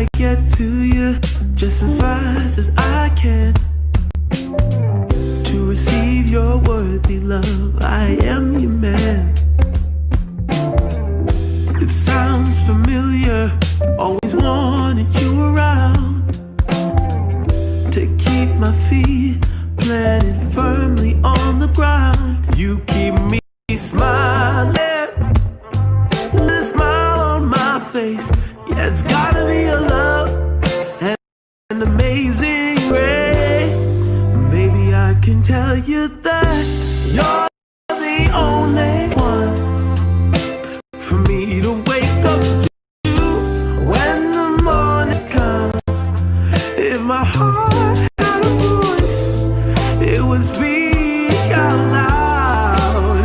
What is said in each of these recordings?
wanna get to you just as fast as I can. To receive your worthy love, I am your man. It sounds familiar, always wanted you around. To keep my feet planted firmly on the ground. You keep me smiling, with a smile on my face. Yeah, it's gotta be your love and an amazing grace. Baby, I can tell you that you're the only one for me to wake up to when the morning comes. If my heart had a voice, it would speak out loud.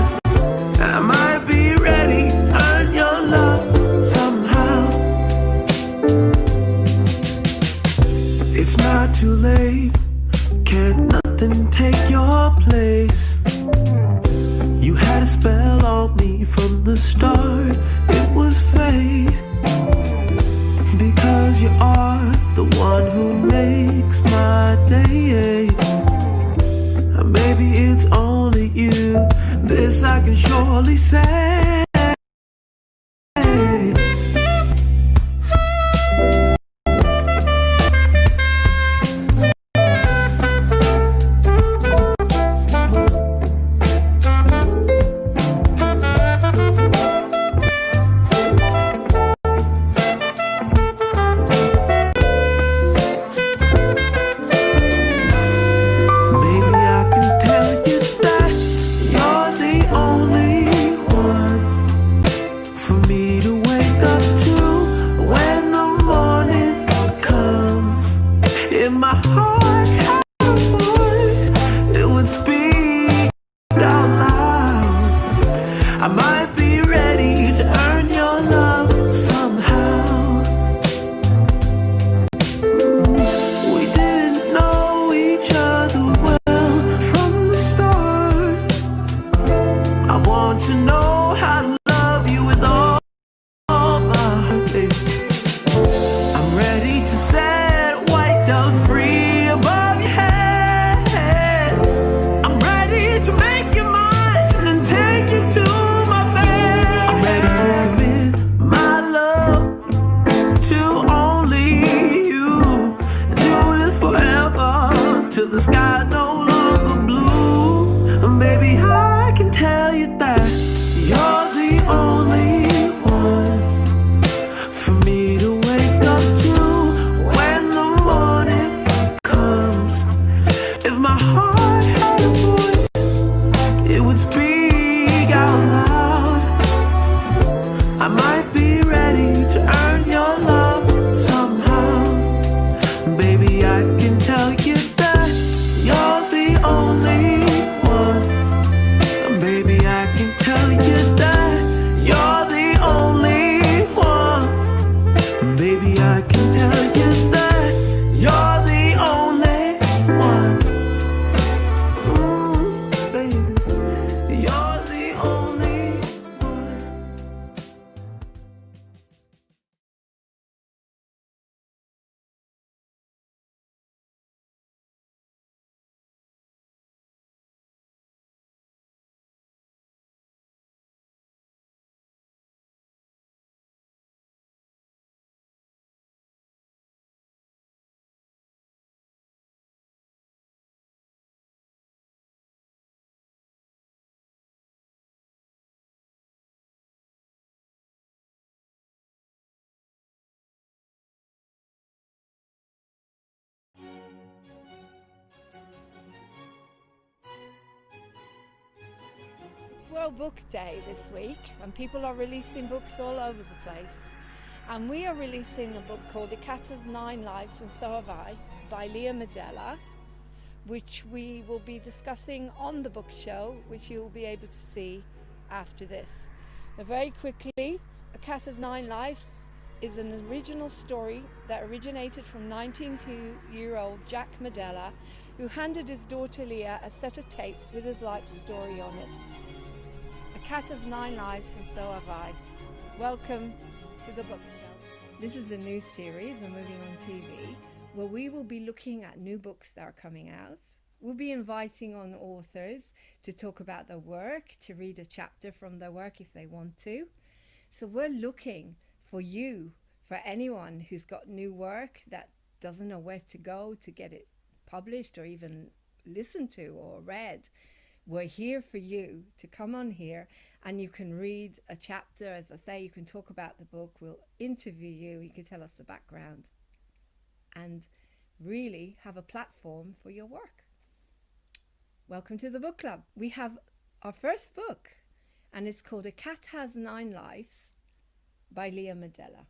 And I might be ready to earn your love somehow. It's not too late, can't nothing take your place. You had a spell on me from the start, it was fate. Because you are the one who makes my day. And baby, it's only you, this I can surely say. I might be ready to earn your love somehow. We didn't know each other well from the start. I want to know how to love you with all my heart, baby. I'm ready to set white doves free above your head. I'm ready to make you mine and take you to till the sky no longer blue. And baby, I can tell you that you're the only one for me to wake up to when the morning comes. If my heart had a voice, it would speak out loud. I might be ready to earn your love somehow. Baby, I can tell you you're the only one. And baby, I can tell you that you're the only one. And baby, I can tell you that you're the only one. Baby, you're the only one. It's World Book Day this week and people are releasing books all over the place. And we are releasing a book called The Catter's 9 Lives and So Have I by Leah Medella, which we will be discussing on the book show, which you'll be able to see after this. Now, very quickly, A Catter's 9 Lives is an original story that originated from 19-year-old Jack Medella, who handed his daughter Leah a set of tapes with his life story on it. A Catter's 9 Lives and So Have I. Welcome to the book show. This is a new series on Moving on TV where we will be looking at new books that are coming out. We'll be inviting on authors to talk about their work, to read a chapter from their work if they want to. So we're looking for you, for anyone who's got new work that doesn't know where to go to get it published or even listened to or read. We're here for you to come on here and you can read a chapter. As I say, you can talk about the book. We'll interview you. You can tell us the background and really have a platform for your work. Welcome to the book club. We have our first book and it's called A Cat Has 9 Lives by Leah Medella.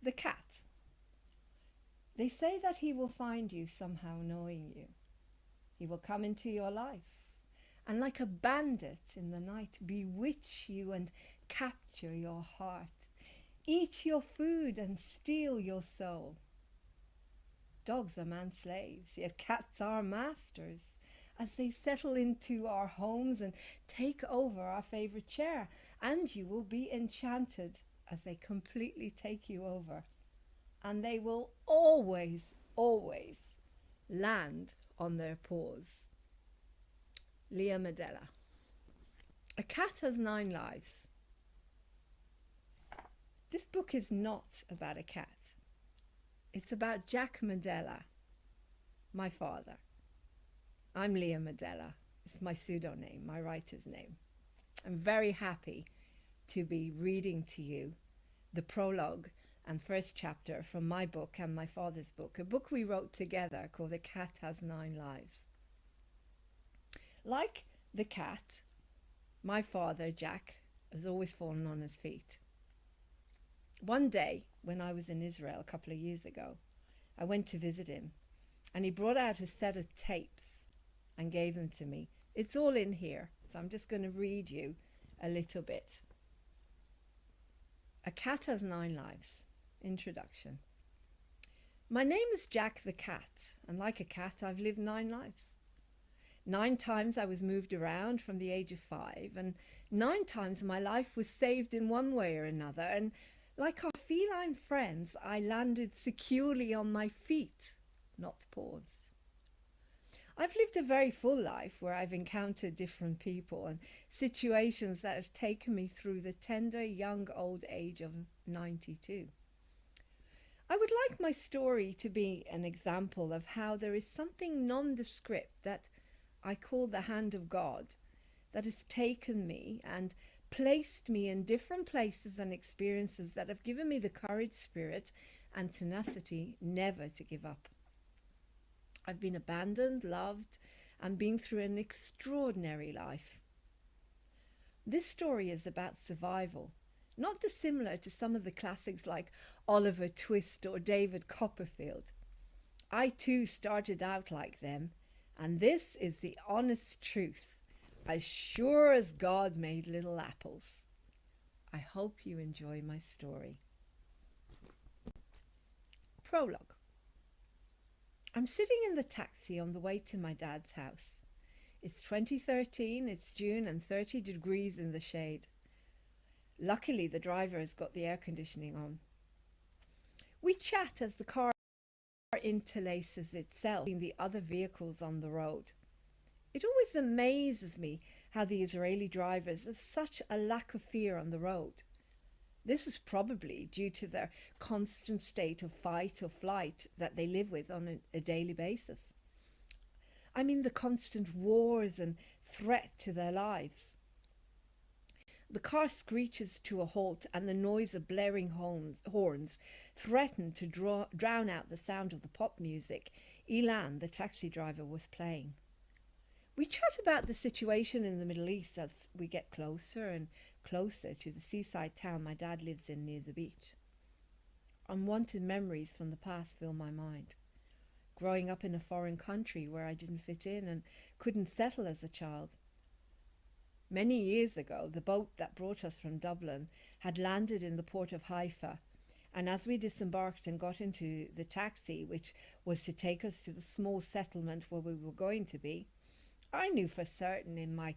The cat. They say that he will find you somehow knowing you. He will come into your life and like a bandit in the night bewitch you and capture your heart, eat your food and steal your soul. Dogs are man's slaves, yet cats are masters as they settle into our homes and take over our favorite chair, and you will be enchanted as they completely take you over. And they will always, always land on their paws. Leah Medella. A Cat Has 9 Lives. This book is not about a cat. It's about Jack Medella, my father. I'm Leah Medella. It's my pseudonym, my writer's name. I'm very happy to be reading to you the prologue and first chapter from my book and my father's book, a book we wrote together called A Cat Has 9 Lives. Like the cat, my father, Jack, has always fallen on his feet. One day, when I was in Israel a couple of years ago, I went to visit him, and he brought out a set of tapes and gave them to me. It's all in here, so I'm just going to read you a little bit. A Cat Has 9 Lives. Introduction. My name is Jack the cat, and like a cat, I've lived 9 lives. 9 times I was moved around from the age of 5, and 9 times my life was saved in one way or another, and like our feline friends, I landed securely on my feet, not paws. I've lived a very full life where I've encountered different people and situations that have taken me through the tender young old age of 92. I would like my story to be an example of how there is something nondescript that I call the hand of God that has taken me and placed me in different places and experiences that have given me the courage, spirit, and tenacity never to give up. I've been abandoned, loved, and been through an extraordinary life. This story is about survival, not dissimilar to some of the classics like Oliver Twist or David Copperfield. I too started out like them, and this is the honest truth, as sure as God made little apples. I hope you enjoy my story. Prologue. I'm sitting in the taxi on the way to my dad's house. It's 2013, it's June and 30 degrees in the shade. Luckily, the driver has got the air conditioning on. We chat as the car interlaces itself in the other vehicles on the road. It always amazes me how the Israeli drivers have such a lack of fear on the road. This is probably due to their constant state of fight or flight that they live with on a daily basis. I mean the constant wars and threat to their lives. The car screeches to a halt and the noise of blaring horns threatened to drown out the sound of the pop music Ilan, the taxi driver, was playing. We chat about the situation in the Middle East as we get closer and closer to the seaside town my dad lives in near the beach. Unwanted memories from the past fill my mind. Growing up in a foreign country where I didn't fit in and couldn't settle as a child. Many years ago, the boat that brought us from Dublin had landed in the port of Haifa, and as we disembarked and got into the taxi, which was to take us to the small settlement where we were going to be, I knew for certain in my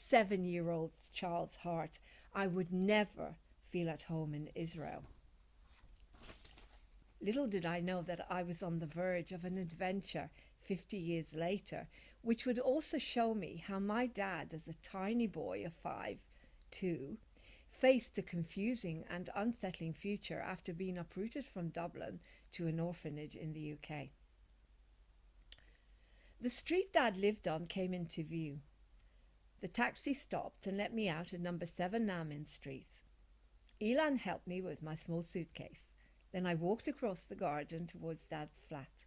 7-year-old child's heart I would never feel at home in Israel. Little did I know that I was on the verge of an adventure 50 years later, which would also show me how my dad, as a tiny boy of 5'2", faced a confusing and unsettling future after being uprooted from Dublin to an orphanage in the UK. The street Dad lived on came into view. The taxi stopped and let me out at number 7 Namin Street. Elan helped me with my small suitcase. Then I walked across the garden towards Dad's flat.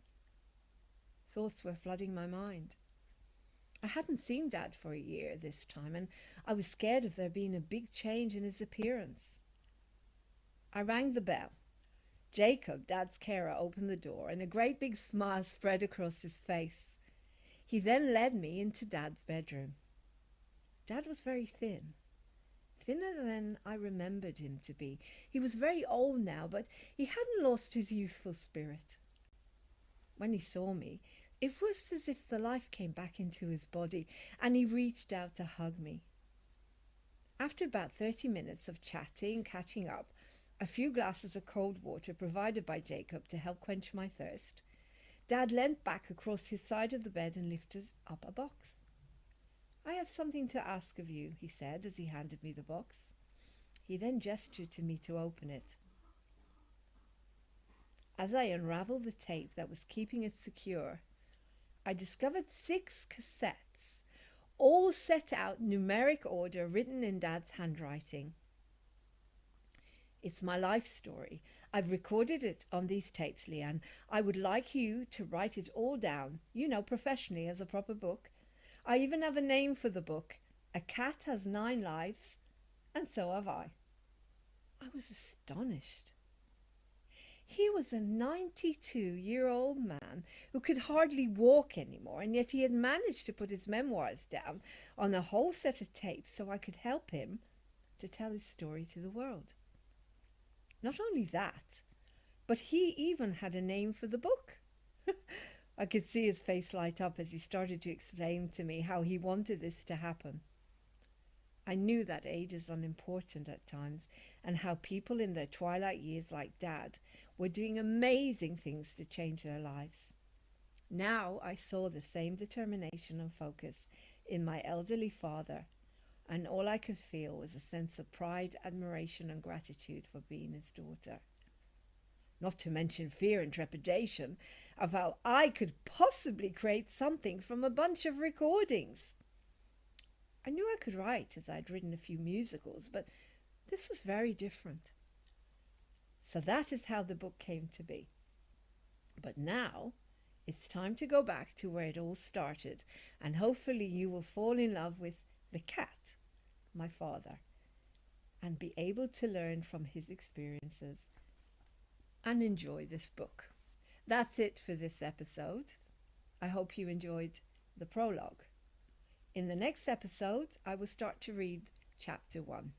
Thoughts were flooding my mind. I hadn't seen Dad for a year this time, and I was scared of there being a big change in his appearance. I rang the bell. Jacob, Dad's carer, opened the door, and a great big smile spread across his face. He then led me into Dad's bedroom. Dad was very thin. Thinner than I remembered him to be. He was very old now, but he hadn't lost his youthful spirit. When he saw me, it was as if the life came back into his body, and he reached out to hug me. After about 30 minutes of chatting and catching up, a few glasses of cold water provided by Jacob to help quench my thirst, Dad leant back across his side of the bed and lifted up a box. "I have something to ask of you," he said as he handed me the box. He then gestured to me to open it. As I unravelled the tape that was keeping it secure, I discovered 6 cassettes, all set out numeric order, written in Dad's handwriting. It's my life story. I've recorded it on these tapes, Leanne. I would like you to write it all down, professionally as a proper book. I even have a name for the book. A Cat Has 9 Lives, and So Have I. I was astonished. He was a 92-year-old man who could hardly walk anymore, and yet he had managed to put his memoirs down on a whole set of tapes so I could help him to tell his story to the world. Not only that, but he even had a name for the book. I could see his face light up as he started to explain to me how he wanted this to happen. I knew that age is unimportant at times, and how people in their twilight years like Dad were doing amazing things to change their lives. Now I saw the same determination and focus in my elderly father, and all I could feel was a sense of pride, admiration, and gratitude for being his daughter. Not to mention fear and trepidation of how I could possibly create something from a bunch of recordings. I knew I could write, as I'd written a few musicals, but this was very different. So that is how the book came to be. But now it's time to go back to where it all started, and hopefully you will fall in love with the cat, my father, and be able to learn from his experiences and enjoy this book. That's it for this episode. I hope you enjoyed the prologue. In the next episode, I will start to read chapter 1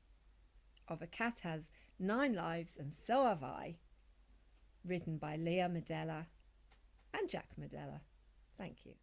of A Cat Has 9 Lives and So Have I, written by Leah Medella and Jack Medella. Thank you.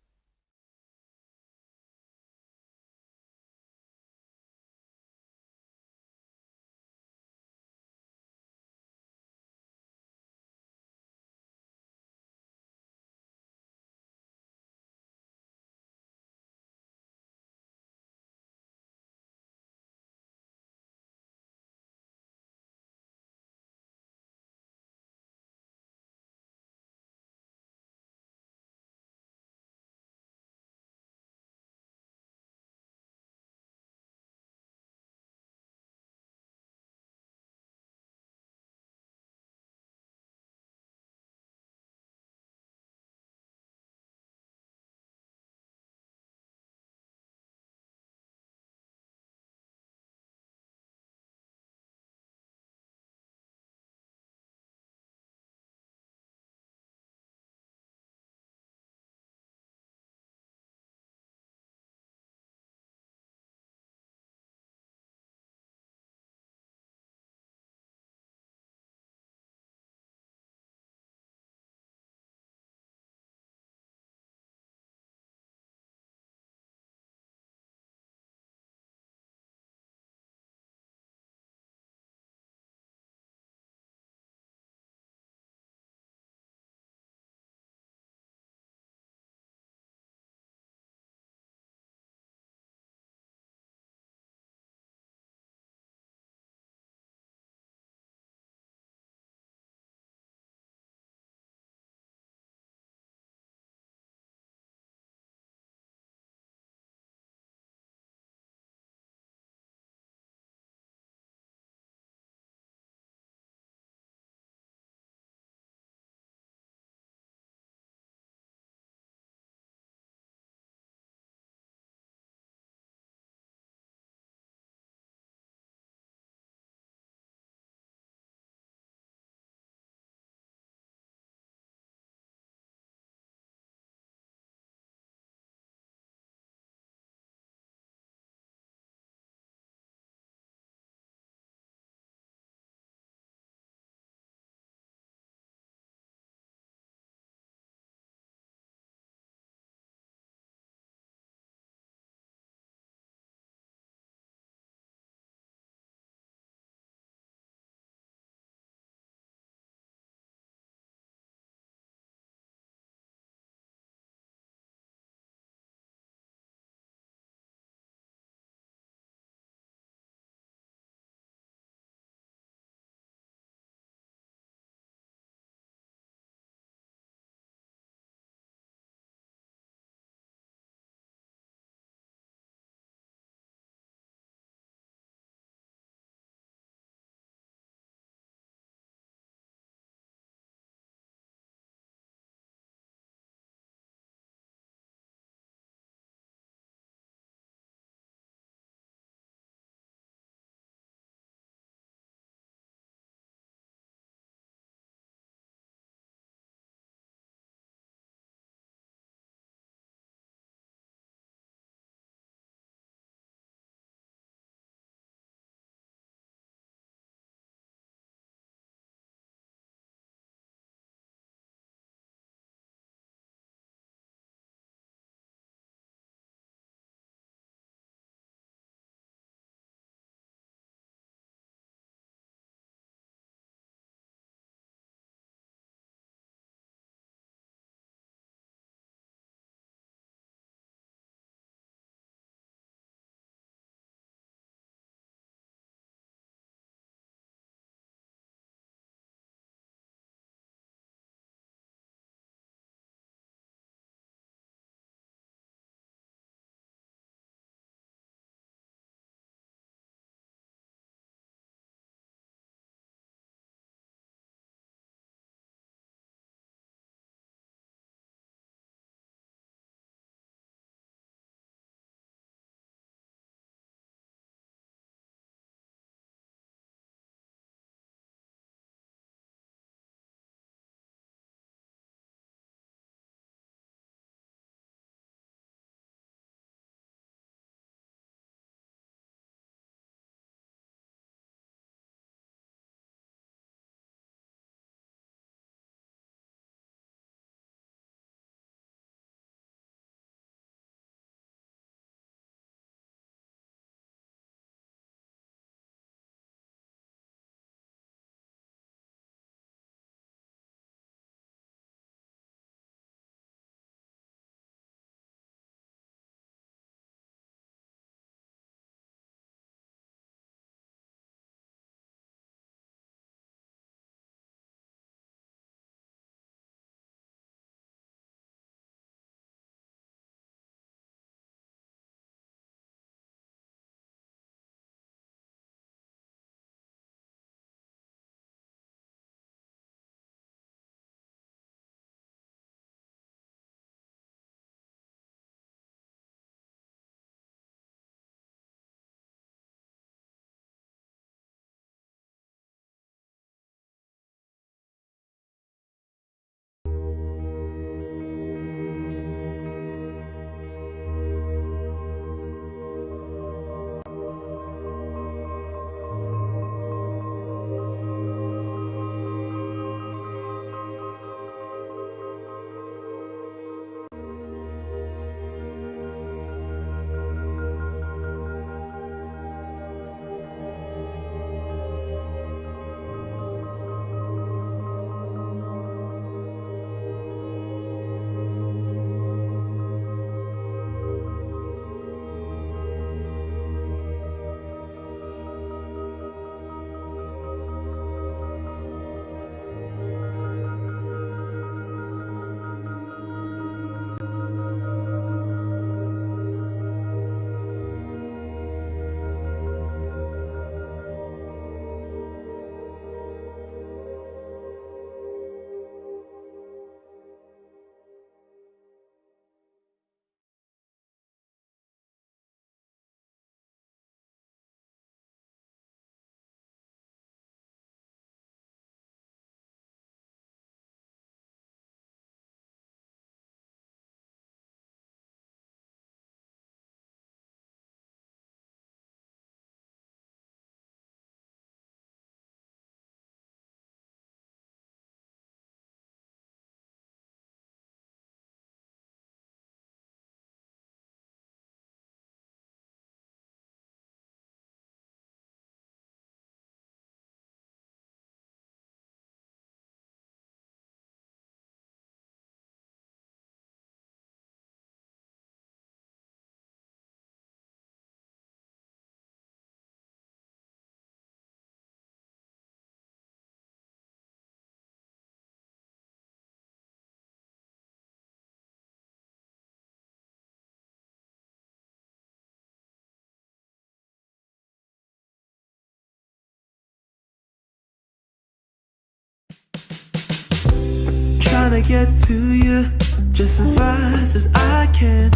trying to get to you just as fast as I can.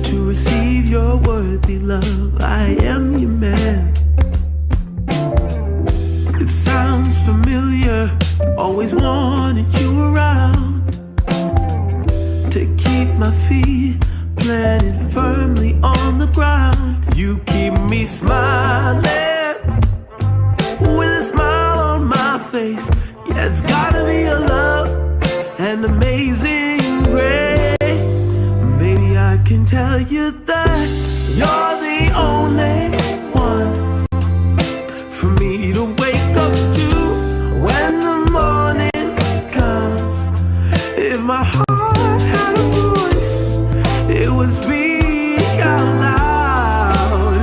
To receive your worthy love, I am your man. It sounds familiar, always wanted you around. To keep my feet planted firmly on the ground. You keep me smiling with a smile on my face. Yeah, it's gotta be a love and amazing grace. Baby, I can tell you that you're the only one for me to wake up to when the morning comes. If my heart had a voice, it would speak out loud.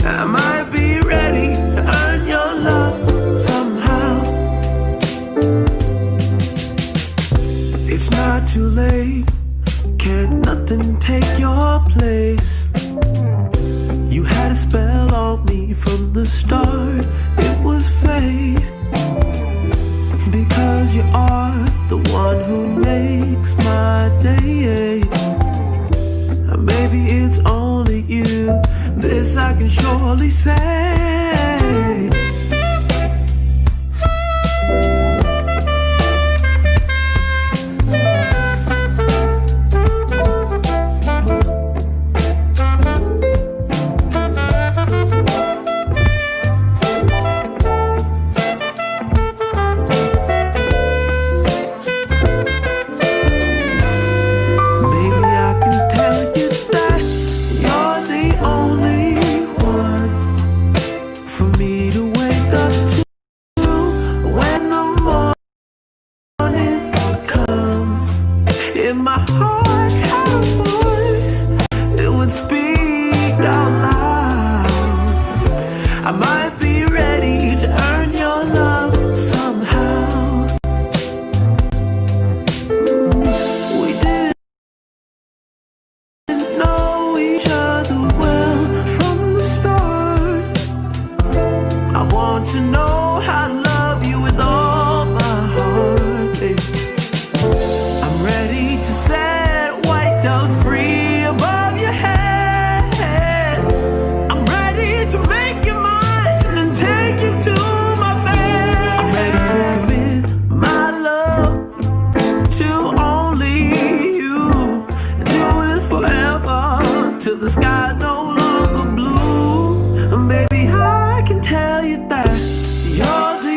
And I might be ready to earn your love somehow. It's not too late, can't nothing take your place. You had a spell on me from the start, it was fate. Because you are the one who makes my day. And baby, it's only you, this I can surely say. If my heart had a voice, it would speak out loud. I might be ready to earn your love somehow. We didn't know each other well from the start. I want to know how to love you with all my heart, baby. I'm ready to set white doves free above your head. I'm ready to make you mine and take you to my bed. I'm ready to commit my love to only you, and do it forever till the sky no longer blue. And baby, I can tell you that you're the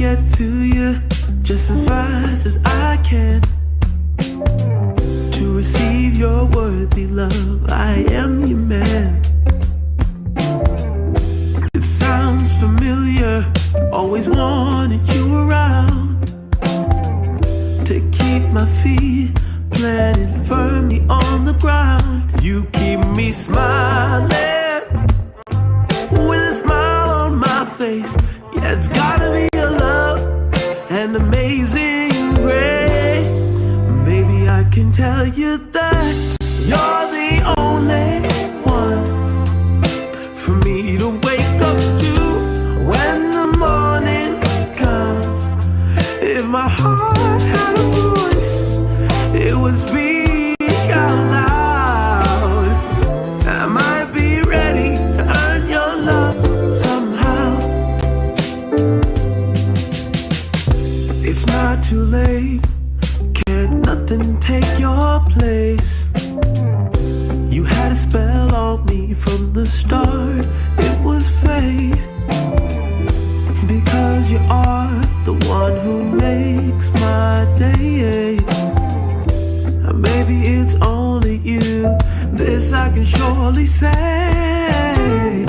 get to you just as fast as I can. To receive your worthy love, I am your man. It sounds familiar, always wanted you around. To keep my feet planted firmly on the ground. You keep me smiling with a smile on my face. Yeah, it's gotta be your love and amazing grace. Maybe I can tell you that you're the only one for me to wake up to when the morning comes. If my heart had a voice, it would speak out loud. I might be ready to earn your love somehow. It's not too late, can't nothing take your place. You had a spell on me from the start, it was fate. Because you are the one who makes my day. Maybe it's only you, this I can surely say.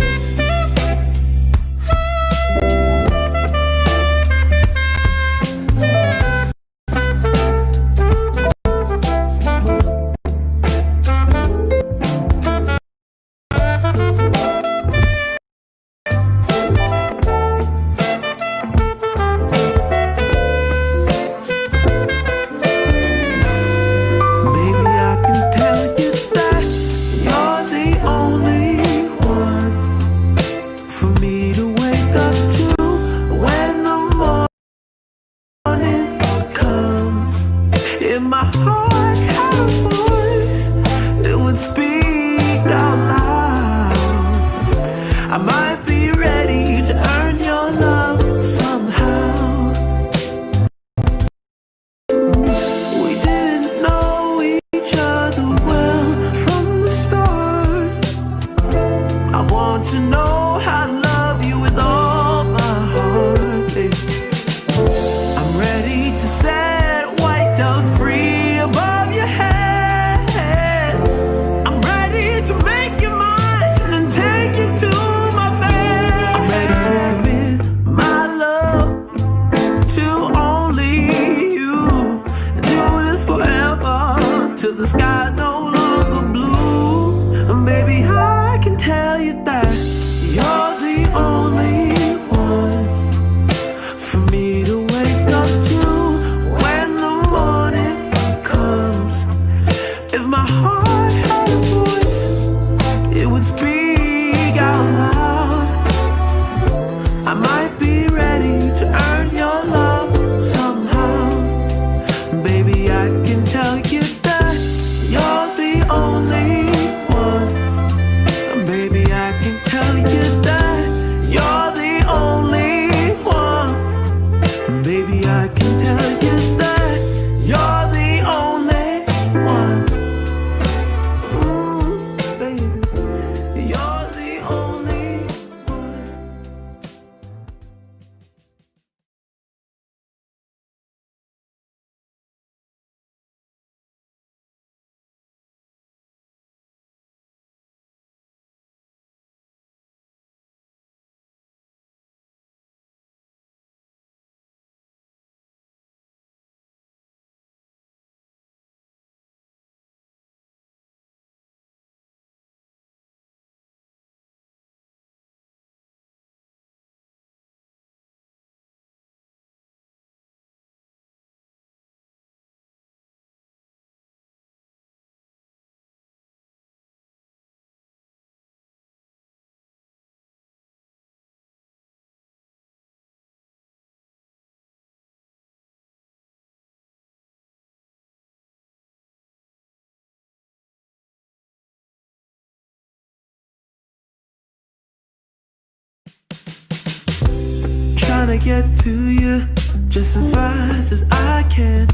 Trying to get to you just as fast as I can.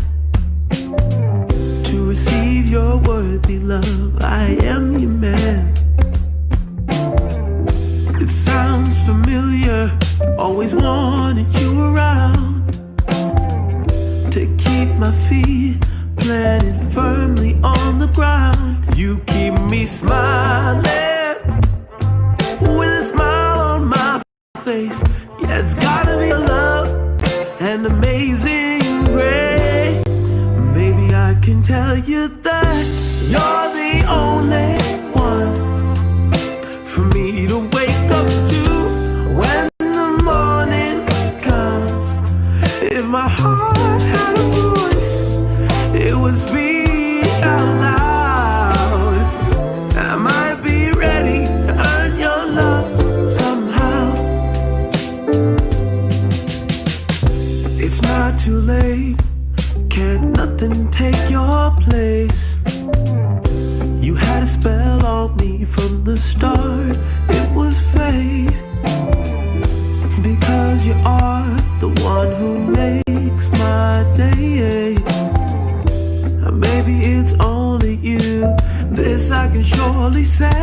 To receive your worthy love, I am your man. It sounds familiar, always wanted you around. my feet planted firmly on the ground. You keep me smiling with a smile on my face. Yeah, it's gotta be love and amazing grace. Maybe I can tell you that you're the only one for me to wake up to when the morning comes. If my heart had a voice, it would speak out loud, and I might be ready to earn your love somehow. It's not too late, can't nothing take your place. You had a spell on me from the start, it was fate. Because you are the one who makes my day. And baby, it's only you, this I can surely say.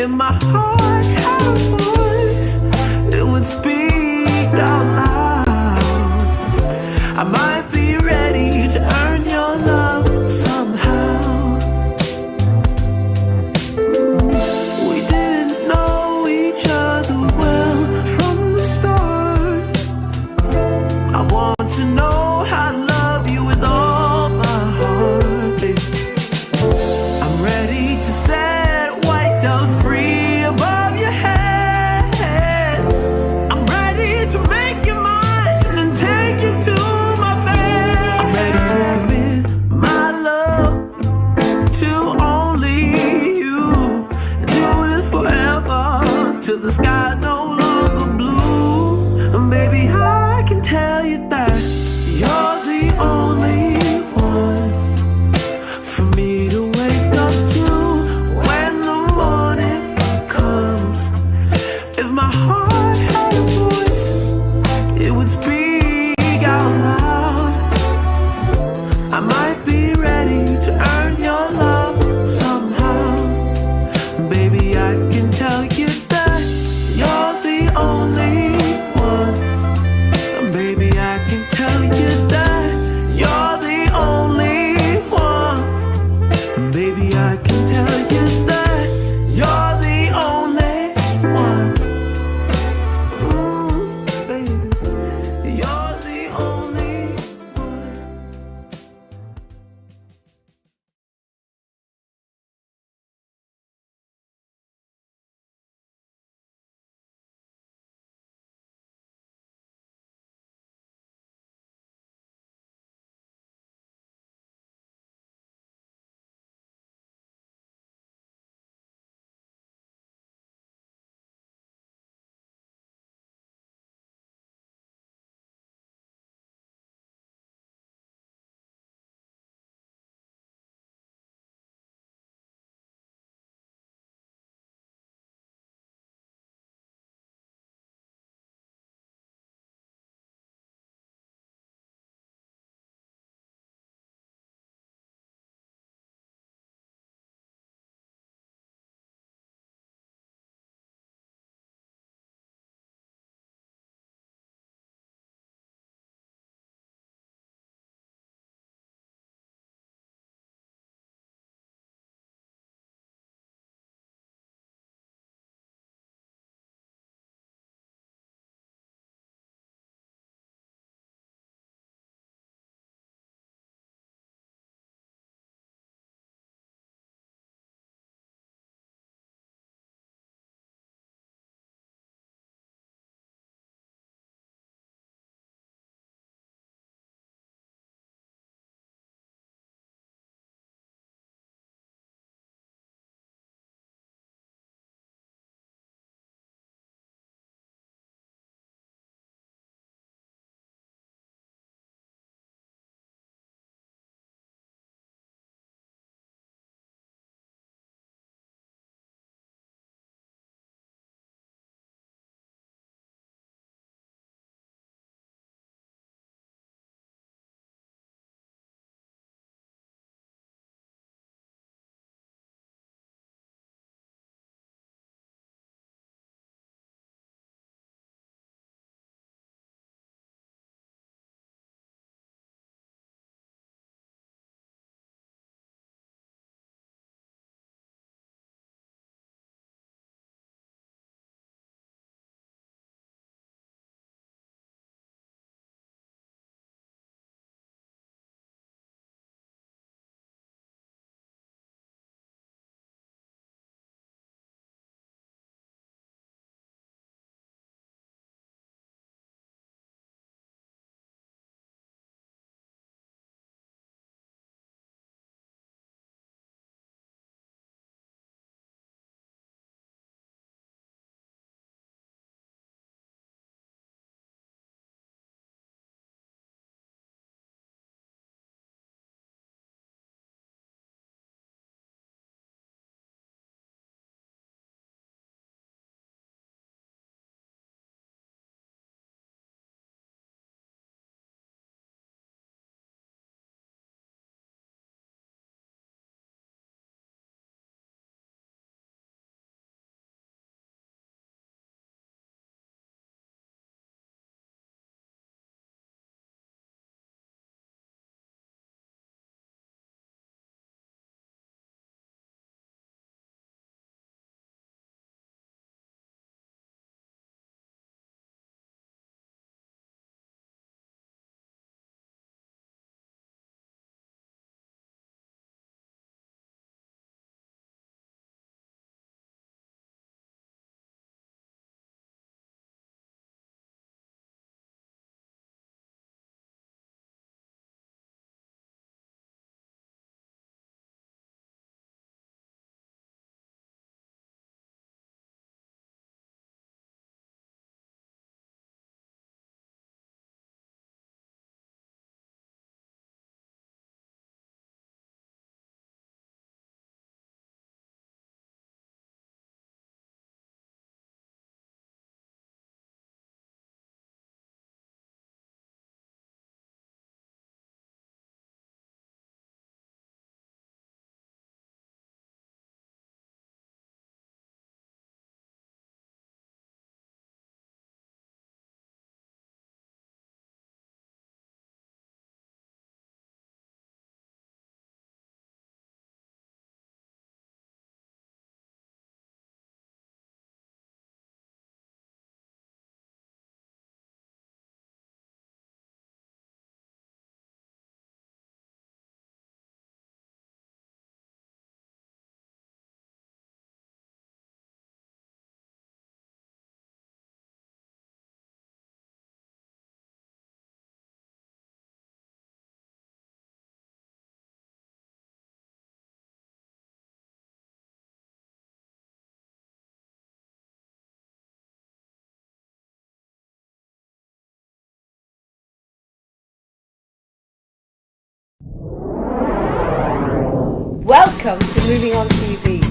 My heart had a voice, it would speak out loud. I might be ready to earn your love somehow. We didn't know each other well from the start. I want to know how to love you with all my heart. I'm ready to set white doves free above your head. I'm ready to make you mine and take you to my bed. I'm ready to commit my love to only you, and do it forever till the sky no longer blue. And baby, I can tell you that you're the only one for me to wake up to when the morning comes. If my heart had a voice, it would speak out loud. I might be ready to earn your love somehow. Baby, I can tell you that you're the only one Welcome to Moving On TV.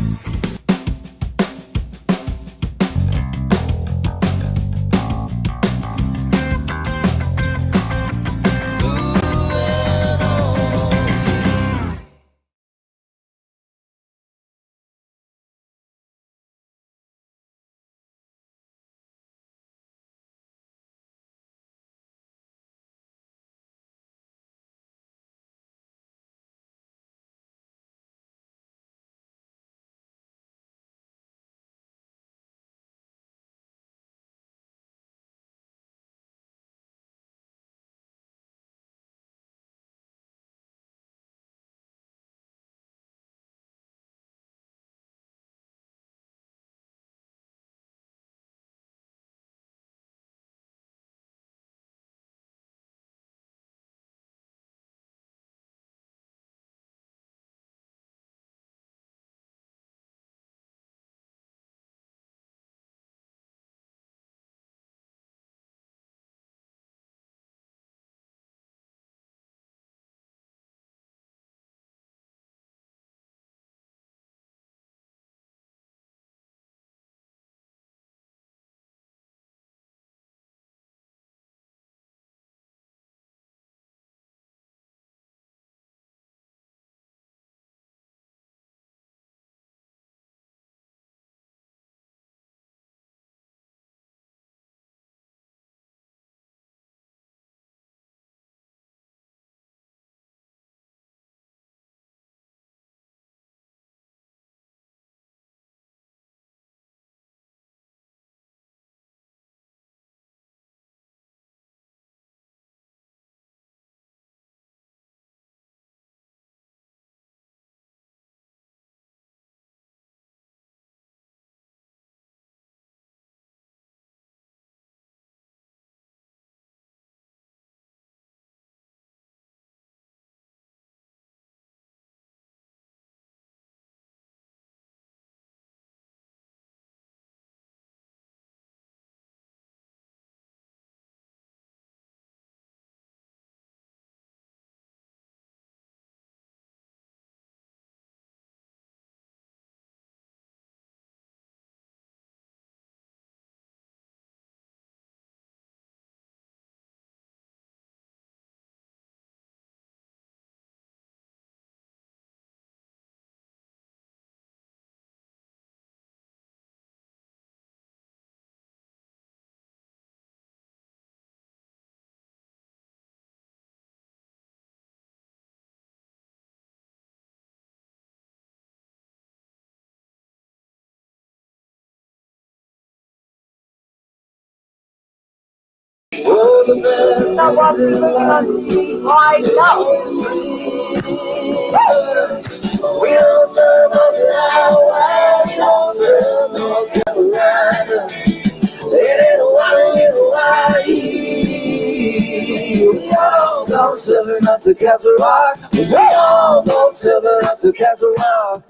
Someone moving on TV right now. We don't serve on Hawaii, we don't serve North Carolina. It ain't Hawaii. We all go serving up to Castle Rock. We all go serving up to Castle Rock.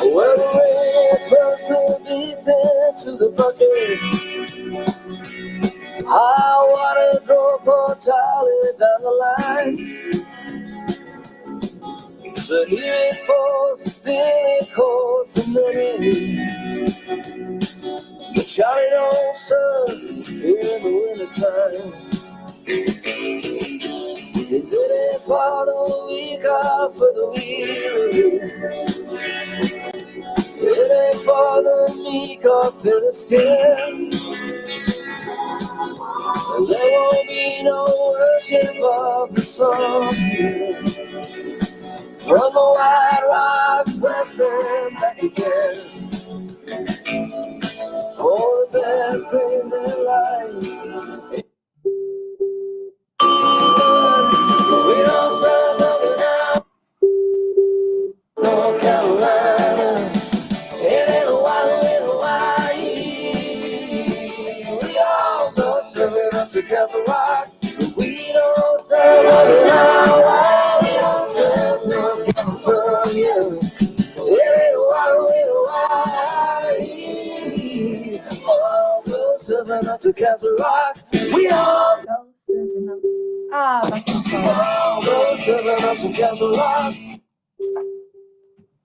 Well, the red burns the beats into the bucket. High water drove poor Charlie down the line. But here it falls, still it calls the many. But Charlie don't serve here in the wintertime. Is it for the weak or for the weary? It ain't for the meek or for the scared. And there won't be no worship of the sun here. From the White Rocks west and back again. For the best thing in life. We don't serve nothing now. North Carolina. It ain't Hawaii. We all go serving up to Castle Rock. We don't serve nothing now. We don't serve surfing up to Castle Rock. We all Go surfing up. Ah, back in time. go surfing up to Castle Rock.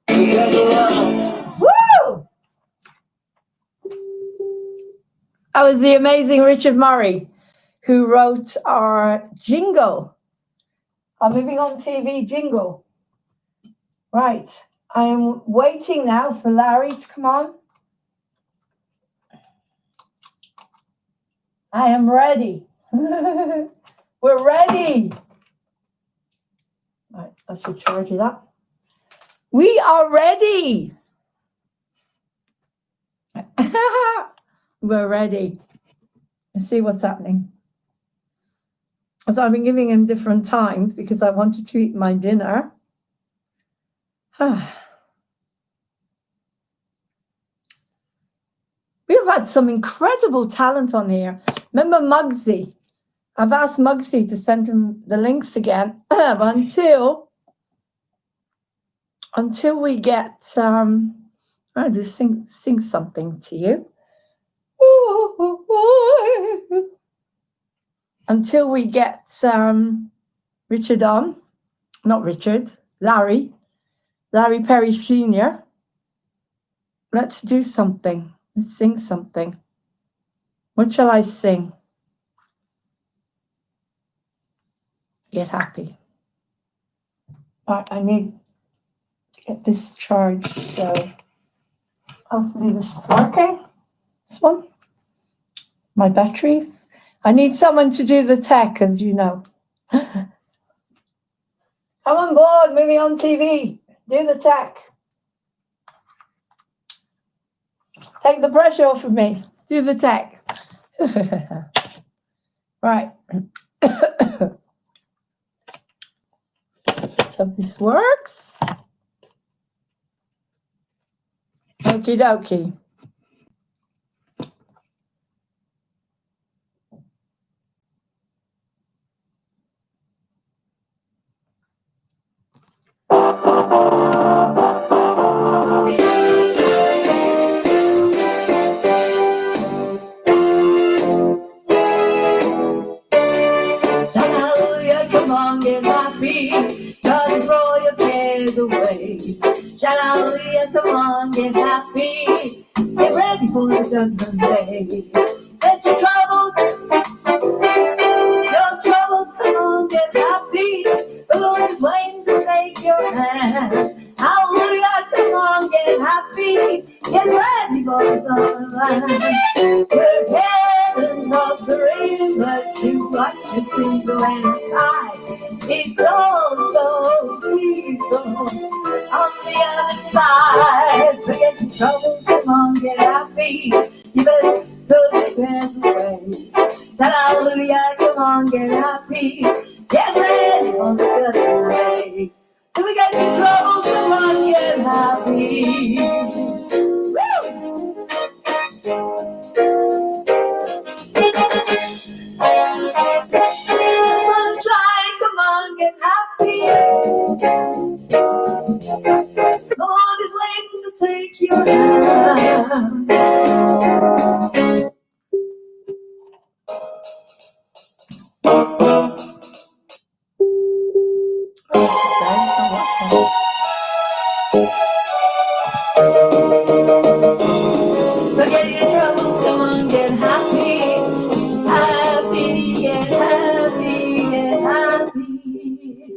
To Castle Rock. Woo! That was the amazing Richard Murray, who wrote our jingle, our Moving On TV jingle. Right, I am waiting now for Larry to come on. I am ready. We're ready. Right, I should charge it up. We are ready. We're ready. Let's see what's happening. So I've been giving him different times because I wanted to eat my dinner. We have had some incredible talent on here. Remember Muggsy? I've asked Muggsy to send him the links again, but until we get I'll just sing something to you. Until we get Richard on, not Richard, Larry Perry Sr. Let's do something. Let's sing something. What shall I sing? Get happy. I need to get this charged, so hopefully this is working. This one. My batteries. I need someone to do the tech, as you know. Come on board, Moving On TV. Do the tech. Take the pressure off of me. Do the tech. Right. So this works. Okie dokie. Hallelujah, come on, get happy. God throw your cares away. Hallelujah, come on, get happy. Get ready for the judgment day. Let your troubles, come on, get happy. The Lord is waiting to take your hand. Hallelujah, come on, get happy. Get ready for the sunlight. We're heading off the rain, but you like to see the land sky. It's all so peaceful on the other side. Forget your troubles, come on, get happy. You better throw your cares away. Hallelujah, come on, get happy. Get ready for the judgment day. If we got your troubles, come on, get happy. Woo! Sunshine, come on, get happy. Lord is waiting to take your hand. Forget your troubles, come on, get happy. Happy, get happy, get happy.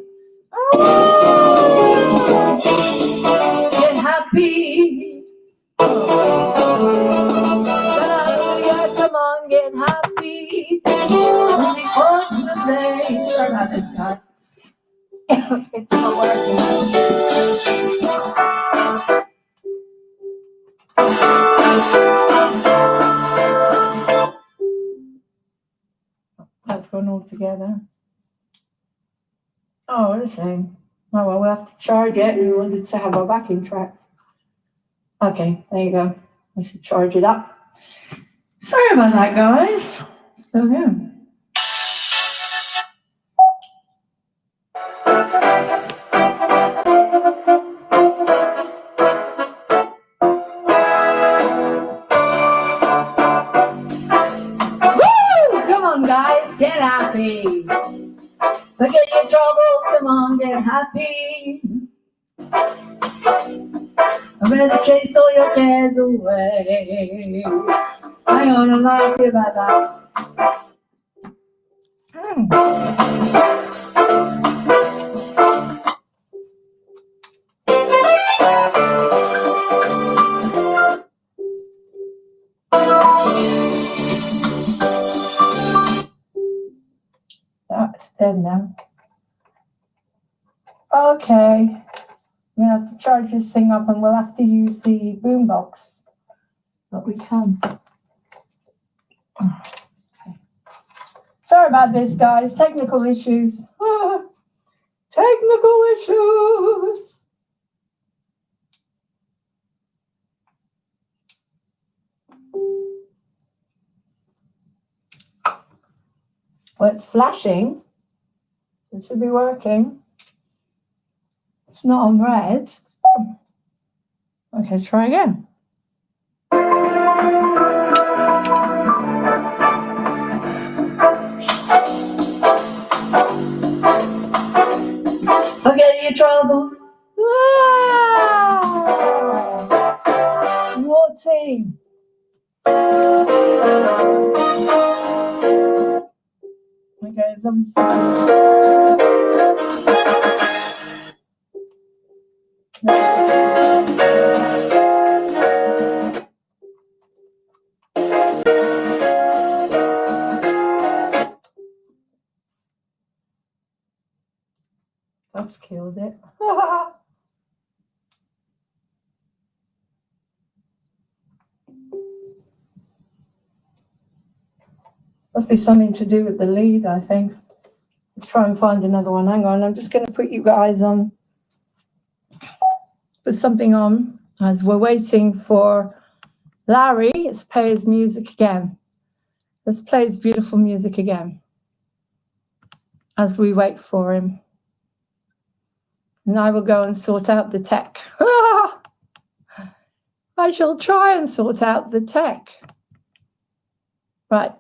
Oh, get happy. Hallelujah, come on, get happy. Unfortunately, sorry about this, guys. It's not working. That's gone all together. Oh, what a shame. Oh well, we'll have to charge it. We wanted to have our backing tracks. Okay, there you go. We should charge it up. Sorry about that, guys. Let's go again. happy. I'm ready to chase all your cares away. Hang on, I'm not happy about that. That's dead now. Okay, I'm gonna have to charge this thing up and we'll have to use the boombox. But we can. Okay. Sorry about this, guys. Technical issues. Technical issues. Well, it's flashing. It should be working. It's not on red. Okay, try again. Forget your troubles. Naughty. Okay, it's obviously. That's killed it. Must be something to do with the lead, I think. Let's try and find another one. Hang on, I'm just going to put you guys on. Put something on as we're waiting for Larry. Let's play his music again. Let's play his beautiful music again as we wait for him. And I will go and sort out the tech. I shall try and sort out the tech. Right.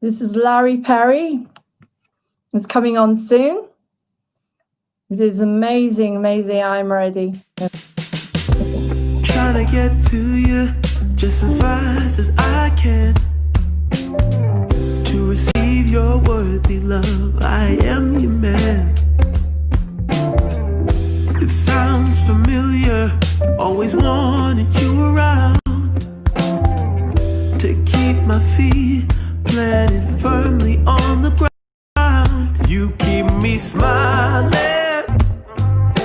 This is Larry Perry. It's coming on soon. It is amazing, amazing. I'm ready. Trying to get to you just as fast as I can. To receive your worthy love, I am your man. It sounds familiar, always wanted you around. To keep my feet planted firmly on the ground. You keep me smiling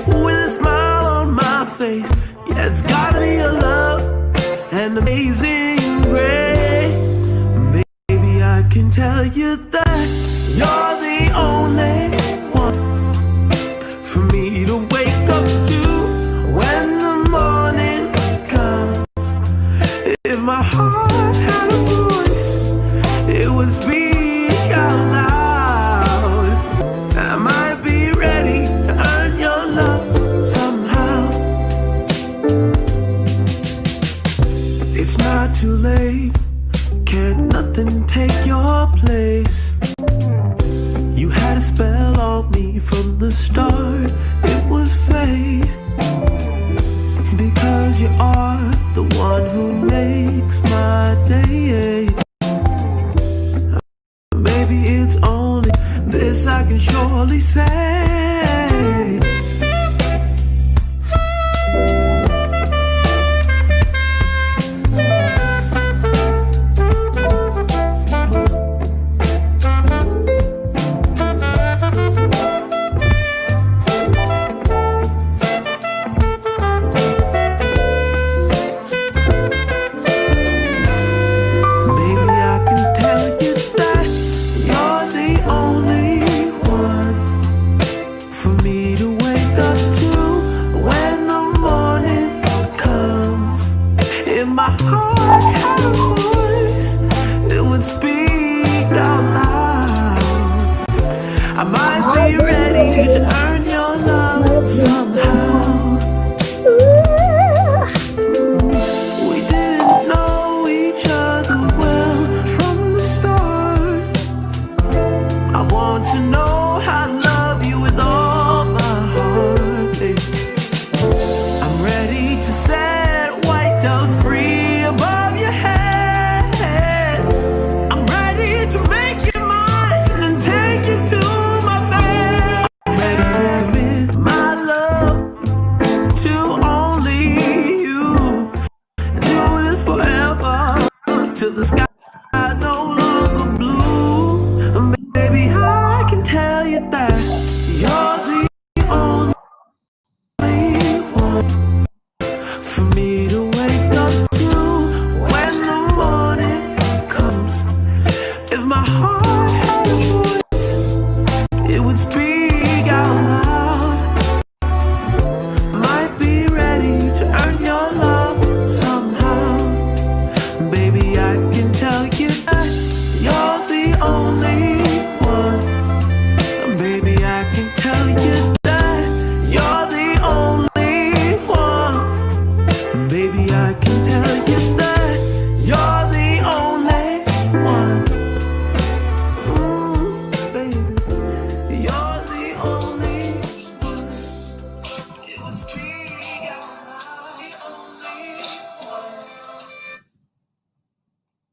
with a smile on my face. Yeah, it's gotta be your love and amazing grace. Baby, I can tell you that you're the only one for me to wake up to when the morning comes. If my heart had a voice, it would speak out loud. I might be ready to earn your love somehow. It's not too late, can't nothing take your place. You had a spell on me from the start, it was fate. Because you are the one who makes my day. Baby, it's only this I can surely say. For me to wait till the sky no longer blue. Baby, I can tell you that you're the only one for me to wake up to when the morning comes. If my heart had a voice, it would speak out loud. Might be ready to earn your love somehow. Baby, I can tell you that you're the only one. Baby, I can tell you that you're the only one. Baby, I can tell you that you're the only one. Baby, you're the only one. It was me, the only one.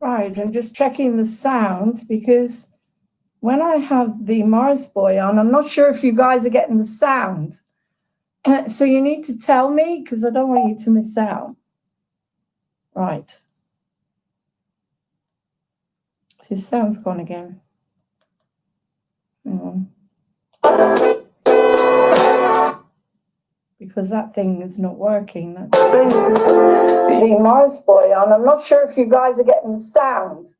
Right, I'm just checking the sound because when I have the Mars Boy on, I'm not sure if you guys are getting the sound. So you need to tell me because I don't want you to miss out. Right. His sound's gone again. Hang on. Because that thing is not working. That's the Mars Boy on. I'm not sure if you guys are getting the sound.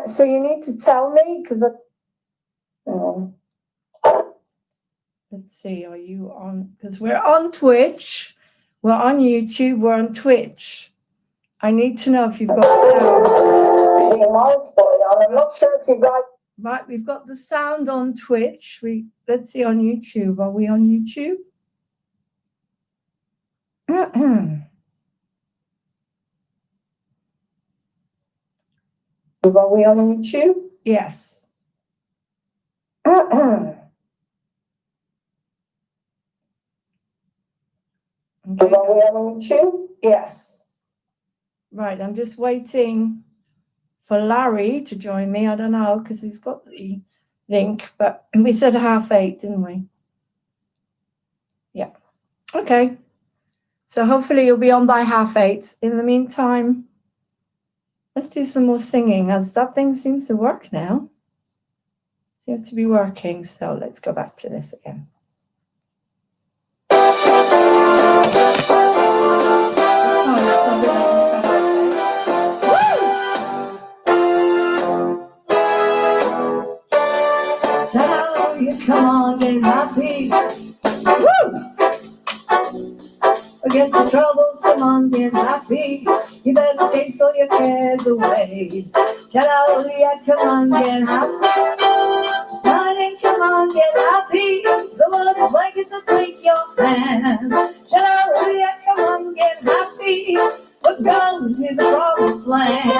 So you need to tell me because let's see, are you on? Because we're on Twitch, we're on YouTube, we're on Twitch. I need to know if you've got sound. The Mars Boy on. I'm not sure if you guys. Right, we've got the sound on Twitch. Let's see on YouTube. Are we on YouTube? Are we on YouTube? Yes. Okay. Are we on YouTube? Yes. Right, I'm just waiting for Larry to join me. I don't know because he's got the link, but we said 8:30, didn't we? Yeah. Okay. So hopefully you'll be on by 8:30. In the meantime, let's do some more singing as that thing seems to work now. Seems to be working. So let's go back to this again. Now you come on, get happy. Woo! Forget the troubles, come on, get happy. You better chase all your cares away. Hallelujah, come on, get happy. Darling, come on, get happy. The Lord is waiting to take your hand. Hallelujah, come on, get happy. We're going to the promised land.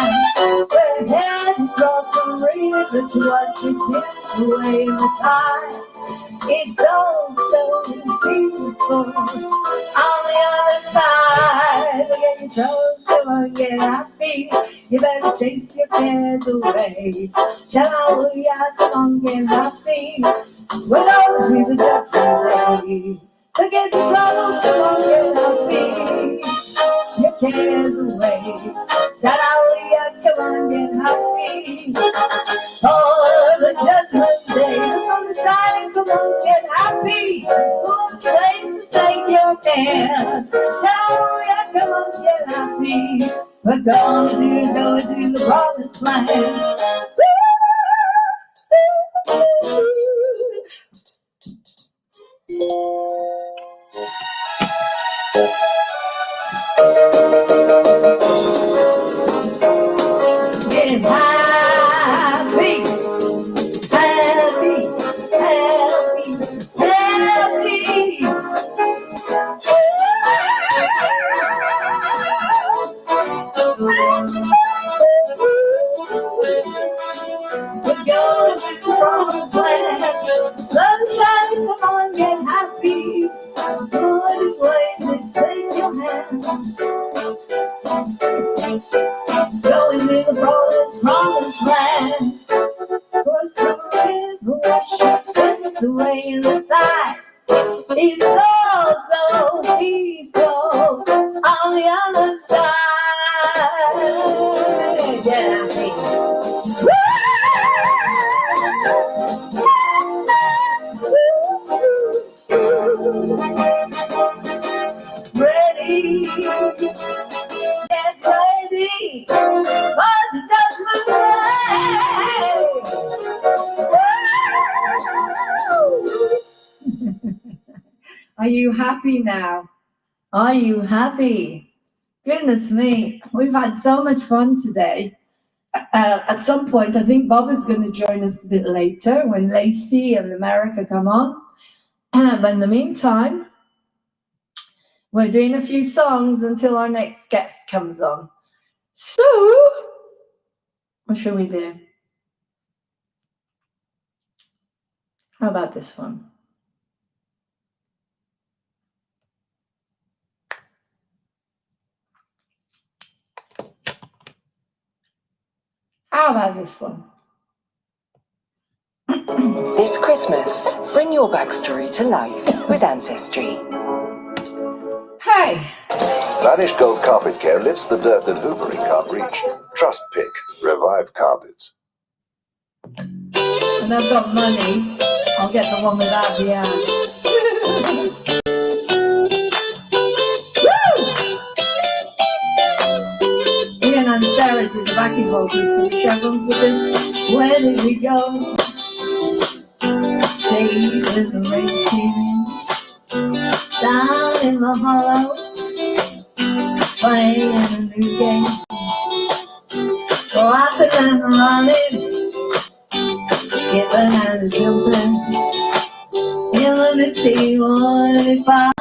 We're heading across the river to watch it sink away in the tide. It's all so beautiful on the other side. Look at your toes, come on, get happy. You better chase your cares away. Hallelujah, come on, get happy. We're going to the judgment day. Look at your troubles, come on, get happy. Your cares away. Hallelujah, come on, get happy. For the judgment day, the sun is shining, come on, get happy. Who's waiting to take your hand? Hallelujah, come on, get happy. We're going to the promised land. Get happy, happy, happy, happy. We're going to the promised land. Sunshine, come on, get happy. God is waiting to take your hand. Going to the promised land. Cross the river, wash your sins away in the tide. It's all so peaceful on the other side. Yeah. Ready, get ready, for the judgment day. Are you happy now? Are you happy? Goodness me, we've had so much fun today. At some point, I think Bob is going to join us a bit later when Lacey and America come on. But in the meantime, we're doing a few songs until our next guest comes on. So, what shall we do? How about this one? How about this one? This Christmas, bring your backstory to life with Ancestry. Hey! Vanish Gold Carpet Care lifts the dirt that hoovering can't reach. Trust Pick. Revive carpets. And I've got money. I'll get the one without the ads. Ian and Sarah did the backing vocals for the chevrons of this. Where did we go? Days in the rain steaming down in the hollow, playing a new game, laughing and running, skipping and jumping in the misty morning fog,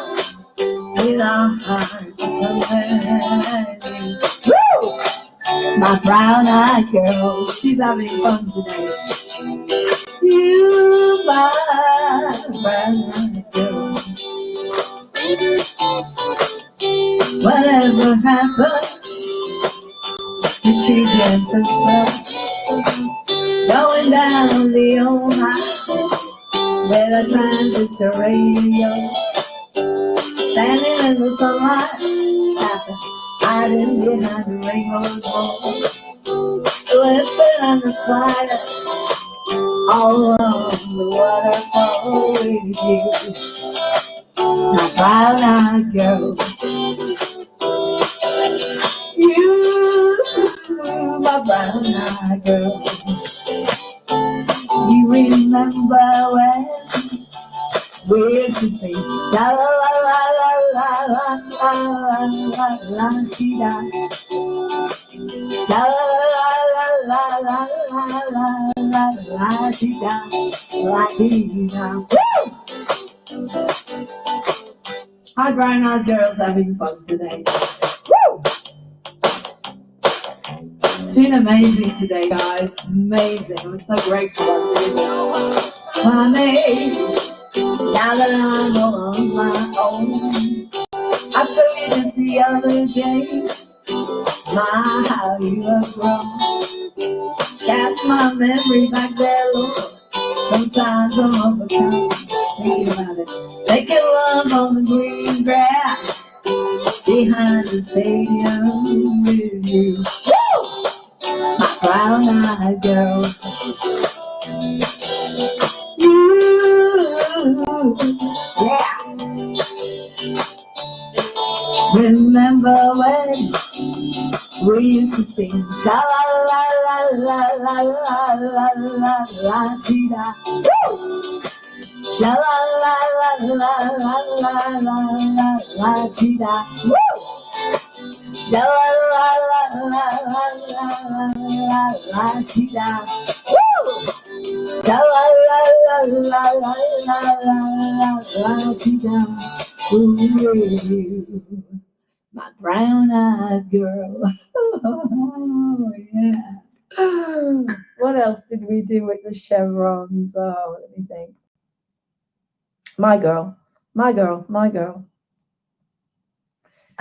with our hearts tumbling. Woo! My brown-eyed girl, she's having fun today. You, my brown-eyed girl. Whatever happened to trees and stuff, going down the old line with a transistor radio, standing in the sunlight, hiding behind the rainbow's wall, slipping on the slider, all along the waterfall with you, my brown-eyed girl. You, my brown-eyed girl. You remember when we used to sing la la la la la la la la la la la la la la. Hi, brown-eyed girls having fun today. Woo! It's been amazing today, guys. Amazing. I'm so grateful I'm doing this. Honey, now that I'm all on my own, I saw you just the other day. My, how you have grown. Cast my memory back there, Lord. Sometimes I'm overcome thinking about it. Making love on the green grass behind the stadium with you. Woo! My brown-eyed girl. You, yeah. Remember when we used to sing la la la la la la la la la dee da. La la la la la la la la la dee da. La la la la la la la la dee da. La la la la la la la la dee da. Ooh, my brown-eyed girl. Oh, yeah. What else did we do with the chevrons? Oh, let me think. My girl, my girl, my girl.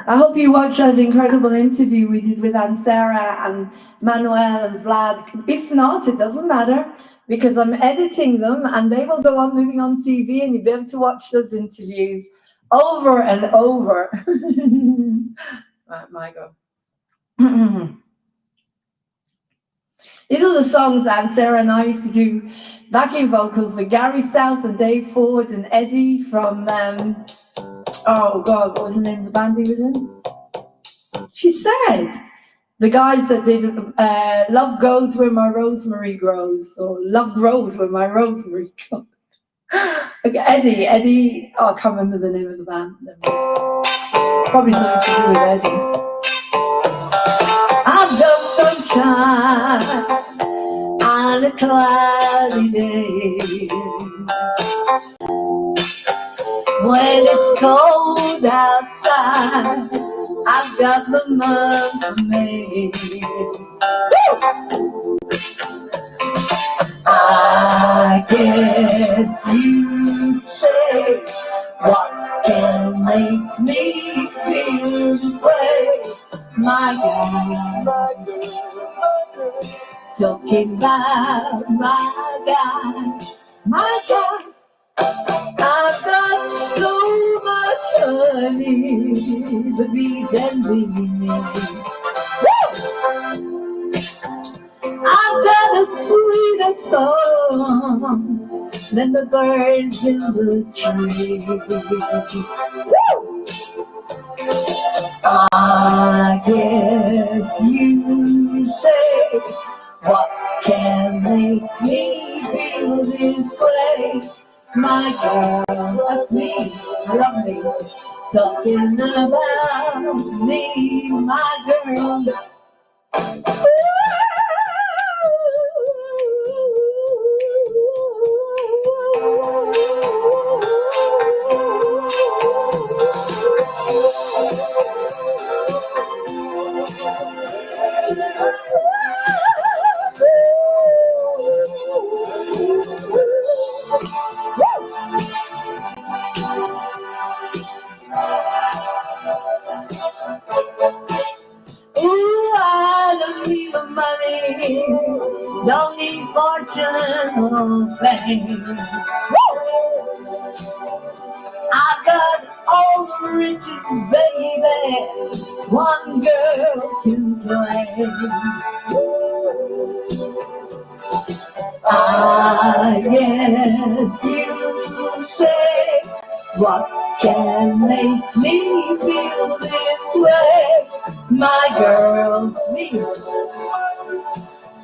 I hope you watched that incredible interview we did with Aunt Sarah and Manuel and Vlad. If not, it doesn't matter because I'm editing them and they will go on moving on TV and you'll be able to watch those interviews over and over. Right, my girl. These are the songs that Sarah and I used to do backing vocals with Gary South and Dave Ford and Eddie from, oh God, what was the name of the band he was in? She said, the guys that did Love Goes Where My Rosemary Grows, or Love Grows Where My Rosemary Grows. Okay, Eddie, oh, I can't remember the name of the band. Probably something to do with Eddie. I've got sunshine on a cloudy day. When it's cold outside, I've got the month of May. I guess you say, what can make me feel this way? My girl, talking about my guy, my guy. I've got so much honey, the bees envy me. I've got a sweeter song than the birds in the tree. I guess you say, what can make me feel this way? My girl, that's me, love me, talking about me, my girl. Don't need fortune or fame. I got all the riches, baby, one girl can claim. I guess you say, what can make me feel this way? My girl, me.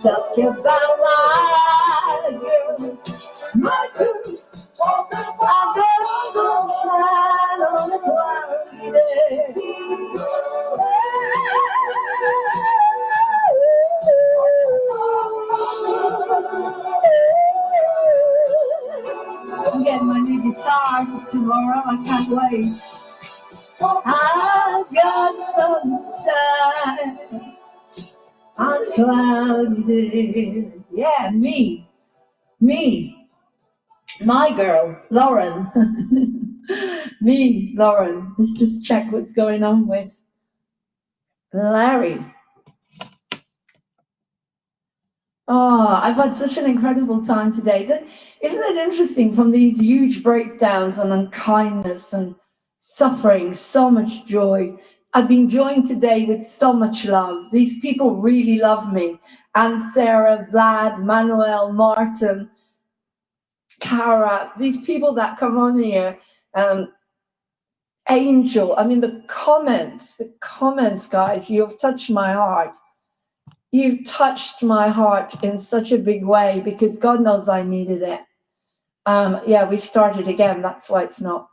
Talk about my girl, my girl. Talk about the sunshine on a cloudy day. I'm getting my new guitar for tomorrow. I can't wait. I've got sunshine on a cloudy day. Yeah, me, my girl, Lauren. Me, Lauren. Let's just check what's going on with Larry. Oh, I've had such an incredible time today. Isn't it interesting, from these huge breakdowns and unkindness and suffering, so much joy. I've been joined today with so much love. These people really love me. And Sarah, Vlad, Manuel, Martin, Cara, these people that come on here, Angel, I mean, the comments, guys, you've touched my heart. You've touched my heart in such a big way, because God knows I needed it. Yeah, we started again. That's why it's not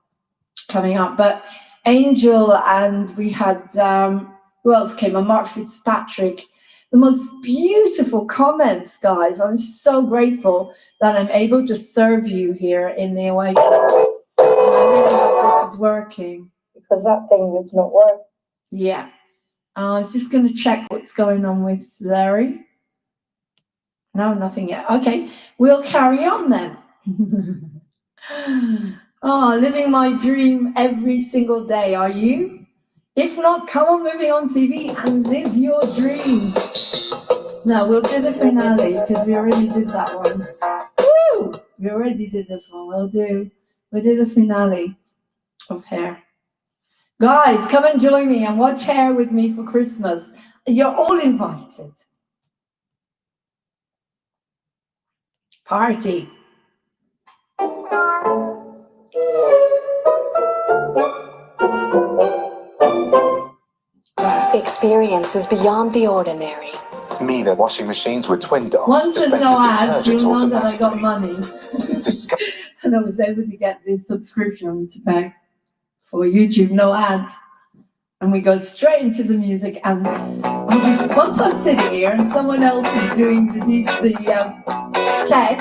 coming up. But Angel, and we had, who else came on? Mark Fitzpatrick. The most beautiful comments, guys. I'm so grateful that I'm able to serve you here in the Awakening. I really hope this is working, because that thing does not work. Yeah. I was just going to check what's going on with Larry. No, nothing yet. Okay, we'll carry on then. Oh, living my dream every single day. Are you? If not, come on, Moving On TV and live your dream. No, we'll do the finale, because we already did that one. Woo! We already did this one. We'll do the finale of Hair. Guys, come and join me and watch Hair with me for Christmas. You're all invited. Party. Experiences beyond the ordinary. Miele washing machines with twin doors. Once there's no ads, you'll know that I got automatically. money. And I was able to get the subscription to pay for YouTube, no ads. And we go straight into the music. And once I'm sitting here and someone else is doing the tech,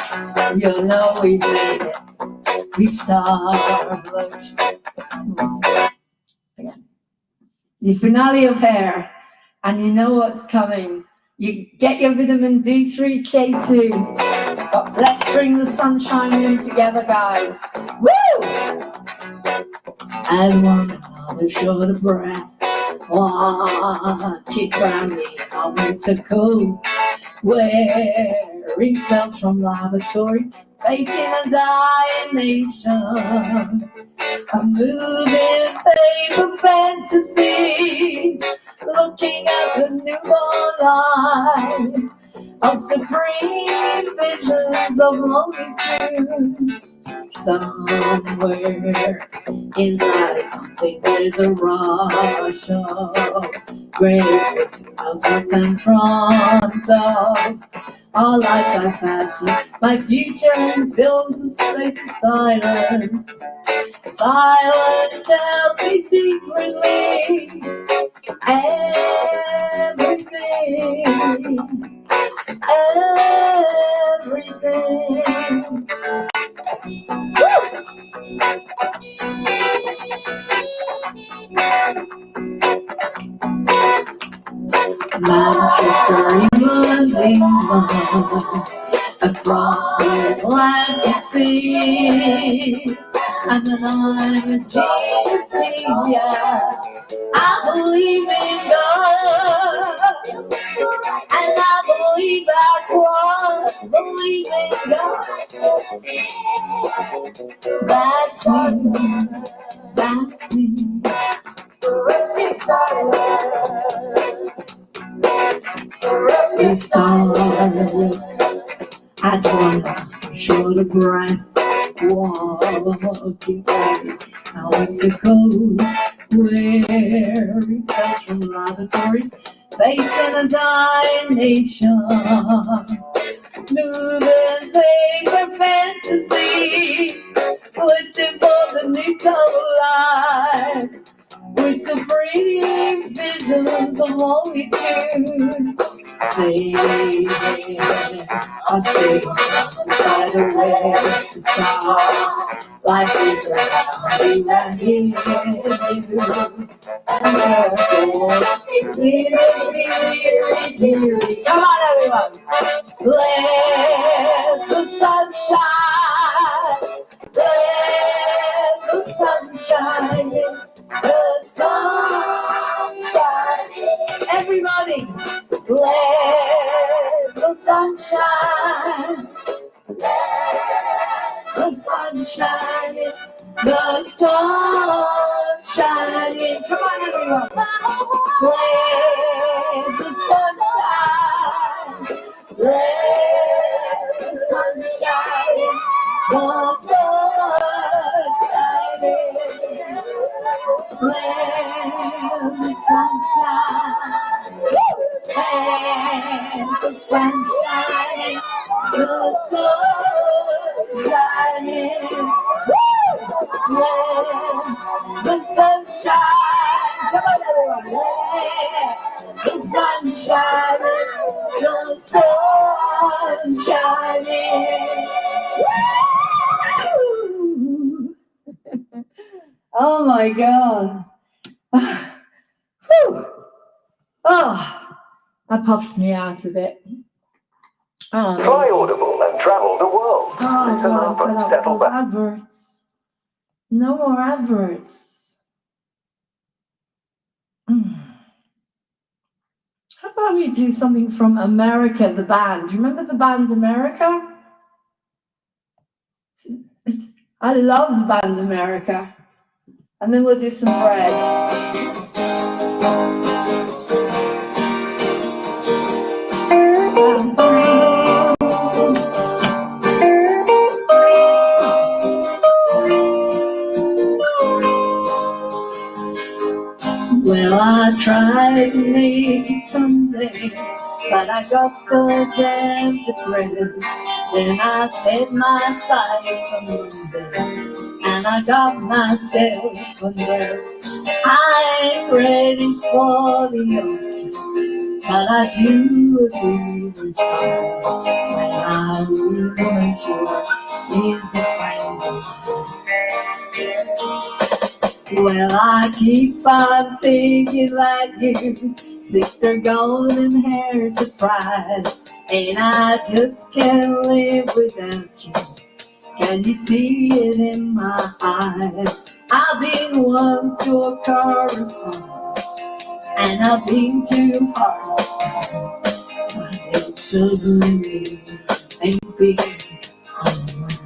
you'll know we've made it. We start, look. Again. The finale of Hair, and you know what's coming. You get your vitamin D3, K2. But let's bring the sunshine in together, guys. Woo! I want another short of breath. Keep around me in our winter coats, wearing cells from laboratory, facing a dying nation. A moving paper fantasy, looking at the newborn life of supreme visions of longitudes. Somewhere inside something there's a rush of greatness clouds what's in front of our life I fashion. My future in films and space is silent. Silence tells me secretly everything, everything. Manchester, England, across the Atlantic Sea. And then I'm a genius, yeah. I believe in God, and I believe I can believe in God. That's me, that's me. The rest is silent. The rest is silent. I don't know, short of breath. Walking out into cold, wearing cells from laboratories, facing a dying nation. Moving paper fantasy, listing for the new life, with supreme visions of longitude. Saving us inside a race to try. Life is a and here. And come on, everyone. Let the sun shine. Let the sun shine. The sun shine. Everybody. Let the sun shine. Let the sun shine. The sun shining. Come on, everyone. Let the sun shine. Let the sun shine. The sun shining. Let the sun shine. Let the sun shine. The sun shining. Let the sun shine. Come on, everyone. Let the sun shining. The sun shining. Oh my God. Whew. Oh, that pops me out a bit. Oh, Try Audible and travel the world. oh Listen God, up I'm fed and up with settle those back. adverts. No more adverts. How about we do something from America, the band? Do you remember the band America? I love the band America. And then we'll do some bread. it someday. But I got so damn depressed. Then I set my sights on Monday, and I got myself undressed. I ain't ready for the altar, but I do agree with time when I woman sure is a friend. Well, I keep on thinking like you, sister golden hair surprise, and I just can't live without you. Can you see it in my eyes? I've been one to correspond, and I've been too hard, but it doesn't mean ain't been alright.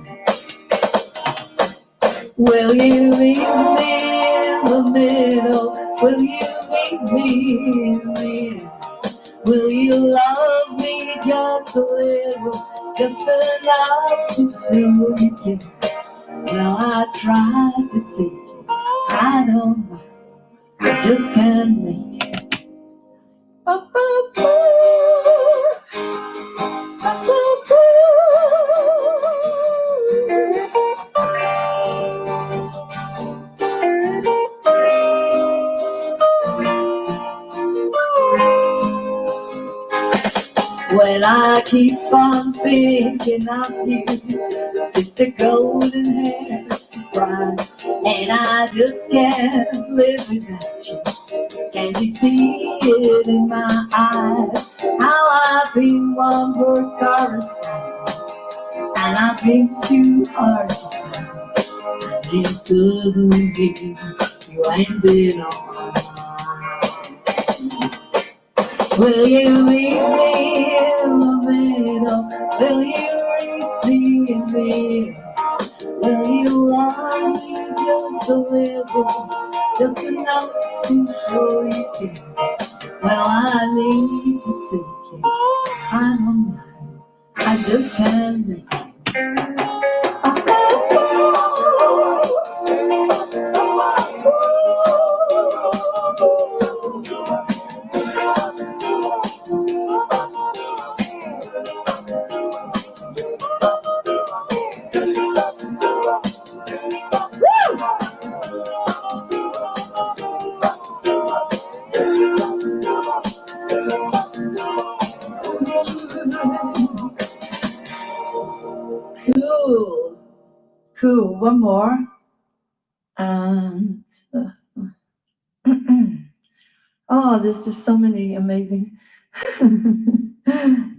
Will you leave me in the middle? Will you meet me in the end? Will you love me just a little, just enough to show you care? Well, I tried to take it, I don't know, I just can't make it. Well, I keep on thinking of you, sister golden hair surprise, and I just can't live without you. Can you see it in my eyes? How I've been one for correspondence, and I've been too hard to find. And it doesn't mean you ain't been on. Will you meet me in the middle? Will you read me in the middle? Will you love me just a little, just enough to show you care? Well, I need to take it, I don't mind, I just can't make it. Cool, one more. And oh, there's just so many amazing.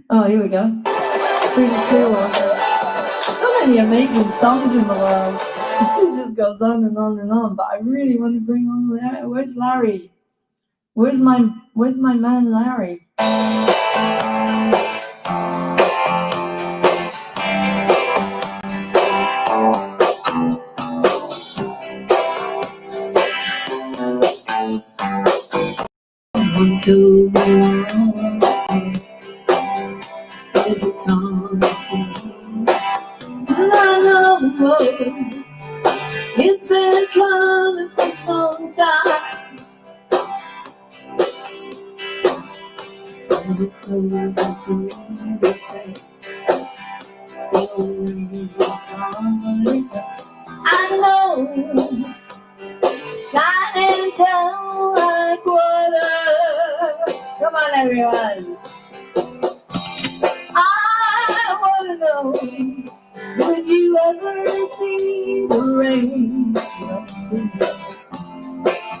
Oh, here we go. Pretty cool. So many amazing songs in the world. It just goes on and on and on. But I really want to bring on Larry. Where's Larry? Where's my man Larry? Until there's a time, and I know it's been coming for some time. And it's over to say, I know, shining down like water. Come on, everyone. I wanna know, did you ever see the rain?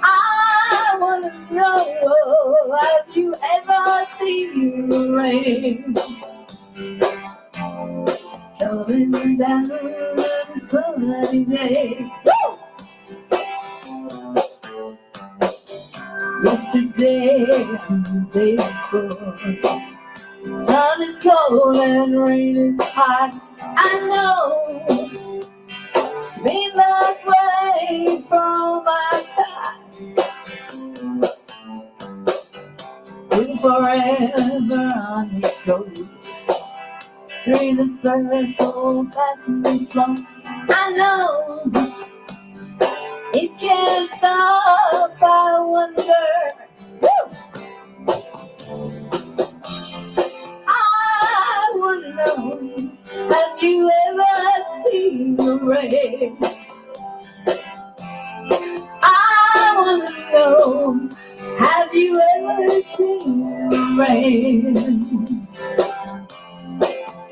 I wanna know, have you ever seen the rain? Coming down on a sunny day. Yesterday and the day before, sun is cold and rain is hot. I know, be that way for all my time. And forever on it goes, through the circle, fast and slow. I know, it can't stop, I wonder. Woo!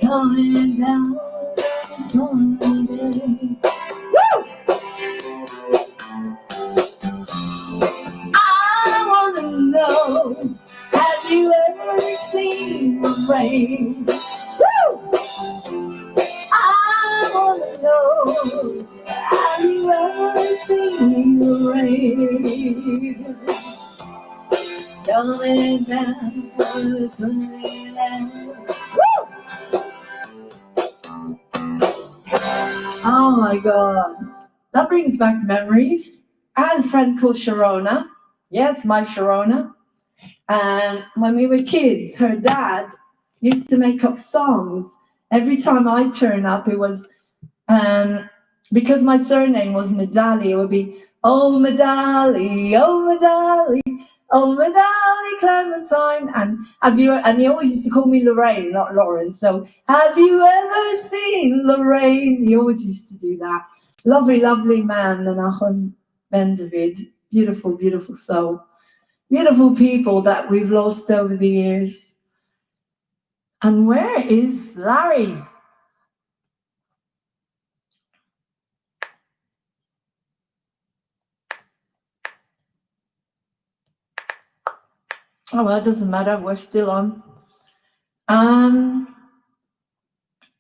coming down Sunday. Woo! I wanna know, have you ever seen the rain? Woo! I wanna know, have you ever seen the rain? Coming down Sunday night. Woo! Oh my God, that brings back memories. I had a friend called Sharona. Yes, my Sharona. And when we were kids, her dad used to make up songs. Every time I turn up, it was, because my surname was Medali, it would be, oh Medali, oh Medali, oh Medali Clementine. And he always used to call me Lorraine, not Lauren. So, have you ever seen Lorraine? He always used to do that. Lovely, lovely man, Menachem Ben David. Beautiful, beautiful soul. Beautiful people that we've lost over the years. And where is Larry? Oh, well, it doesn't matter. We're still on.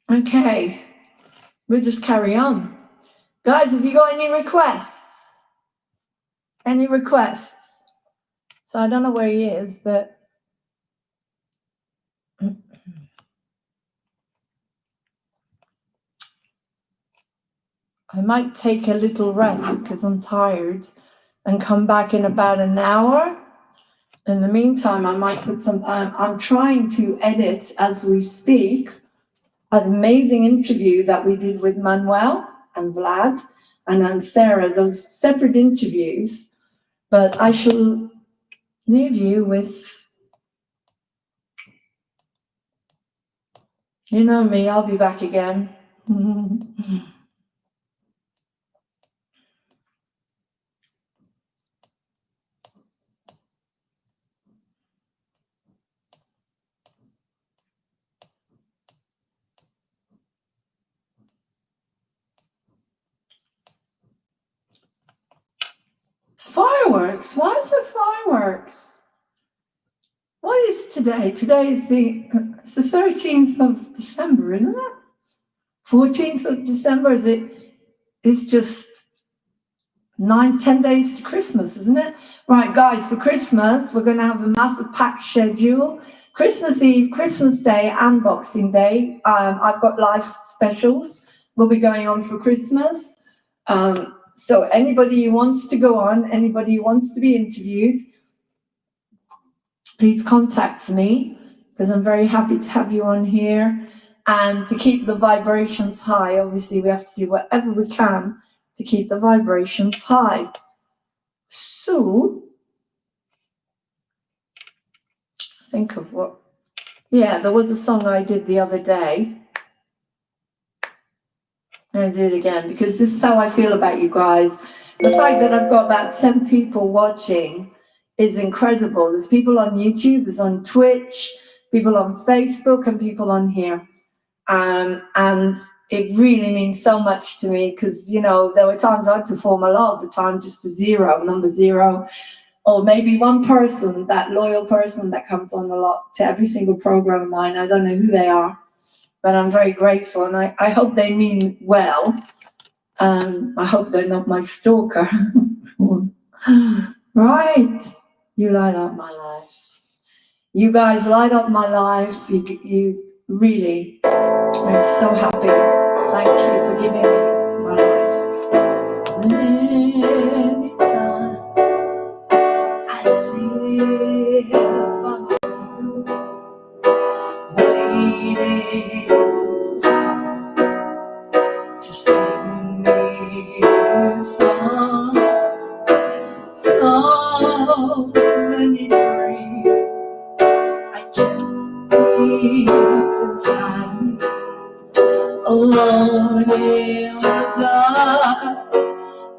Okay. We'll just carry on. Guys, have you got any requests? Any requests? So I don't know where he is, but I might take a little rest because I'm tired and come back in about an hour. In the meantime, I might put some, I'm trying to edit as we speak an amazing interview that we did with Manuel and Vlad and Sarah, those separate interviews. But I shall leave you with, you know me, I'll be back again. It's fireworks. Why is there fireworks? What is today? Today is it's the 13th of December, isn't it? 14th of December, is it? It's just 9-10 days to Christmas, isn't it? Right, guys, for Christmas, we're going to have a massive packed schedule. Christmas Eve, Christmas Day, and Boxing Day. I've got live specials will be going on for Christmas. So anybody who wants to go on, anybody who wants to be interviewed, please contact me because I'm very happy to have you on here. And to keep the vibrations high, obviously we have to do whatever we can to keep the vibrations high. So, think of what, yeah, there was a song I did the other day. I'm going to do it again because this is how I feel about you guys. The fact that I've got about 10 people watching is incredible. There's people on YouTube, there's on Twitch, people on Facebook, and people on here. And it really means so much to me because, you know, there were times I'd perform a lot of the time just a number zero, or maybe one person, that loyal person that comes on a lot to every single program of mine. I don't know who they are, but I'm very grateful, and I hope they mean well. I hope they're not my stalker. Right. You light up my life. You guys light up my life. You really, I'm so happy. Thank you for giving me my life. Many times I sit by my window, waiting for someone to sing me a song. So many dreams I kept deep inside me, alone in the dark.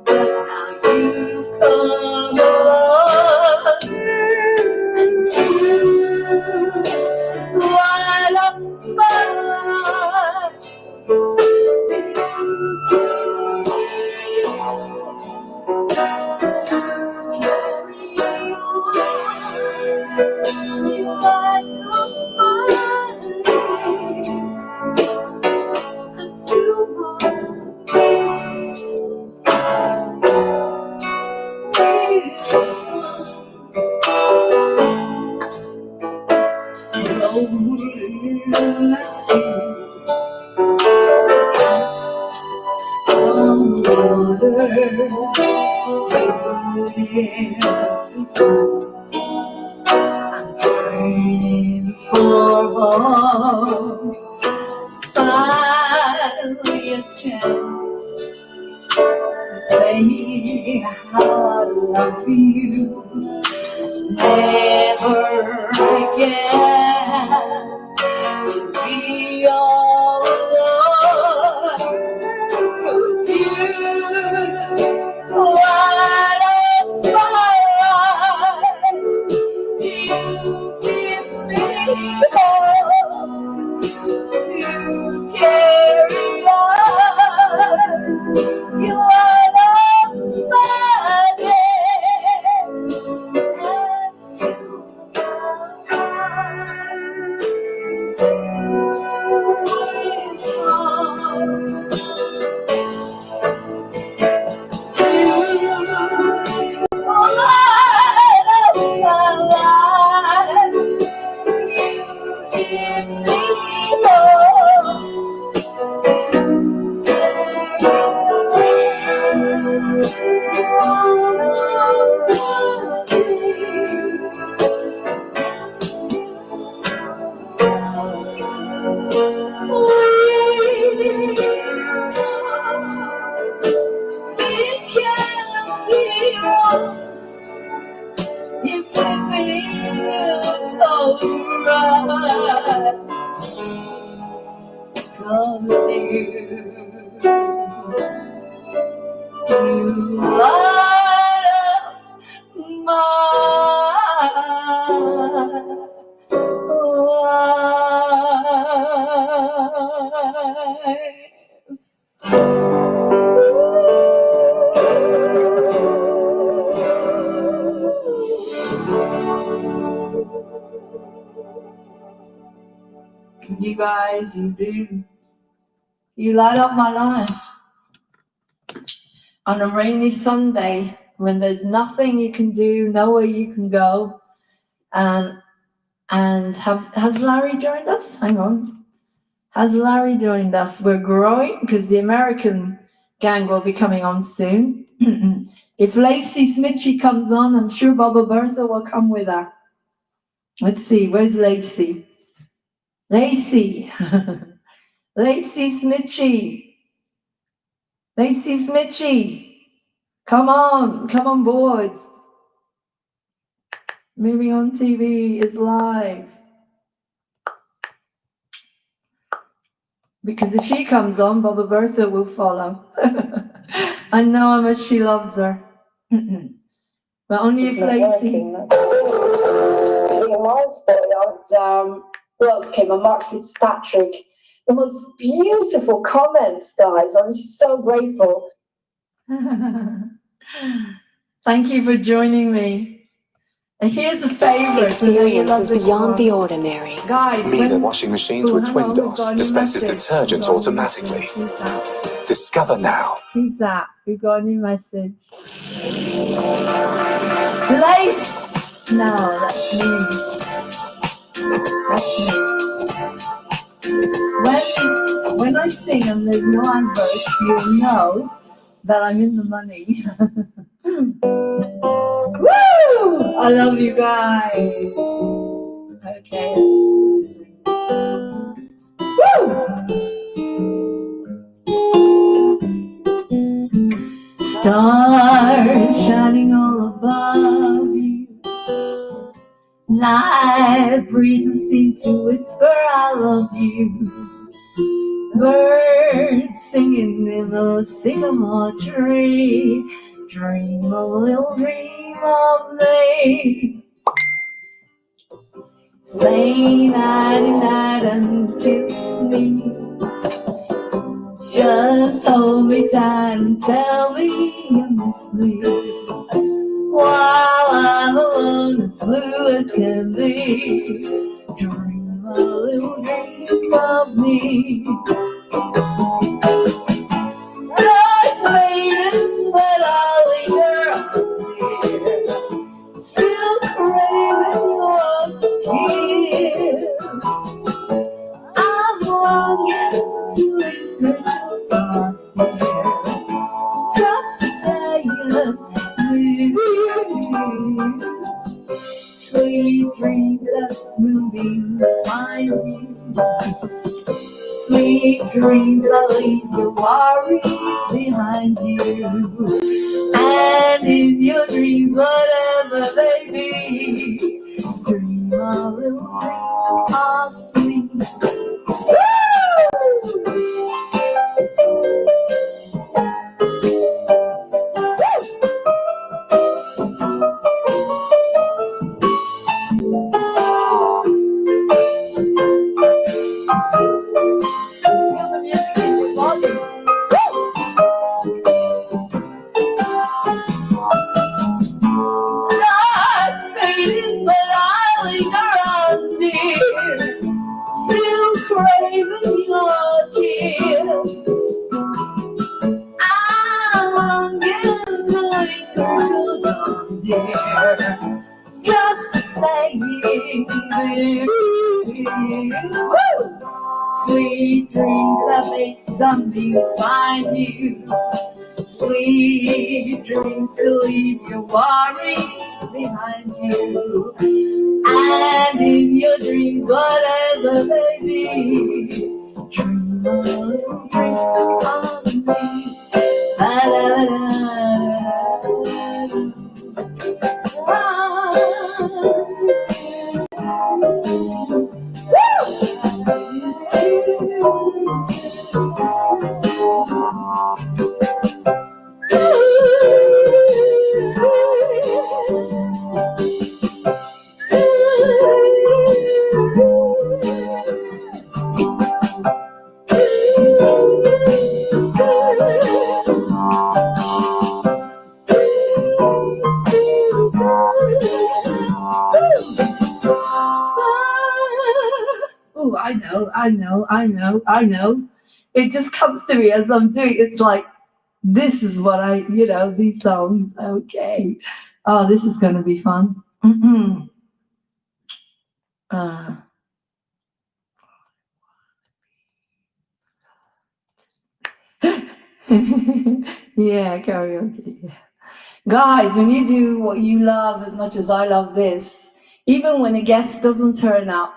But now you've come along, and you light up my life. I'm turning for home. Finally a chance to say how I love you. Never again to be all alone. 'Cause you light up my life. You give me hope to carry on. You light up my day and fill my heart with song. If it feels alright, 'cause you light up my You guys, you do. You light up my life. On a rainy Sunday, when there's nothing you can do, nowhere you can go. And has Larry joined us? Hang on. Has Larry joined us? We're growing because the American gang will be coming on soon. If Lacey Smitchy comes on, I'm sure Baba Bertha will come with her. Let's see, where's Lacey? Lacey. Lacey Smitchy. Lacey Smitchy. Come on board. Moving on TV is live. Because if she comes on, Baba Bertha will follow. I know how much she loves her. But only if Lacey. Who else came on? Mark Fitzpatrick. The most beautiful comments, guys. I'm so grateful. Thank you for joining me. And here's a favorite. Experience is beyond the ordinary. Guys, Miele washing machines with twin DOS dispenses detergent automatically. Discover now. Who's that? We got a new message. Lace! No, that's me. That's me. When I sing and there's no adverts, you'll know that I'm in the money. Woo! I love you guys. Okay. Woo! Stars shining all above you. Night breezes seem to whisper I love you. Birds singing in the sycamore tree. Dream a little dream of me. Say nighty night and kiss me. Just hold me tight and tell me you miss me. While I'm alone as blue as can be. Dream a little dream of me. Stars fading, but I'll linger on here. Still craving your kiss. I'm Sweet dreams that leave your worries behind you. And in your dreams, whatever they be, dream a little dream of me. Feel the music in your body. Starts fading, but I linger on, dear. Still craving your kiss. I'm longing to linger on, dear. Just saying this. Woo! Sweet dreams that make zombies find you. Sweet dreams to leave your worries behind you. And in your dreams, whatever they be, dream a little dream of me. Oh, I know. It just comes to me as I'm doing. It's like, this is what these songs. Okay. Oh, this is going to be fun. Yeah, karaoke. Yeah. Guys, when you do what you love as much as I love this, even when a guest doesn't turn up,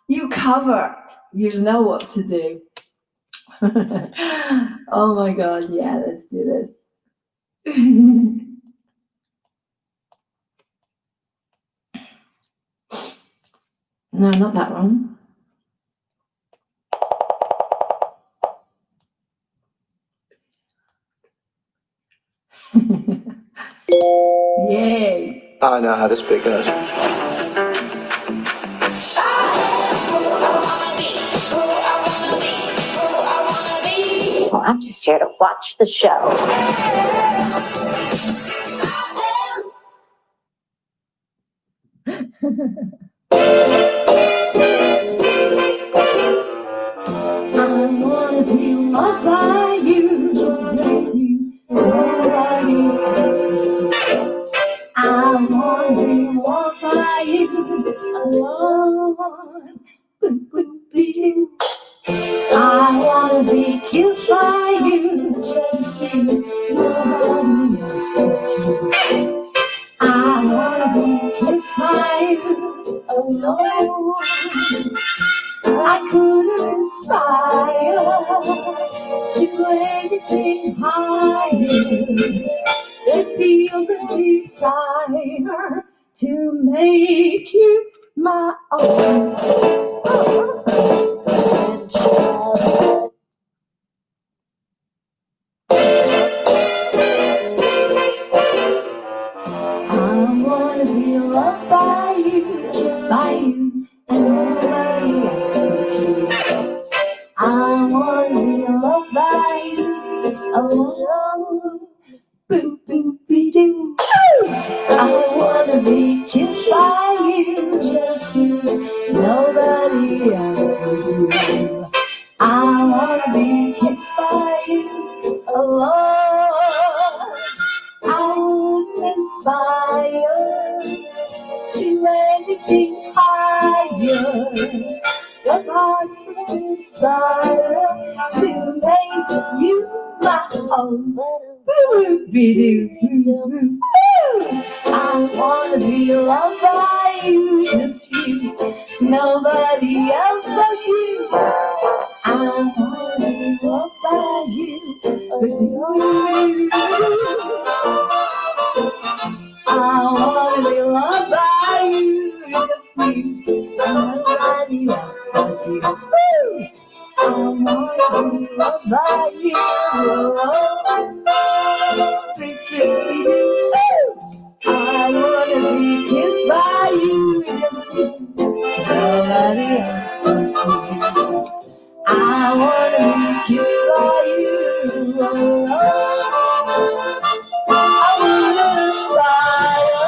you cover. You know what to do. Oh my God, yeah, let's do this. No, not that one. Yay. I know how this bit goes. Well, I'm just here to watch the show. I wanna be loved by you, just you, nobody else. I wanna be loved by you, alone. I wanna be kissed by you, just you, nobody else. I wanna be kissed by you, alone. I couldn't aspire to anything higher than feel the desire to make you my own. I wanna be loved by you, and nobody else but you. I wanna be loved by you, alone. Boo, boo, bee, doo. I wanna be kissed by you, just you, nobody else but you. I wanna be kissed by you, alone. I wouldn't aspire to anything higher than my desire to make you my own. I wanna be loved by you, just you, nobody else but you. I wanna be loved by you. I wanna be loved by you. Nobody else but you. I wanna be loved by you. I wanna be kissed by you. Nobody else but you. I wanna be kissed by you. I wanna aspire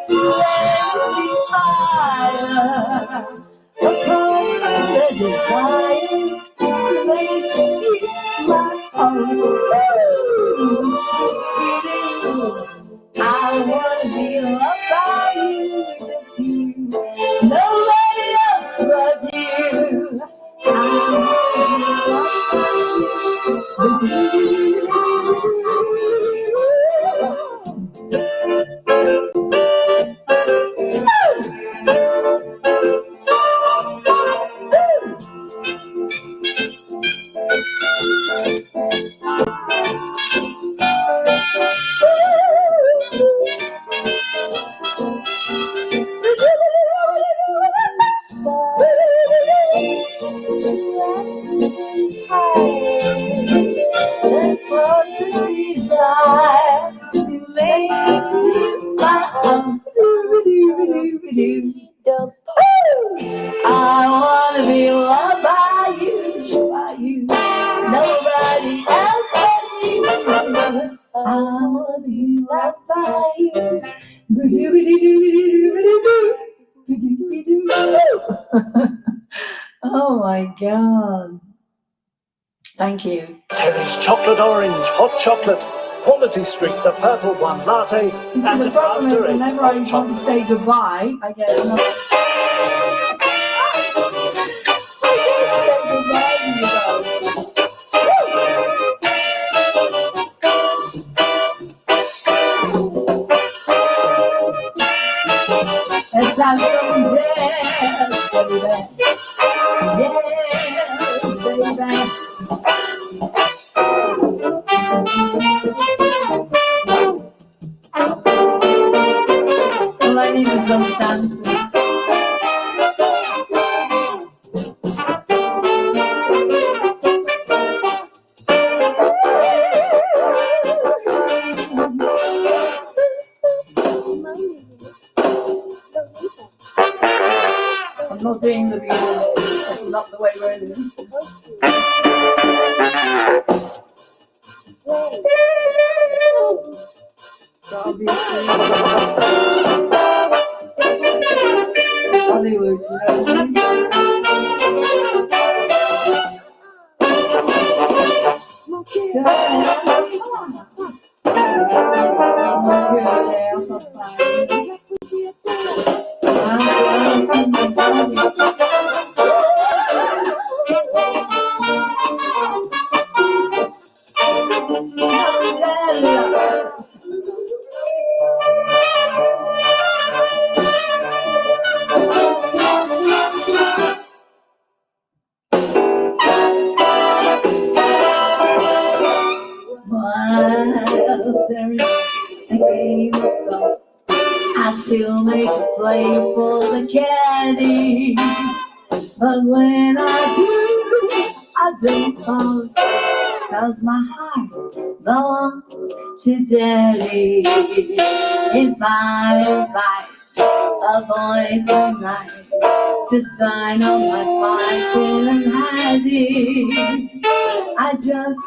to every higher. A desire to make you my own. I wanna be loved by you. Nobody else but you. I wanna be loved by you, nobody else but you. I wanna be loved by you. Oh my God. Thank you. Terry's chocolate orange, hot chocolate, Quality Street, the purple one, latte, and The problem is after eight, whenever I hot want to chocolate. say goodbye, I get another. Let's have some yes, baby. Yes, baby. All I need is those dances. I'm not doing the beautiful. That's not the way we're doing it. Hollywood, you know what I mean? I still make a play for the caddy, but when I do, I don't fall, 'cause my heart belongs to Daddy. If I invite a boy tonight to dine on my fine and Hattie, I just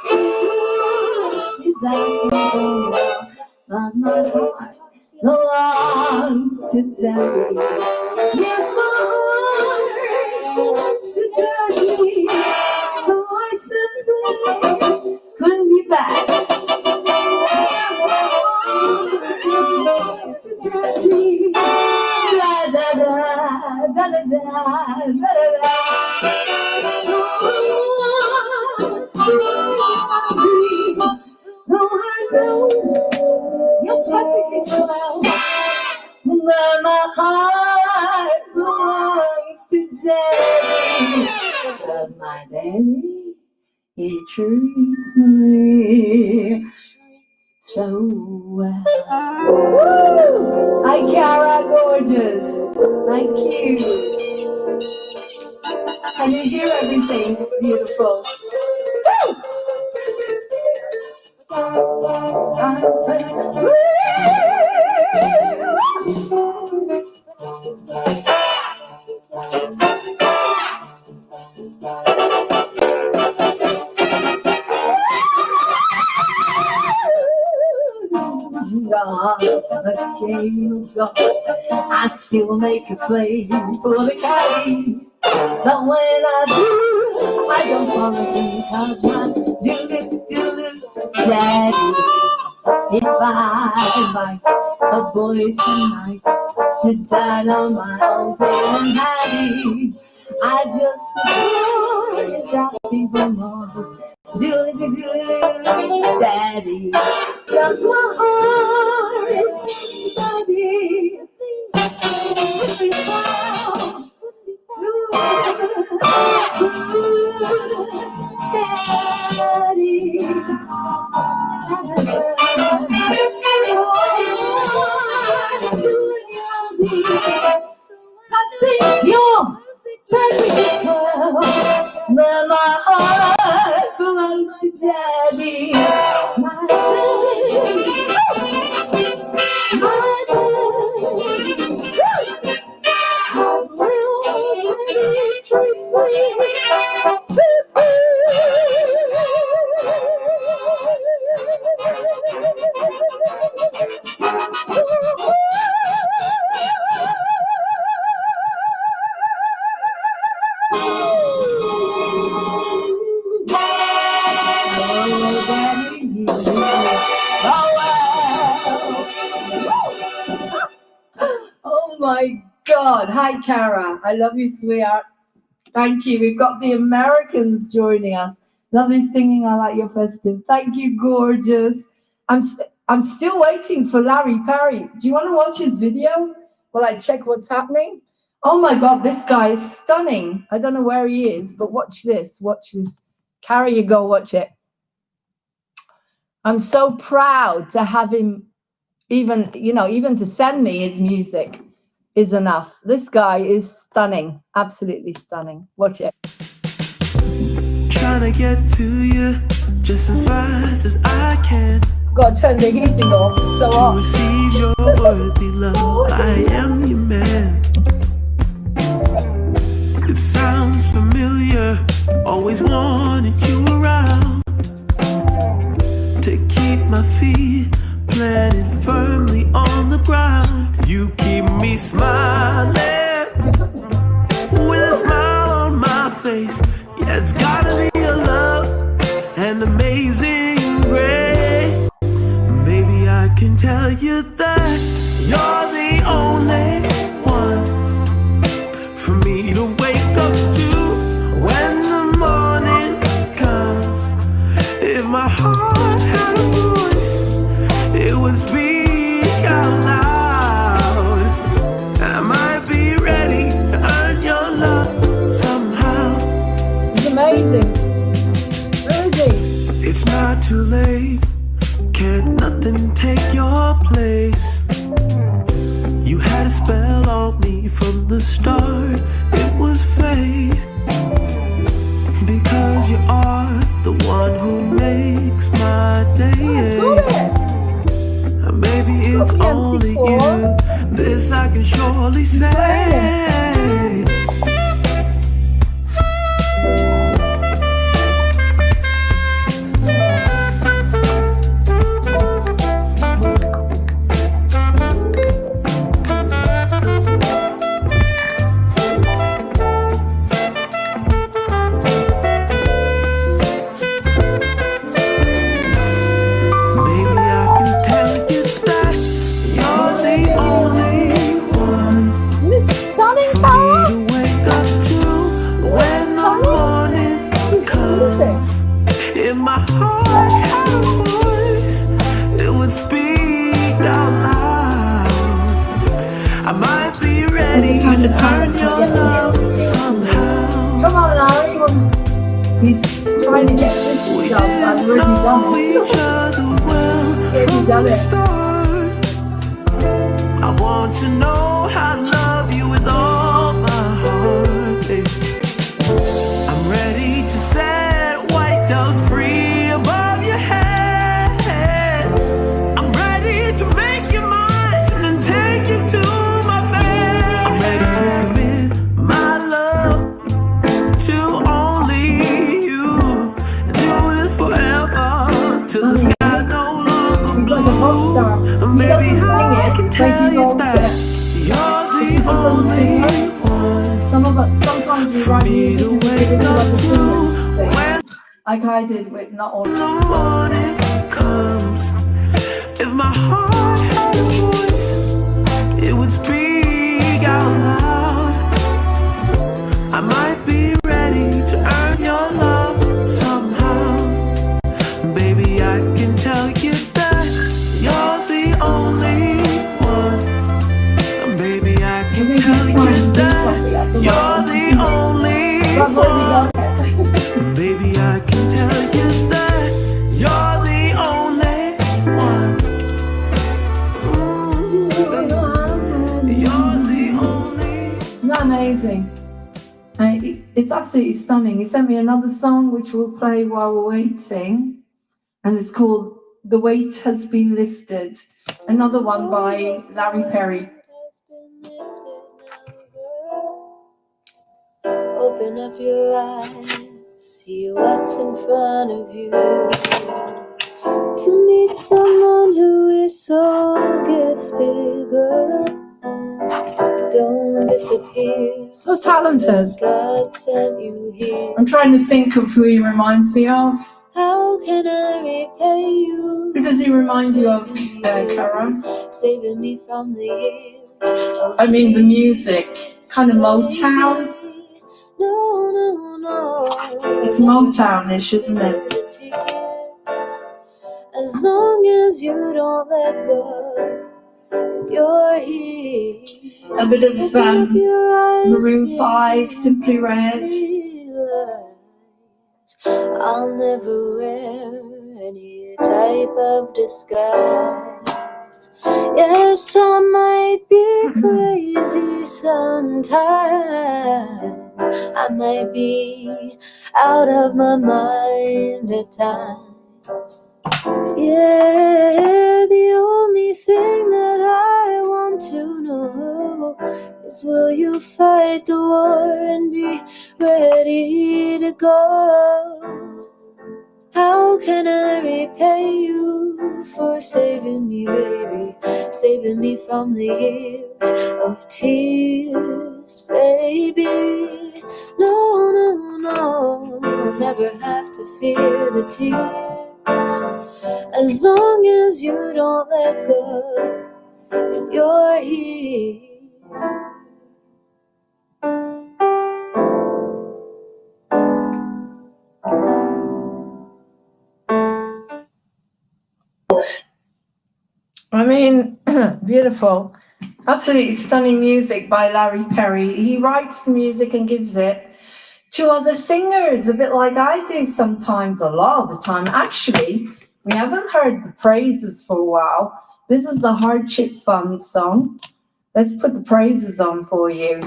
he's asking for more, but my heart belongs to Daddy. Yes, my heart belongs to Daddy. So I simply couldn't be back. Belongs to Daddy. Da da da da da da da da. No, I know you're perfectly swell, but my heart belongs to Daddy. He treats me so well. Woo! Hi, Cara, gorgeous. Thank you. Can you hear everything? Beautiful. I still make a play for the caddies, but when I do, I don't follow because my daddy. If I invite a boy tonight to dine on my own feeling happy, I just adore his asking for more. Daddy, that's my heart, daddy. But my heart belongs to daddy. My daddy. My Oh my God. Hi, Cara. I love you, sweetheart. Thank you. We've got the Americans joining us. Lovely singing. I like your festive. Thank you, gorgeous. I'm still waiting for Larry Perry. Do you want to watch his video while I check what's happening? Oh my God, this guy is stunning. I don't know where he is, but watch this. Watch this. Cara, you go watch it. I'm so proud to have him even to send me his music is enough. This guy is stunning, absolutely stunning. Watch it. Trying to get to you just as fast as I can. Got to turn the heating off. So to receive your worthy love, I am your man. It sounds familiar, always wanted you around. To keep my feet planted firmly on the ground. You keep me smiling with a smile on my face. Yeah, it's gotta be a love and amazing grace. Baby, I can tell you that you're the only one for me to wake up to when the morning comes. If my heart had a voice, it would speak out loud. And I might be ready to earn your love somehow. It's amazing. Where is he? It's not too late. Can't nothing take your place. You had a spell on me from the start. It was fate. Because you are the one who makes my day. Maybe it's only you. This I can surely say. If my heart had a voice, it would speak out loud. I might be ready to earn your love somehow. Come on, Larry. He's trying to get this I've already know done each it. other well Already from done the it. start. I want to know how to love you with all my heart, baby. I'm ready to set white doves free above your head. I'm ready to make you mine and take you to my bed. I'm ready to commit my love to only you and do it forever till the sky no longer He's blue. like a pop star. And He baby, doesn't sing I it, can but tell he you wrote that it. you're He's the a good only singer. one Sometimes we for write me music to and we wake give it to up other to singers. when Like I did with not all. the morning comes. If my heart had a voice, it would speak out loud. I might be ready to earn your love somehow. Baby, I can tell you that you're the only one. Baby, I can tell you that you're the only one. Baby, I can tell you that you're the only one. You're the only. Isn't that amazing? It's absolutely stunning. He sent me another song which we'll play while we're waiting, and it's called The Weight Has Been Lifted. Another one by Larry Perry. Open up your eyes, see what's in front of you. To meet someone who is so gifted, girl. Don't disappear. So talented. God sent you here. I'm trying to think of who he reminds me of. How can I repay you? Who does he remind you of, Cara? Saving me from the years of I mean the music. Kind of Motown. No. It's Motown-ish, isn't it? As long as you don't let go, you're here. A bit of Maroon 5, Simply Red. I'll never wear any type of disguise. Yes, I might be crazy sometimes. I might be out of my mind at times. Yeah, the only thing that I want to know is, will you fight the war and be ready to go? How can I repay you for saving me, baby? Saving me from the years of tears, baby. No, I'll never have to fear the tears. As long as you don't let go, you're here. I mean, beautiful. Absolutely stunning music by Larry Perry. He writes the music and gives it to other singers, a bit like I do sometimes, a lot of the time. Actually, we haven't heard the praises for a while. This is the Hardship Fund song. Let's put the praises on for you.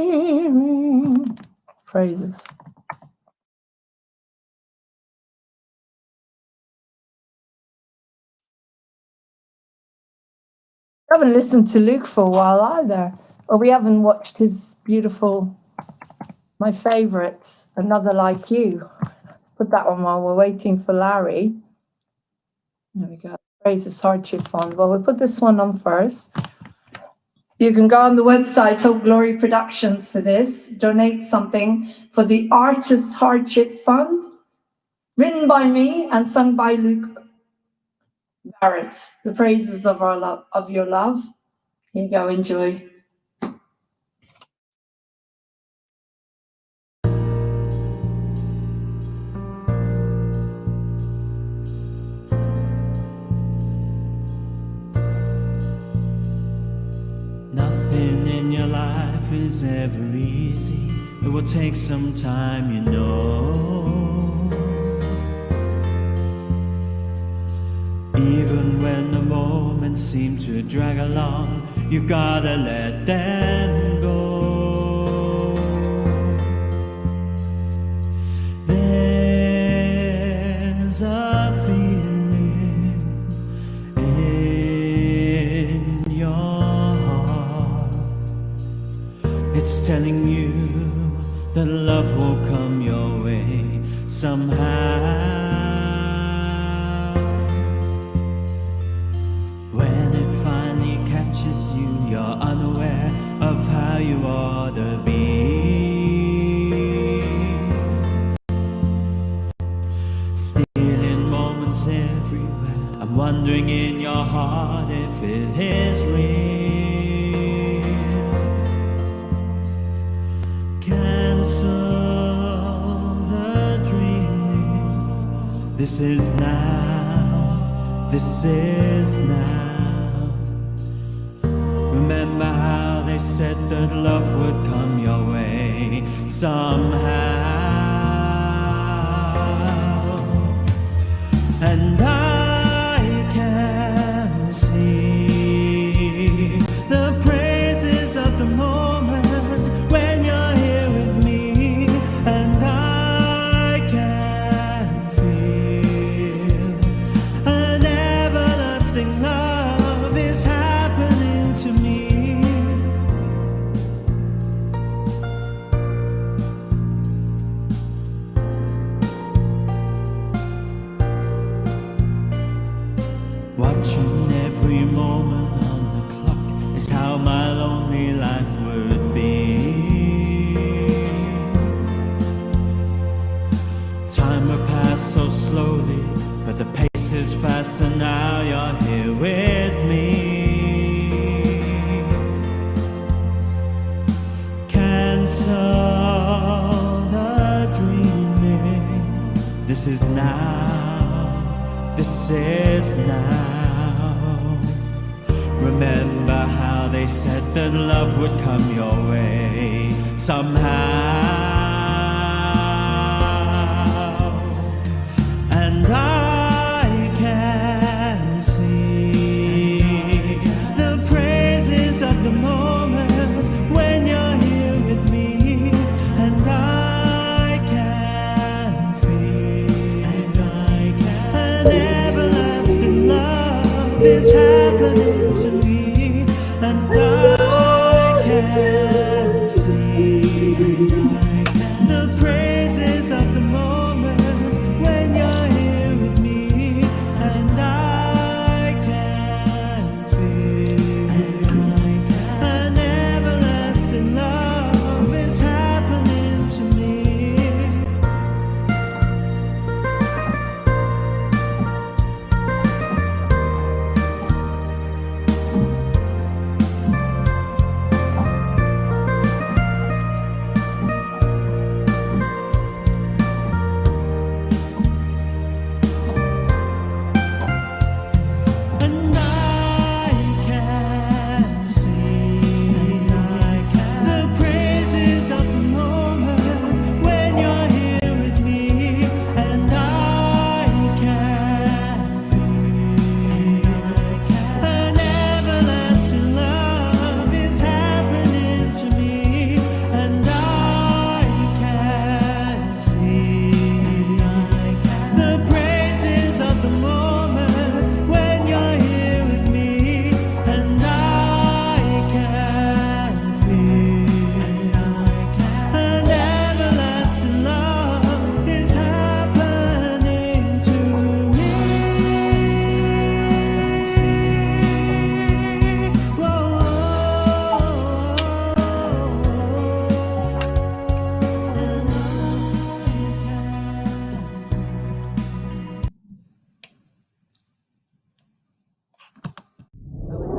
Streaming praises. I haven't listened to Luke for a while either, or we haven't watched his beautiful, my favourite, Another Like You. Let's put that on while we're waiting for Larry. There we go. Praises Hardship Fund. Well, we'll put this one on first. You can go on the website, Hope Glory Productions, for this. Donate something for the Artist Hardship Fund, written by me and sung by Luke Barrett. The praises of our love, of your love. Here you go, enjoy. is ever easy. It will take some time, you know. Even when the moments seem to drag along, you gotta let them go. There's a feeling in your heart. It's telling you that love will come your way somehow. When it finally catches you, you're unaware of how you ought to be. Stealing moments everywhere. I'm wondering in your heart if it is real. Cancel the dreaming. This is now. This is now. Remember how they said that love would come your way somehow. And I can see the praises of the moment when you're here with me. And I can feel an everlasting love is happening to me. Watching every moment on the clock is how my lonely life would be. Time will pass so slowly, but the pace is faster now you're here with me. Cancel the dreaming. This is now. This is now. Remember how they said that love would come your way somehow. And I can see the praises of the moment when you're here with me. And I can feel an everlasting love is happening to me. And I can see the praises of the moment when you're here with me. And I can feel an everlasting love is happening to me. And I can see the praises of the moment when you're here with me. And I can feel an everlasting love is happening to me. And I can see the praises of the moment when you're here with me. And I can feel an everlasting love is happening to me. Whoa.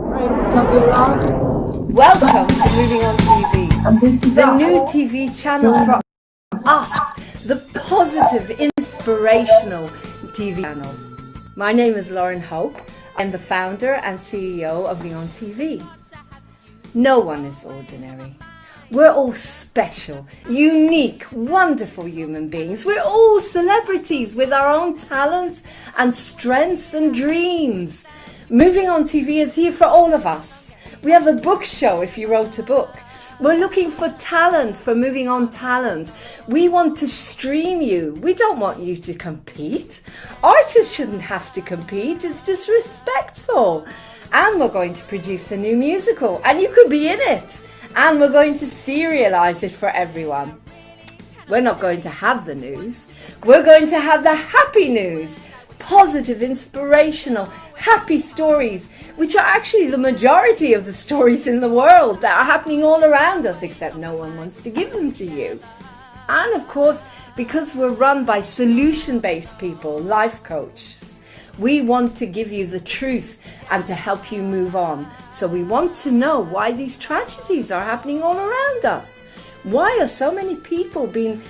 Praise of your love. Welcome to Moving On TV, And this is the us. new TV channel Join for us, the positive, inspirational TV channel. My name is Lauren Hope. I'm the founder and CEO of Moving On TV. No one is ordinary. We're all special, unique, wonderful human beings. We're all celebrities with our own talents and strengths and dreams. Moving On TV is here for all of us. We have a book show if you wrote a book. We're looking for talent, for Moving On talent. We want to stream you. We don't want you to compete. Artists shouldn't have to compete. It's disrespectful. And we're going to produce a new musical, and you could be in it. And we're going to serialise it for everyone. We're not going to have the news. We're going to have the happy news. Positive, inspirational, happy stories, which are actually the majority of the stories in the world that are happening all around us, except no one wants to give them to you. And of course, because we're run by solution-based people, life coaches, we want to give you the truth and to help you move on. So we want to know why these tragedies are happening all around us. Why are so many people being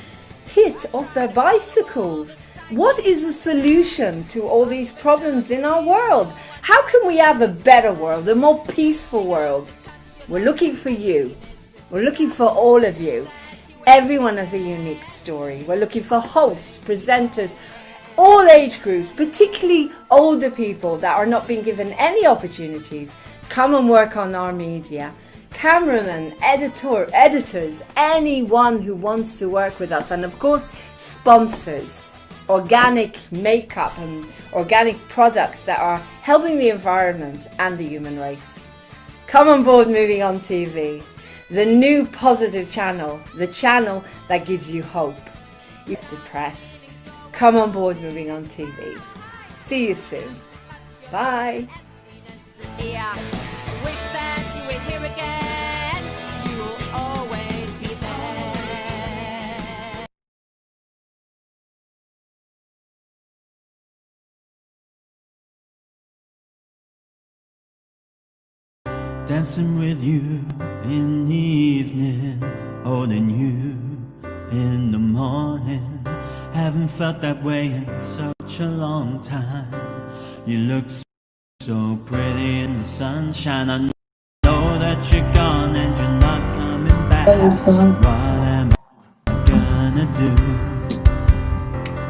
hit off their bicycles? What is the solution to all these problems in our world? How can we have a better world, a more peaceful world? We're looking for you. We're looking for all of you. Everyone has a unique story. We're looking for hosts, presenters, all age groups, particularly older people that are not being given any opportunities. Come and work on our media. Cameramen, editors, anyone who wants to work with us. And of course, sponsors. Organic makeup and organic products that are helping the environment and the human race. Come on board Moving On TV, the new positive channel, the channel that gives you hope. You're depressed. Come on board Moving On TV. See you soon. Bye. Dancing with you in the evening, holding you in the morning. Haven't felt that way in such a long time. You look so pretty in the sunshine. I know that you're gone and you're not coming back. What am I gonna do?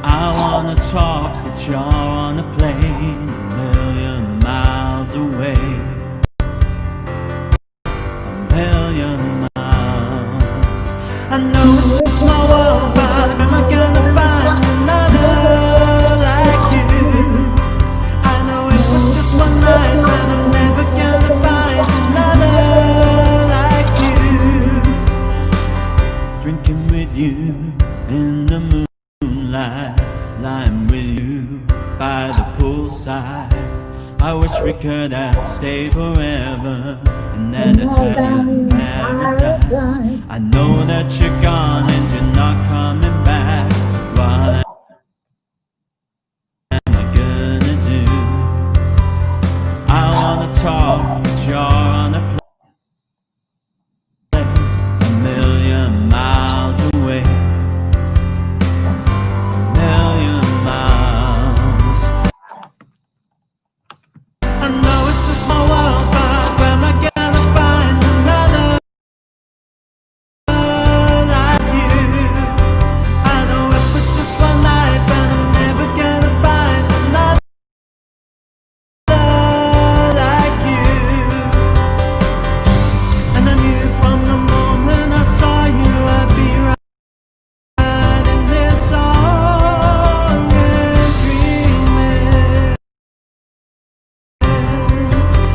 I wanna talk, but you're on a plane a million miles away. Million miles. I know it's a small world, but am I gonna find another like you? I know it was just one night, but I'm never gonna find another like you. Drinking with you in the moonlight, lying with you by the poolside. I wish we could have stayed forever in that eternal paradise. I know that you're gone and you're not coming back. What am I gonna do? I wanna talk, but you're on a plane a million miles away. A million miles. I know it's a small world, but where am I gonna find another like you? I know it was just one night, but I'm never gonna find another like you. And I knew from the moment I saw you, I'd be right in this song and dreaming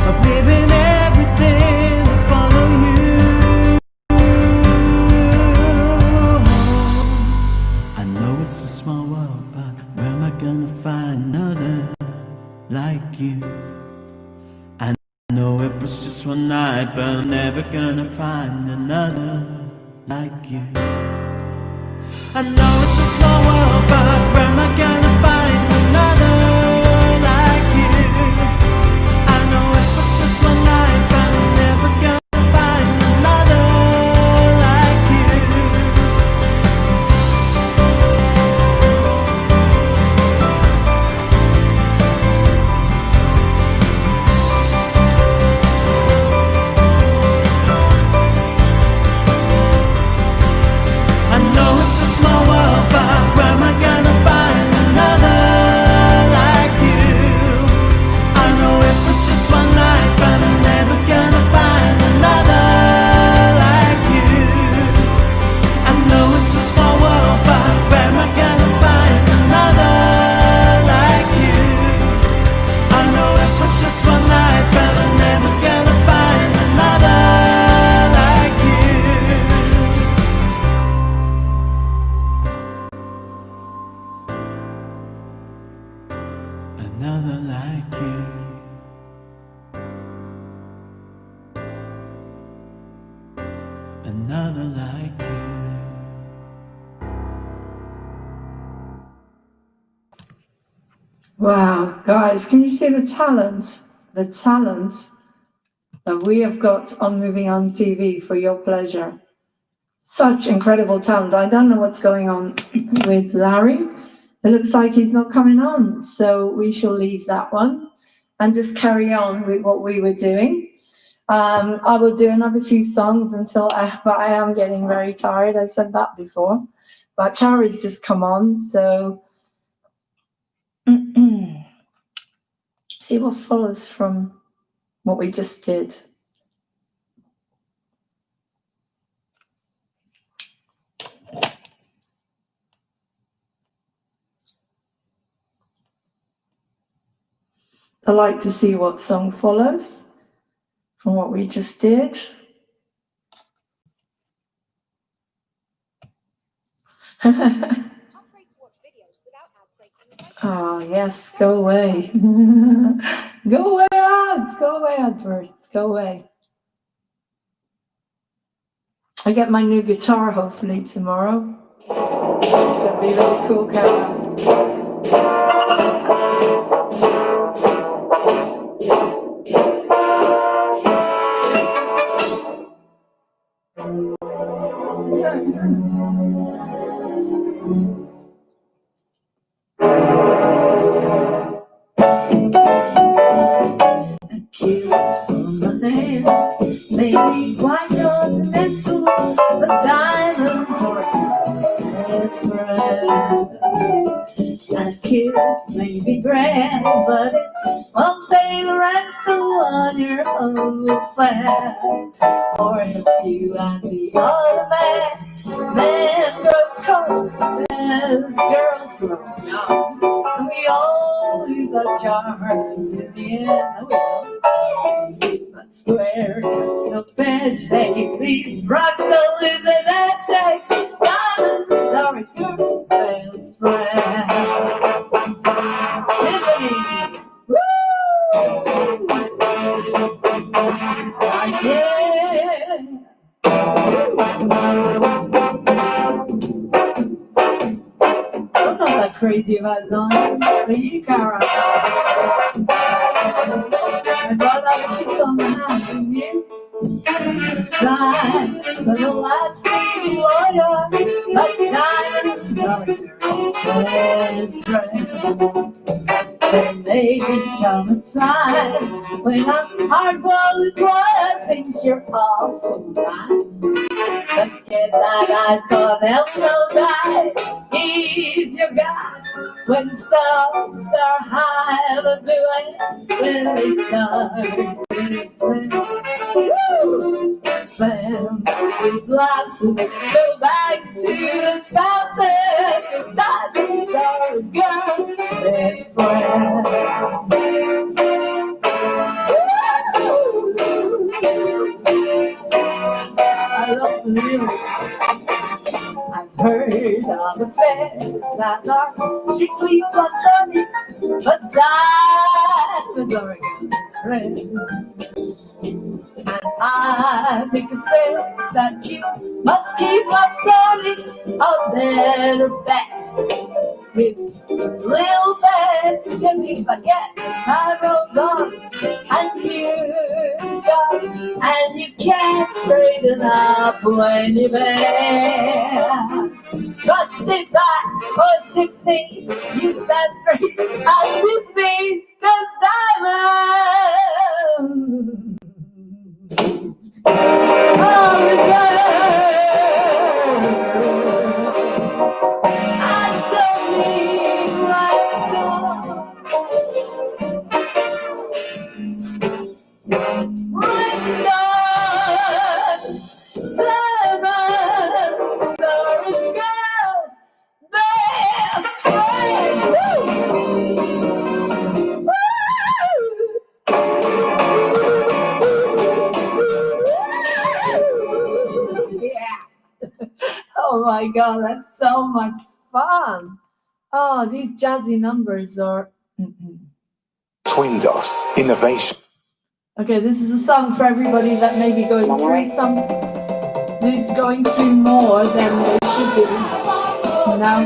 of leaving everything to follow you. I know it's a small world, but where am I gonna find another like you? I know it was just one night, but I'm never gonna find another like you. I know it's a small world, but where am I gonna find another like you? I know it was just one night, but I'm never gonna find another like you. another like you. Another like you. Wow, guys, can you see the talent that we have got on Moving On TV for your pleasure? Such incredible talent. I don't know what's going on with Larry. It looks like he's not coming on, so we shall leave that one and just carry on with what we were doing. I will do another few songs but I am getting very tired. I said that before, but Carrie's just come on, so see what follows from what we just did. I like to see what song follows from what we just did. Oh, yes, go away. Go away, ads. Go away, adverts. Go away. I get my new guitar hopefully tomorrow. It's going to be really cool, Carol. A kiss on the hand may be quite continental, but diamonds are best friend. A kiss may be grand, but it won't pay the rental on your hungry flat, or help you out the automat. Men grow cold as girls grow young, and we all lose our charms in the end. But square so best say, please rock the lose that shake. Diamonds are a girl's best friend. Tiffany's, woo! Yeah. I'm not that crazy about diamonds, but you, Cara. I'd rather have a kiss on the hand than you. Time for the last name lawyer, but diamonds are a girl's best friend. There may become a time when a hard-boiled boy thinks you're awful nice, but get that eyes, God else no die. He's your guy when stars are high, but when they start to sing. Slam these losses, go back to the spouses. Diamonds are a girl's best friend. I love the lyrics. I've heard of affairs that are strictly platonic, but diamonds are a girl's friend. And I think affairs that you must keep up solid are better bets. With little bets can be baguettes. Time rolls on and years gone, and you can't straighten up when you bet. But sit back, for 60, you stand straight at 50, 'cause diamonds are a girl. I don't mean like stone. Rhinestones, diamonds are a girl's best friend. Yeah. Oh my God, that's so much fun. Oh, these jazzy numbers are Twindos, innovation. Okay, this is a song for everybody that may be going through who's going through more than they should be. Now,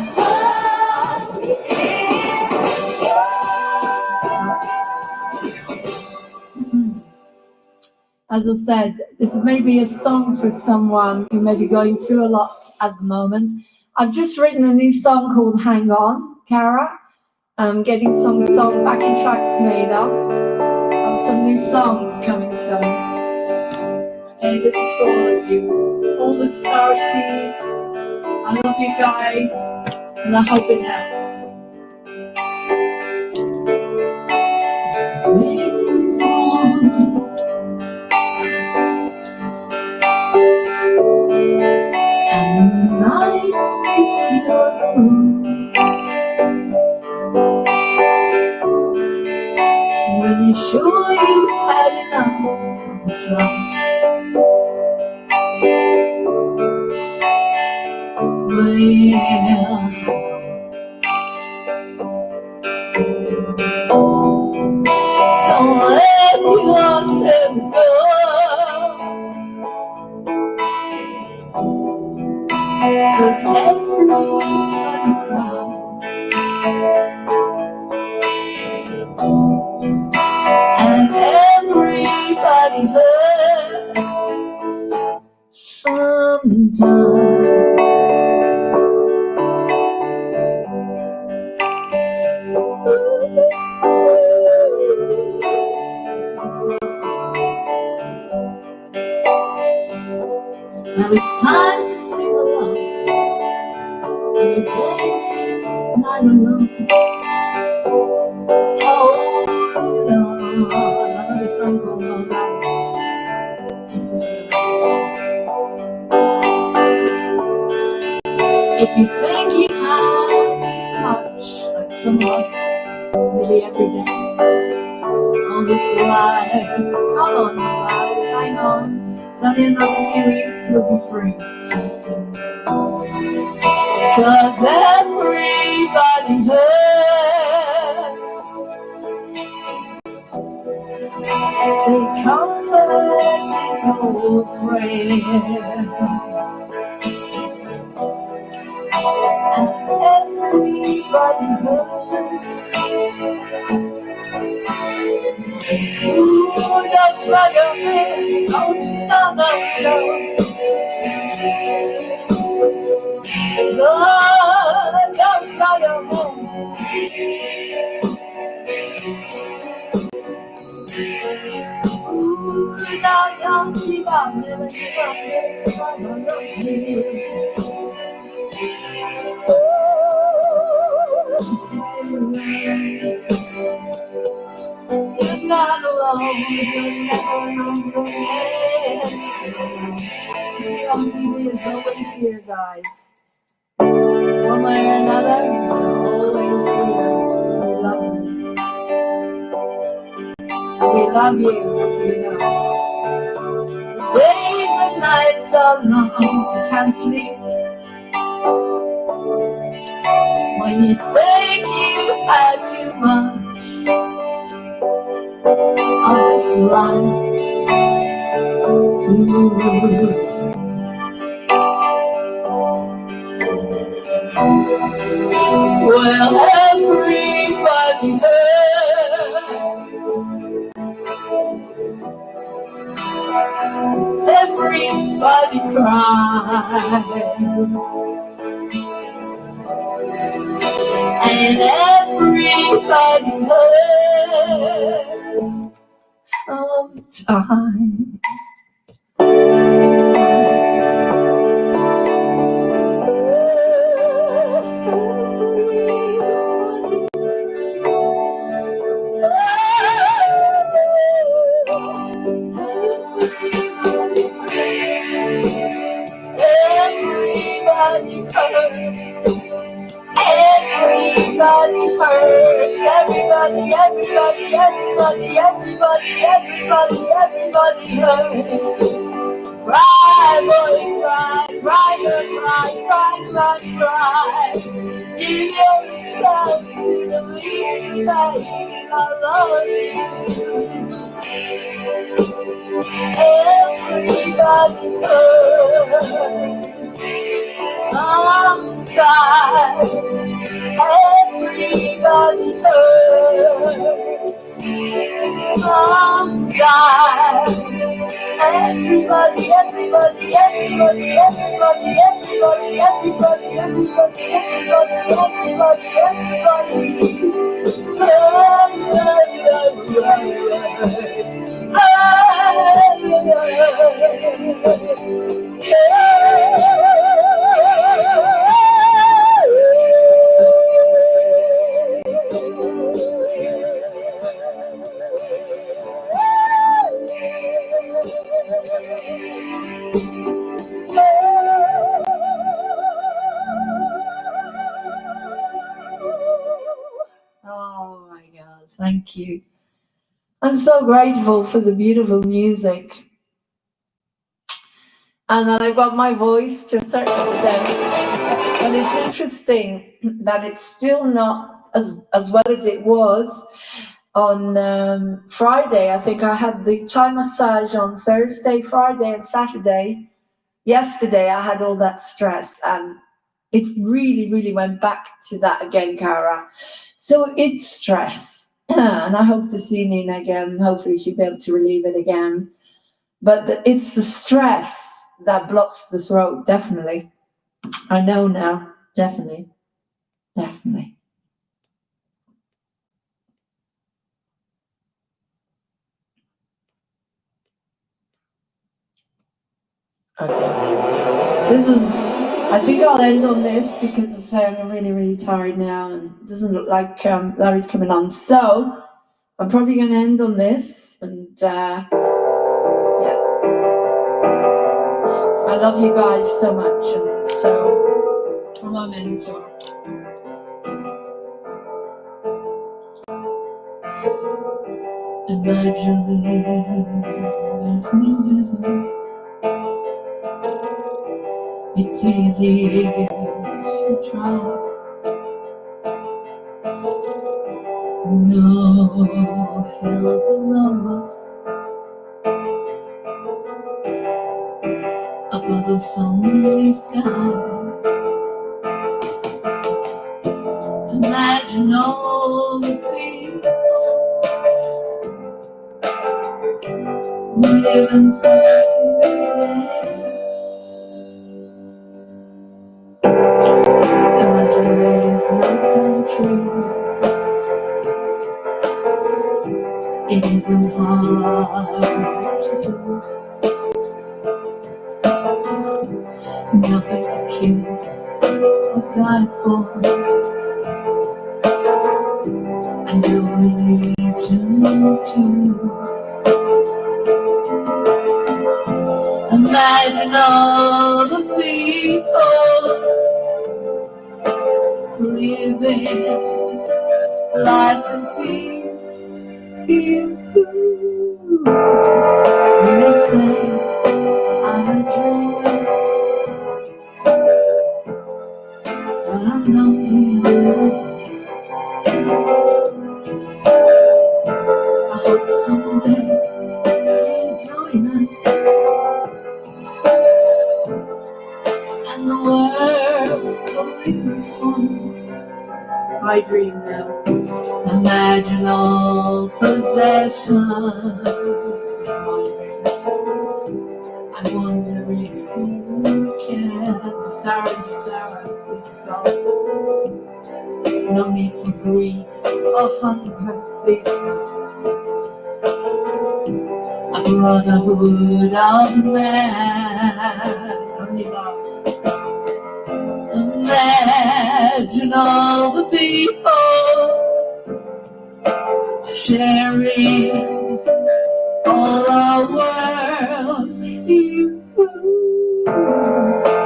as I said, this may be a song for someone who may be going through a lot at the moment. I've just written a new song called Hang On, Cara. I'm getting some backing tracks made up and some new songs coming soon. Okay, this is for all of you, all the star seeds. I love you guys, and I hope it helps. Days on, and the night is yours alone. When you're sure you've had enough of this life, well, don't let yourself go, 'cause everybody cries, and everybody hurts sometimes. Now it's time to sing along, and the days night alone. Hold on, another song called Hold On. If you think you've had too much, like some of us, really every day, on this life, come on guys, hang on. It's only another few weeks, you'll be free. 'Cause everybody hurts. Take comfort in your friend, and everybody hurts. Ooh, don't try your head, oh no, no, no. Lord, don't try your head. Ooh, now don't give up, never give up, never give up, I love you. You're not alone, you're never alone. Me on TV is always here, guys. One way or another, always here. We love you. We love you, as you know. The days and nights are long, you can't sleep. When you think you've had too much of this life to live. Well, everybody hurts. Everybody cries, and everybody hurts sometimes. Everybody hurts. Everybody hurts. Everybody, everybody, everybody, everybody, everybody, everybody hurts. Cry, boy, cry, cry, girl, cry, cry, cry, cry. Give yourself to the reason that I love you. Everybody hurts sometimes. Everybody hurts sometimes. Everybody, everybody, everybody, everybody, everybody, everybody, everybody, everybody, Oh my God, thank you. I'm so grateful for the beautiful music and that I've got my voice to a certain extent. And it's interesting that it's still not as well as it was on Friday. I think I had the Thai massage on Thursday, Friday and Saturday. Yesterday I had all that stress and it really, really went back to that again, Cara. So it's stress. And I hope to see Nina again. Hopefully she'll be able to relieve it again. But it's the stress that blocks the throat, definitely. I know now, definitely. Definitely. Okay. This is, I think I'll end on this because I'm really, really tired now and it doesn't look like Larry's coming on. So I'm probably going to end on this and yeah. I love you guys so much and so from my mentor. Imagine there's no heaven. It's easy if you try. No hell below us. Above us only sky. Imagine all the people living for today. Imagine there's no country. It isn't hard to do. Nothing to kill or die for. And no religion too. Imagine all the people living life in peace. When they say I'm a dreamer, but I'm not the only one. I hope someday you'll join us and the world will be this one. I dream now. Imagine all possessions. I wonder if you can. Sarah, please God. No need for greed or hunger, please God. A brotherhood of man, only love. Imagine all the people sharing all our world. You,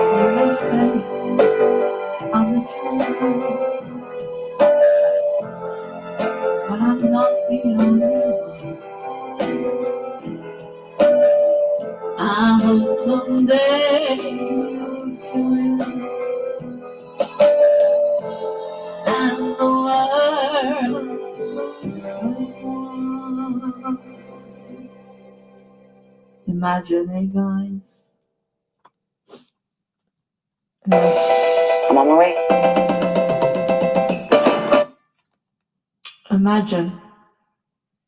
when they say I'm a fool, but I'm not the only one. I hope so. Imagine it, guys. I'm on my way.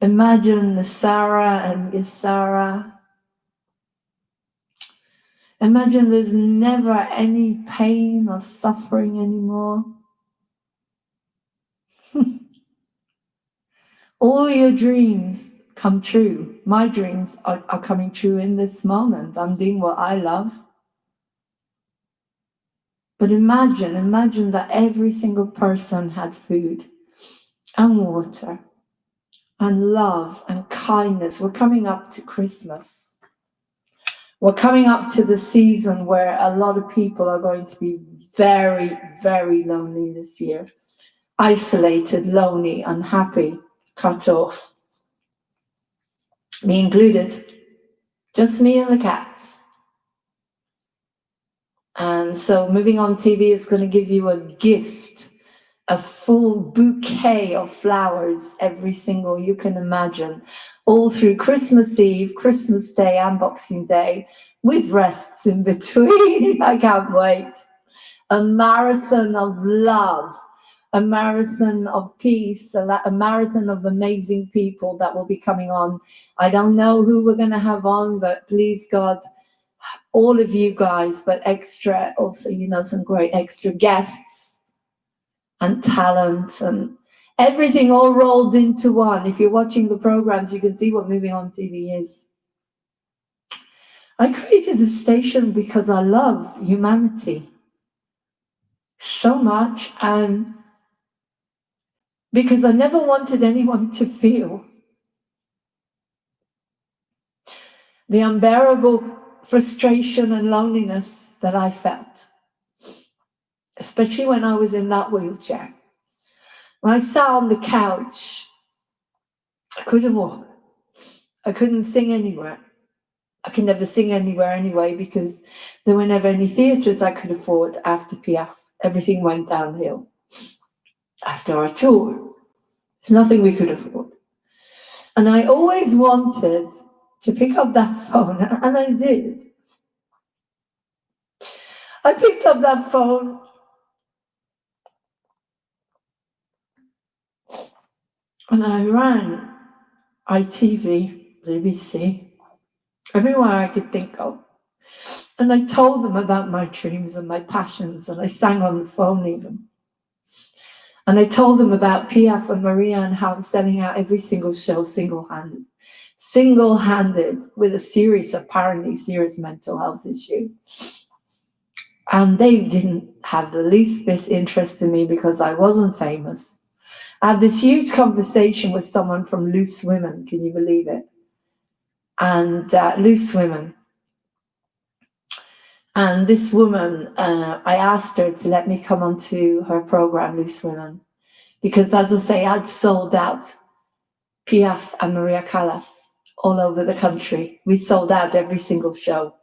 Imagine the Sarah and Isara. Imagine there's never any pain or suffering anymore. All your dreams come true. My dreams are coming true in this moment. I'm doing what I love. But imagine that every single person had food and water and love and kindness. We're coming up to Christmas. We're coming up to the season where a lot of people are going to be very, very lonely this year. Isolated, lonely, unhappy, cut off. Me included. Just me and the cats. And so Moving On TV is going to give you a gift, a full bouquet of flowers, every single you can imagine, all through Christmas Eve, Christmas Day, and Boxing Day, with rests in between. I can't wait. A marathon of love, a marathon of peace, a marathon of amazing people that will be coming on. I don't know who we're going to have on, but please, God, all of you guys, but extra, also, you know, some great extra guests and talent and everything all rolled into one. If you're watching the programs, you can see what Moving On TV is. I created this station because I love humanity so much, and because I never wanted anyone to feel the unbearable frustration and loneliness that I felt, especially when I was in that wheelchair. When I sat on the couch, I couldn't walk. I couldn't sing anywhere. I could never sing anywhere anyway, because there were never any theatres I could afford after PF. Everything went downhill. After our tour, there's nothing we could afford. And I always wanted to pick up that phone, and I did. I picked up that phone and I rang ITV, BBC, everywhere I could think of. And I told them about my dreams and my passions, and I sang on the phone even. And I told them about Piaf and Maria and how I'm selling out every single show single-handed with a apparently serious mental health issue. And they didn't have the least bit interest in me because I wasn't famous. I had this huge conversation with someone from Loose Women, can you believe it? And Loose Women. And this woman, I asked her to let me come onto her program, Loose Women, because, as I say, I'd sold out Piaf and Maria Callas all over the country. We sold out every single show.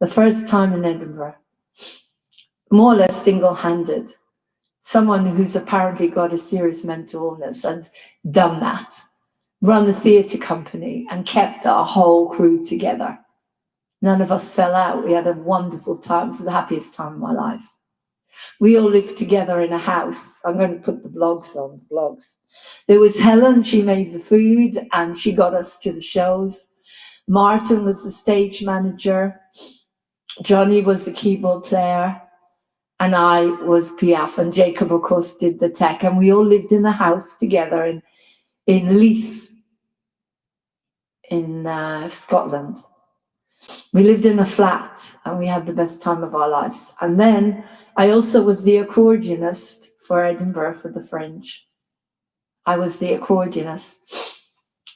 The first time in Edinburgh, more or less single-handed. Someone who's apparently got a serious mental illness and done that, run a theatre company and kept our whole crew together. None of us fell out. We had a wonderful time. It was the happiest time of my life. We all lived together in a house. I'm going to put the blogs on, There was Helen, she made the food and she got us to the shows. Martin was the stage manager. Johnny was the keyboard player. And I was Piaf, and Jacob, of course, did the tech. And we all lived in a house together in Leith, in Scotland. We lived in a flat, and we had the best time of our lives. And then I also was the accordionist for Edinburgh for the Fringe. I was the accordionist.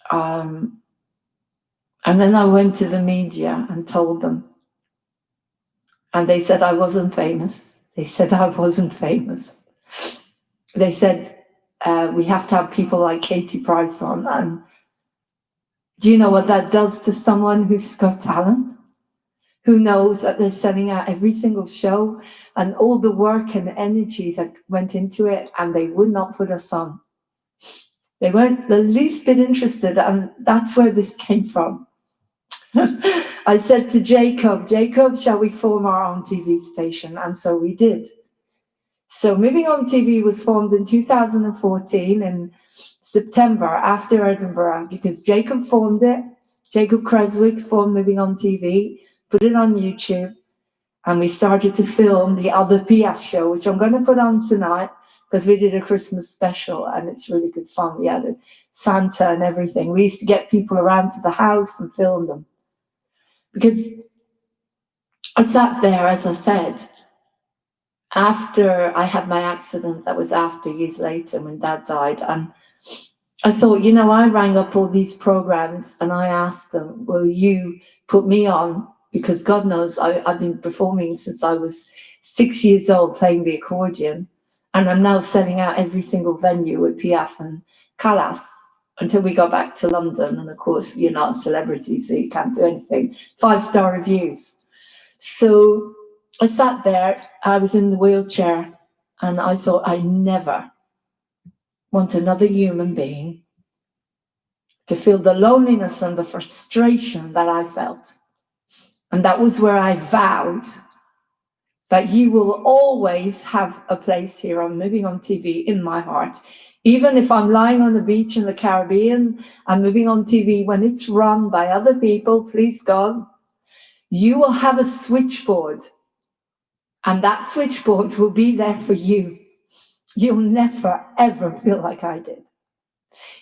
And then I went to the media and told them. And they said I wasn't famous. They said I wasn't famous. They said, we have to have people like Katie Price on. And do you know what that does to someone who's got talent? Who knows that they're selling out every single show and all the work and energy that went into it, and they would not put us on. They weren't the least bit interested, and that's where this came from. I said to Jacob, shall we form our own TV station? And so we did. So Moving On TV was formed in 2014 in September after Edinburgh, because Jacob formed it. Jacob Creswick formed Moving On TV, put it on YouTube, and we started to film the other PF show, which I'm going to put on tonight, because we did a Christmas special and it's really good fun. We had a Santa and everything. We used to get people around to the house and film them. Because I sat there, as I said, after I had my accident, that was after years later when Dad died, and I thought, you know, I rang up all these programs and I asked them, will you put me on? Because God knows I've been performing since I was 6 years old, playing the accordion, and I'm now selling out every single venue with Piaf and Callas until we got back to London. And of course, you're not a celebrity, so you can't do anything. 5-star reviews. So I sat there, I was in the wheelchair, and I thought, I never want another human being to feel the loneliness and the frustration that I felt. And that was where I vowed that you will always have a place here on Moving On TV in my heart. Even if I'm lying on the beach in the Caribbean and Moving On TV, when it's run by other people, please God, you will have a switchboard. And that switchboard will be there for you. You'll never, ever feel like I did.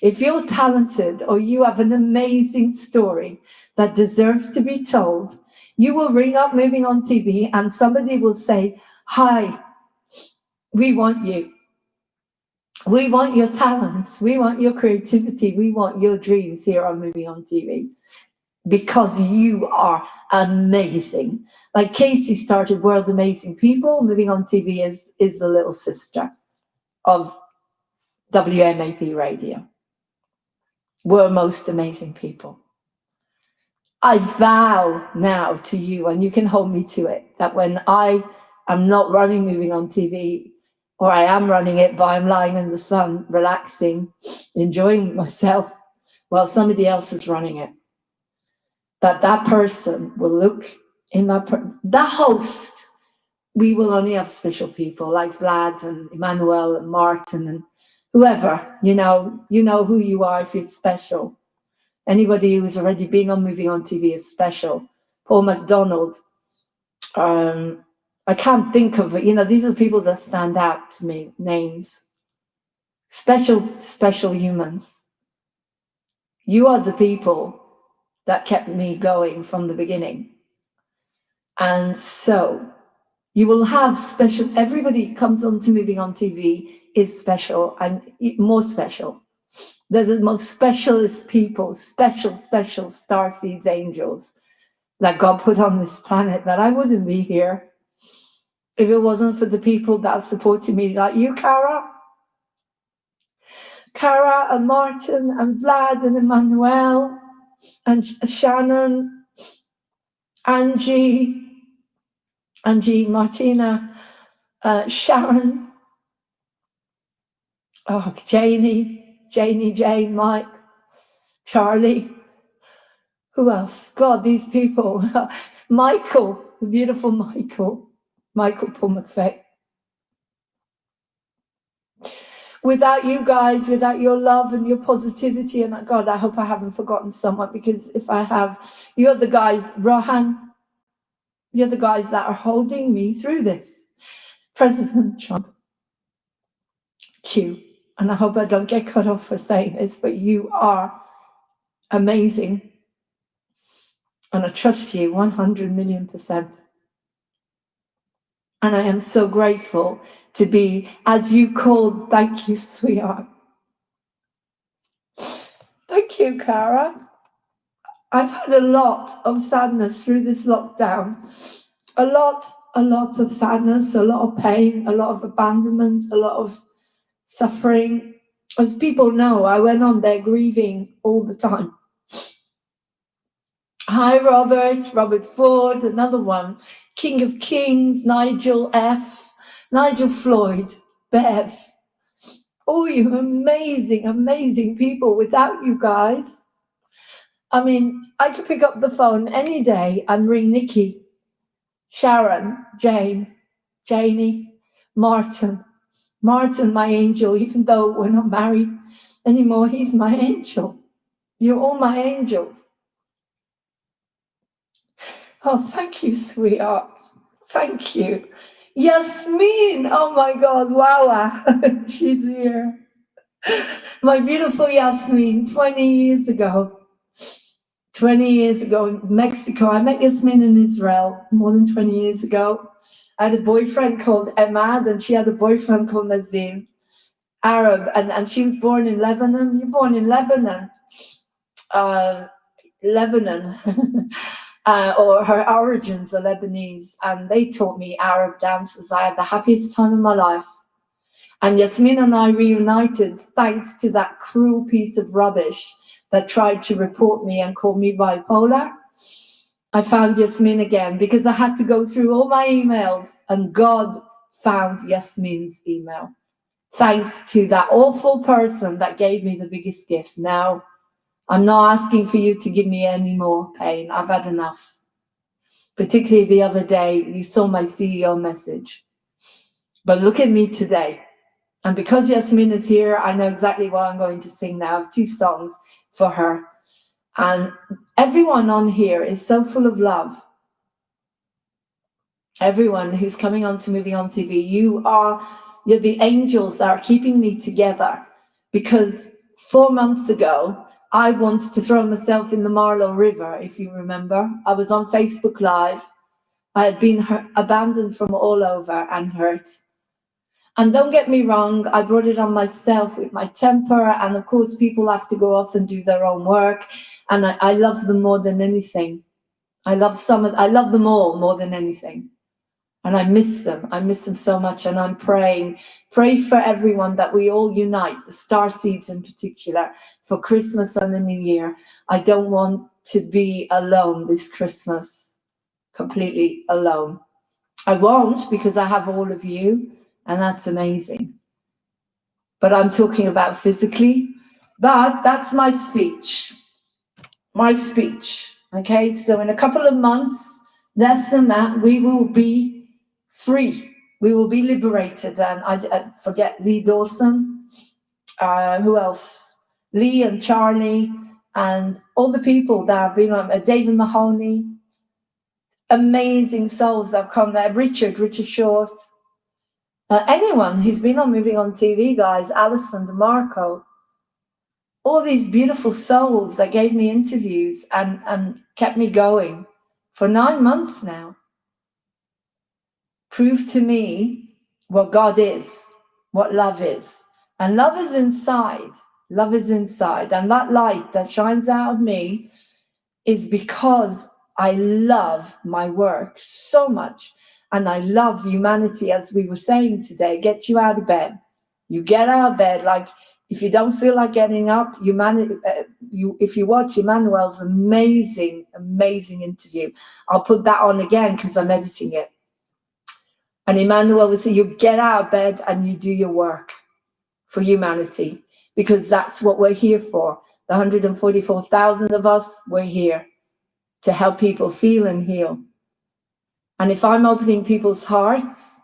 If you're talented or you have an amazing story that deserves to be told, you will ring up Moving On TV and somebody will say, hi, we want you. We want your talents. We want your creativity. We want your dreams here on Moving On TV. Because you are amazing. Like Casey started World Amazing People, Moving On TV is the little sister of WMAP Radio. We're most amazing people. I vow now to you, and you can hold me to it, that when I am not running Moving On TV, or I am running it, but I'm lying in the sun, relaxing, enjoying myself, while somebody else is running it, that person will look in the host. We will only have special people like Vlad and Emmanuel and Martin and whoever, you know who you are if you're special. Anybody who's already been on Moving On TV is special. Paul McDonald. I can't think of it. These are the people that stand out to me, names. Special humans. You are the people that kept me going from the beginning. And so you will have special, everybody comes on to Moving On TV is special and more special. They're the most specialist people, special starseeds, angels that God put on this planet, that I wouldn't be here if it wasn't for the people that supported me, like you, Cara and Martin and Vlad and Emmanuel and Shannon, Angie, Martina, Sharon, Jane, Mike, Charlie. Who else? God, these people. Michael, the beautiful Michael Paul McVeigh. Without you guys, without your love and your positivity, and God, I hope I haven't forgotten someone, because if I have, you're the guys, Rohan, you're the guys that are holding me through this. President Trump, Q, and I hope I don't get cut off for saying this, but you are amazing. And I trust you 100 million %. And I am so grateful to be, as you called, thank you, sweetheart. Thank you, Cara. I've had a lot of sadness through this lockdown. A lot of sadness, a lot of pain, a lot of abandonment, a lot of suffering. As people know, I went on there grieving all the time. Hi, Robert Ford, another one. King of Kings, Nigel F., Nigel Floyd, Bev, all you amazing, amazing people. Without you guys, I mean, I could pick up the phone any day and ring Nikki, Sharon, Jane, Janie, Martin, my angel, even though we're not married anymore, he's my angel. You're all my angels. Oh, thank you, sweetheart. Thank you. Yasmin, oh my God, wow, she's here. My beautiful Yasmin, 20 years ago in Mexico. I met Yasmin in Israel more than 20 years ago. I had a boyfriend called Emad, and she had a boyfriend called Nazim, Arab, and she was born in Lebanon. You're born in Lebanon. Or her origins are Lebanese, and they taught me Arab dances. I had the happiest time of my life. And Yasmin and I reunited thanks to that cruel piece of rubbish that tried to report me and call me bipolar. I found Yasmin again because I had to go through all my emails, and God found Yasmin's email. Thanks to that awful person that gave me the biggest gift. Now, I'm not asking for you to give me any more pain. I've had enough. Particularly the other day, you saw my CEO message. But look at me today. And because Yasmin is here, I know exactly what I'm going to sing now. I have 2 songs for her. And everyone on here is so full of love. Everyone who's coming on to Moving On TV, you're the angels that are keeping me together. Because 4 months ago, I wanted to throw myself in the Marlow River, if you remember. I was on Facebook Live. I had been abandoned from all over and hurt. And don't get me wrong, I brought it on myself with my temper. And of course, people have to go off and do their own work. And I love them more than anything. I love them all more than anything. And I miss them. I miss them so much. And I'm praying. Pray for everyone that we all unite, the starseeds in particular, for Christmas and the New Year. I don't want to be alone this Christmas, completely alone. I won't, because I have all of you, and that's amazing. But I'm talking about physically. But that's my speech. My speech. Okay, so in a couple of months, less than that, we will be free. We will be liberated. And I forget Lee Dawson. Who else? Lee and Charlie and all the people that have been on, David Mahoney. Amazing souls that have come there. Richard Short. Anyone who's been on Moving On TV, guys. Alison DeMarco. All these beautiful souls that gave me interviews and kept me going for 9 months now. Prove to me what God is, what love is. And love is inside. Love is inside. And that light that shines out of me is because I love my work so much. And I love humanity, as we were saying today. Get you out of bed. You get out of bed. Like, if you don't feel like getting up, if you watch Emmanuel's amazing interview, I'll put that on again because I'm editing it. And Emmanuel will say, you get out of bed and you do your work for humanity, because that's what we're here for. The 144,000 of us, we're here to help people feel and heal. And if I'm opening people's hearts,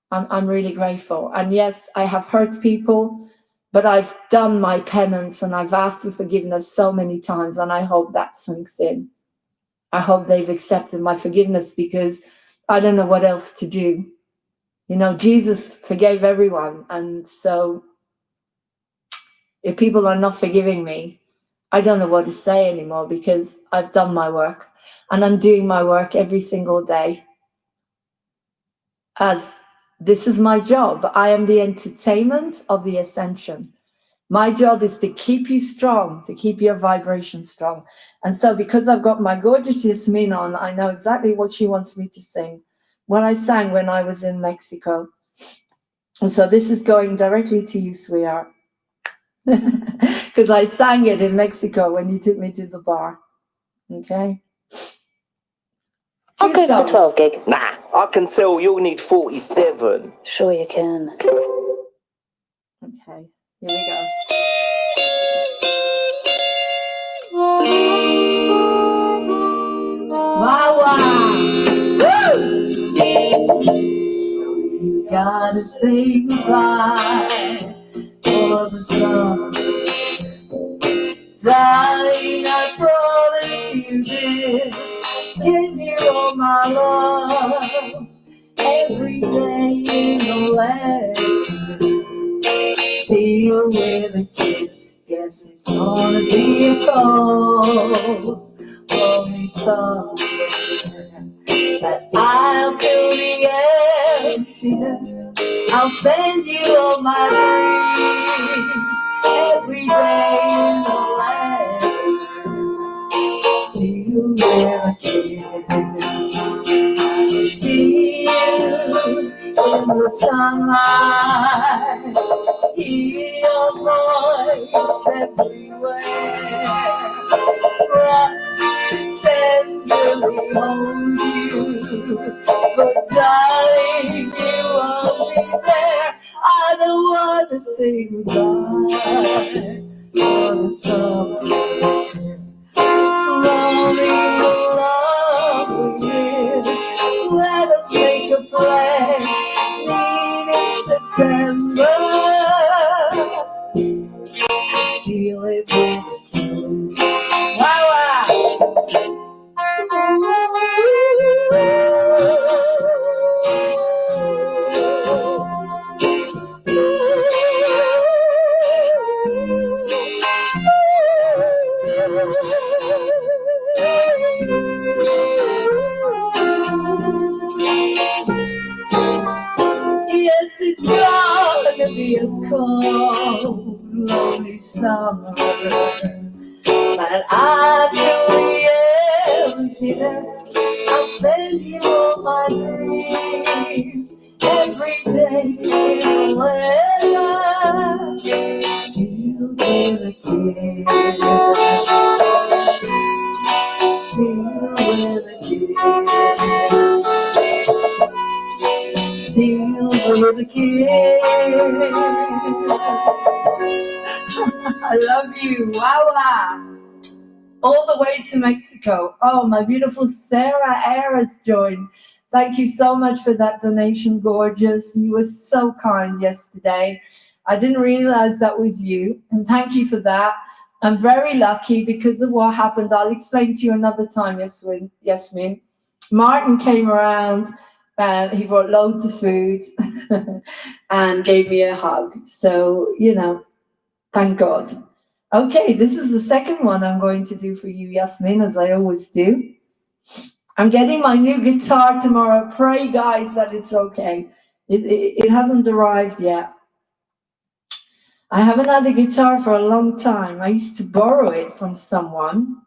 I'm really grateful. And yes, I have hurt people, but I've done my penance and I've asked for forgiveness so many times, and I hope that sinks in. I hope they've accepted my forgiveness, because I don't know what else to do. You know, Jesus forgave everyone. And so if people are not forgiving me, I don't know what to say anymore, because I've done my work and I'm doing my work every single day. As this is my job. I am the entertainment of the ascension. My job is to keep you strong, to keep your vibration strong. And so because I've got my gorgeous Yasmin on, I know exactly what she wants me to sing. What I sang when I was in Mexico. And so this is going directly to you, sweetheart. Because I sang it in Mexico when you took me to the bar. Okay? I'll go for the 12 gig. Nah, I can tell you'll need 47. Sure you can. Okay. Here we go. Wow, wow. Woo! So you gotta say goodbye for the summer. Darling, I promise you this. Give you all my love every day in the land. Seal with a kiss. Guess it's gonna be a cold, lonely summer. But I'll fill the emptiness. I'll send you all my dreams every day in the land. See you with a kiss. I'll see you in the sunlight. Hear your voice everywhere. To tenderly hold you, but darling, you won't be there. I don't want to say goodbye for the summer. Rolling along years, let us make a pledge. Meet in September, seal it with a kiss. Wow, wow. Yes, it's gonna be a cold, lonely summer, but I feel the emptiness. I'll send you all my dreams every day in the weather. Seal with a kiss. Seal with a kiss. Seal with a kiss. I love you. Wow, wow. All the way to Mexico. Oh, my beautiful Sarah Air has joined. Thank you so much for that donation, gorgeous. You were so kind yesterday. I didn't realize that was you, and thank you for that. I'm very lucky because of what happened. I'll explain to you another time, Yasmin. Martin came around, and he brought loads of food and gave me a hug. So, you know, thank God. Okay, this is the second one I'm going to do for you, Yasmin, as I always do. I'm getting my new guitar tomorrow. Pray, guys, that it's okay. It hasn't arrived yet. I haven't had a guitar for a long time. I used to borrow it from someone.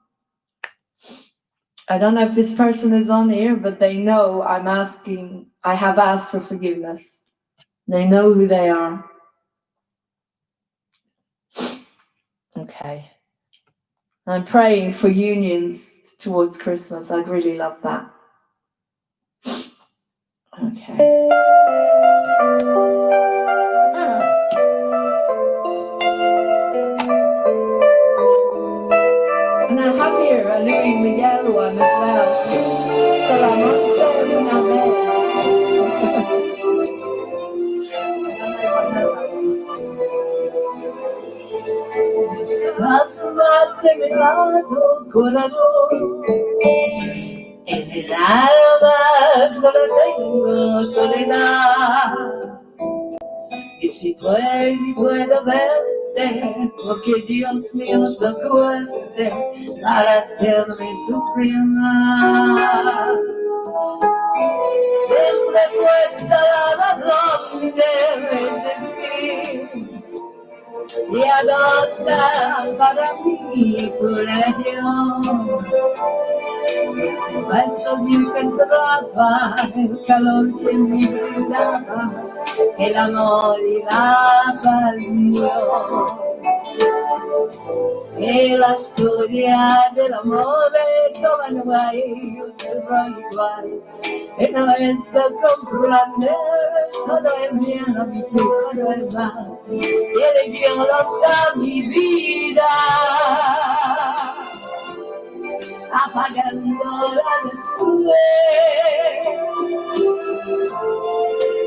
I don't know if this person is on here, but they know I have asked for forgiveness. They know who they are. Okay. I'm praying for unions towards Christmas. I'd really love that. Okay. And I have here a Louis Miguel one as well. Solamente una vez. Estás más de mi lado, corazón. En el alma solo tengo soledad. Y si puedo verte, porque Dios mío nos acuerde para hacerme sufrir más. Siempre puesta la razón de resistir y adopta para mí tu legión. En tus besos yo encontraba el calor que en mí brindaba, el amor y la paz mío. E la storia dell'amore come non mai potrò igual. E non so comprendere todo es bien, a mi todo es mal. Quiere Dios lo sa mi vida, apagando la después.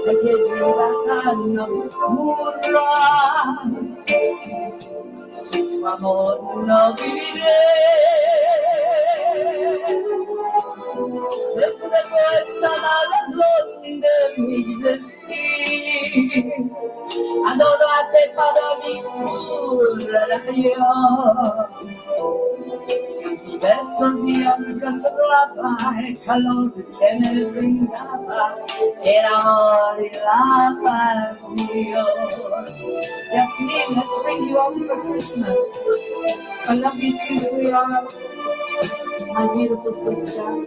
Perché viva tan oscura, sin tu amor no viviré. Siempre puesta la razón de mi destino. Adorarte para mi curación. Tus besos y encontraba el calor que me brindaba, el amor y la pasión. Yasmin, let's bring you on for Christmas. I love you too, sweetheart, my beautiful sister.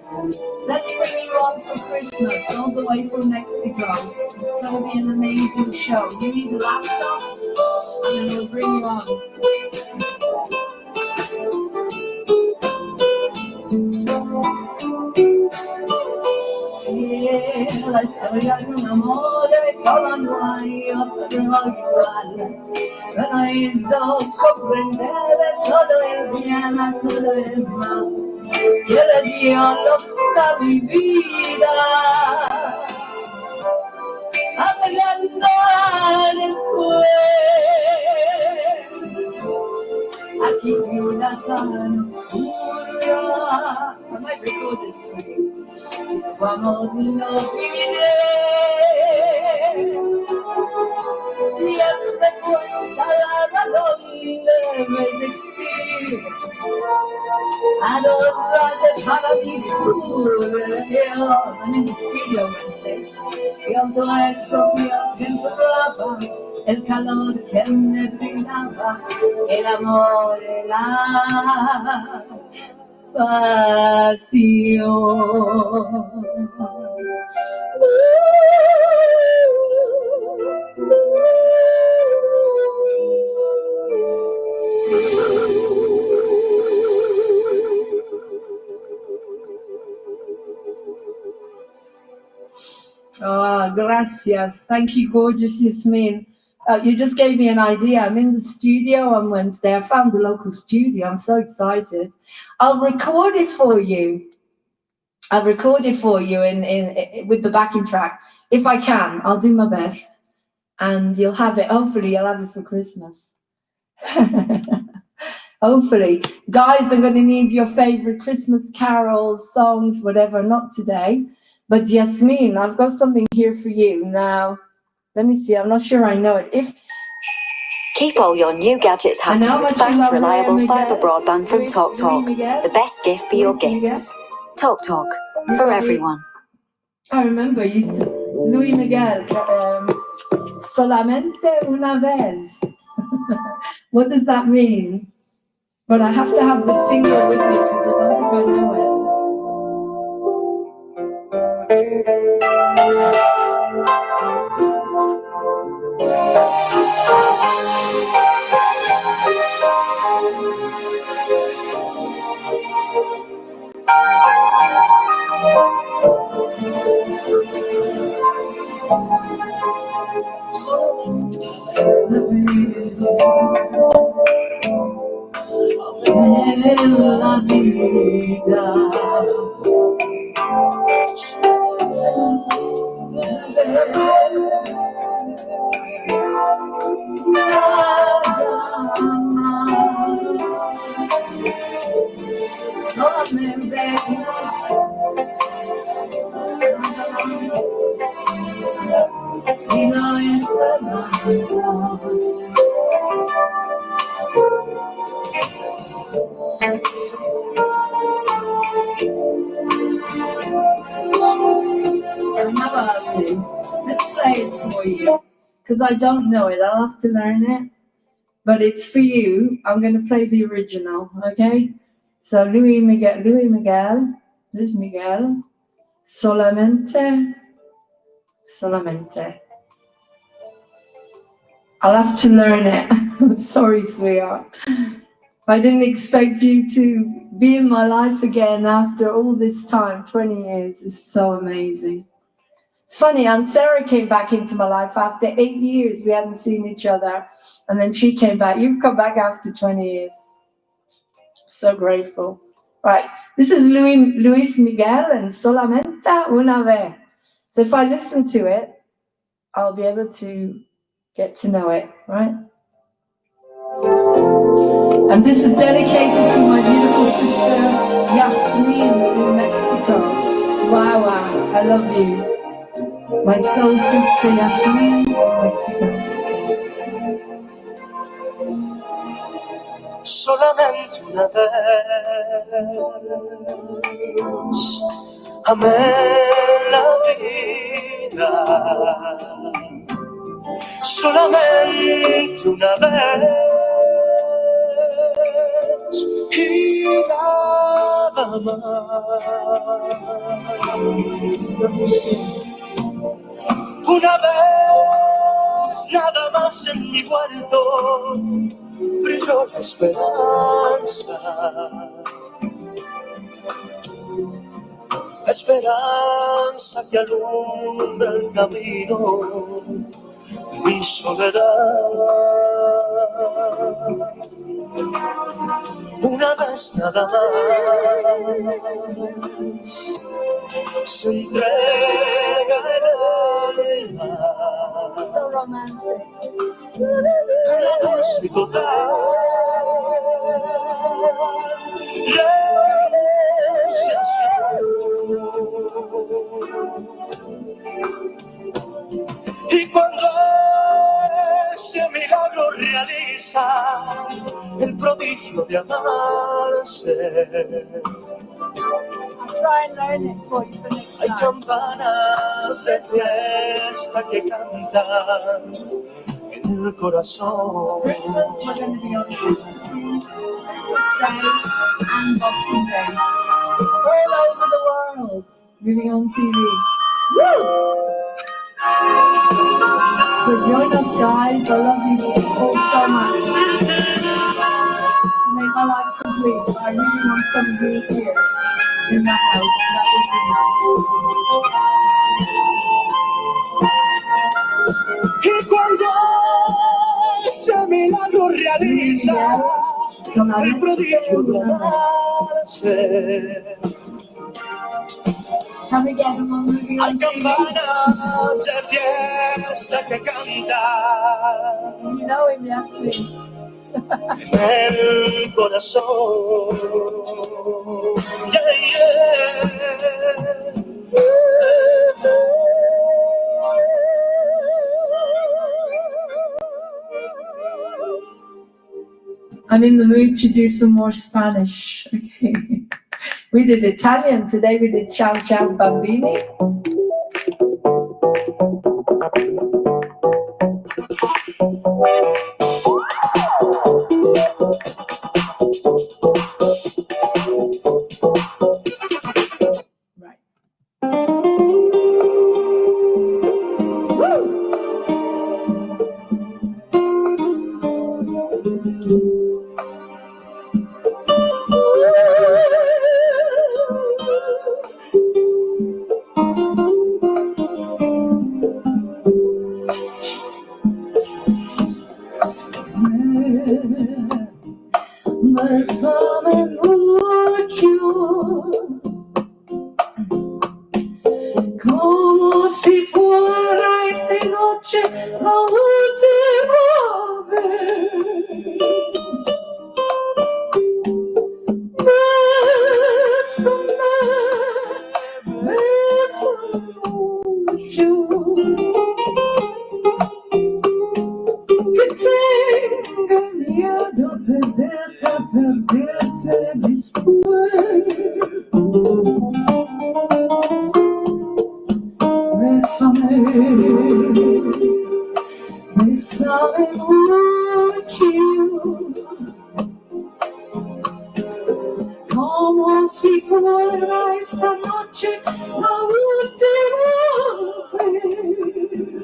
Let's bring you on for Christmas, all the way from Mexico. It's going to be an amazing show. You need a laptop, and then we'll bring you on. La storia di un amore come non hay otro igual. No hizo comprendere todo el bien, todo el mal. Y le dio a mi vida, apagando después. Aquí una tan oscura. I might record this for you. Si tu amor no viviré, siempre puesta la razón de mi existir. Adorarte para mi curación. I'm in the studio Wednesday. Y todo eso que entraba, el calor que me brindaba, el amor y la pasión. Oh, gracias. Thank you, gorgeous Yasmin. You just gave me an idea. I'm in the studio on Wednesday. I found a local studio. I'm so excited. I'll record it for you. I'll record it for you in with the backing track. If I can, I'll do my best. And you'll have it. Hopefully, you'll have it for Christmas. Hopefully. Guys, I'm going to need your favorite Christmas carols, songs, whatever. Not today. But Yasmin, I've got something here for you. Now, let me see. I'm not sure I know it. Keep all your new gadgets happy with fast, reliable fibre broadband from TalkTalk. The best gift for your gifts. TalkTalk, for everyone. I remember Luis Miguel, solamente una vez. What does that mean? But I have to have the single with me because I don't think I know it. En la vida solamente y no esperanza. Let's play it for you because I don't know it. I'll have to learn it, but it's for you. I'm going to play the original, okay? So Luis Miguel, solamente. I'll have to learn it. Sorry, sweetheart. I didn't expect you to be in my life again after all this time. 20 years is so amazing. It's funny, Aunt Sarah came back into my life after 8 years. We hadn't seen each other. And then she came back. You've come back after 20 years. So grateful. Right. This is Luis Miguel and Solamente una vez. So if I listen to it, I'll be able to get to know it, right? And this is dedicated to my beautiful sister, Yasmin in Mexico. Wow, wow, I love you. My soul sister, Yasmin in Mexico. Solamente una vez amé la vida. Solamente una vez y nada más. Una vez nada más en mi huerto brilló la esperanza. La esperanza que alumbra el camino de mi soledad. Una vez nada más se entrega el alma. So romantic. La dulce y total renunciación. Y cuando ese milagro realiza el prodigio de amarse, hay campanas de fiesta que cantan en el corazón. Christmas, we're going to be on Christmas Eve, Christmas Day, and Boxing Day. All over the world. Moving on TV. Woo! So join us, guys. I love you all so much. You make my life complete. I really want some of you here in my house. That would be nice. Y cuando ese milagro realiza el prodigio de amarse, hay campanas de fiesta que cantan You know him, Yasmin. en el corazón. Yeah, yeah. I'm in the mood to do some more Spanish. Okay. We did Italian. Today we did Ciao Ciao Bambini. Right. Woo! Bésame mucho, como si fuera esta noche la última vez. Bésame, bésame mucho, que tengo miedo perderte después. Bésame, bésame mucho, como si fuera esta noche la última vez.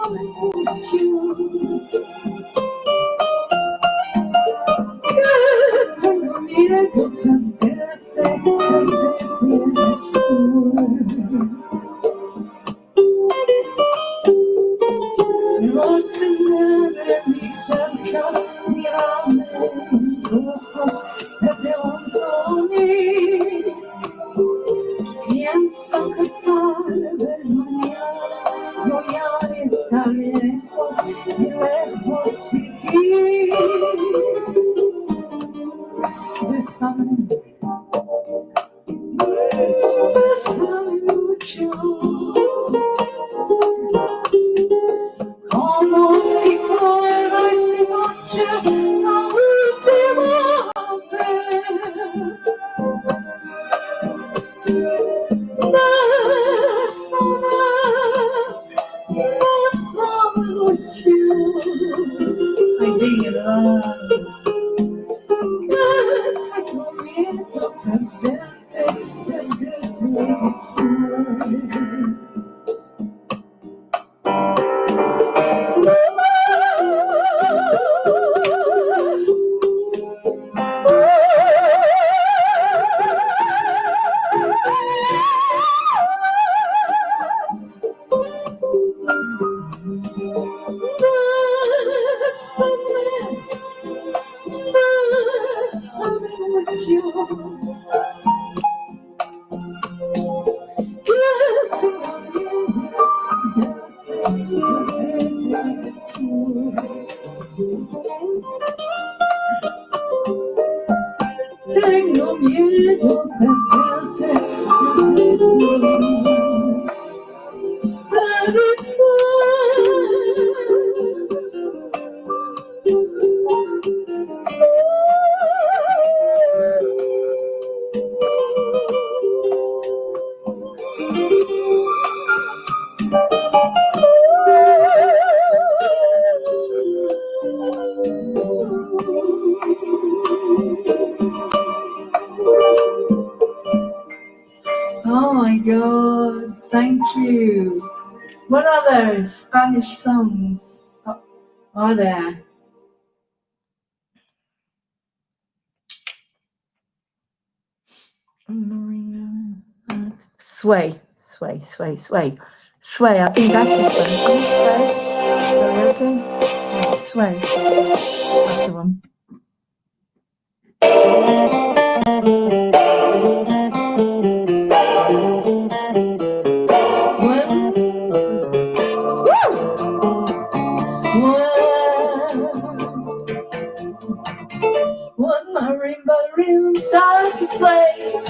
something with you. Tengo miedo perderte, perderte después. No tener mi cerca, mirarme en tus ojos, verte junto a mí. Pienso que tal vez mañana voy a estar lejos y lejos de ti. Bésame, bésame mucho, como si fuera esta noche la última vez. Bésame, bésame mucho. I'm being in love. Tengo miedo perderte, perderte después. Tengo miedo perderte, Oh my God, thank you. What other Spanish songs are there? Sway, sway, sway, sway. Sway, I think that's the Spanish. Sway. Karaoke. Yeah, sway. That's the one. When marimba rhythm starts to play,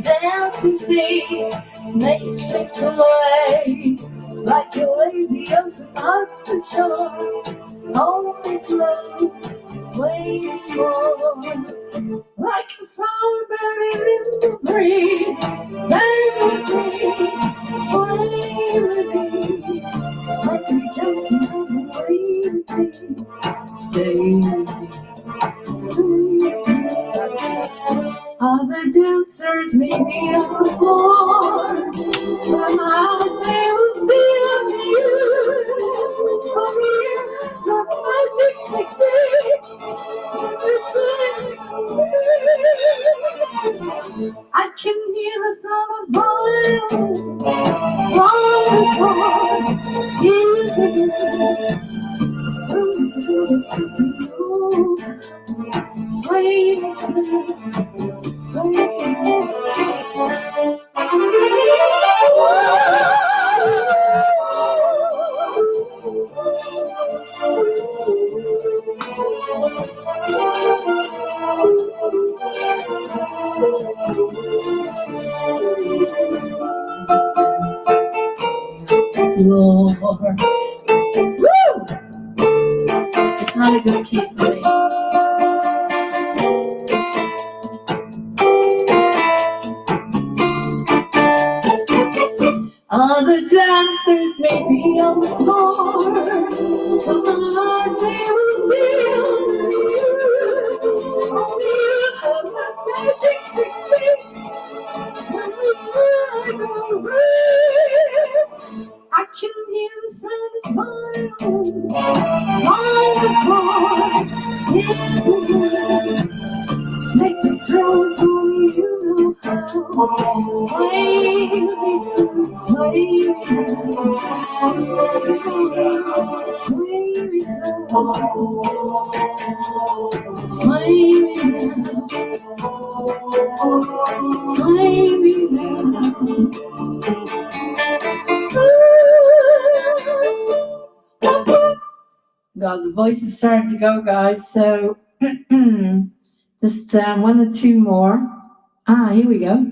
dance with me, make me sway, like a lazy ocean hugs the shore. Hold me close, sway me more, like a flower buried in the breeze. Sway with me, like me dancing on the way with me. Stay with me. Other dancers may be on the floor, but my eyes they will see you. Come here, not magic technique. I can hear the sound of violence, wonderful, you. Sway me, sway me. Lord. Woo! It's not a good key for me. Other dancers may be on the floor, but my eyes they will see you. Only have that magic technique. When the sun goes away, I can hear the sound of smiles on the floor. Indivduals make me throw for you know how. Sway me, sway me now. Sway me so. Sway me now. Sway me now. God, the voice is starting to go, guys. So just one or two more. Here we go.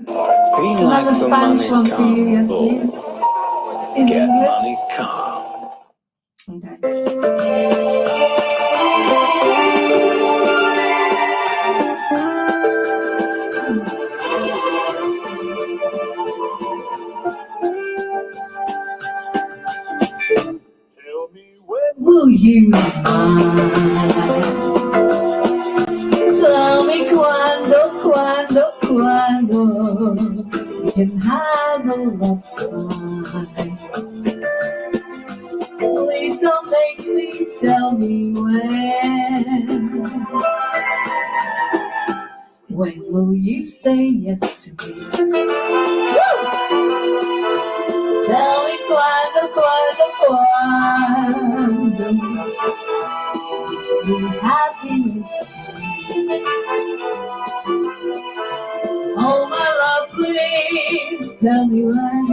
Another Spanish one for you, Yasin. In English. Okay. Tell me when will you mind? Tell me cuando we can have a love time. Please don't make me tell me when. When will you say yes to me? Woo! Tell me cuando be happiness. Oh my love, please tell me when.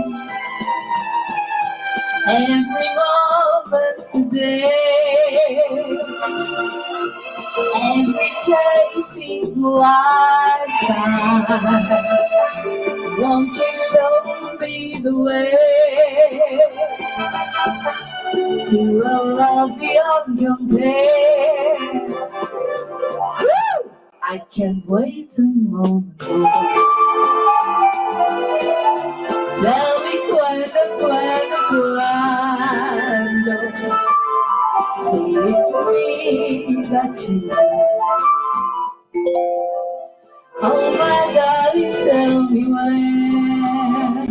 Every moment today, every day seems lifetime. Won't you show me the way to a love beyond compare? Woo! I can't wait a moment. Tell me cuando. Say it's me that you love. Oh my darling, tell me when.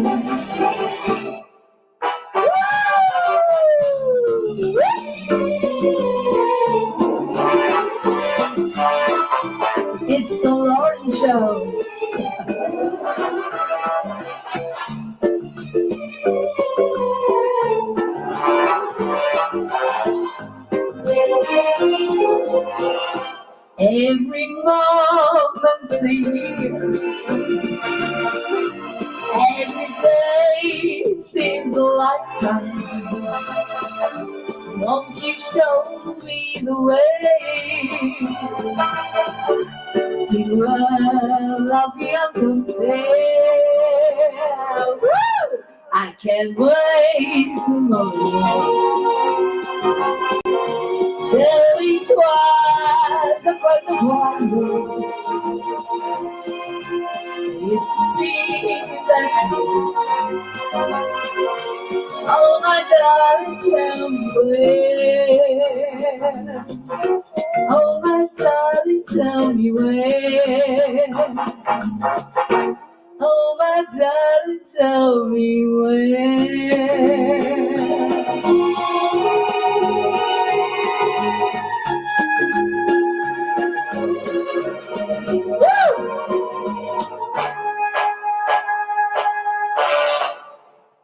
It's the Lauren Show. Every moment's a year, every day seems a lifetime. Won't you show me the way to a love beyond compare? Woo! I can't wait tomorrow. Tell me cuando. It's me that you. Oh my darling, tell me when. Oh my darling, tell me when. Oh my darling, tell me when.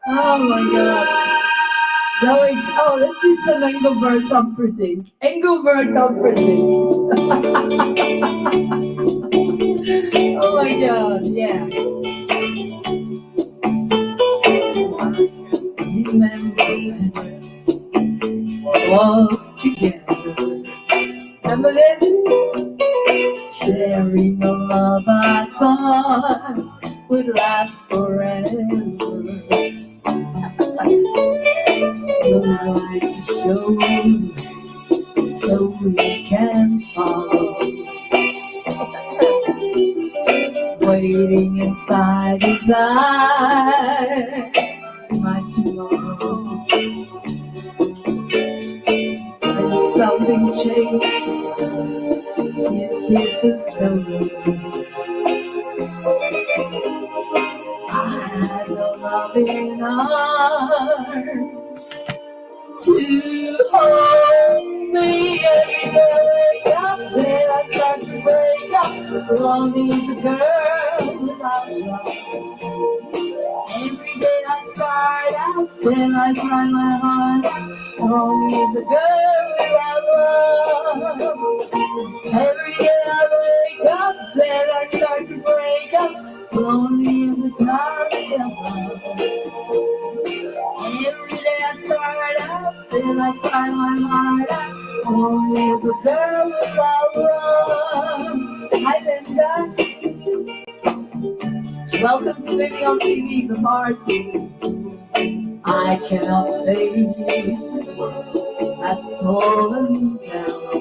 Oh my God. So it's, let's do some Engelbert Humperdinck. Engelbert Humperdinck. Oh my God, yeah. Remember all together. Remember this? Sharing a love I thought would last forever. The light to show you so we can follow. Waiting inside his eyes, my tomorrow. When something changes, his kisses told me I had no loving arms to hold me every day I wake up, then I start to break up. Lonely as a girl without love. Every day I start out, then I cry my heart out. Lonely as a girl without love. Every day I wake up, then I start to break up. Lonely as a girl without love. Every day I start out, then I cry my heart out. Only as a girl without love. Hi, Linda. Welcome to Living on TV, the party. I cannot face this world that's fallen down.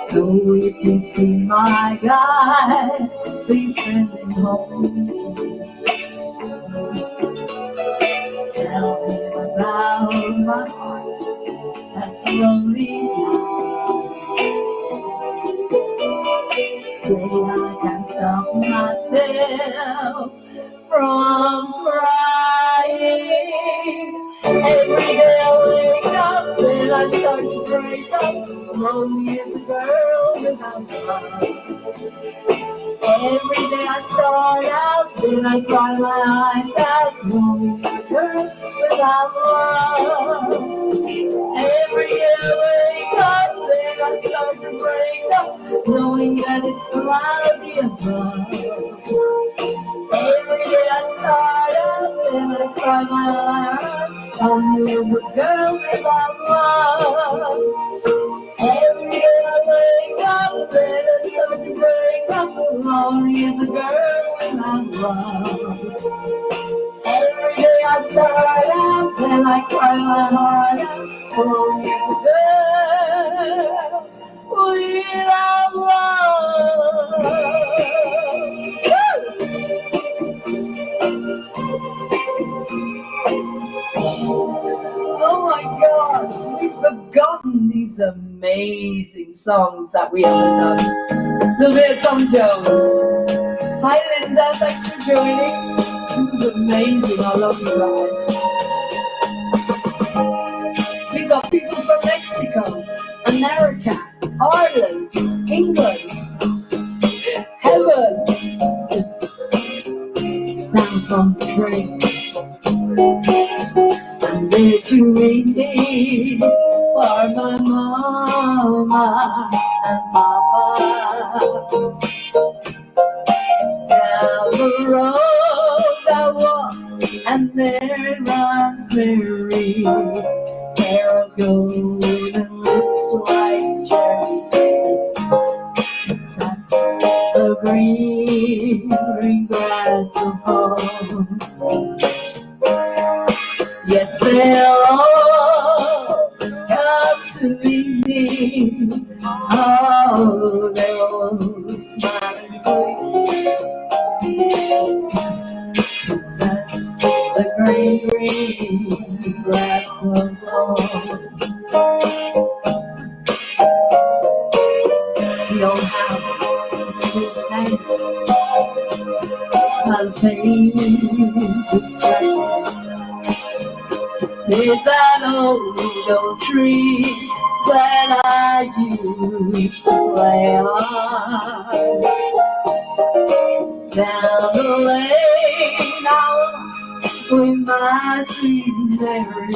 So if you see my guy, please send him home to me. Tell him about my heart that's lonely now. Say I can't stop myself from crying. Every day I wake up, then I start to break up. Lonely as a girl without love. Every day I start out, then I cry my eyes out. Lonely as a girl without love. Every day I wake up, then I start to break up, knowing that it's cloudy above. Every day I start out, then I cry my heart. Only as a girl without love. Every day I wake up, then I start to break up, lonely as a girl without love. Every day I start out, then I cry my heart out. Lonely as a girl without love. Oh my God, we've forgotten these amazing songs that we haven't done. The Tom Jones. Hi Linda, thanks for joining. This is amazing, I love you guys. We got people from Mexico, America, Ireland, England, heaven, down from the train. And there to meet me are my mama and papa. Down the road I walk, and there runs Mary. Hair of gold and looks like cherry. To touch the green, green grass of home. Yes, they'll all come to meet me. Oh, they're all smiling sweet. To touch the green, green grass of home. The old house is still standing. The paint is black. There's that old tree that I used to play on. Down the lane I walk with my sweet Mary.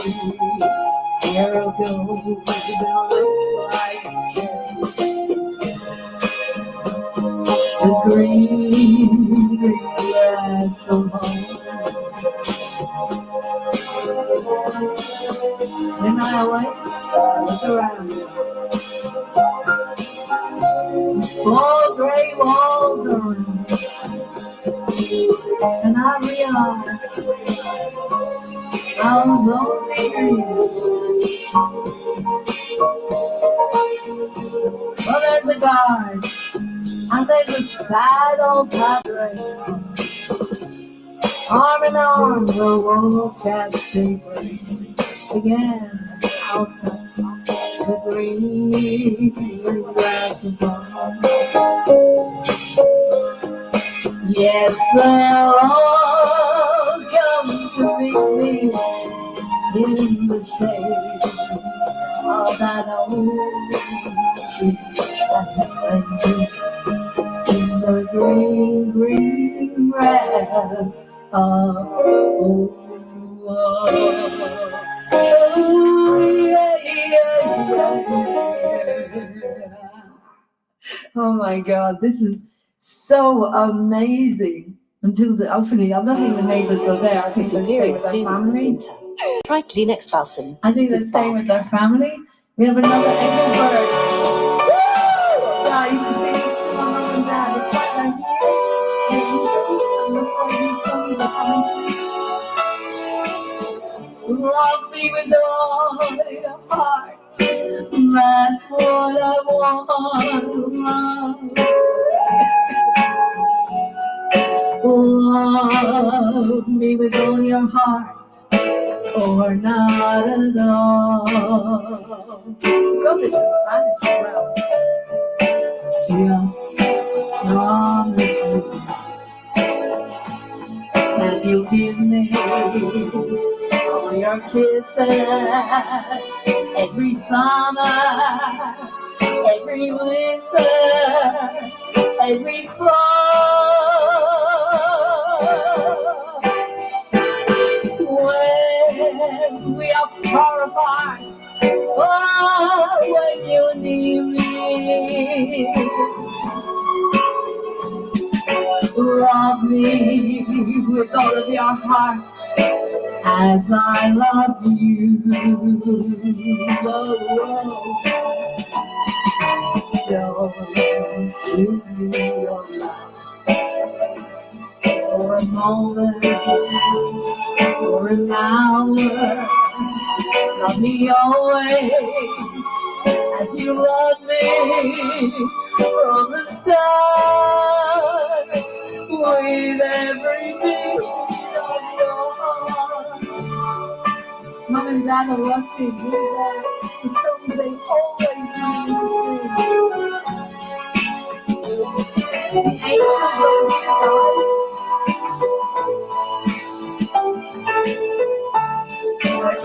Hair of gold that looks like cherry. The green, green grass of home. Then I went, look around. Four gray walls around. And I realized I was only dreaming. Well, there's a guard, and there's a sad old padre. Arm in arm, we'll walk at daybreak. Again, I'll touch the green grass of home. Yes, they'll all come to meet me. in the shade of that old tree that's planted in the green, green grass of old. Oh my God, this is so amazing. Hopefully, I don't think the neighbours are there. I think they're staying with their family. Try Kleenex Balsam. I think they're staying with their family. We have another Engelbert. Yeah, I used to sing this to my mum and dad. It's like they're here, the angels, and that's why these songs are coming to me. Love me with all your heart. That's what I want. Love me with all your heart, or not at all. We got this in Spanish as well. Just promise me that you'll give me all your kisses every summer, every winter, every fall. When we are far apart, oh, when you need me, love me with all of your heart as I love you. Oh, don't give me your love for a moment, for an hour. Love me always as you love me from the start, with every beat of your heart. Mom and Dad are watching. The songs they always need to sing. The angels are here, guys.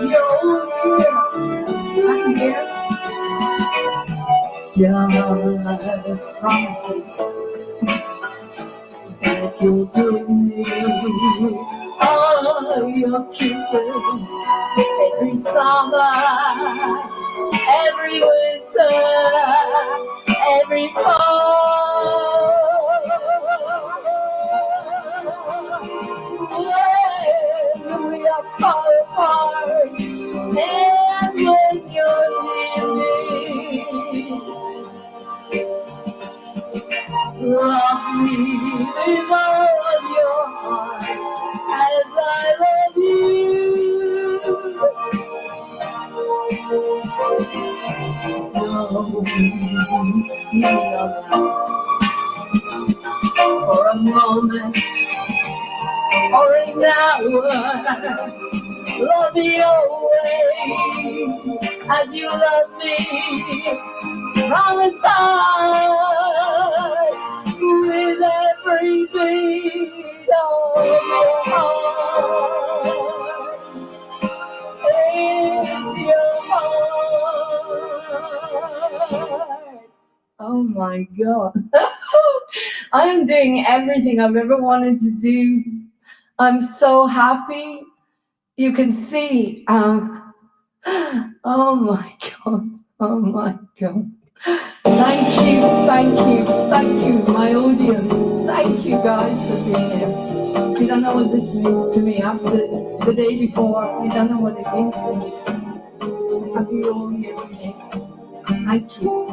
You're all here. I'm here. Just promise me that you'll give me all your kisses every summer, every winter, every fall. When we are far apart, and when you're near me, love me with all of your heart as I love you. Don't give me your love for a moment or an hour. Love me always as you love me from the start, with every beat of your heart, in your heart. Oh my God. I am doing everything I've ever wanted to do. I'm so happy. You can see, oh my God, oh my God. Thank you, my audience. Thank you guys for being here. You don't know what this means to me. After the day before, you don't know what it means to me. So happy you're all here with me. Thank you.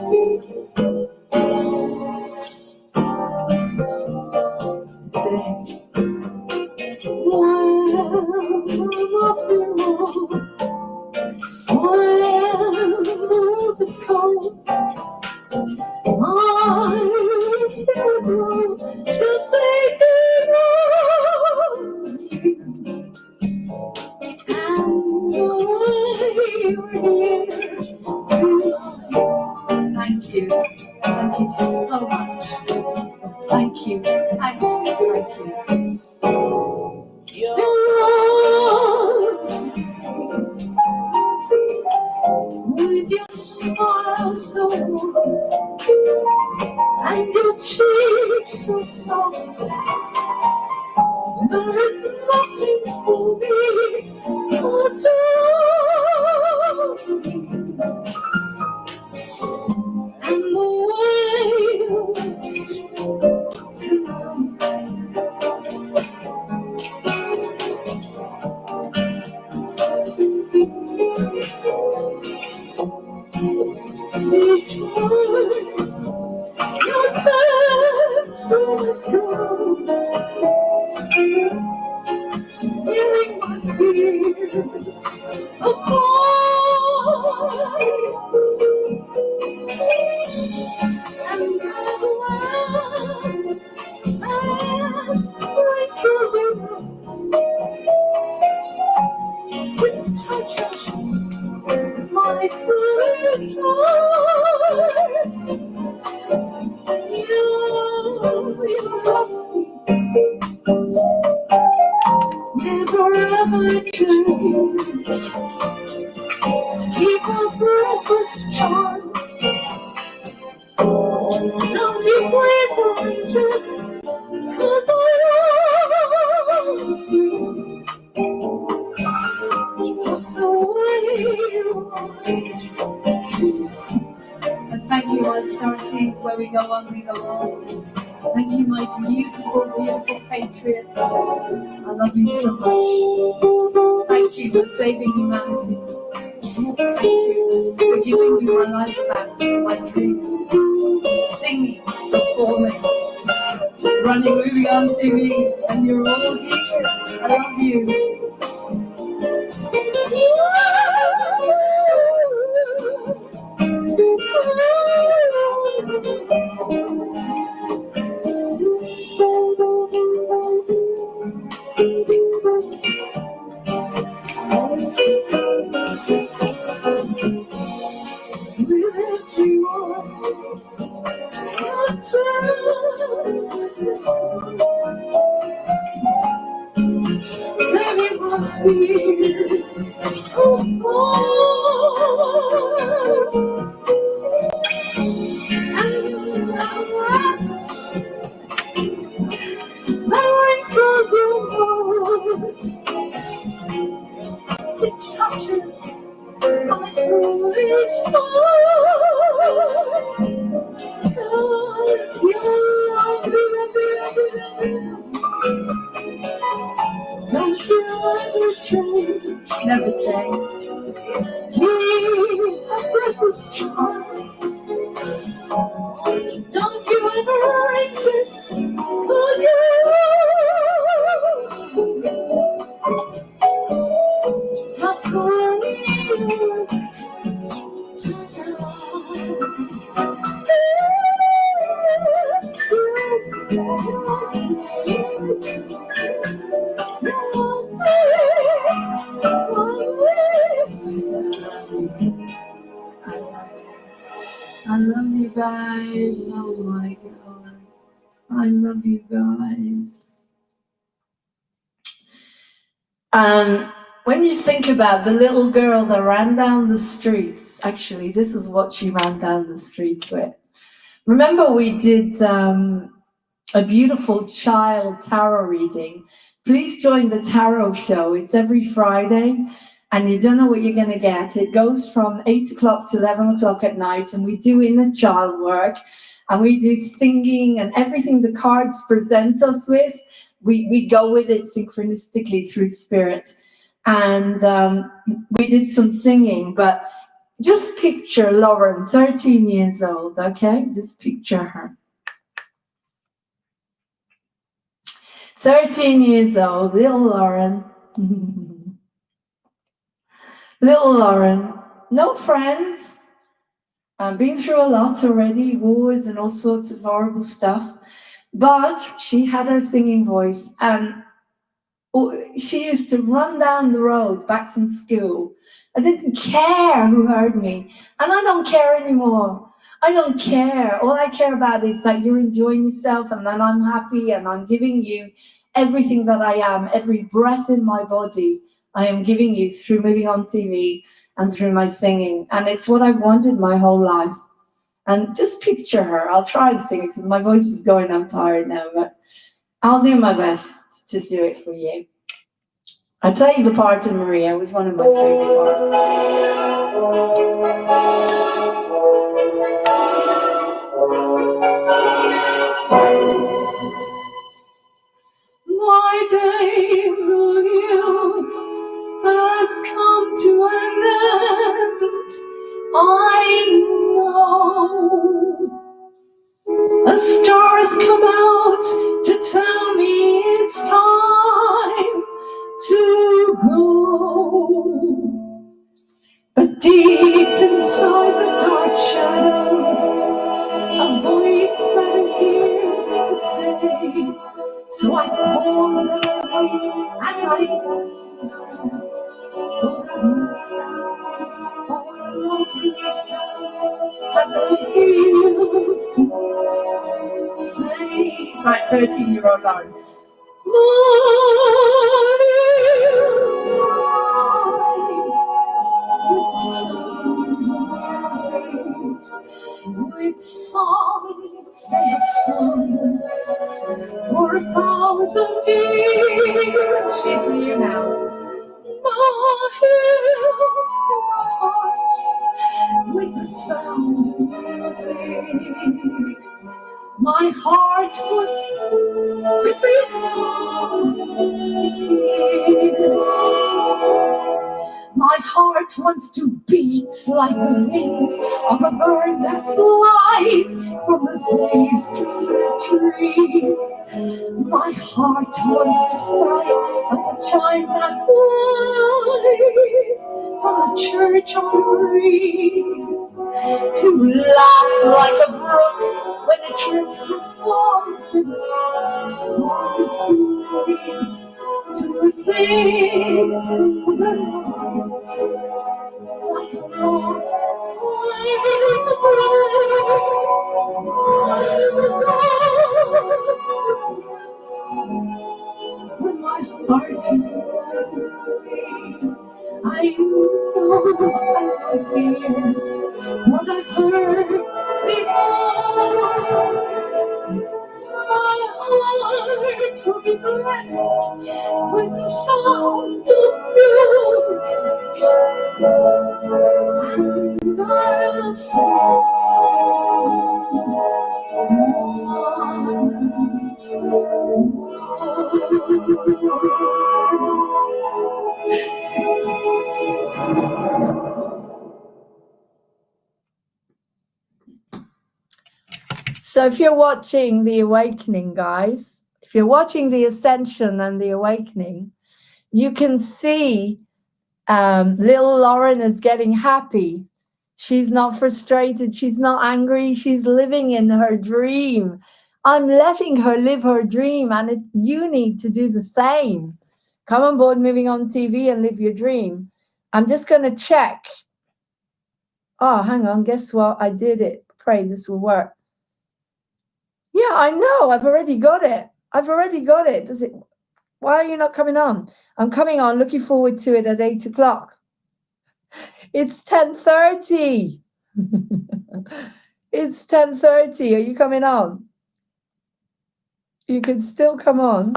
It's cold. I still grow just like you. And you were here tonight. Thank you. Thank you so much. Thank you. Thank you. Thank you. and the way tonight. Each one your time was yours, hearing my fears of voice, and now and wrinkles in us, it touches my foolish heart. You love me, never ever change. Keep a breathless charm. Don't you please arrange it, 'cause I love you just the way you are. And thank you, my star seeds, where we go on, we go on. Thank you, my beautiful, beautiful patriots. I love you so much. Thank you for saving humanity. Thank you for giving me my life back, my dreams. Singing, performing, running, moving on TV, and you're all here. I love you. It touches my foolish heart. 'Cause you love me. Don't you ever change, never change. Keep a breathless charm. Don't you ever break it, 'cause you just the way you look I love you guys. Oh my God. I love you guys. When you think about the little girl that ran down the streets, actually, this is what she ran down the streets with. Remember, we did a beautiful child tarot reading. Please join the tarot show. It's every Friday, and you don't know what you're going to get. It goes from 8 o'clock to 11 o'clock at night, and we do inner child work, and we do singing and everything the cards present us with. We go with it synchronistically through spirit. And we did some singing, but just picture Lauren, 13 years old, okay? Just picture her. 13 years old, little Lauren. Little Lauren, no friends. Been through a lot already, wars and all sorts of horrible stuff. But she had her singing voice, and she used to run down the road back from school. I didn't care who heard me, and I don't care anymore. I don't care. All I care about is that you're enjoying yourself, and then I'm happy, and I'm giving you everything that I am, every breath in my body. I am giving you through moving on TV and through my singing, and it's what I've wanted my whole life. And just picture her. I'll try and sing it because my voice is going. I'm tired now, but I'll do my best to do it for you. I played the part of Maria. It was one of my favorite parts. My day in the hills has come to an end. I know a star has come out to tell me it's time to go. But deep inside the dark shadows, a voice that is here to stay. So I pause and I wait and I wonder for the sound, for the lonely sound that the hills must say. Right, 13-year-old line. With songs they have sung for 1,000 years. She's here now. The hills fill my heart with the sound of music. My heart was every song it hears. My heart wants to beat like the wings of a bird that flies from the leaves to the trees. My heart wants to sigh like a chime that flies from the church on the breeze. To laugh like a brook when it trips and falls in the sand. To sing through the night like a lark trying to fly. I would love to rest when my heart is lonely. I know I will hear what I've heard before. My heart will be blessed with the sound of music, and I'll sing once more. So if you're watching The Awakening, guys, if you're watching The Ascension and The Awakening, you can see little Lauren is getting happy. She's not frustrated. She's not angry. She's living in her dream. I'm letting her live her dream, and you need to do the same. Come on board Moving On TV and live your dream. I'm just going to check. Oh, hang on. Guess what? I did it. Pray this will work. Yeah, I know. I've already got it. Does it? Why are you not coming on? I'm coming on. Looking forward to it at 8 o'clock. It's 10:30. It's 10:30. Are you coming on? You can still come on.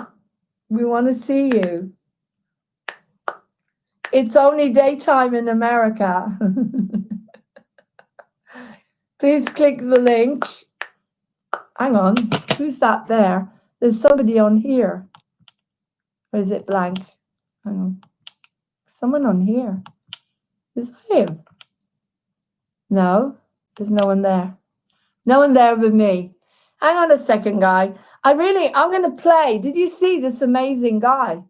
We want to see you. It's only daytime in America. Please click the link. Hang on. Who's that there? There's somebody on here. Or is it blank? Hang on. Someone on here. Is that him? No, there's no one there. No one there but me. Hang on a second, guy. I'm going to play. Did you see this amazing guy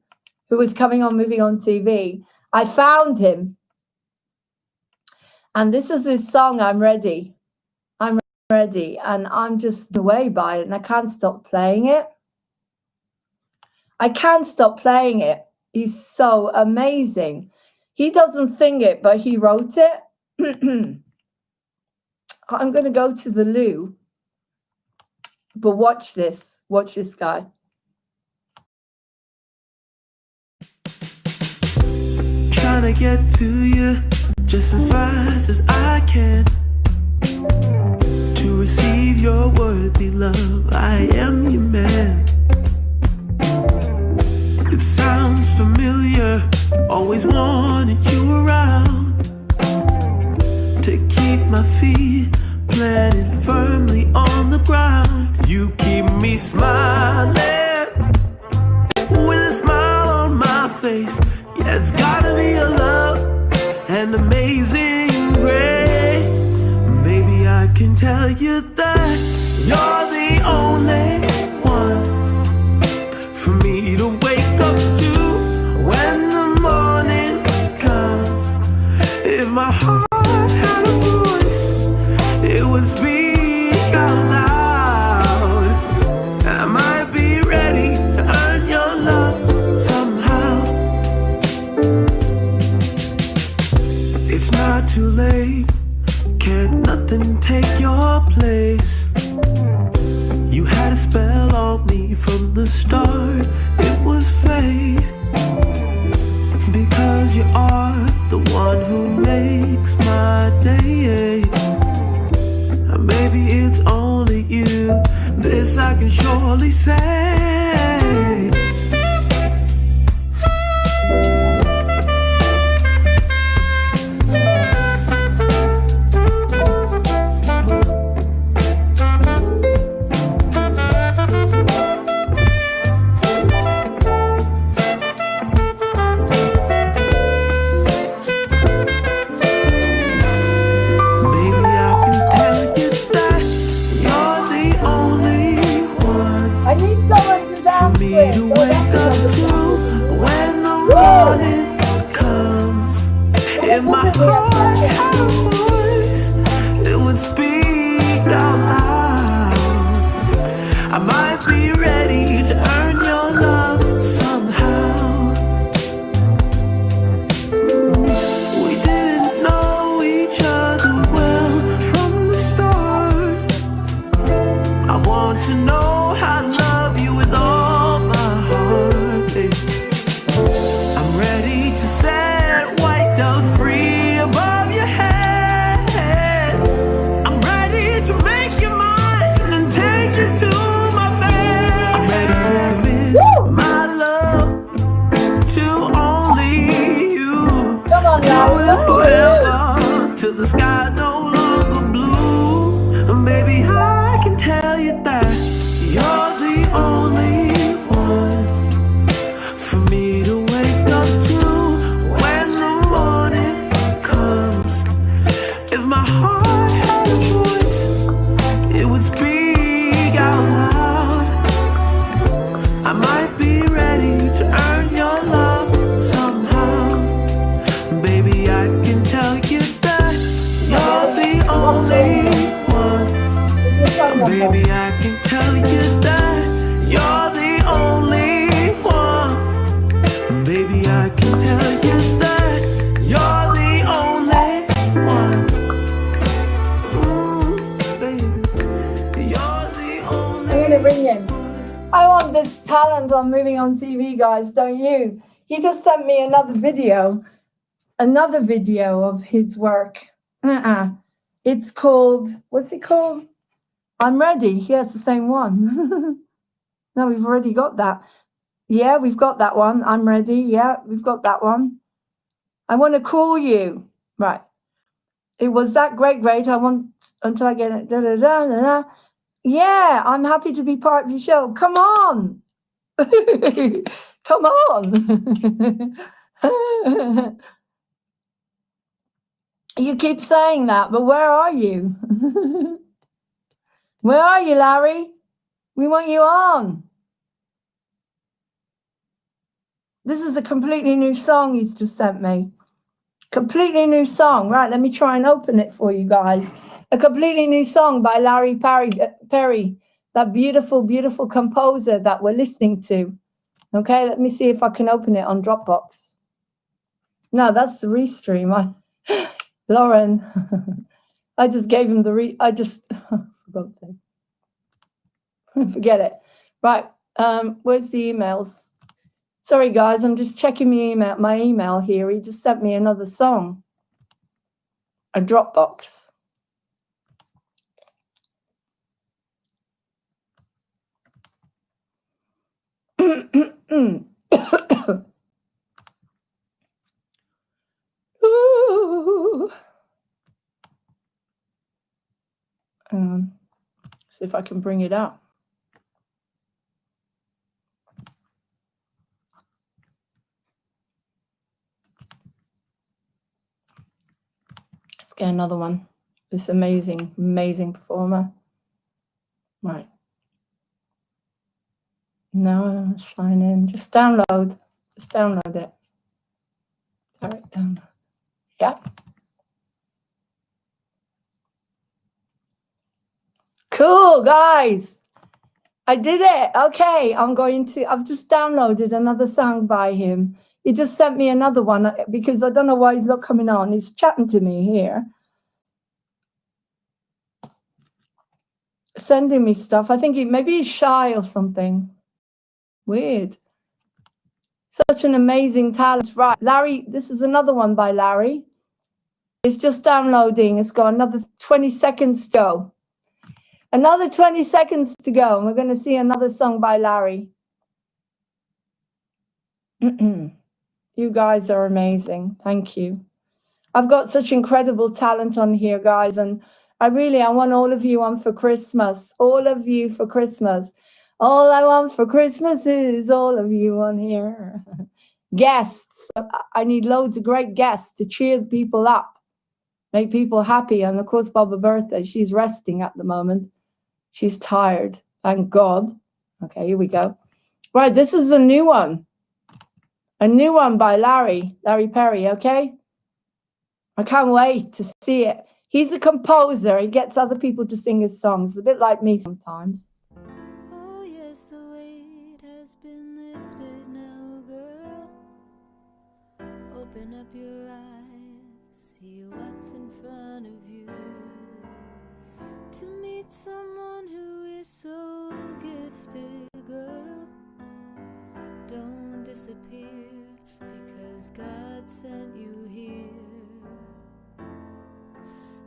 who was coming on Moving On TV? I found him. And this is his song, I'm Ready. I'm Ready. And I'm just blown away by it. And I can't stop playing it. He's so amazing. He doesn't sing it, but he wrote it. I'm going to go to the loo. But watch this. Watch this guy. Trying to get to you just as fast as I can. To receive your worthy love, I am your man. With sounds familiar. Always wanted you around to keep my feet planted firmly on the ground. You keep me smiling with a smile on my face. Yeah, it's gotta be your love and amazing grace. Maybe I can tell you that you're the only one for me to wake up to when the morning comes. If my heart had a voice, it would speak out loud. And I might be ready to earn your love somehow. It's not too late, can't nothing take your place. You had a spell on me from the start, it was fate. Because you are the one who makes my day. And baby, it's only you, this I can surely say. If my heart had a voice, it would speak out loud. I might be ready to earn your love somehow. We didn't know each other well from the start. I want to know how to love you with all my heart, baby. I'm ready to set white doves free above your head. I'm ready to make you mine and take you to my bed. I'm ready to commit my love to only you. Come on now, do it forever till the sky no longer blue. And baby, I can tell you that you're the only one for me to wake up to when the morning comes. If my heart had a voice, it would speak out loud. I might be ready to earn your love somehow. Baby, I can tell you that you're the only one. Baby, I can tell you that you're the only one. Baby, I can tell you that you're the only one. Baby, you're the only. I'm gonna bring him. I want this talent on Moving on TV, guys, don't you? He just sent me another video of his work. It's called, what's it called? I'm Ready. He has the same one. No, we've already got that. Yeah, we've got that one. I'm Ready. Yeah, we've got that one. I want to call you. Right. It was that great. I want until I get it. Da, da, da, da, da. Yeah, I'm happy to be part of your show. Come on. Come on. You keep saying that, but where are you? Where are you, Larry? We want you on. This is a completely new song he's just sent me. Completely new song. Right, let me try and open it for you guys. A completely new song by Larry Perry, that beautiful, beautiful composer that we're listening to. Okay, let me see if I can open it on Dropbox. No, that's the restream. Lauren, I just gave him the I just forgot to forget it. Right, where's the emails? Sorry, guys, I'm just checking my email here. He just sent me another song, a Dropbox. Ooh. See if I can bring it up. Let's get another one. This amazing, amazing performer. Right. No, sign in. Just download. Just download it. Direct download. Yeah. Cool, guys. I did it. Okay, I've just downloaded another song by him. He just sent me another one because I don't know why he's not coming on. He's chatting to me here. Sending me stuff. I think maybe he's shy or something. Weird. Such an amazing talent. Right, Larry, this is another one by Larry. It's just downloading. It's got another 20 seconds to go. Another 20 seconds to go, and we're going to see another song by Larry. You guys are amazing. Thank you. I've got such incredible talent on here, guys, and I want all of you on for Christmas. All of you for Christmas. All I want for Christmas is all of you on here. Guests. I need loads of great guests to cheer people up, make people happy. And of course, Baba Bertha, she's resting at the moment. She's tired. Thank God. Okay, here we go. Right, this is a new one. A new one by Larry Perry, okay? I can't wait to see it. He's a composer. He gets other people to sing his songs. A bit like me sometimes. Oh yes, the weight has been lifted now, girl. Open up your eyes, see what's in front of you. To meet someone who is so gifted, girl. Don't disappear, because God sent you here.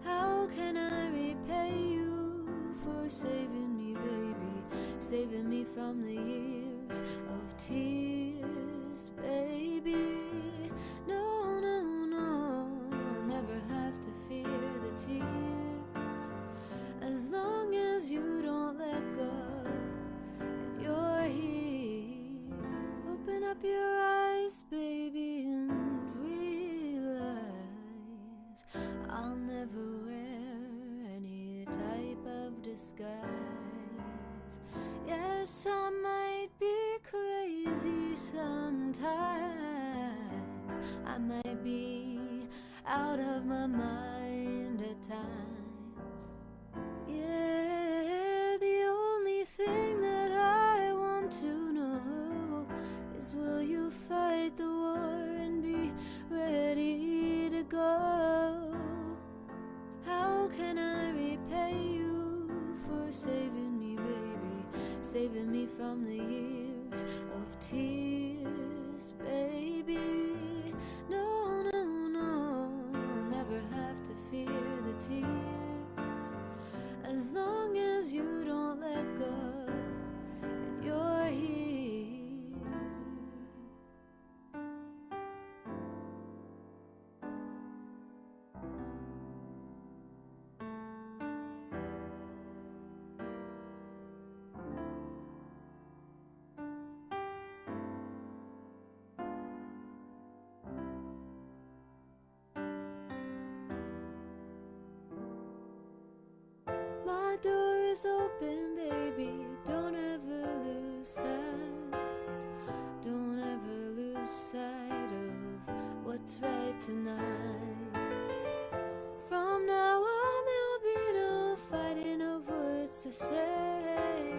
How can I repay you for saving me, baby? Saving me from the years of tears, baby. No, no, no, I'll never have to fear the tears. As long as you don't let go and you're here. Open up your eyes, baby, and realize I'll never wear any type of disguise. Yes, I might be crazy sometimes. I might be out of my mind at times. Yeah, the only thing that I want to know is, will you fight the war and be ready to go? How can I repay you for saving me, baby? Saving me from the years of tears, baby. No, no, no, I'll never have to fear the tears. As long as you don't let go and you're here. My door is open, baby, don't ever lose sight. Don't ever lose sight of what's right tonight. From now on there'll be no fighting of words to say.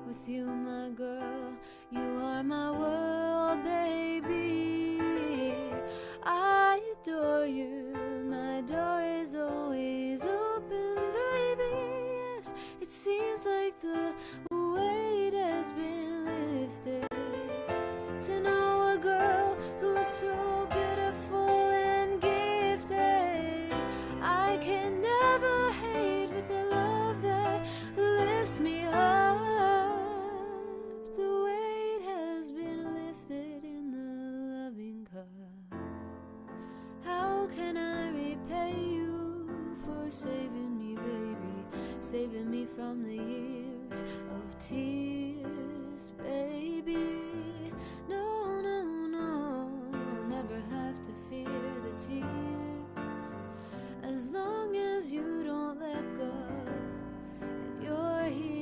With you, my girl, you are my world, baby. I adore you, my door is always open, baby. Yes, it seems like the weight has been lifted. To know a girl who's so beautiful and gifted, I can never hate with the love that lifts saving me from the years of tears, baby. No, no, no, I'll never have to fear the tears as long as you don't let go and you're here.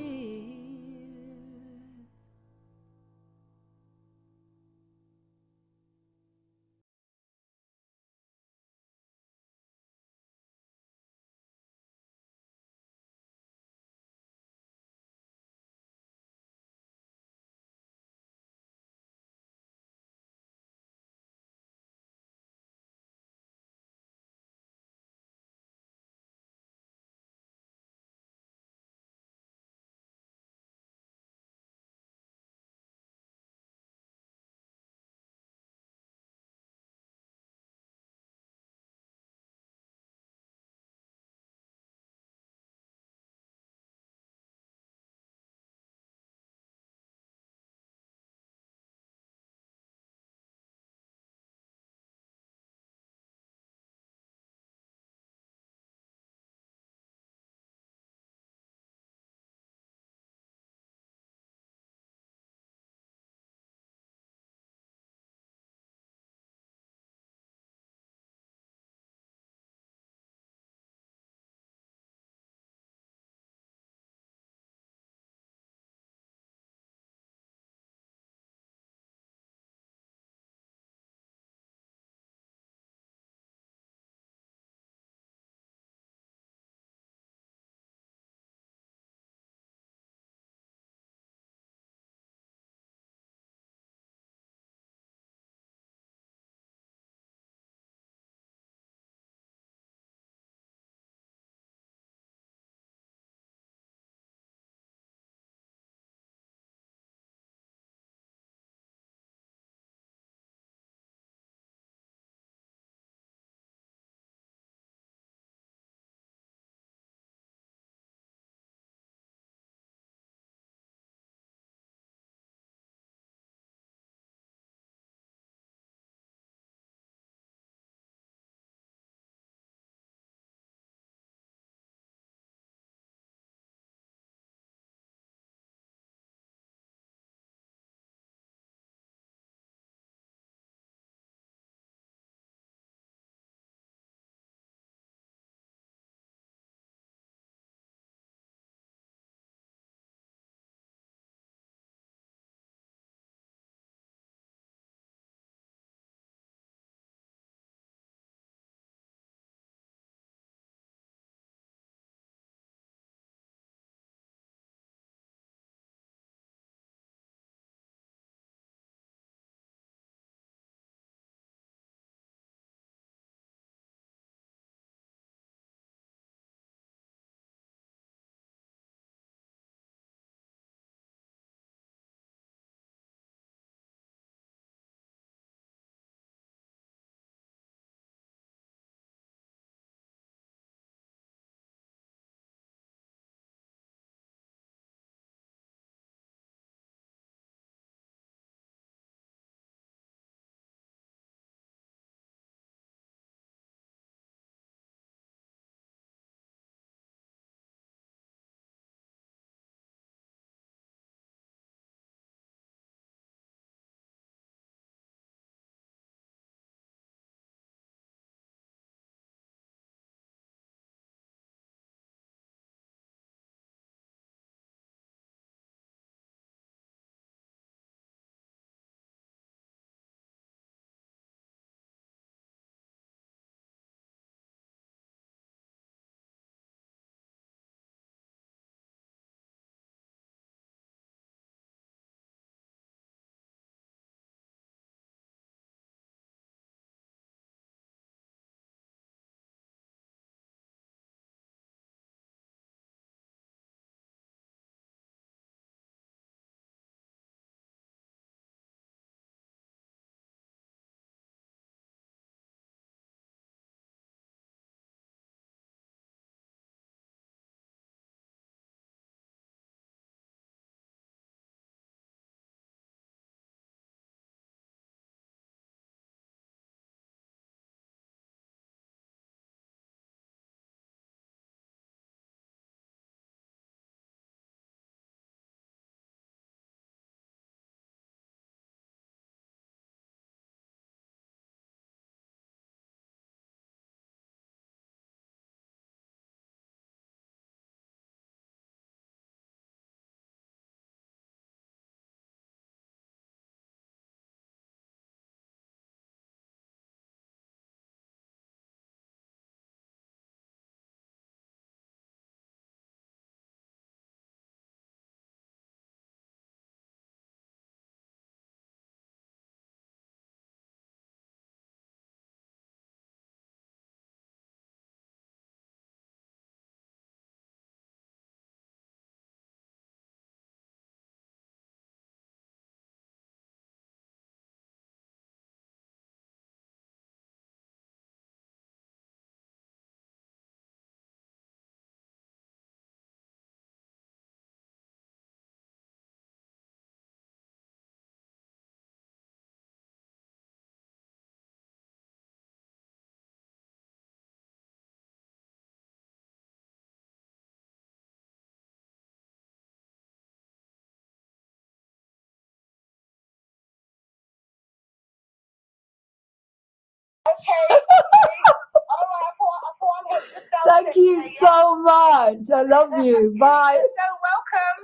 Thank you so much. I love you. Bye. You're so welcome.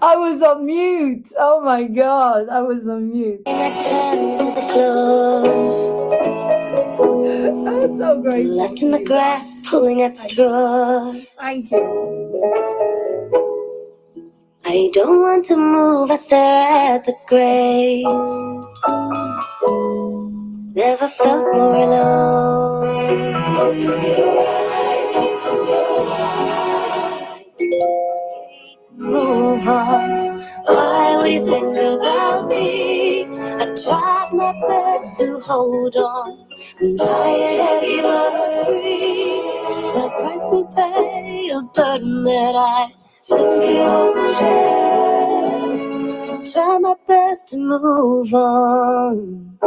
I was on mute. Oh my God. I was on mute. I turned to the floor. That's so great. Left in the grass, pulling at straws. Thank you. I don't want to move, I stare at the grace. Never felt more alone. Open your eyes, open your eyes. Move on. Why would you think about me? I tried my best to hold on. I'm tired, heavy, but free. A price to pay, a burden that I simply won't share. Try my best to move on.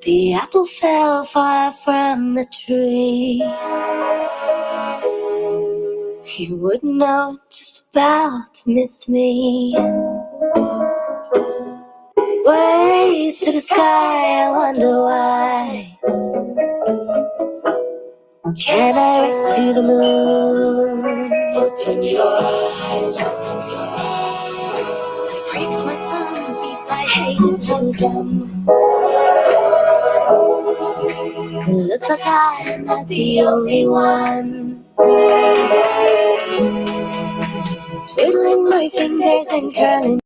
The apple fell far from the tree. You wouldn't know just about missed me. Ways to the sky, I wonder why. Can I race to the moon? Open your eyes, open your eyes. Pricked my thumb, beat my hate and dumb. Looks like I'm not the only one. Twiddling my fingers and curling.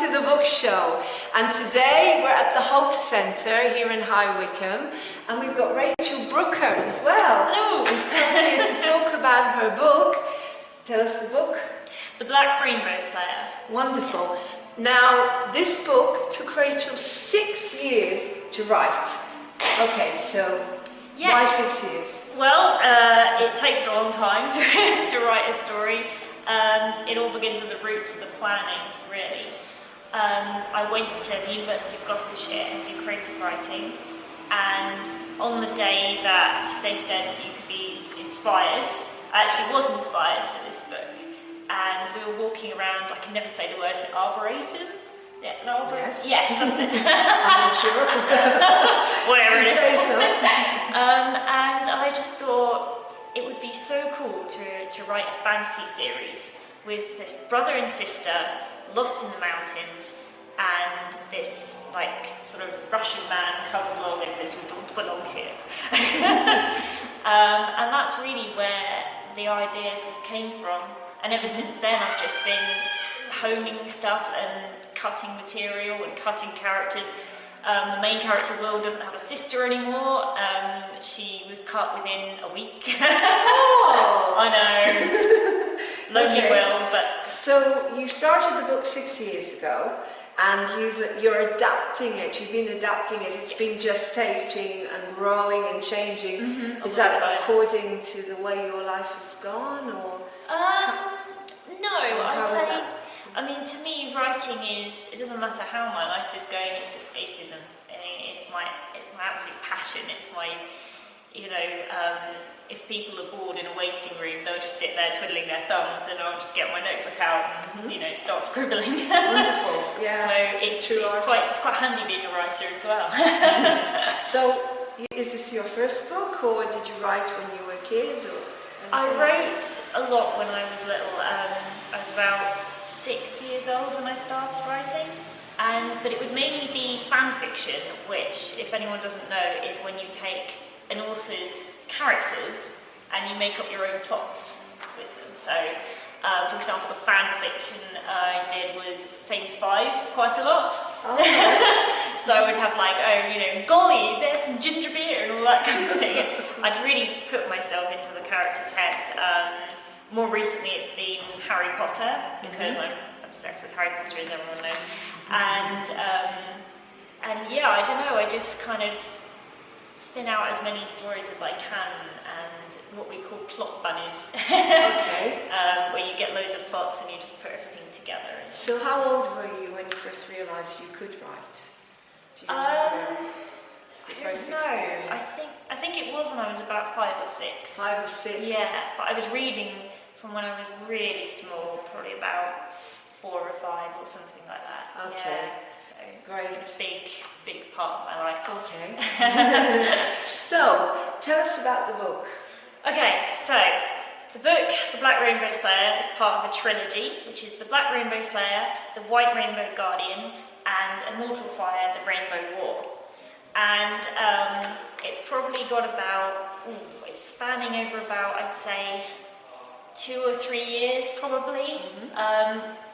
to the book show, and today we're at the Hope Centre here in High Wycombe, and we've got Rachel Brooker as well. Hello! Who's come here to talk about her book. Tell us the book. The Black Rainbow Slayer. Wonderful. Yes. Now, this book took Rachel 6 years to write. Okay, so why 6 years? Well, it takes a long time to write a story. It all begins at the roots of the planning, really. I went to the University of Gloucestershire and did creative writing, and on the day that they said you could be inspired, I actually was inspired for this book. And we were walking around, I can never say the word, an arboretum. Yeah, an arboretum? Yes, that's it. I'm not sure. Whatever it is. Say so. And I just thought it would be so cool to write a fantasy series with this brother and sister lost in the mountains, and this like sort of Russian man comes along and says, "You don't belong here." And that's really where the ideas came from. And ever since then, I've just been honing stuff and cutting material and cutting characters. The main character, Will, doesn't have a sister anymore. She was cut within a week. Oh! I know. Lonely Will, but... So, you started the book 6 years ago, and you're adapting it. You've been adapting it. It's been gestating and growing and changing. Mm-hmm. Is that according to the way your life has gone, or...? No, I'd say... I mean, to me, writing is, it doesn't matter how my life is going, it's escapism. I mean, it's my absolute passion. It's my, you know, if people are bored in a waiting room, they'll just sit there twiddling their thumbs, and I'll just get my notebook out and, you know, start scribbling. Wonderful, yeah. So it's quite handy being a writer as well. So, is this your first book, or did you write when you were a kid? Or I wrote a lot when I was little. I was about 6 years old when I started writing, but it would mainly be fan fiction, which, if anyone doesn't know, is when you take an author's characters and you make up your own plots with them. So, for example, the fan fiction I did was Famous Five quite a lot. Oh. So I would have like, oh, you know, golly, there's some ginger beer and all that kind of thing. I'd really put myself into the characters' heads. More recently it's been Harry Potter, because I'm obsessed with Harry Potter, as everyone knows. And yeah, I don't know, I just kind of spin out as many stories as I can, and what we call plot bunnies. Okay. Where you get loads of plots and you just put everything together. So how old were you when you first realised you could write? Do you remember your first experience? I think it was when I was about 5 or 6. 5 or 6? Yeah, but I was reading from when I was really small, probably about 4 or 5 or something like that. Okay. Yeah, so it's been a big part of my life. Okay. So, tell us about the book. Okay, so the book, The Black Rainbow Slayer, is part of a trilogy, which is The Black Rainbow Slayer, The White Rainbow Guardian, and Immortal Fire, The Rainbow War. And it's probably got about, it's spanning over about, I'd say, 2 or 3 years, probably.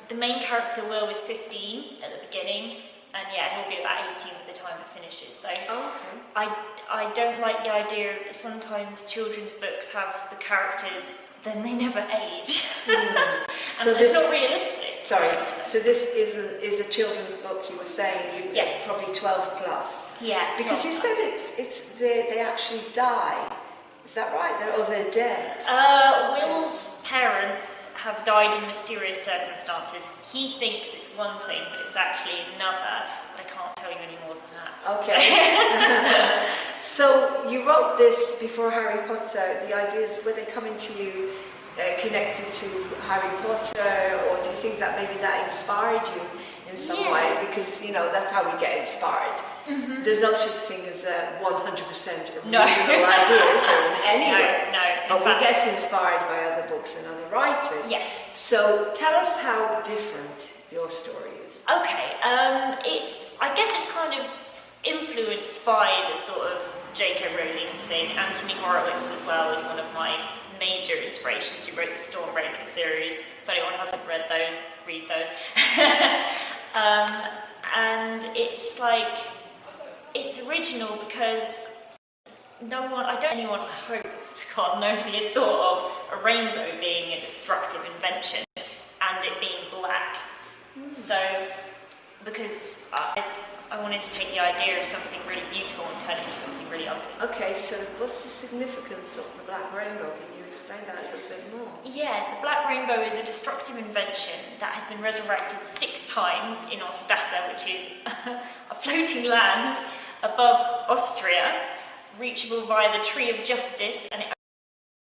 The main character, Will, is 15 at the beginning, and yeah, he'll be about 18 by the time it finishes. So I don't like the idea of sometimes children's books have the characters, then they never age. So it's not realistic. Sorry, so this is a children's book, you were saying? Yes. Probably 12 plus. Yeah. Because you said they actually die. Is that right? They're dead? Will's parents have died in mysterious circumstances. He thinks it's one thing, but it's actually another. But I can't tell you any more than that. Okay. So you wrote this before Harry Potter. The ideas, were they coming to you connected to Harry Potter, or do you think that maybe that inspired you in some way? Because, you know, that's how we get inspired. There's no such thing as 100% original ideas in any way. No, but we get inspired by other books and other writers. Yes. So tell us how different your story is. Okay, I guess it's kind of influenced by the sort of J.K. Rowling thing. Anthony Horowitz as well is one of my major inspirations, who wrote the Stormbreaker series. If anyone hasn't read those, read those. And it's like, it's original because I hope, God, nobody has thought of a rainbow being a destructive invention and it being black. So, because I wanted to take the idea of something really beautiful and turn it into something really ugly. Okay, so what's the significance of the black rainbow? Can you explain that a little bit more? Yeah, the black rainbow is a destructive invention that has been resurrected 6 times in Ostasa, which is a floating land above Austria, reachable via the Tree of Justice, and it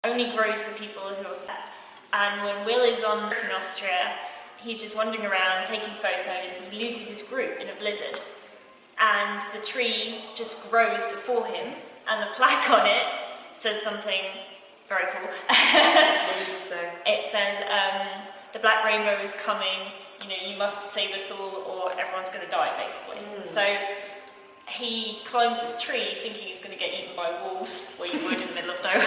only grows for people who are fat. And when Will is in Austria, he's just wandering around taking photos, and he loses his group in a blizzard. And the tree just grows before him, and the plaque on it says something very cool. What does it say? It says, the black rainbow is coming, you must save us all or everyone's going to die, basically. So he climbs this tree thinking he's going to get eaten by wolves, where you would in the middle of nowhere.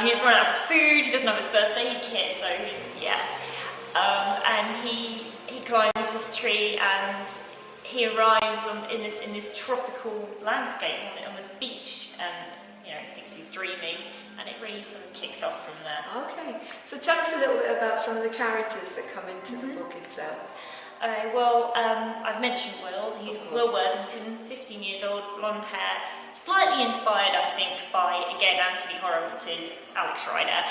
He's run out of his food, he doesn't have his first aid kit, so he's, and he climbs this tree and he arrives in this tropical landscape on this beach, and he thinks he's dreaming, and it really sort of kicks off from there. Okay, so tell us a little bit about some of the characters that come into the book itself. I've mentioned Will. He's Will Worthington, 15 years old, blonde hair, slightly inspired, I think, by, again, Anthony Horowitz's Alex Rider.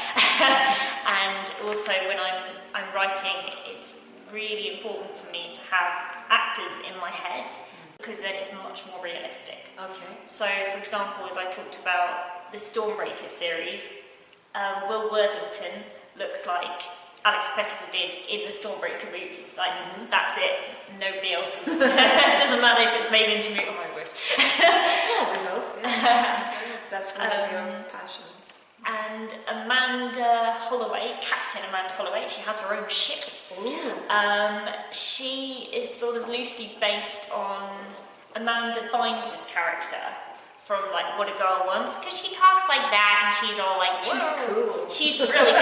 And also, when I'm writing, it's really important for me to have actors in my head, because then it's much more realistic. Okay. So, for example, as I talked about the Stormbreaker series, Will Worthington looks like Alex Pettifer did in the Stormbreaker movies. Like, that's it. Nobody else would. It doesn't matter if it's made into movie. Oh, I would. Yeah, we hope. Yeah. That's one of your passions. And Amanda Holloway, Captain Amanda Holloway, she has her own ship. She is sort of loosely based on Amanda Bynes' character from like What a Girl Wants, because she talks like that and she's all like, whoa. She's cool. She's really,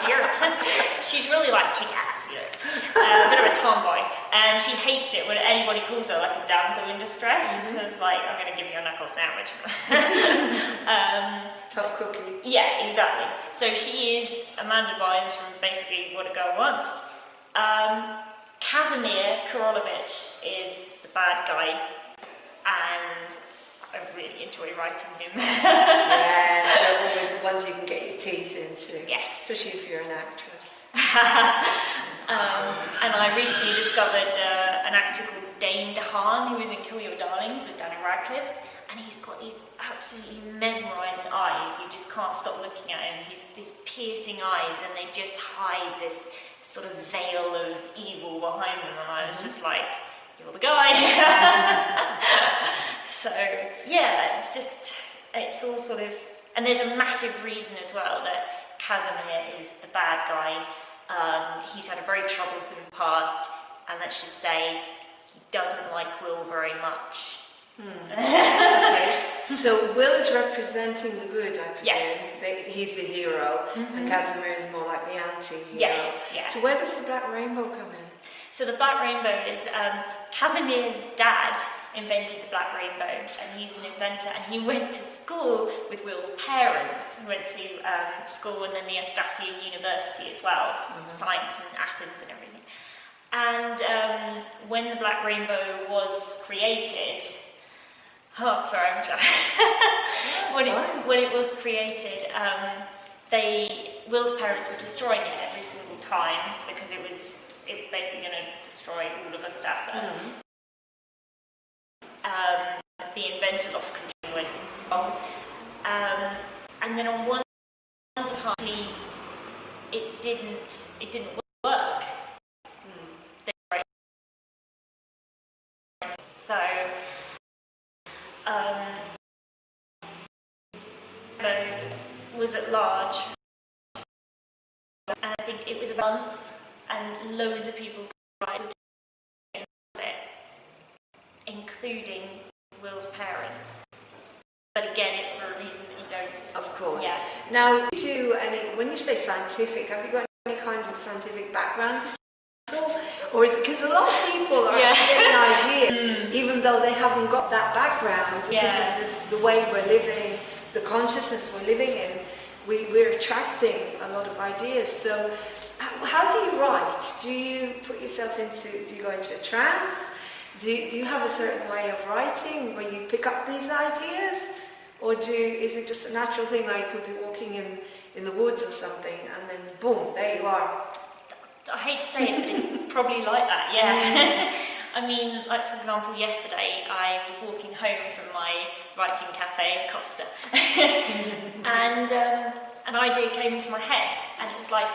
dear, she's really like kick-ass, a bit of a tomboy, and she hates it when anybody calls her like a damsel in distress. She says like, I'm going to give you a knuckle sandwich. Tough cookie. Yeah, exactly. So she is Amanda Bynes from basically What a Girl Wants. Kazimir Korolovich is the bad guy, and I really enjoy writing him. Yeah, they're always the ones you can get your teeth into. Yes. Especially if you're an actress. And I recently discovered an actor called Dane DeHaan, who was in Kill Your Darlings with Danny Radcliffe, and he's got these absolutely mesmerising eyes. You just can't stop looking at him. He's these piercing eyes, and they just hide this sort of veil of evil behind them, and I was just like, you're the guy. So yeah, it's all sort of, and there's a massive reason as well that Kazimir is the bad guy. He's had a very troublesome past, and let's just say he doesn't like Will very much. Okay, so Will is representing the good, I presume. Yes. He's the hero, and Casimir is more like the anti-hero. Yes, yeah. So where does the Black Rainbow come in? So the Black Rainbow is, Casimir's dad invented the Black Rainbow, and he's an inventor, and he went to school with Will's parents. He went to school and then the Astasia University as well, science and atoms and everything. And when the Black Rainbow was created, when it was created, Will's parents were destroying it every single time because it was basically going to destroy all of Astasa. The inventor lost control, went wrong, and then on one time it didn't work. So was at large, and I think it was months, and loads of people's lives of it, including Will's parents. But again, it's for a reason that you don't. Of course. Yeah. Now, when you say scientific, have you got any kind of scientific background at all, Or is it because a lot of people are actually getting ideas, even though they haven't got that background, because of the way we're living, the consciousness we're living in, we're attracting a lot of ideas. So how do you write? Do you put yourself do you go into a trance? Do you have a certain way of writing where you pick up these ideas? Or is it just a natural thing, like you could be walking in the woods or something and then boom, there you are? I hate to say it, but it's probably like that, yeah. I mean, like for example, yesterday I was walking home from my writing cafe, Costa, and an idea came into my head, and it was like,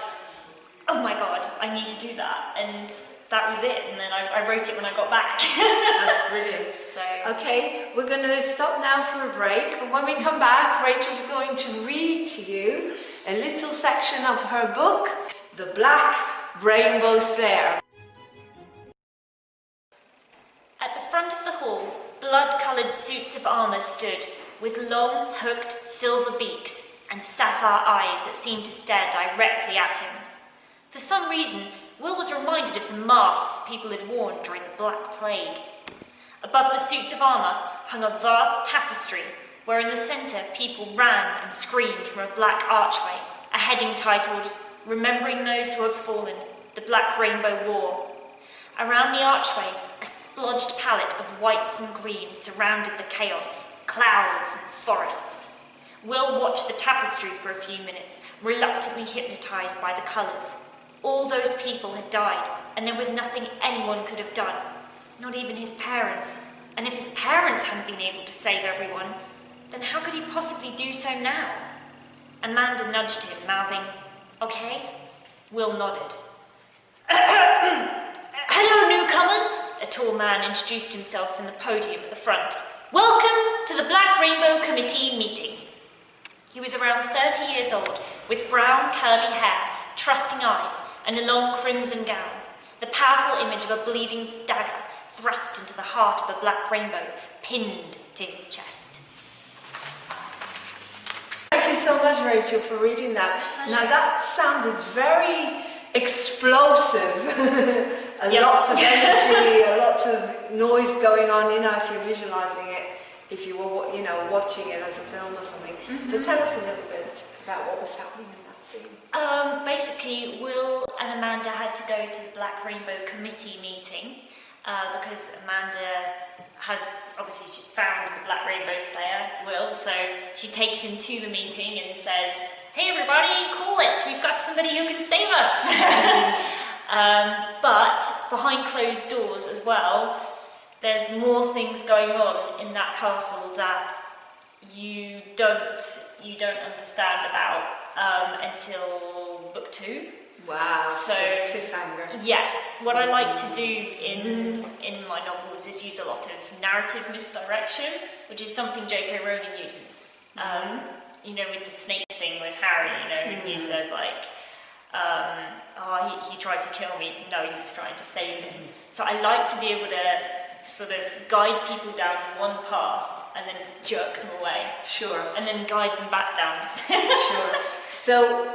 oh my god, I need to do that, and that was it, and then I wrote it when I got back. That's brilliant. So, okay, we're going to stop now for a break, but when we come back, Rachel's going to read to you a little section of her book, The Black Rainbow Slayer. At the front of the hall, blood-coloured suits of armour stood, with long, hooked silver beaks and sapphire eyes that seemed to stare directly at him. For some reason, Will was reminded of the masks people had worn during the Black Plague. Above the suits of armour hung a vast tapestry, where in the centre people ran and screamed from a black archway, a heading titled, Remembering Those Who Have Fallen, the Black Rainbow War. Around the archway, a splodged palette of whites and greens surrounded the chaos, clouds and forests. Will watched the tapestry for a few minutes, reluctantly hypnotised by the colours. All those people had died, and there was nothing anyone could have done, not even his parents. And if his parents hadn't been able to save everyone, then how could he possibly do so now? Amanda nudged him, mouthing, okay? Will nodded. Hello, newcomers, a tall man introduced himself from the podium at the front. Welcome to the Black Rainbow Committee meeting. He was around 30 years old, with brown curly hair, trusting eyes, and a long crimson gown, the powerful image of a bleeding dagger thrust into the heart of a black rainbow, pinned to his chest. Thank you so much, Rachel, for reading that. Pleasure. Now that sounded very explosive. a lot of energy, a lot of noise going on, if you're visualizing it, if you were, watching it as a film or something. So tell us a little bit about what was happening in that scene. Basically, Will and Amanda had to go to the Black Rainbow Committee meeting because Amanda has, obviously she's found the Black Rainbow Slayer, Will, so she takes him to the meeting and says, hey everybody, call it, we've got somebody who can save us. But behind closed doors as well, there's more things going on in that castle that you don't understand about until book 2. Wow, so cliffhanger. Yeah, what I like to do in my novels is use a lot of narrative misdirection, which is something J.K. Rowling uses. With the snake thing with Harry, he says like, he tried to kill me. No, he was trying to save him. So I like to be able to sort of guide people down one path and then jerk them away. Sure. And then guide them back down. Sure. So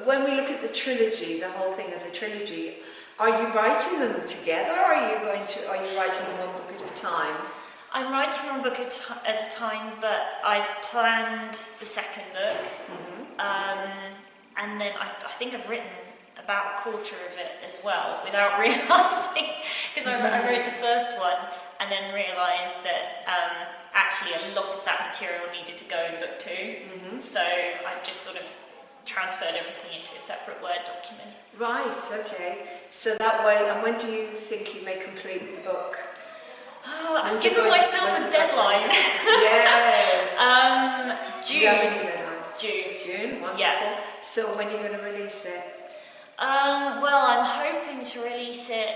when we look at the trilogy, the whole thing of the trilogy, are you writing them together, or are you writing one book at a time? I'm writing one book at a time, but I've planned the second book. And then I think I've written about a quarter of it as well, without realising, because I wrote the first one and then realised that actually a lot of that material needed to go in book 2. So I've just sort of transferred everything into a separate Word document. Right, okay. So that way, and when do you think you may complete the book? I've given myself a deadline. Yes. June. Do you have any deadlines? June, wonderful. Yeah. So when are you going to release it? Well, I'm hoping to release it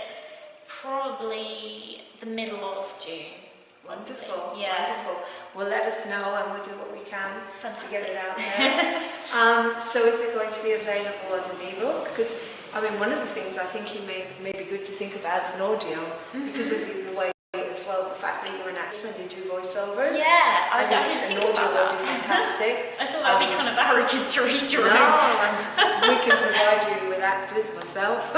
probably the middle of June. Wonderful, yeah. Wonderful. Well, let us know and we'll do what we can Fantastic. To get it out there. So is it going to be available as an ebook? Because, one of the things I think you may be good to think about as an audio, because of the way as well, the fact that you're an actor and you do voiceovers. Yeah, I think didn't an think audio about would be fantastic. I thought that would be kind of arrogant to read your own. No, we can provide you with actors, myself,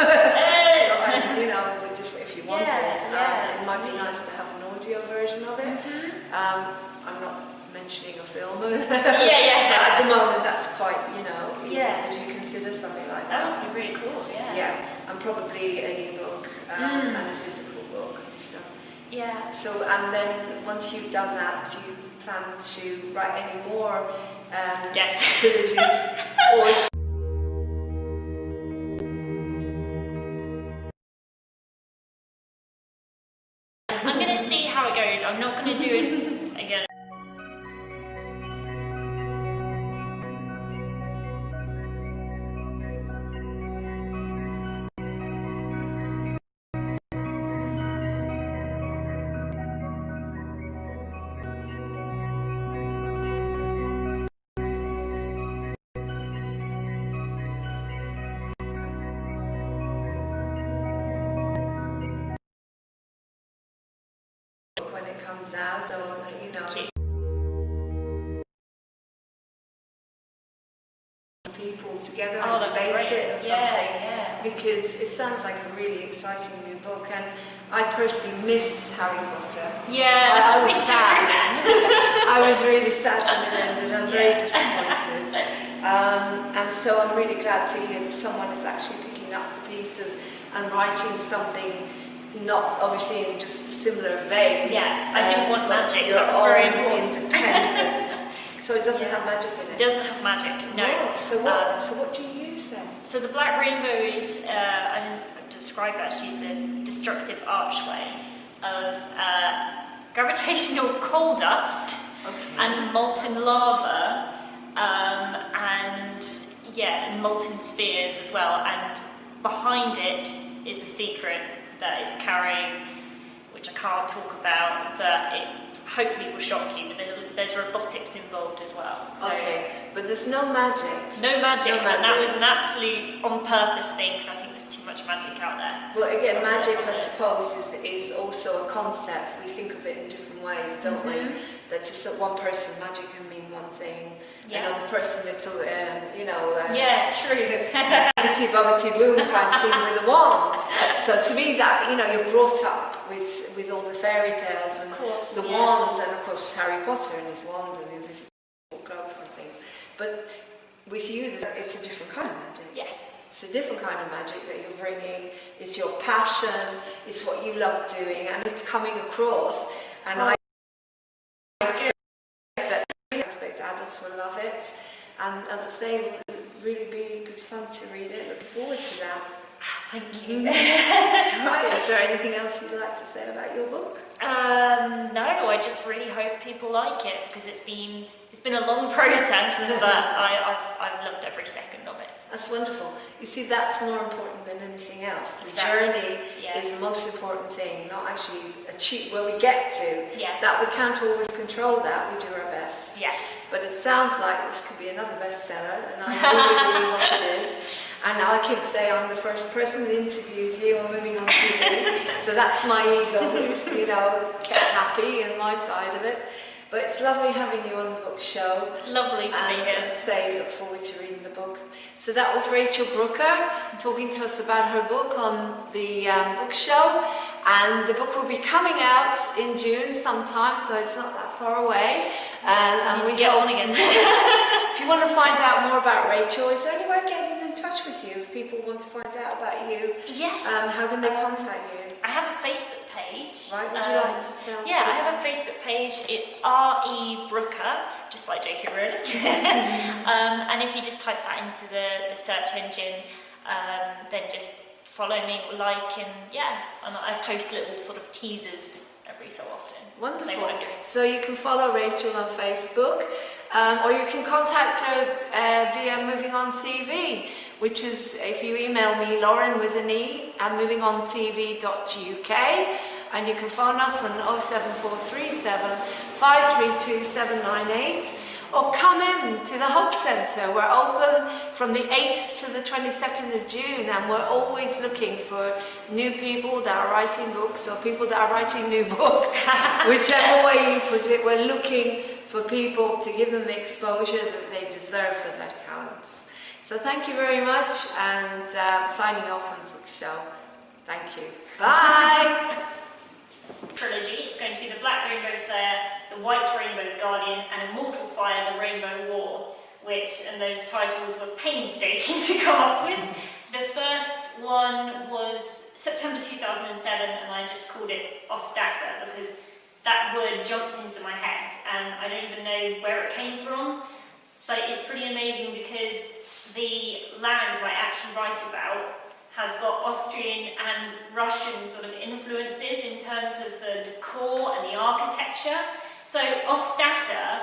Yeah. But at the moment, that's quite, you know. Yeah. Would you consider something like That that? would be really cool. Yeah. Yeah, and probably an ebook and a physical book and stuff. Yeah. So, and then once you've done that, do you plan to write any more trilogies? Or I'm going to see how it goes. I'm not going to do it again. when it comes out, so you know. People together and debate it or something, because it sounds like a really exciting new book, and I personally miss Harry Potter. I was sad. I was really sad when it ended. I'm very disappointed, and so I'm really glad to hear that someone is actually picking up the pieces and writing something, not obviously in just a similar vein. I didn't want magic. Your That was very own important. independent. So it doesn't have magic in it? It doesn't have magic, no. So what do you use then? So the Black Rainbow is, I describe it actually as a destructive archway of gravitational coal dust and molten lava and molten spheres as well, and behind it is a secret that it's carrying, which I can't talk about, but it hopefully will shock you, but there's robotics involved as well. So but there's no magic. No magic, and that was an absolute on-purpose thing, because I think there's too much magic out there. Well, again, magic, I suppose, is also a concept. We think of it in different ways, don't we? That to one person, magic can mean one thing. Another person, it's true. Bibbity bobbity boom kind of thing with a wand. So to me, that you're brought up with all the fairy tales and the wand, and of course Harry Potter and his wand and the invisible cloaks and things. But with you, it's a different kind of magic. Yes. It's a different kind of magic that you're bringing. It's your passion. It's what you love doing, and it's coming across. And I expect adults will love it. And as I say, it would really be good fun to read it. Looking forward to that. Thank you. Right, is there anything else you'd like to say about your book? No, I just really hope people like it, because it's been a long process, but I've loved every second of it. That's wonderful. You see, that's more important than anything else. The journey is the most important thing, not actually achieve where we get to. That we can't always control that, we do our best. Yes. But it sounds like this could be another bestseller, and I really hope it is. And I keep saying I'm the first person that interviews you on Moving On TV, so that's my ego, which, kept happy in my side of it. But it's lovely having you on the book show. Lovely to be here. As I say, look forward to reading the book. So that was Rachel Brooker talking to us about her book on the book show. And the book will be coming out in June sometime, so it's not that far away. And we get on again. If you want to find out more about Rachel, is there any way of getting in touch with you if people want to find out about you? Yes. How can they contact you? I have a Facebook page. Right, would you like to tell me? Yeah, I have a Facebook page. It's R.E. Brooker, just like J.K. Rowling. And if you just type that into the search engine, then just follow me or like, and I post little sort of teasers every so often. Wonderful. Say what I'm doing. So you can follow Rachel on Facebook, or you can contact her via Moving On TV, which is, if you email me, Lauren with an E, at movingontv.uk, and you can phone us on 07437 532 798, or come in to the Hope Centre. We're open from the 8th to the 22nd of June, and we're always looking for new people that are writing books, or people that are writing new books. Whichever way you put it, we're looking for people to give them the exposure that they deserve for their talents. So thank you very much, and signing off on the book show. Thank you. Bye! Trilogy, it's going to be the Black Rainbow Slayer, the White Rainbow Guardian, and Immortal Fire, the Rainbow War, and those titles were painstaking to come up with. The first one was September 2007, and I just called it Ostassa because that word jumped into my head, and I don't even know where it came from, but it is pretty amazing because the land I actually write about has got Austrian and Russian sort of influences in terms of the decor and the architecture. So Ostassa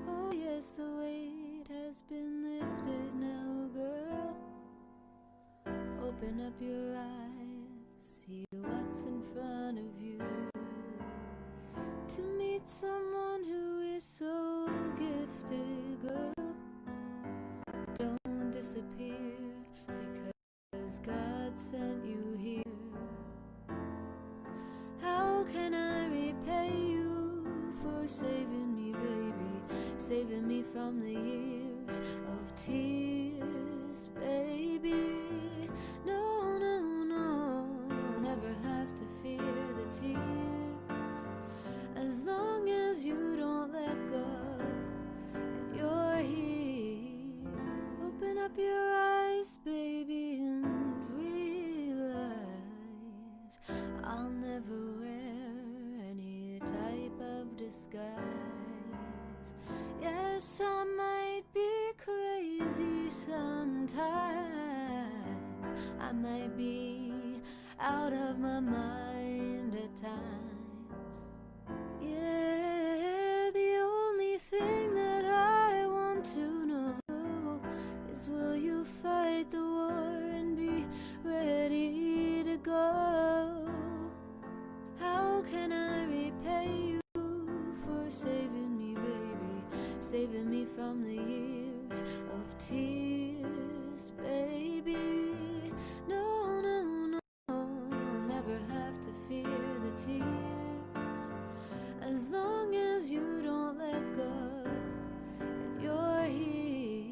Oh yes, the weight has been lifted now, girl. Open up your eyes, see what's in front of you. To meet someone who is so gifted, girl, don't disappear because God sent you here. How can I repay you for saving me, baby? Saving me from the years of tears, baby. No, no, no, I'll never have to fear the tears. As long as you don't let go and you're here. Open up your eyes, baby, and realize I'll never wear any type of disguise. Yes, I might be crazy sometimes. I might be out of my mind at times. Yeah, the only thing that I want to know is, will you fight the war and be ready to go? How can I repay you for saving me, baby? Saving me from the years of tears, baby. No, no, no, I'll never have to fear the tears. As long as you don't let go and you're here.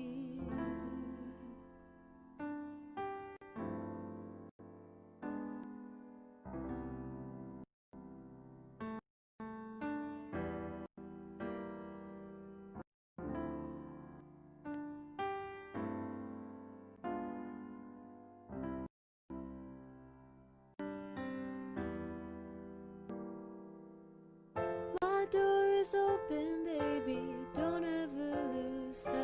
My door is open, baby, don't ever lose sight.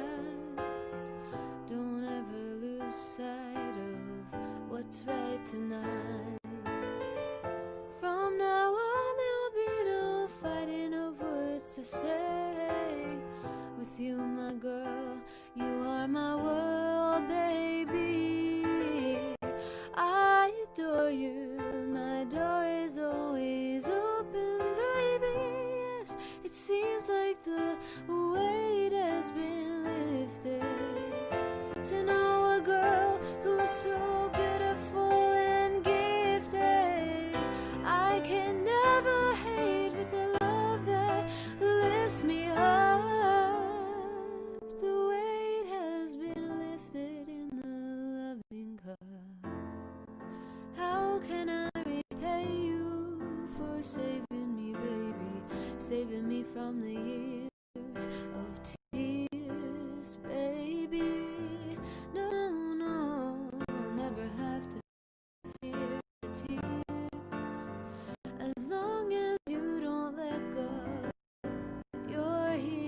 Don't ever lose sight of what's right tonight. From now on there'll be no fighting of words to say. With you, my girl, you are my world, baby. I adore you, my door is always open, baby. Yes, it seems like the weight has been lifted. To know a girl who's so beautiful and gifted, I can never hate with the love that lifts me up. The weight has been lifted in the loving cup. How can I repay you for saving me, baby? Saving me from the years of tears, baby. No, no, I'll never have to fear the tears. As long as you don't let go, you're here.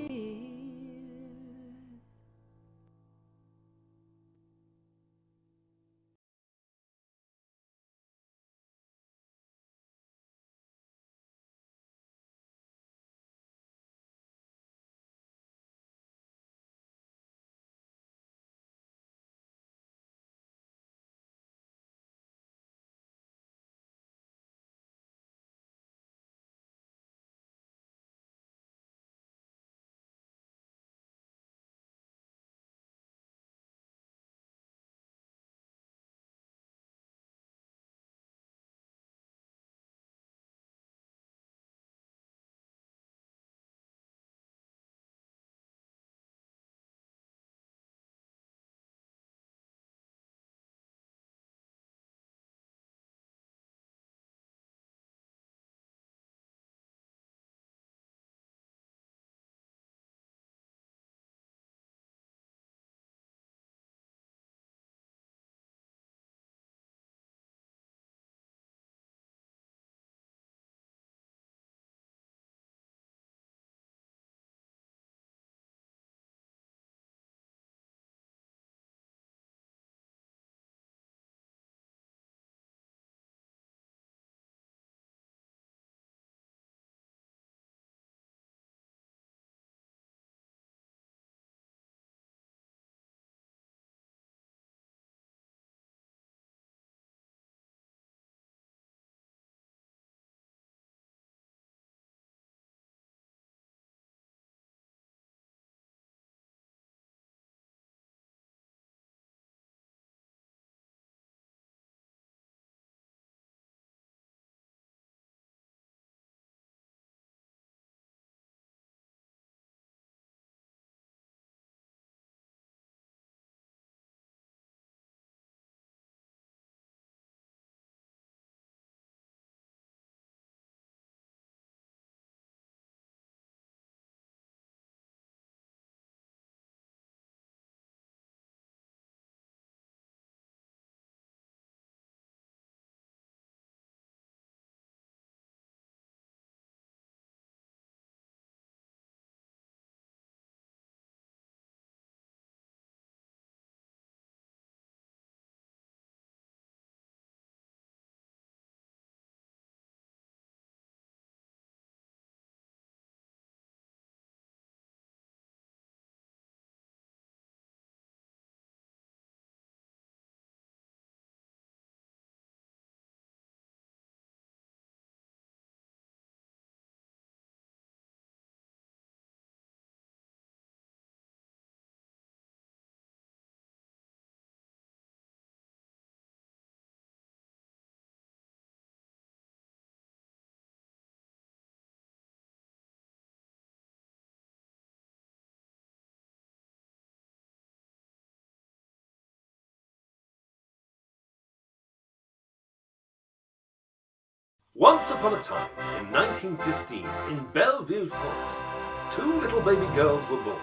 Once upon a time, in 1915, in Belleville, France, two little baby girls were born.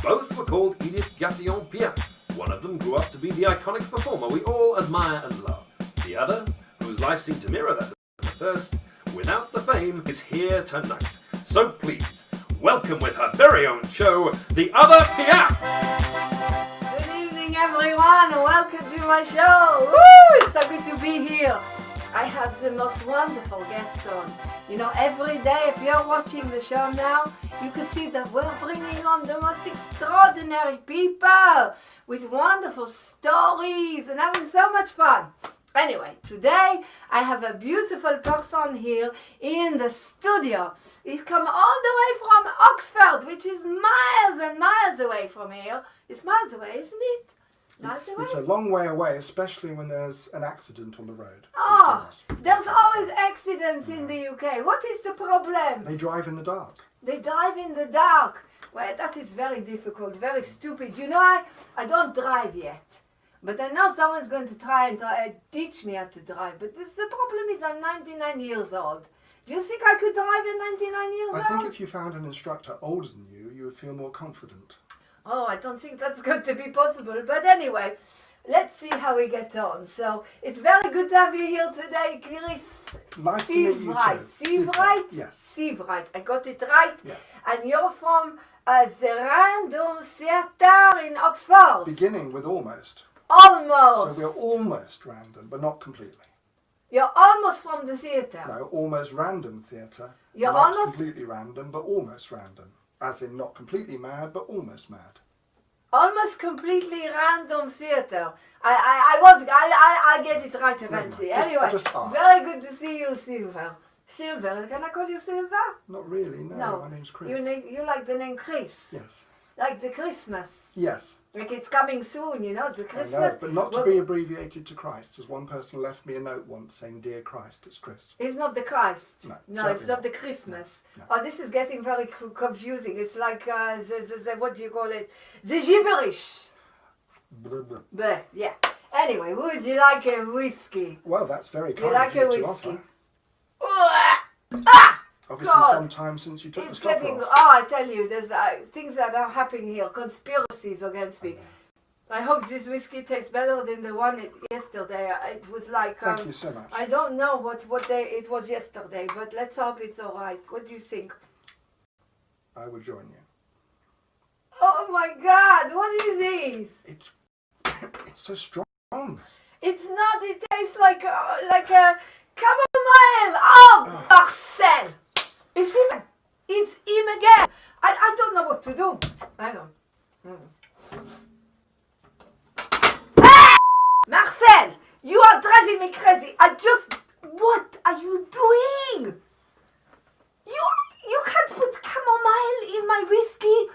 Both were called Edith Gassion-Piaf. One of them grew up to be the iconic performer we all admire and love. The other, whose life seemed to mirror that of the first, without the fame, is here tonight. So please, welcome with her very own show, The Other Piaf! Good evening everyone, welcome to my show! Woo! It's so good to be here. I have the most wonderful guests on. You know, every day, if you're watching the show now, you can see that we're bringing on the most extraordinary people with wonderful stories and having so much fun. Anyway, today I have a beautiful person here in the studio. He's come all the way from Oxford, which is miles and miles away from here. It's miles away, isn't it? It's a long way away, especially when there's an accident on the road. Oh, there's always accidents in the UK. What is the problem? They drive in the dark. They drive in the dark. Well, that is very difficult, very stupid. You know, I don't drive yet. But I know someone's going to try and teach me how to drive. But the problem is I'm 99 years old. Do you think I could drive at 99 years old? I think if you found an instructor older than you, you would feel more confident. Oh, I don't think that's going to be possible. But anyway, let's see how we get on. So, it's very good to have you here today, Chris. Nice to meet you too. Sievright? Yes. Sievright. I got it right? Yes. And you're from the Random Theatre in Oxford? Beginning with almost. Almost. So we're almost random, but not completely. You're almost from the theatre? No, almost random theatre. You're not almost completely random, but almost random. As in not completely mad, but almost mad. Almost completely random theatre. I'll get it right eventually. Anyway, very good to see you, Silver. Silver, can I call you Silver? Not really, no. My name's Chris. You like the name Chris? Yes. Like the Christmas? Yes. Like it's coming soon, you know, the Christmas. I know, but not to be abbreviated to Christ. As one person left me a note once saying, "Dear Christ, it's Chris." It's not the Christ. No, it's not the Christmas. No. Oh, this is getting very confusing. It's like the what do you call it? The gibberish. Blah, blah. But yeah. Anyway, would you like a whiskey? Well, that's very kind you like of you a to whiskey? offer. Obviously, God. some time since you took the It's stopper getting. off. Oh, I tell you, there's things that are happening here. Conspiracies against me. I hope this whiskey tastes better than the one yesterday. It was like. Thank you so much. I don't know what day it was yesterday, but let's hope it's all right. What do you think? I will join you. Oh my God! What is this? It's so strong. It's not. It tastes like a chamomile. Oh, Marcel! It's him. It's him again. I don't know what to do. Hang on. Marcel, you are driving me crazy. What are you doing? You can't put chamomile in my whiskey.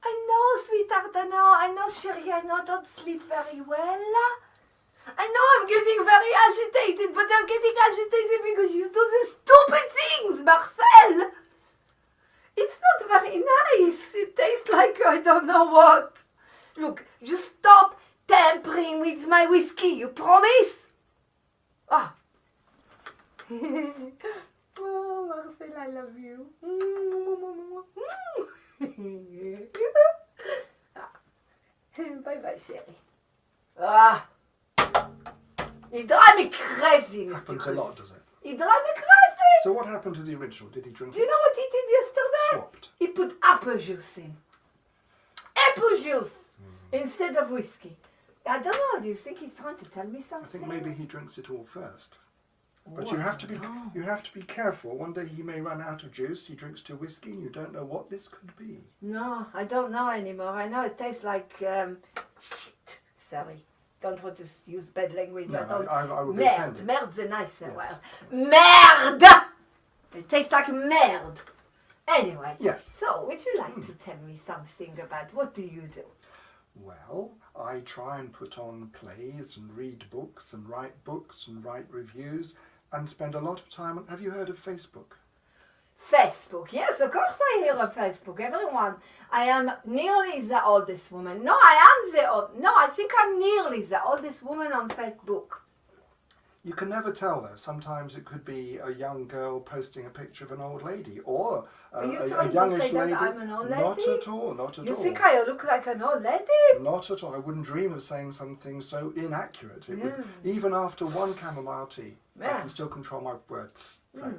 I know, sweetheart, I know, chérie, I know I don't sleep very well. I know I'm getting very agitated, but I'm getting agitated because you do the stupid things, Marcel. It's not very nice. It tastes like I don't know what. Look, just stop tampering with my whiskey, you promise? Ah. Oh, Marcel, I love you. Bye-bye, chérie. Ah. You drive me crazy, Mr. Happens Chris. a lot, does it? You drive me crazy. So what happened to the original? Did he drink Do you know what he did yesterday? Swapped. He put apple juice in. Apple juice instead of whiskey. I don't know. Do you think he's trying to tell me something? I think maybe he drinks it all first. But you have to be careful. One day he may run out of juice. He drinks 2 whiskey, and you don't know what this could be. No, I don't know anymore. I know it tastes like shit. Sorry, don't want to use bad language. No, I would be merde. offended. Merde's a nicer word. Merde. It tastes like merde. Anyway. Yes. So, would you like to tell me something about what do you do? Well, I try and put on plays and read books and write books and write reviews and spend a lot of time on... Have you heard of Facebook? Facebook, yes, of course I hear of Facebook, everyone. I am nearly the oldest woman. No, I think I'm nearly the oldest woman on Facebook. You can never tell, though. Sometimes it could be a young girl posting a picture of an old lady, or Are you a trying to youngish say that lady. I'm an old lady? Not at all, not at You all. think I look like an old lady? Not at all. I wouldn't dream of saying something so inaccurate. It would, Yeah. even after one chamomile tea, I Yeah. can still control my words.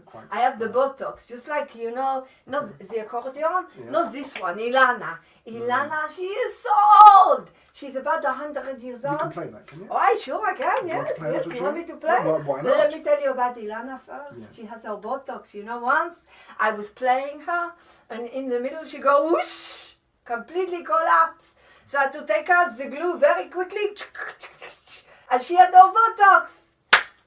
Quite I have the Botox, just like, you know, not the accordion, Yes. not this one, Ilana. Ilana, she is so old. She's about 100 years old. You can play that, can you? Oh, sure I can, Do you want yes. to play a Yes, little you want me tune? to play? Well, why But not? let me tell you about Ilana first. Yes. She has her Botox. You know, once I was playing her, and in the middle she go whoosh, completely collapse. So I had to take off the glue very quickly, and she had no Botox.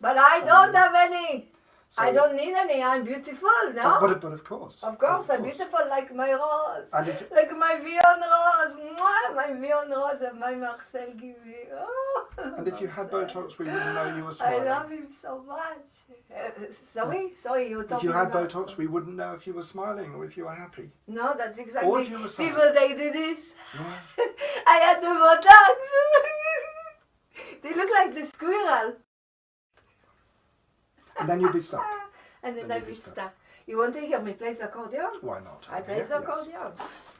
But I don't have any. I don't need any. I'm beautiful, no? But of course. Of course, I'm beautiful like my rose. And if- Like my Vion rose. Mwah, my Vion rose and my Marcel give me. Oh. And if you had Botox, we wouldn't know you were I smiling. love him so much. Sorry, you were talking If you had about... Botox, we wouldn't know if you were smiling or if you were happy. No, that's Or exactly... if you were sad. People, they do this. Yeah. I had the Botox. They look like the squirrel. And then you'd be stuck. And then Then I you'd be be stuck. stuck. You want to hear me play the accordion? Why not? I play Yeah, the yes. accordion.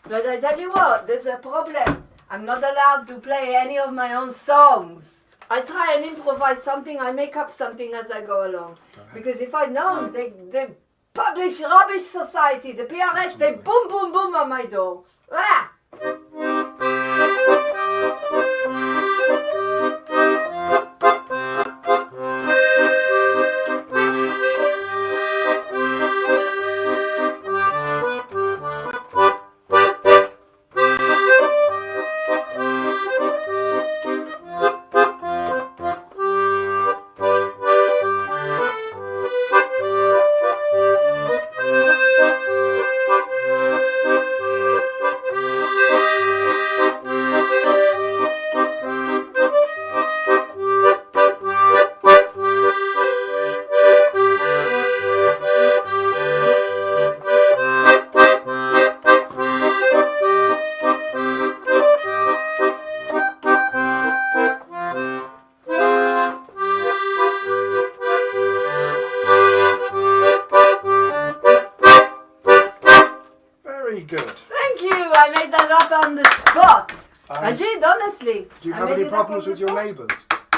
But I tell you what, there's a problem. I'm not allowed to play any of my own songs. I try and improvise something, I make up something as I go along. Because if I don't, they publish Rubbish Society, the PRS, they boom, boom, boom on my door. Ah! Very good. Thank you, I made that up on the spot. I did, honestly. Do you I have made any it up problems on with the your spot. neighbours?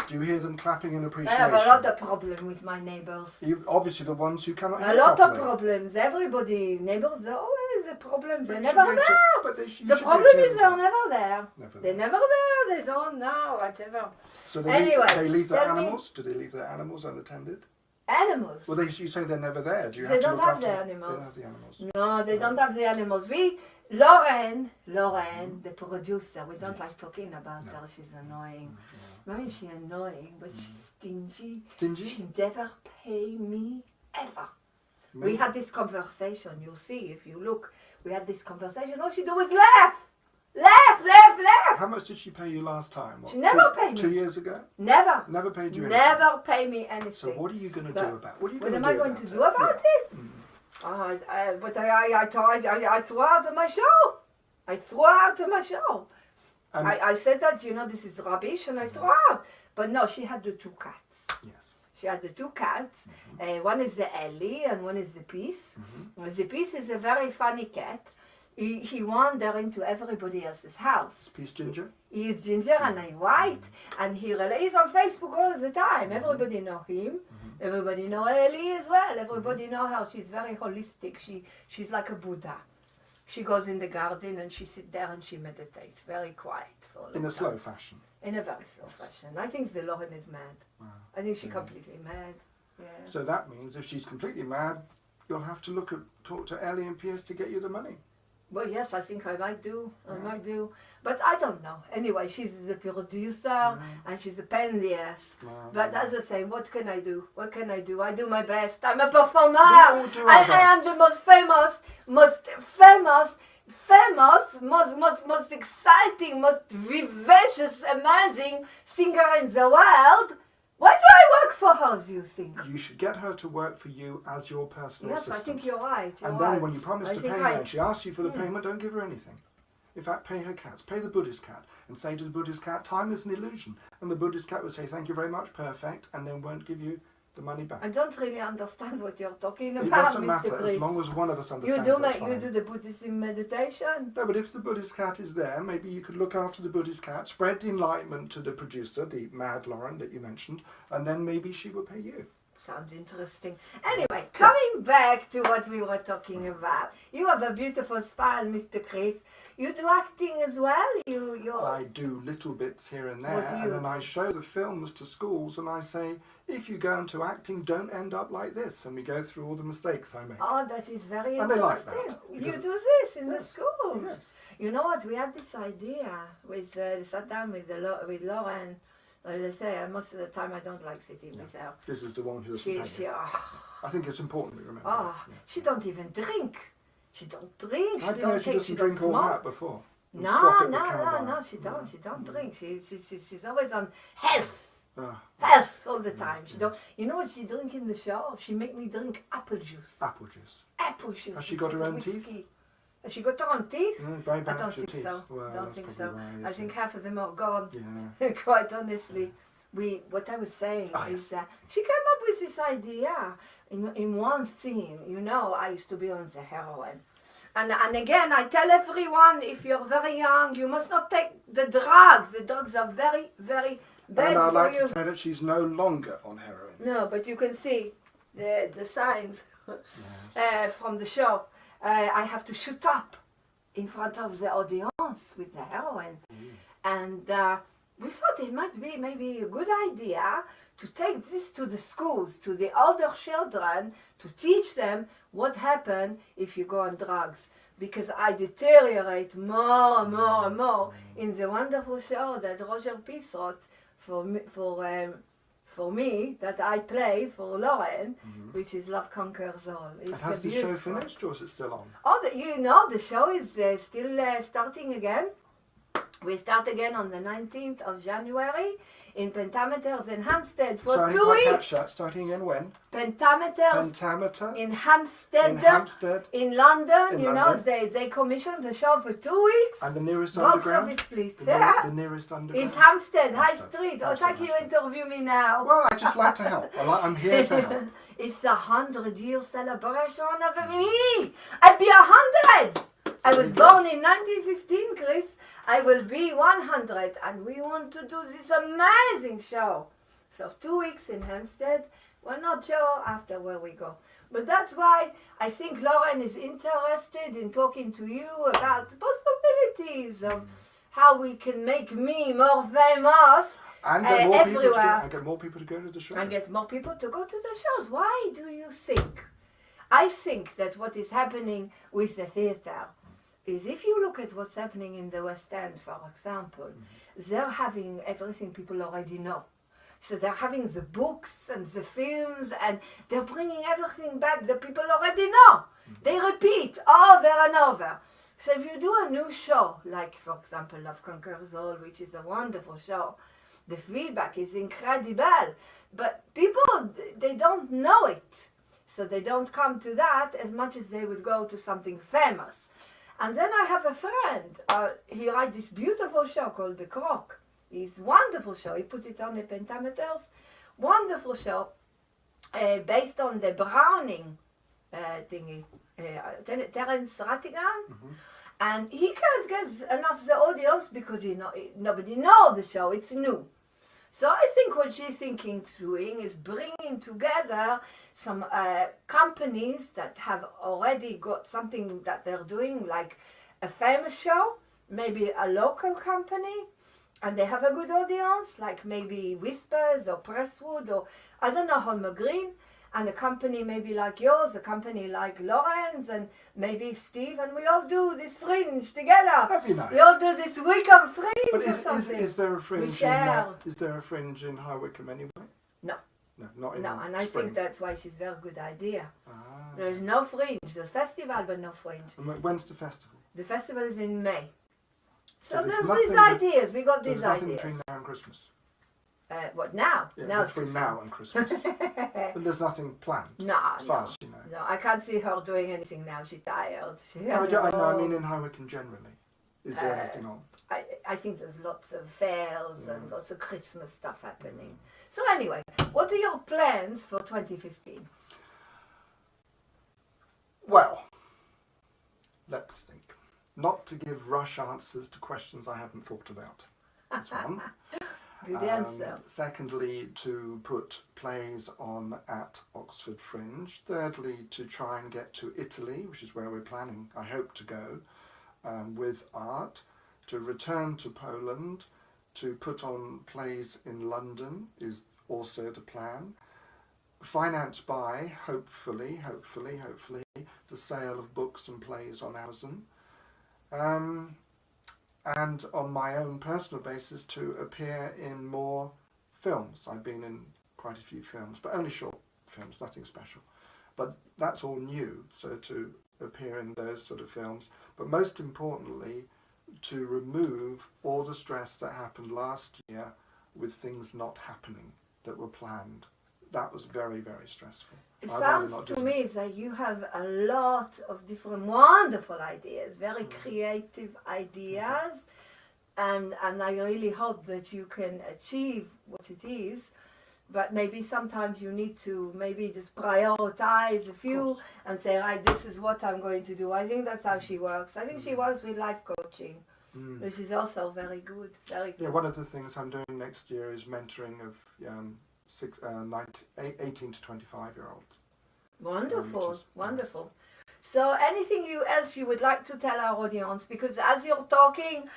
Do you hear them clapping in I appreciation? have a lot of problems with my neighbours. Obviously the ones who cannot hear A lot of properly. problems. Everybody, neighbours, are always the problems. They're you never should be able to- there. but you The should be able problem to is hear they're them. never there. Never They're never there. They don't know, whatever. So they Anyway, they leave their tell me- animals? Do they leave their animals unattended? Animals. Well, you say they're never there. Do you They have to don't look have after the them? They animals. don't have the animals. No, they don't have the animals. Lorraine, the producer, we don't like talking about her, she's annoying. Not only she annoying, but she's stingy. Stingy? She never pay me, ever. We Maybe. had this conversation, you'll see if you look. We had this conversation, all she do is laugh. Laugh, laugh, laugh. How much did she pay you last time? What, She never two, paid me. 2 years ago? Never. Never paid you anything? Never pay me anything. So what are you going to But do about What are you What going am to I do going about to do about it? But I threw out my show. I threw out my show. And- I said that, this is rubbish, and I threw out. But no, she had the two cats. Yes. She had the two cats. One is the Ellie and one is the Peace. The Peace is a very funny cat. He wanders into everybody else's house. Is Peace Ginger? He is ginger and I'm white, and he relays on Facebook all the time. Everybody know him. Everybody know Ellie as well. Everybody know her. She's very holistic. She's like a Buddha. She goes in the garden and she sits there and she meditates, very quiet for a long In a time. slow fashion. In a very slow fashion. I think the Lauren is mad. Wow. I think she's completely mad. Yeah. So that means if she's completely mad, you'll have to talk to Ellie and Pierce to get you the money. Well, yes, I think I might do. But I don't know. Anyway, she's the producer and she's a pain in the ass. But as I say, what can I do? What can I do? I do my best. I'm a performer. We all do our I am the most exciting, most vivacious, amazing singer in the world. Why do I work for her, do you think? You should get her to work for you as your personal Yes, assistant. I think you're right. And then when you promise I to think pay her and she asks you for the payment, don't give her anything. In fact, pay her cats. Pay the Buddhist cat and say to the Buddhist cat, time is an illusion. And the Buddhist cat will say, thank you very much, perfect, and then won't give you the money back. I don't really understand what you're talking about, It doesn't Mr. matter, Chris. as long as one of us understands. You do the Buddhism meditation. No, but if the Buddhist cat is there, maybe you could look after the Buddhist cat, spread the enlightenment to the producer, the mad Lauren that you mentioned, and then maybe she will pay you. Sounds interesting. Anyway, coming back to what we were talking about. You have a beautiful smile, Mr. Chris. You do acting as well? I do little bits here and there, What do you and then I show the films to schools and I say, if you go into acting, don't end up like this. And we go through all the mistakes I make. Oh, that is very and interesting. They like that. You do this in the school. Yes. You know what? We had this idea with sat down with Lauren. As I say, most of the time I don't like sitting with her. This is the one who doesn't pay you. I think it's important that you remember. She don't even drink. She don't drink. How do you know she doesn't drink all that before? No, she don't. She don't drink. She's always on health. Health all the time. She don't. You know what she drink in the show? She make me drink apple juice. Apple juice. Apple juice. Has she got her own teeth? Has she got her own teeth? Very bad I don't for think teeth. so. Well, don't think so. Right, I think half of them are gone. Yeah. Quite honestly. What I was saying is that she came up with this idea in one scene. You know, I used to be on the heroin. And again, I tell everyone, if you're very young, you must not take the drugs. The drugs are very, very bad and I'd for like you. to tell her she's no longer on heroin. No, but you can see the signs from the show. I have to shoot up in front of the audience with the heroin. And we thought it might be maybe a good idea to take this to the schools, to the older children, to teach them what happens if you go on drugs. Because I deteriorate more and more and more in the wonderful show that Roger Peace wrote for me, that I play for Lauren, which is Love Conquers All. It's has the show finished or is it still on? Oh, the show is still starting again. We start again on the 19th of January in Pentameters in Hampstead for 2 weeks. Sorry, I didn't catch that. Starting in when? Pentameter in Hampstead. In London, they commissioned the show for 2 weeks. And the nearest Box underground? office, please. The nearest underground? It's Hampstead, High Street. Oh, thank you, interview me now. Well, I just like to help. I'm here to help. It's the 100-year celebration of me. I'll be 100. I was born in 1915, Chris. I will be 100, and we want to do this amazing show for 2 weeks in Hampstead. We're not sure after where we go. But that's why I think Lauren is interested in talking to you about the possibilities of how we can make me more famous and get more everywhere. And get more people to go to the show. And get more people to go to the shows. Why do you think? I think that what is happening with the theatre is, if you look at what's happening in the West End, for example, they're having everything people already know. So they're having the books and the films, and they're bringing everything back that people already know. They repeat over and over. So if you do a new show, like, for example, Love Conquers All, which is a wonderful show, the feedback is incredible. But people, they don't know it. So they don't come to that as much as they would go to something famous. And then I have a friend, he writes this beautiful show called The Croc. It's a wonderful show. He put it on the Pentameters. Wonderful show, based on the Browning thingy, Terence Rattigan. And he can't get enough the audience because nobody knows the show. It's new. So I think what she's thinking doing is bringing together some companies that have already got something that they're doing, like a famous show, maybe a local company, and they have a good audience, like maybe Whispers or Presswood or, I don't know, Holmer Green, and a company maybe like yours, a company like Lauren's, and maybe Steve, and we all do this fringe together. That'd be nice. We all do this Wickham fringe But or something. is there a fringe is there a fringe in High Wycombe anyway? No. No, not in No, and I spring. think that's why she's a very good idea. There's no fringe. There's festival, but no fringe. And when's the festival? The festival is in May. So there's there's nothing these ideas. We got these There's nothing ideas. between now and Christmas. What now? Yeah, now it's between too now soon. and Christmas. But there's nothing planned. No, as far as you know. No, I can't see her doing anything now. She's tired. No, I mean in High Wycombe generally. Is there anything on? I think there's lots of fairs and lots of Christmas stuff happening. So anyway, what are your plans for 2015? Well, let's think. Not to give rush answers to questions I haven't thought about. That's one. Good answer. Secondly, to put plays on at Oxford Fringe. Thirdly, to try and get to Italy, which is where we're planning, I hope, to go, with art. To return to Poland, to put on plays in London is also the plan. Financed by, hopefully, the sale of books and plays on Amazon. And on my own personal basis, to appear in more films. I've been in quite a few films, but only short films, nothing special. But that's all new, so to appear in those sort of films. But most importantly, to remove all the stress that happened last year with things not happening that were planned. That was very, very stressful. It sounds to me that you have a lot of different wonderful ideas, very creative ideas, and I really hope that you can achieve what it is. But maybe sometimes you need to maybe just prioritize a few and say, right, this is what I'm going to do. I think that's how she works. I think she works with life coaching, which is also very good. Very good. Yeah, one of the things I'm doing next year is mentoring of 18 to 25-year-olds. Wonderful, wonderful. So anything else you would like to tell our audience? Because as you're talking,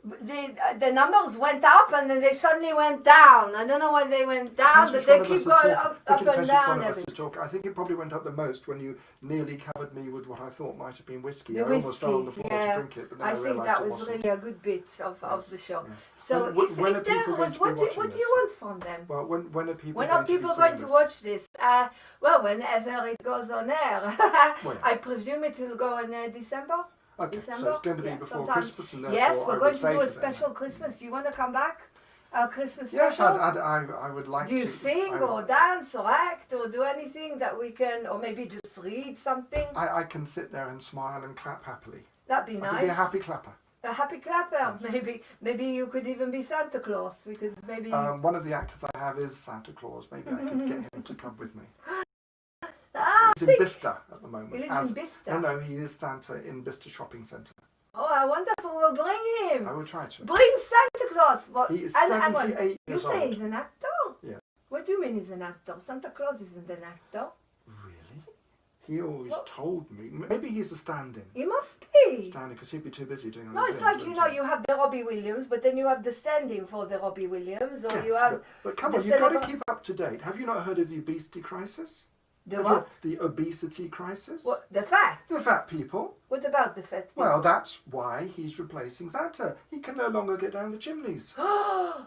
the numbers went up and then they suddenly went down. I don't know why they went down, but they keep going up and down. I think it probably went up the most when you nearly covered me with what I thought might have been whiskey. The I almost fell on the floor to drink it, but then I think that was really a good bit of the show. Yes. So when if there was, what do you want from them? Well, when are people going to watch this? Well, whenever it goes on air. I presume it will go in December? Okay, December? so it's going to be before Christmas, and yes, therefore we're I going would to do a say special Christmas. Do you want to come back? Our Christmas Yes, special? I would like to. Do you sing or dance or act or do anything that we can, or maybe just read something? I can sit there and smile and clap happily. That'd be nice. I could be a happy clapper. A happy clapper. Yes. Maybe you could even be Santa Claus. We could maybe. One of the actors I have is Santa Claus. Maybe I could get him to come with me. He's in Bicester at the moment. He lives in Bicester? No, he is Santa in Bicester Shopping Centre. Oh, wonderful. We'll bring him. I will try to. Bring Santa Claus. He is 78 years old. You say he's an actor? Yeah. What do you mean he's an actor? Santa Claus isn't an actor. Really? He always told me. Maybe he's a stand-in. He must be. Stand-in, because he'd be too busy doing other No, it's things, like, you have the Robbie Williams, but then you have the stand-in for the Robbie Williams, or yes, you have... But come on, you've got to keep up to date. Have you not heard of the obesity crisis? The what? The obesity crisis. What? The fat? The fat people. What about the fat people? Well, that's why he's replacing Santa. He can no longer get down the chimneys.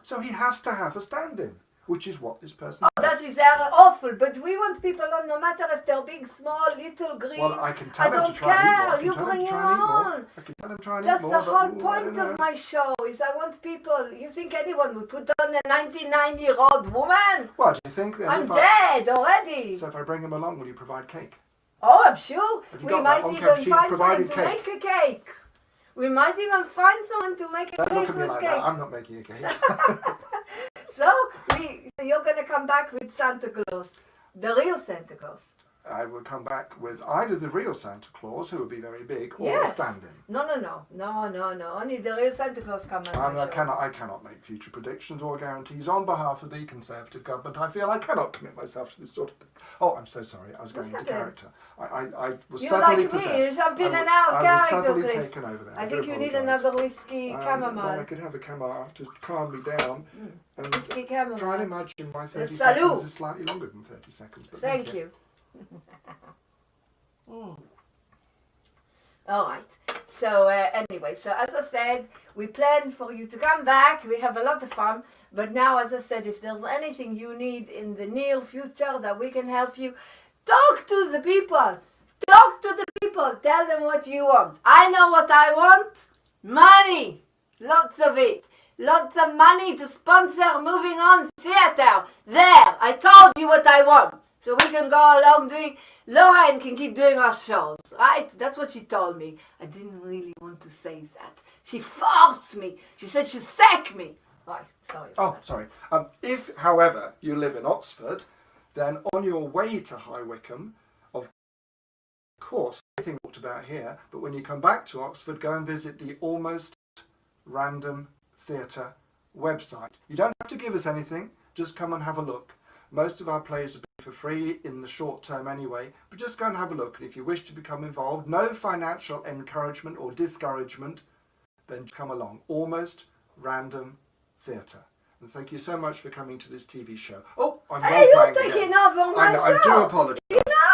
So he has to have a stand-in, which is what this person does. That is awful, but we want people on, no matter if they're big, small, little, green. Well, I can tell them to try and eat more. You bring him on. I can tell them to try and That's eat more. That's the whole point of my show, is I want people. You think anyone would put on a 99-year-old woman? Well, do you think that I'm dead already. So if I bring him along, will you provide cake? Oh, I'm sure. We might even find someone to make a cake. We might even find someone to make a Christmas cake. Look at me like cake. that. I'm not making a cake. So you're going to come back with Santa Claus, the real Santa Claus. I will come back with either the real Santa Claus, who will be very big, or a stand-in. No. Only the real Santa Claus come on. I cannot make future predictions or guarantees on behalf of the Conservative government. I feel I cannot commit myself to this sort of thing. Oh, I'm so sorry. I was going into character. I was suddenly possessed. You jump in and out of character, I was suddenly taken over there. I think you need another whiskey chamomile. Well, I could have a chamomile to calm me down. And whiskey chamomile. Try and imagine my 30 seconds is slightly longer than 30 seconds. But thank you. All right. So anyway, so as I said, we plan for you to come back. We have a lot of fun. But now, as I said, if there's anything you need in the near future that we can help you, talk to the people. Talk to the people. Tell them what you want. I know what I want. Money. Lots of it. Lots of money to sponsor Moving On Theatre. There. I told you what I want. So we can go along doing, Lauren can keep doing our shows, right? That's what she told me. I didn't really want to say that. She forced me. She said she'd sack me. Right, sorry. Oh, sorry. If, however, you live in Oxford, then on your way to High Wycombe, of course, everything talked about here, but when you come back to Oxford, go and visit the Almost Random Theatre website. You don't have to give us anything, just come and have a look. Most of our plays are for free in the short term anyway, but just go and have a look. And if you wish to become involved, no financial encouragement or discouragement, then come along. Almost Random Theatre. And thank you so much for coming to this TV show. Oh, I'm Hey, you're taking taking over my show. I do apologise.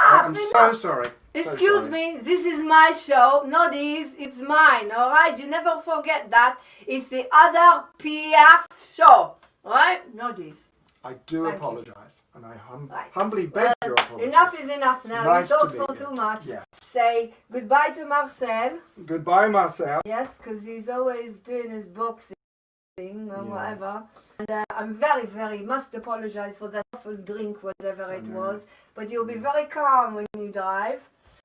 I'm so sorry. Excuse me, this is my show, not his, it's mine, alright? You never forget that. It's the other PF show, alright? Not this. I do apologise, and I humbly beg your apology. Enough is enough now. Nice you talk to for meet too you. much. Yes. Say goodbye to Marcel. Goodbye, Marcel. Yes, because he's always doing his boxing or whatever. And I'm very, must apologise for that awful drink, whatever it was. But you'll be very calm when you drive.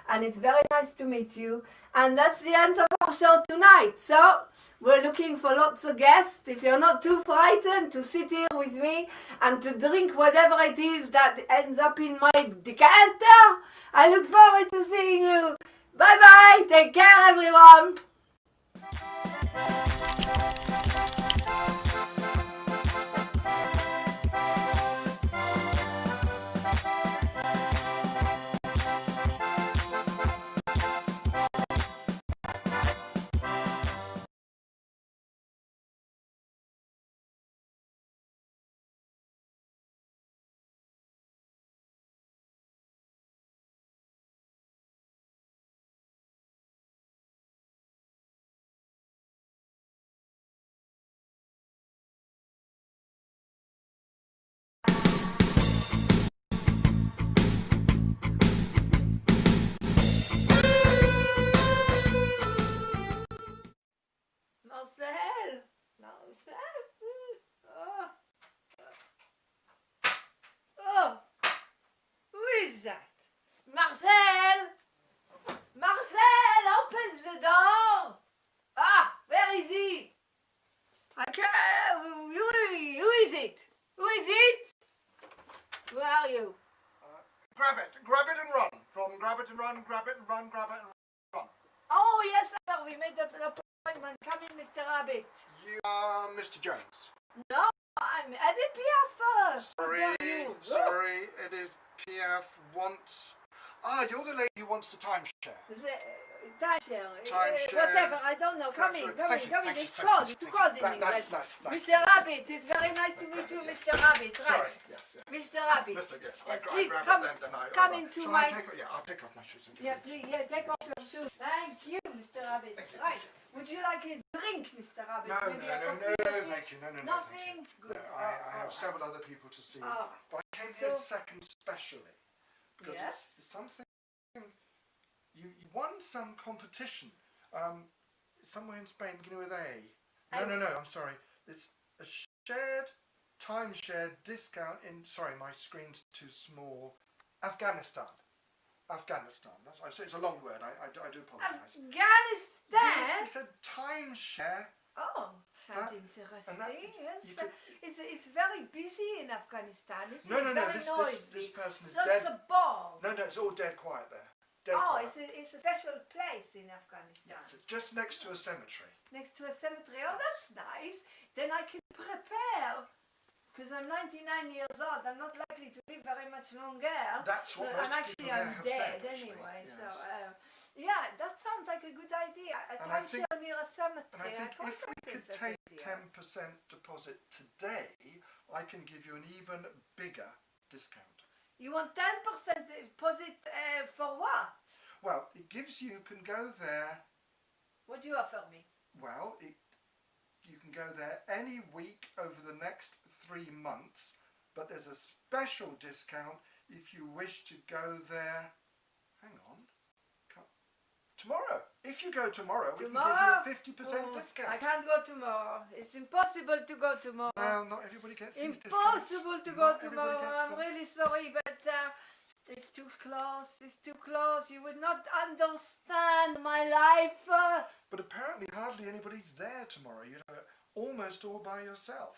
And it's very nice to meet you. And that's the end of our show tonight. So we're looking for lots of guests. If you're not too frightened to sit here with me and to drink whatever it is that ends up in my decanter, I look forward to seeing you. Bye bye. Take care, everyone. Marcel. Oh. Oh. Who is that? Marcel! Marcel, open the door! Ah, where is he? I can't. Who is it? Who is it? Where are you? Grab it and run. From grab it and run, grab it and run, grab it and run. Oh, yes, sir. We made an appointment. Come in, Mr. Rabbit. You are Mr. Jones. No, I'm Eddie Piaf first. Sorry, it is PF wants... you're the lady who wants the timeshare. Timeshare. Timeshare. Whatever, I don't know. Come in. It's cold in English. Nice. Mr. Rabbit, it's very nice to meet you, Mr. Rabbit. Right. Sorry, yes. Mr. Rabbit. Yes. Please come into my... I'll take off my shoes. Please, take off your shoes. Thank you, Mr. Rabbit. Right. Would you like a drink, Mr. Rabbit? No, thank you. No. Nothing? Good. I have several other people to see. But I came here second specially. Because it's something... You won some competition somewhere in Spain beginning with A. No, I'm sorry. It's a shared timeshare discount in... Sorry, my screen's too small. Afghanistan. That's it's a long word. I do apologise. Afghanistan? Yes, it's a timeshare. Oh, sounds interesting. Yes. It's very busy in Afghanistan. It's very noisy. This person is Lots dead. of balls. No, it's all dead quiet there. It's a special place in Afghanistan. Yes, it's just next to a cemetery. Next to a cemetery. Oh, that's nice. Then I can prepare. Because I'm 99 years old. I'm not likely to live very much longer. That's what most people I'm have dead said, anyway. Yes. So, that sounds like a good idea. A timeshare near a cemetery. And I think if we could take 10% deposit today, I can give you an even bigger discount. You want 10% deposit for what? Well, it gives you can go there. What do you offer me? Well, you can go there any week over the next 3 months, but there's a special discount if you wish to go there. Hang on. Tomorrow. If you go tomorrow, we can give you a 50% discount. I can't go tomorrow. It's impossible to go tomorrow. Well, not everybody gets these discounts. Impossible to go tomorrow. I'm really sorry, but It's too close, it's too close. You would not understand my life. But apparently hardly anybody's there tomorrow. You know, almost all by yourself.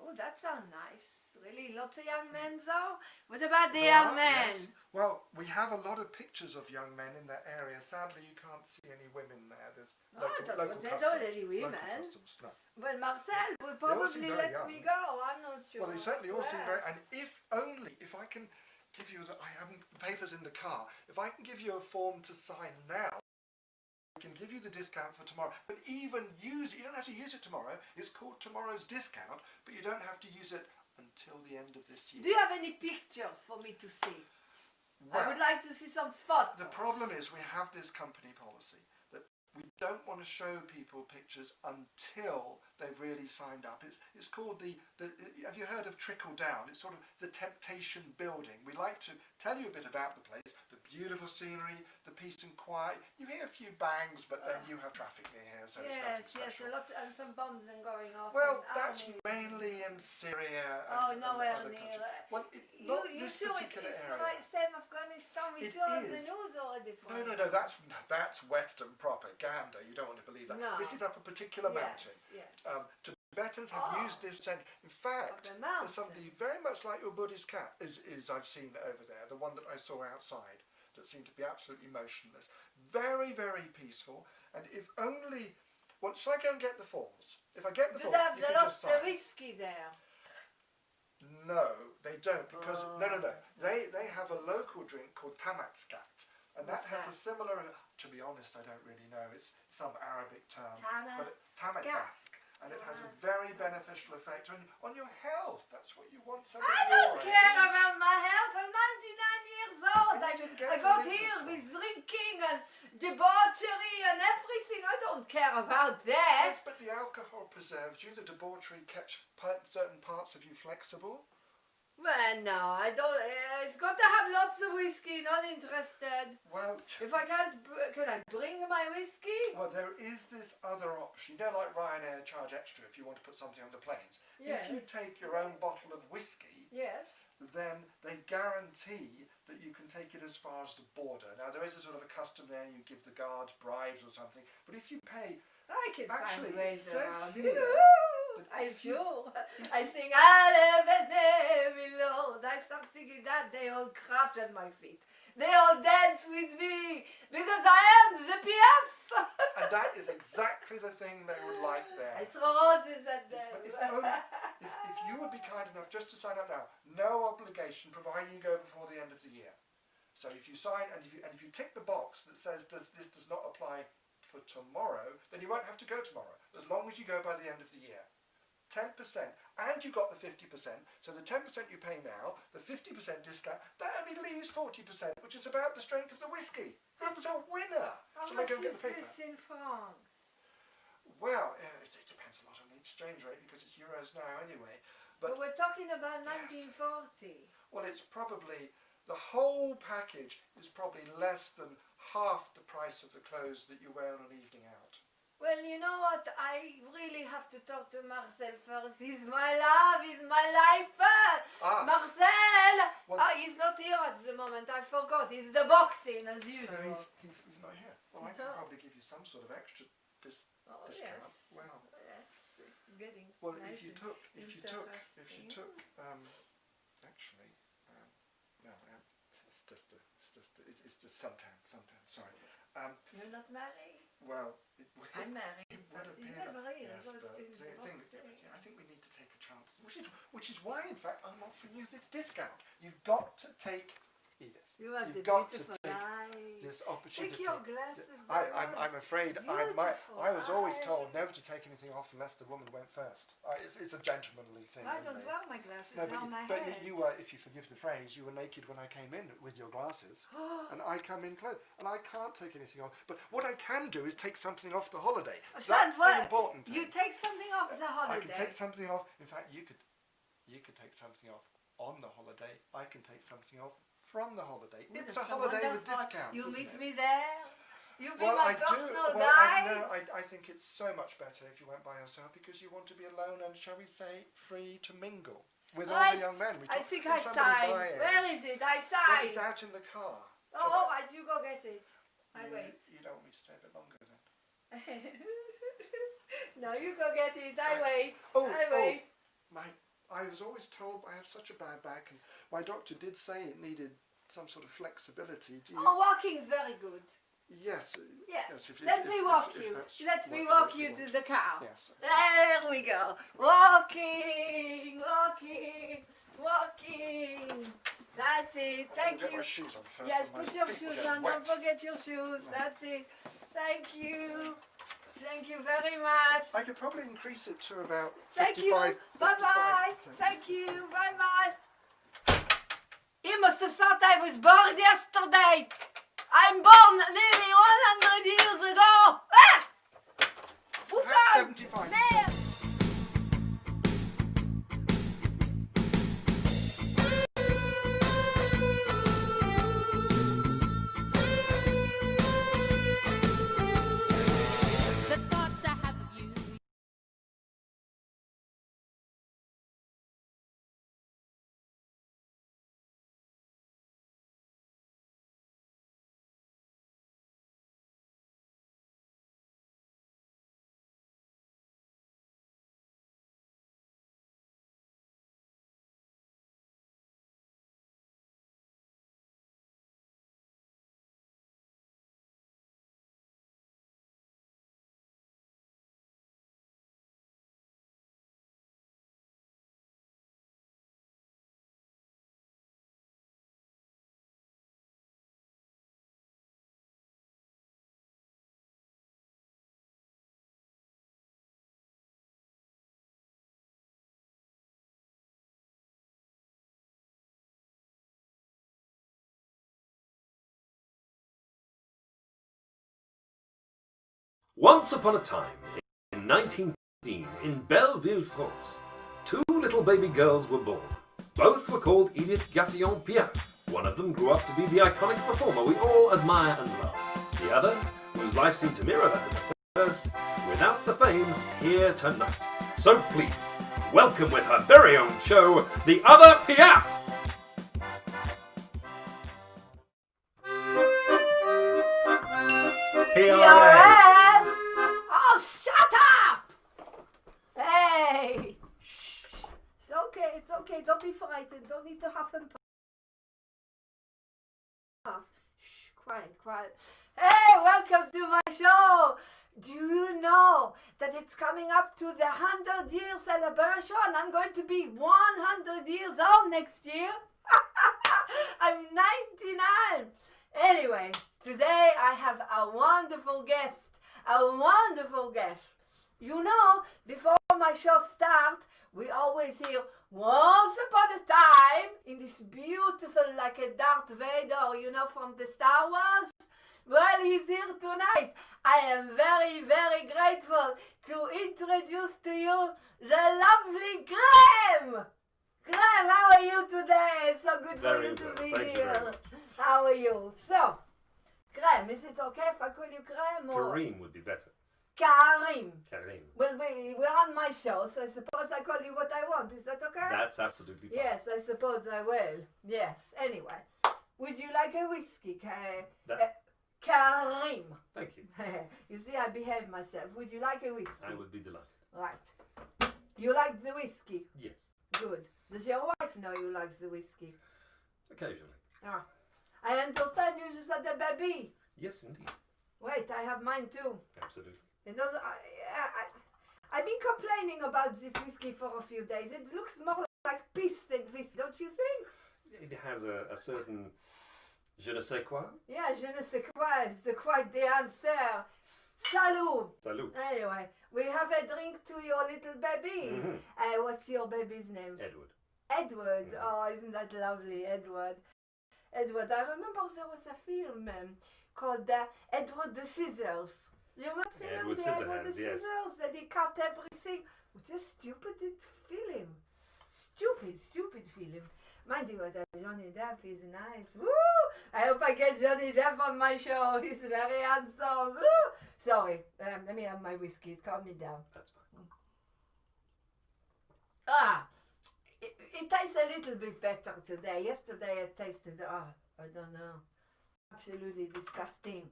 Oh, that sounds nice. Really, lots of young men though? What about the young men? Yes. Well, we have a lot of pictures of young men in that area. Sadly, you can't see any women there. There's local There's customs. already women. Local customs, no. But Marcel would They all probably seem very let me young. go. I'm not sure. Well, they certainly all seem very... And Yes. if I can give you I haven't the papers in the car. If I can give you a form to sign now, I can give you the discount for tomorrow. But even use it, you don't have to use it tomorrow. It's called tomorrow's discount, but you don't have to use it until the end of this year. Do you have any pictures for me to see? Well, I would like to see some photos. the problem is we have this company policy that we don't want to show people pictures until they've really signed up. It's called have you heard of trickle down? It's sort of the temptation building. We like to tell you a bit about the place, the beautiful scenery, the peace and quiet. You hear a few bangs, but then you have traffic near here, so it's nothing special. a lot, and some bombs and going off. Well, that's mainly in Syria and nowhere other near. countries. Well, not you this sure particular it's area. the same Afghanistan we It saw on the is. news already? No, that's Western propaganda. You don't want to believe that. No. This is up a particular mountain. Yes. Tibetans have used this, and in fact, there's something very much like your Buddhist cat is I've seen over there, the one that I saw outside, that seemed to be absolutely motionless. Very, very peaceful, and if only... Well, shall I go and get the forms? If I get the forms, you can just sign. The whiskey there. No, they don't, because no. They have a local drink called tamatskat, and that has a similar. To be honest, I don't really know. It's some Arabic term, but tamatdask, and it has a very beneficial effect on your health. That's what you want. I don't care about my health. I'm 99 years old. I got here with drinking and debauchery and everything. I don't care about that. Yes, but the alcohol preserves you. The debauchery kept certain parts of you flexible. Well, no, I don't. It's got to have lots of whiskey. Not interested. Well, if I can't, can I bring my whiskey? Well, there is this other option. You know, like Ryanair charge extra if you want to put something on the planes. Yes. If you take your own bottle of whiskey, yes, then they guarantee that you can take it as far as the border. Now, there is a sort of a custom there. You give the guards bribes or something. But if you pay, I can actually, find ways it says around. here. I sing I live and every Lord. I start singing that, they all crouch at my feet. They all dance with me because I am the PF. And that is exactly the thing they would like there. I throw roses at them. But if you would be kind enough just to sign up now, no obligation, providing you go before the end of the year. So if you sign and if you tick the box that says this does not apply for tomorrow, then you won't have to go tomorrow, as long as you go by the end of the year. 10%, and you got the 50%, so the 10% you pay now, the 50% discount, that only leaves 40%, which is about the strength of the whiskey. It's a winner. How Shall I much go and get the is paper? this in France? Well, it depends a lot on the exchange rate, because it's euros now anyway. But we're talking about 1940. Well, it's probably, the whole package is probably less than half the price of the clothes that you wear on an evening out. Well, you know what? I really have to talk to Marcel first. He's my love, he's my life. Marcel! He's not here at the moment. I forgot. He's the boxing as usual. So he's not here. Well, I can probably give you some sort of extra discount. Yes. Well, yes, it's getting well, nice if you took, actually, no, it's just suntan. Sorry. You're not married? Well, I'm married. It would appear. Yes, but I think we need to take a chance. Which is why, in fact, I'm offering you this discount. You've got to take, Edith. You've got to take this opportunity. Take your glasses. I'm afraid I was always told never to take anything off unless the woman went first. It's a gentlemanly thing. I don't wear my glasses on my but head. you were, if you forgive the phrase, you were naked when I came in with your glasses, and I come in clothed, and I can't take anything off. But what I can do is take something off the holiday. That's the important thing. You take something off the holiday. I can take something off. In fact, you could take something off on the holiday. I can take something off from the holiday. It's a holiday with discounts. You meet me there. You be my personal guide. I think it's so much better if you went by yourself because you want to be alone and, shall we say, free to mingle with all the young men. I think I signed. Where is it? I signed. Well, it's out in the car. Oh, I do go get it. I wait. You don't want me to stay a bit longer then? No, you go get it. I wait. I wait. I was always told I have such a bad back, and my doctor did say it needed some sort of flexibility. Walking is very good. Yes. Yeah. Yes, Let me walk you. Let me walk you to the car. Yes. There we go. Walking, walking, walking. That's it. Thank you. Get my shoes on first. Yes, put your shoes on. Don't forget your shoes. That's it. Thank you. Thank you very much. I could probably increase it to about 55. Thank you. Bye-bye. Thank you. Bye-bye. You must have thought I was born yesterday. I'm born nearly 100 years ago. Ah! Perhaps 75. Merde. Once upon a time, in 1915, in Belleville, France, two little baby girls were born. Both were called Edith Gassion-Piaf. One of them grew up to be the iconic performer we all admire and love. The other, whose life seemed to mirror that of the first, without the fame, here tonight. So please, welcome with her very own show, the other Piaf! PRS! Oh, shut up! Hey! Shh. It's okay, don't be frightened. Don't need to huff and puff. Shh, quiet. Hey, welcome to my show! Do you know that it's coming up to the 100-year celebration? I'm going to be 100 years old next year. I'm 99. Anyway, today I have a wonderful guest. You know, before my show starts, we always hear, once upon a time, in this beautiful, like a Darth Vader, you know, from the Star Wars. Well, he's here tonight. I am very, very grateful to introduce to you the lovely Graham. Graham, how are you today? It's so good for you to be here. How are you? So, Graham, is it okay if I call you Graham? Or? Kareem would be better. Karim. Kareem. Well, we're on my show, so I suppose I call you what I want. Is that okay? That's absolutely fine. Yes, I suppose I will. Yes. Anyway, would you like a whiskey, Karim? Thank you. You see, I behave myself. Would you like a whiskey? I would be delighted. Right. You like the whiskey? Yes. Good. Does your wife know you like the whiskey? Occasionally. Ah. I understand you just had a baby. Yes, indeed. Wait, I have mine too. Absolutely. It doesn't. I've been complaining about this whiskey for a few days. It looks more like piss than whiskey, don't you think? It has a certain je ne sais quoi. Yeah, je ne sais quoi. It's quite the answer. Salut. Salut. Anyway, we have a drink to your little baby. Mm-hmm. What's your baby's name? Edward. Edward. Mm-hmm. Oh, isn't that lovely, Edward? Edward. I remember there was a film called Edward the Scissors. You remember Edward the Scissorhands, Edward the yes. Scissors? That he cut everything. What a stupid film. Stupid film. Mind you, that Johnny Depp is nice. Woo! I hope I get Johnny Depp on my show. He's very handsome. Woo! Sorry, let me have my whiskey. Calm me down. That's fine. It tastes a little bit better today. Yesterday it tasted, I don't know. Absolutely disgusting.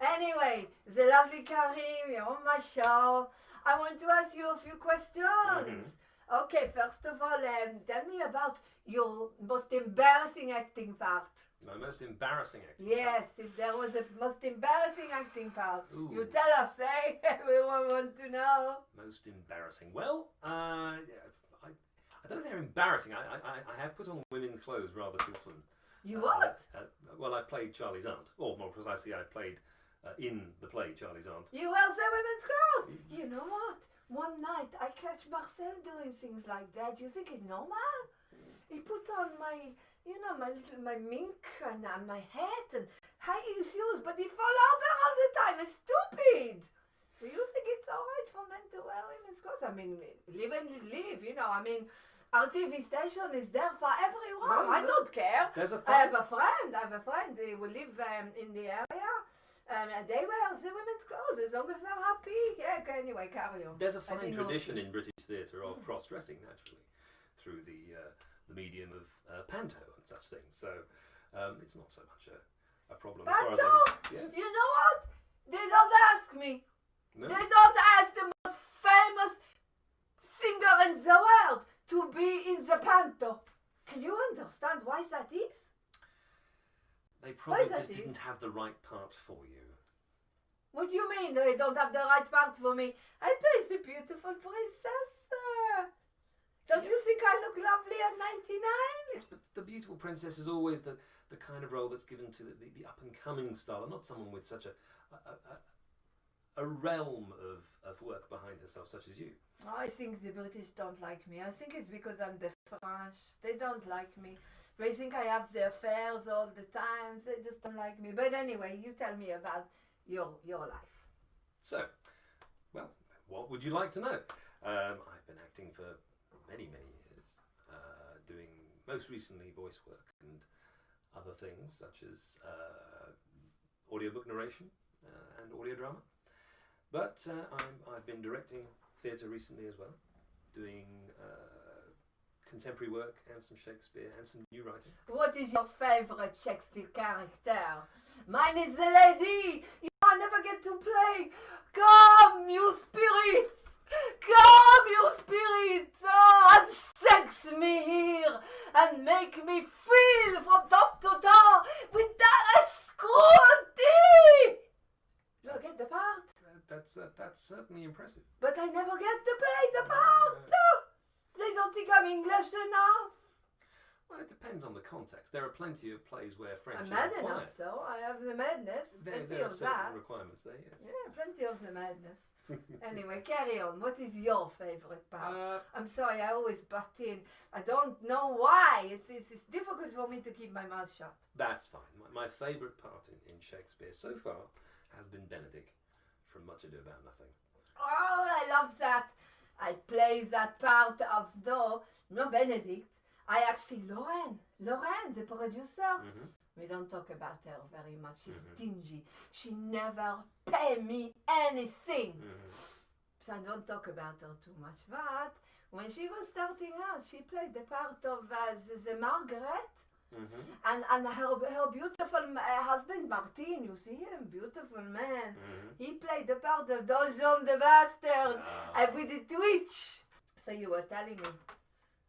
Anyway, the lovely Karim, you're on my show. I want to ask you a few questions. Okay, first of all, tell me about your most embarrassing acting part. My most embarrassing acting Yes, if there was a most embarrassing acting part. Ooh. You tell us, eh? Everyone wants to know. Most embarrassing. Well, I don't know if they're embarrassing. I have put on women's clothes rather often. You what? Well, I played Charlie's aunt. Or more precisely, I played in the play Charlie's aunt. You wear the women's clothes? You know what? One night I catch Marcel doing things like that. You think it's normal? He put on my, my mink and my hat and high heel shoes, but he fall over all the time. It's stupid. Do you think it's alright for men to wear women's clothes? I mean, live and live, I mean, our TV station is there for everyone. No, I don't care. I have a friend. They will live in the area. They wear the women's clothes as long as they're happy. Yeah, okay, anyway, carry on. There's a fine tradition in British theatre of cross-dressing, naturally, through the medium of panto and such things. So it's not so much a problem. Panto? As far as yes. You know what? They don't ask me. No? They don't ask the most famous singer in the world to be in the panto. Can you understand why that is? They probably just didn't have the right part for you. What do you mean they don't have the right part for me? I play the beautiful princess. Don't you think I look lovely at 99? Yes, but the beautiful princess is always the kind of role that's given to the up-and-coming star, and not someone with such a realm of work behind herself, such as you. I think the British don't like me. I think it's because I'm the French. They don't like me. They think I have the affairs all the time. They just don't like me. But anyway, you tell me about your life. So, well, what would you like to know? I've been acting for many years, doing most recently voice work and other things such as audiobook narration and audio drama. But I've been directing theatre recently as well, doing contemporary work and some Shakespeare and some new writing. What is your favourite Shakespeare character? Mine is the lady. I never get to play. Come, you spirits. Come, you spirits. Oh, and sex me here and make me feel from top to toe with that scrutiny. Do I get the part? That's certainly impressive. But I never get to play the part. They don't think I'm English enough. Well, it depends on the context. There are plenty of plays where French I'm is mad required. enough, though. I have the madness. There are certain requirements there, yes. Yeah, plenty of the madness. Anyway, carry on. What is your favourite part? I'm sorry, I always butt in. I don't know why. It's difficult for me to keep my mouth shut. That's fine. My favourite part in Shakespeare so far has been Benedict from Much Ado About Nothing. Oh, I love that. I play that part of, no Benedict. I actually, Lorraine, the producer. We don't talk about her very much. She's stingy. She never pay me anything. So I don't talk about her too much. But when she was starting out, she played the part of the Margaret. And her beautiful husband, Martin, you see him, beautiful man. He played the part of Don John the Bastard with the twitch. So you were telling me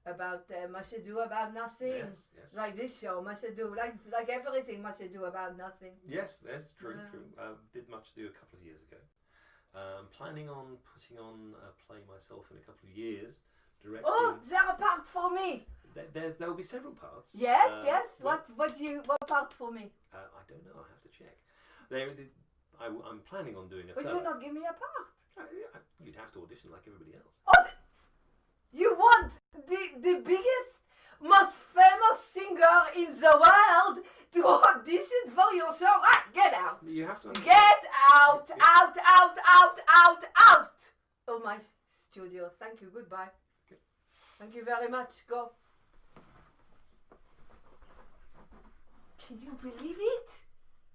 about Much Ado About Nothing. Yes. Like this show, Much Ado, like everything, Much Ado About Nothing. Yes, that's true. Did Much Ado a couple of years ago. Planning on putting on a play myself in a couple of years. Directing. Oh, there's a part for me. There will be several parts. Yes. What part for me? I don't know. I have to check. I'm planning on doing a. But you not give me a part. You'd have to audition like everybody else. Oh, you want the biggest, most famous singer in the world to audition for your show? Get out! You have to. Get out! Out! Oh my studio. Thank you. Goodbye. Thank you very much. Go. Can you believe it?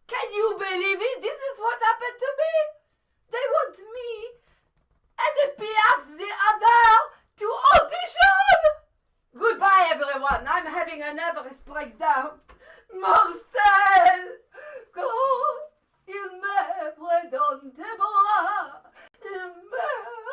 Can you believe it? This is what happened to me. They want me and the Piaf the other to audition. Goodbye, everyone. I'm having a nervous breakdown. Marcel, il me pardonne tes bras. Il me...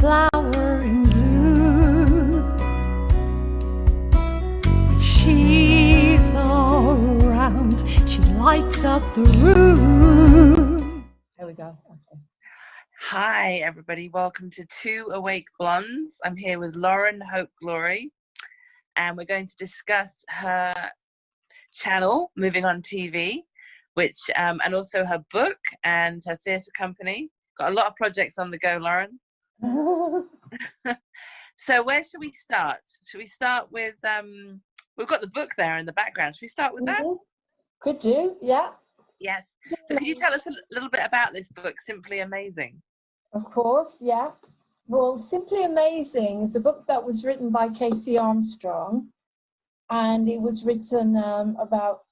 flower in bloom. She's all around, she lights up the room. There we go. Okay. Hi, everybody. Welcome to Two Awake Blondes. I'm here with Lauren Hope Glory, and we're going to discuss her channel, Moving on TV, which and also her book and her theatre company. Got a lot of projects on the go, Lauren. So where should we start? Should we start with we've got the book there in the background. Should we start with that? Could do, yeah. Yes. So can you tell us a little bit about this book, Simply Amazing? Of course, yeah. Well, Simply Amazing is a book that was written by Casey Armstrong, and it was written about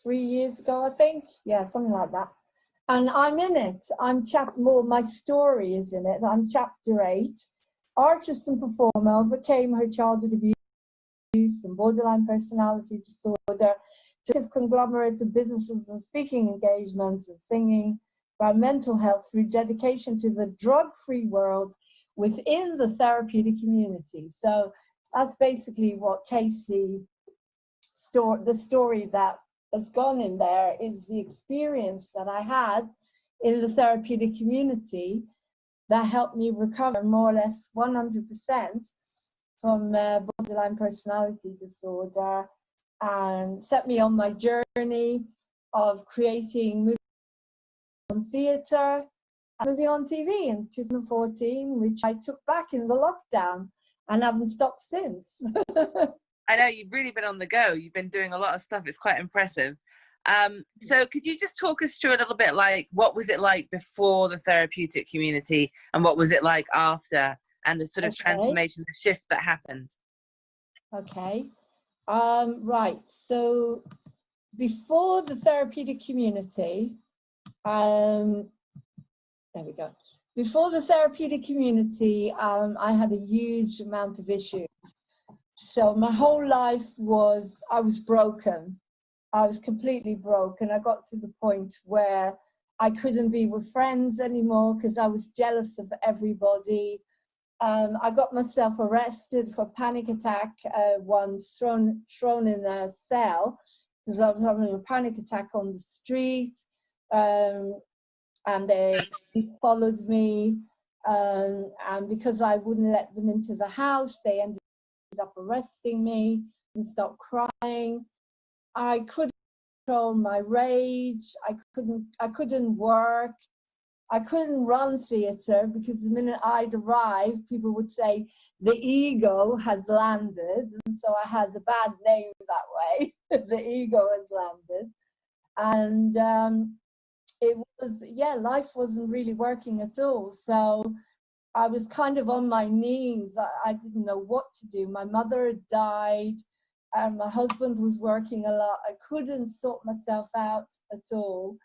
3 years ago, I think. Yeah, something like that. And I'm in it. My story is in it. I'm chapter 8. Artist and performer overcame her childhood abuse and borderline personality disorder, to conglomerate of businesses and speaking engagements and singing about mental health through dedication to the drug-free world within the therapeutic community. So that's basically what Casey, the story that has gone in there is the experience that I had in the therapeutic community that helped me recover more or less 100% from borderline personality disorder, and set me on my journey of creating moving on theatre and moving on TV in 2014, which I took back in the lockdown and haven't stopped since. I know you've really been on the go. You've been doing a lot of stuff. It's quite impressive. So could you just talk us through a little bit, like, what was it like before the therapeutic community and what was it like after, and the sort of transformation, the shift that happened? Okay. Right. So before the therapeutic community, there we go. Before the therapeutic community, I had a huge amount of issues. So my whole life I was broken. I was completely broken. I got to the point where I couldn't be with friends anymore because I was jealous of everybody. I got myself arrested for panic attack once, thrown in a cell because I was having a panic attack on the street, and they followed me, and because I wouldn't let them into the house, they ended up arresting me and stopped crying. I couldn't control my rage. I couldn't work. I couldn't run theatre because the minute I'd arrive, people would say the ego has landed, and so I had a bad name that way. The ego has landed, and it was, yeah, life wasn't really working at all. So I was kind of on my knees. I didn't know what to do. My mother had died, and my husband was working a lot. I couldn't sort myself out at all.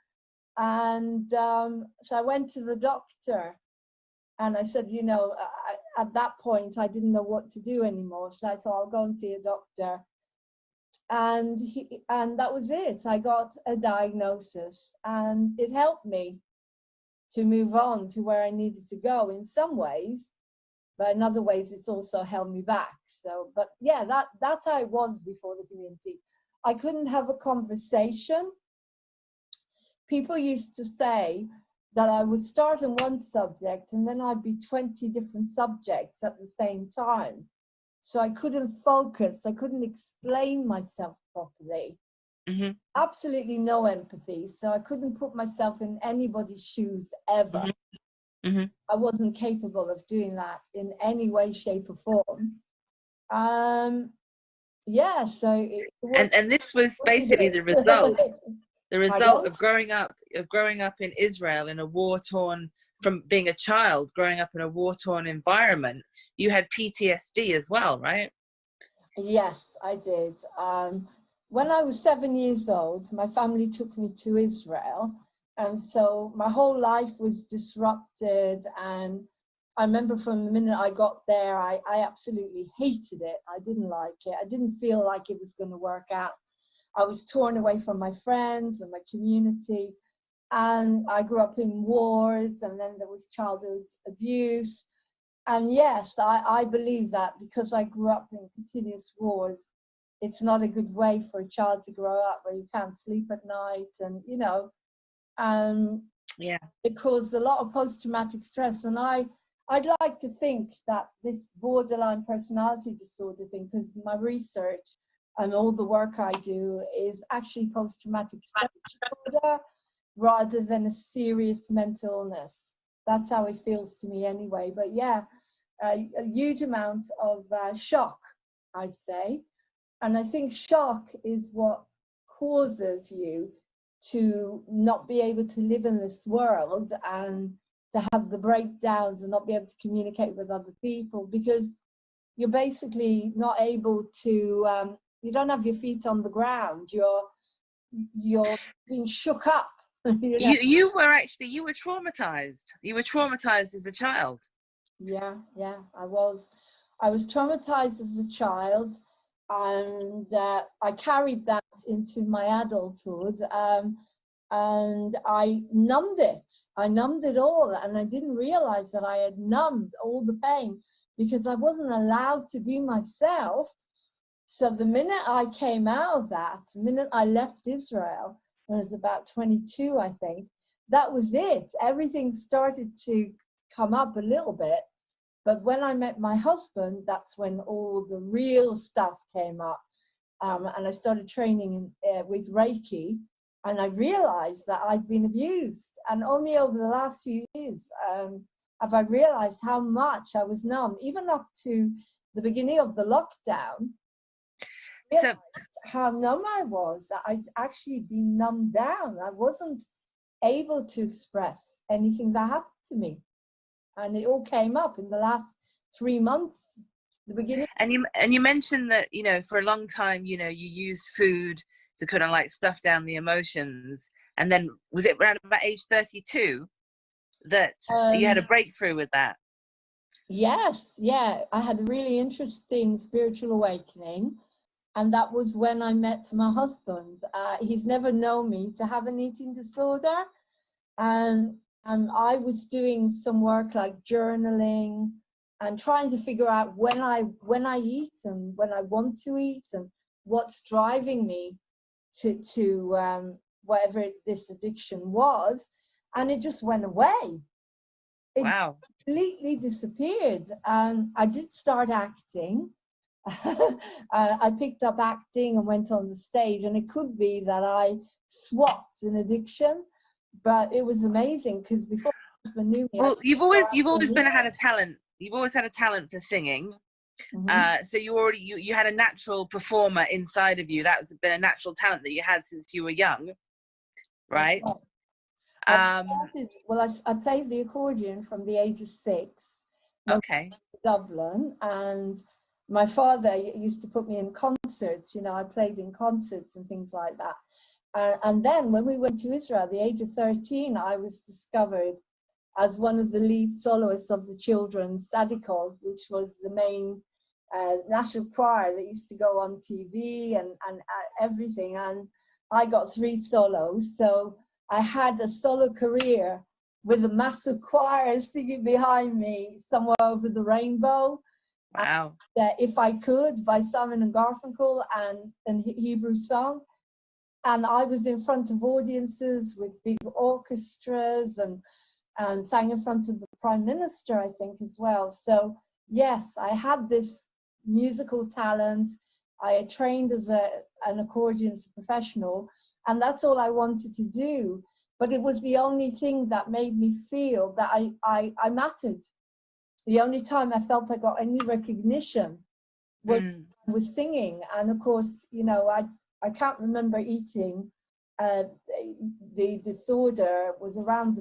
And so I went to the doctor, and I said, you know, at that point, I didn't know what to do anymore. So I thought, I'll go and see a doctor. And that was it. I got a diagnosis, and it helped me to move on to where I needed to go in some ways, but in other ways, it's also held me back. So, but yeah, that's how I was before the community. I couldn't have a conversation. People used to say that I would start on one subject and then I'd be 20 different subjects at the same time. So I couldn't focus. I couldn't explain myself properly. Mm-hmm. Absolutely no empathy. So I couldn't put myself in anybody's shoes ever. Mm-hmm. I wasn't capable of doing that in any way, shape or form. Yeah, so and this was basically the result. The result of growing up in Israel in a war-torn, from being a child, growing up in a war-torn environment. You had PTSD as well, right? Yes, I did. When I was 7 years old, my family took me to Israel. And so my whole life was disrupted. And I remember from the minute I got there, I absolutely hated it. I didn't like it. I didn't feel like it was going to work out. I was torn away from my friends and my community, and I grew up in wars, and then there was childhood abuse. And yes, I believe that because I grew up in continuous wars, it's not a good way for a child to grow up where you can't sleep at night, and you know, yeah, it caused a lot of post-traumatic stress. And I'd like to think that this borderline personality disorder thing, because my research and all the work I do is actually post-traumatic stress disorder rather than a serious mental illness. That's how it feels to me anyway. But yeah, a huge amount of shock, I'd say. And I think shock is what causes you to not be able to live in this world and to have the breakdowns and not be able to communicate with other people, because you're basically not able to, you don't have your feet on the ground. You're being shook up. You know? You were traumatized. You were traumatized as a child. Yeah, I was traumatized as a child, and I carried that into my adulthood, and I numbed it all, and I didn't realize that I had numbed all the pain because I wasn't allowed to be myself. So the minute I came out of that, the minute I left Israel, when I was about 22, I think, that was it. Everything started to come up a little bit. But when I met my husband, that's when all the real stuff came up. And I started training with Reiki, and I realized that I'd been abused. And only over the last few years have I realized how much I was numb, even up to the beginning of the lockdown. So, how numb I was, that I'd actually been numbed down. I wasn't able to express anything that happened to me. And it all came up in the last 3 months, the beginning. And you mentioned that, you know, for a long time, you know, you used food to kind of like stuff down the emotions. And then was it around about age 32 that you had a breakthrough with that? Yes, yeah. I had a really interesting spiritual awakening. And that was when I met my husband. He's never known me to have an eating disorder. And I was doing some work like journaling and trying to figure out when I eat and when I want to eat and what's driving me to whatever this addiction was. And it just went away. It completely disappeared. And I did start acting. I picked up acting and went on the stage, and it could be that I swapped an addiction, but it was amazing because before my husband knew me, well, you've always had a talent. You've always had a talent for singing. So you had a natural performer inside of you. That's been a natural talent that you had since you were young, right? I played the accordion from the age of 6. Okay. Dublin, and my father used to put me in concerts. You know, I played in concerts and things like that. And then when we went to Israel at the age of 13, I was discovered as one of the lead soloists of the children's Sadikov, which was the main national choir that used to go on TV and everything. And I got 3 solos. So I had a solo career with a massive choir singing behind me, Somewhere Over the Rainbow. Wow. If I Could by Simon and Garfunkel, and Hebrew song. And I was in front of audiences with big orchestras and sang in front of the Prime Minister, I think, as well. So yes, I had this musical talent. I had trained as an accordionist professional, and that's all I wanted to do. But it was the only thing that made me feel that I mattered. The only time I felt I got any recognition was singing. And of course, you know, I can't remember eating. The disorder was around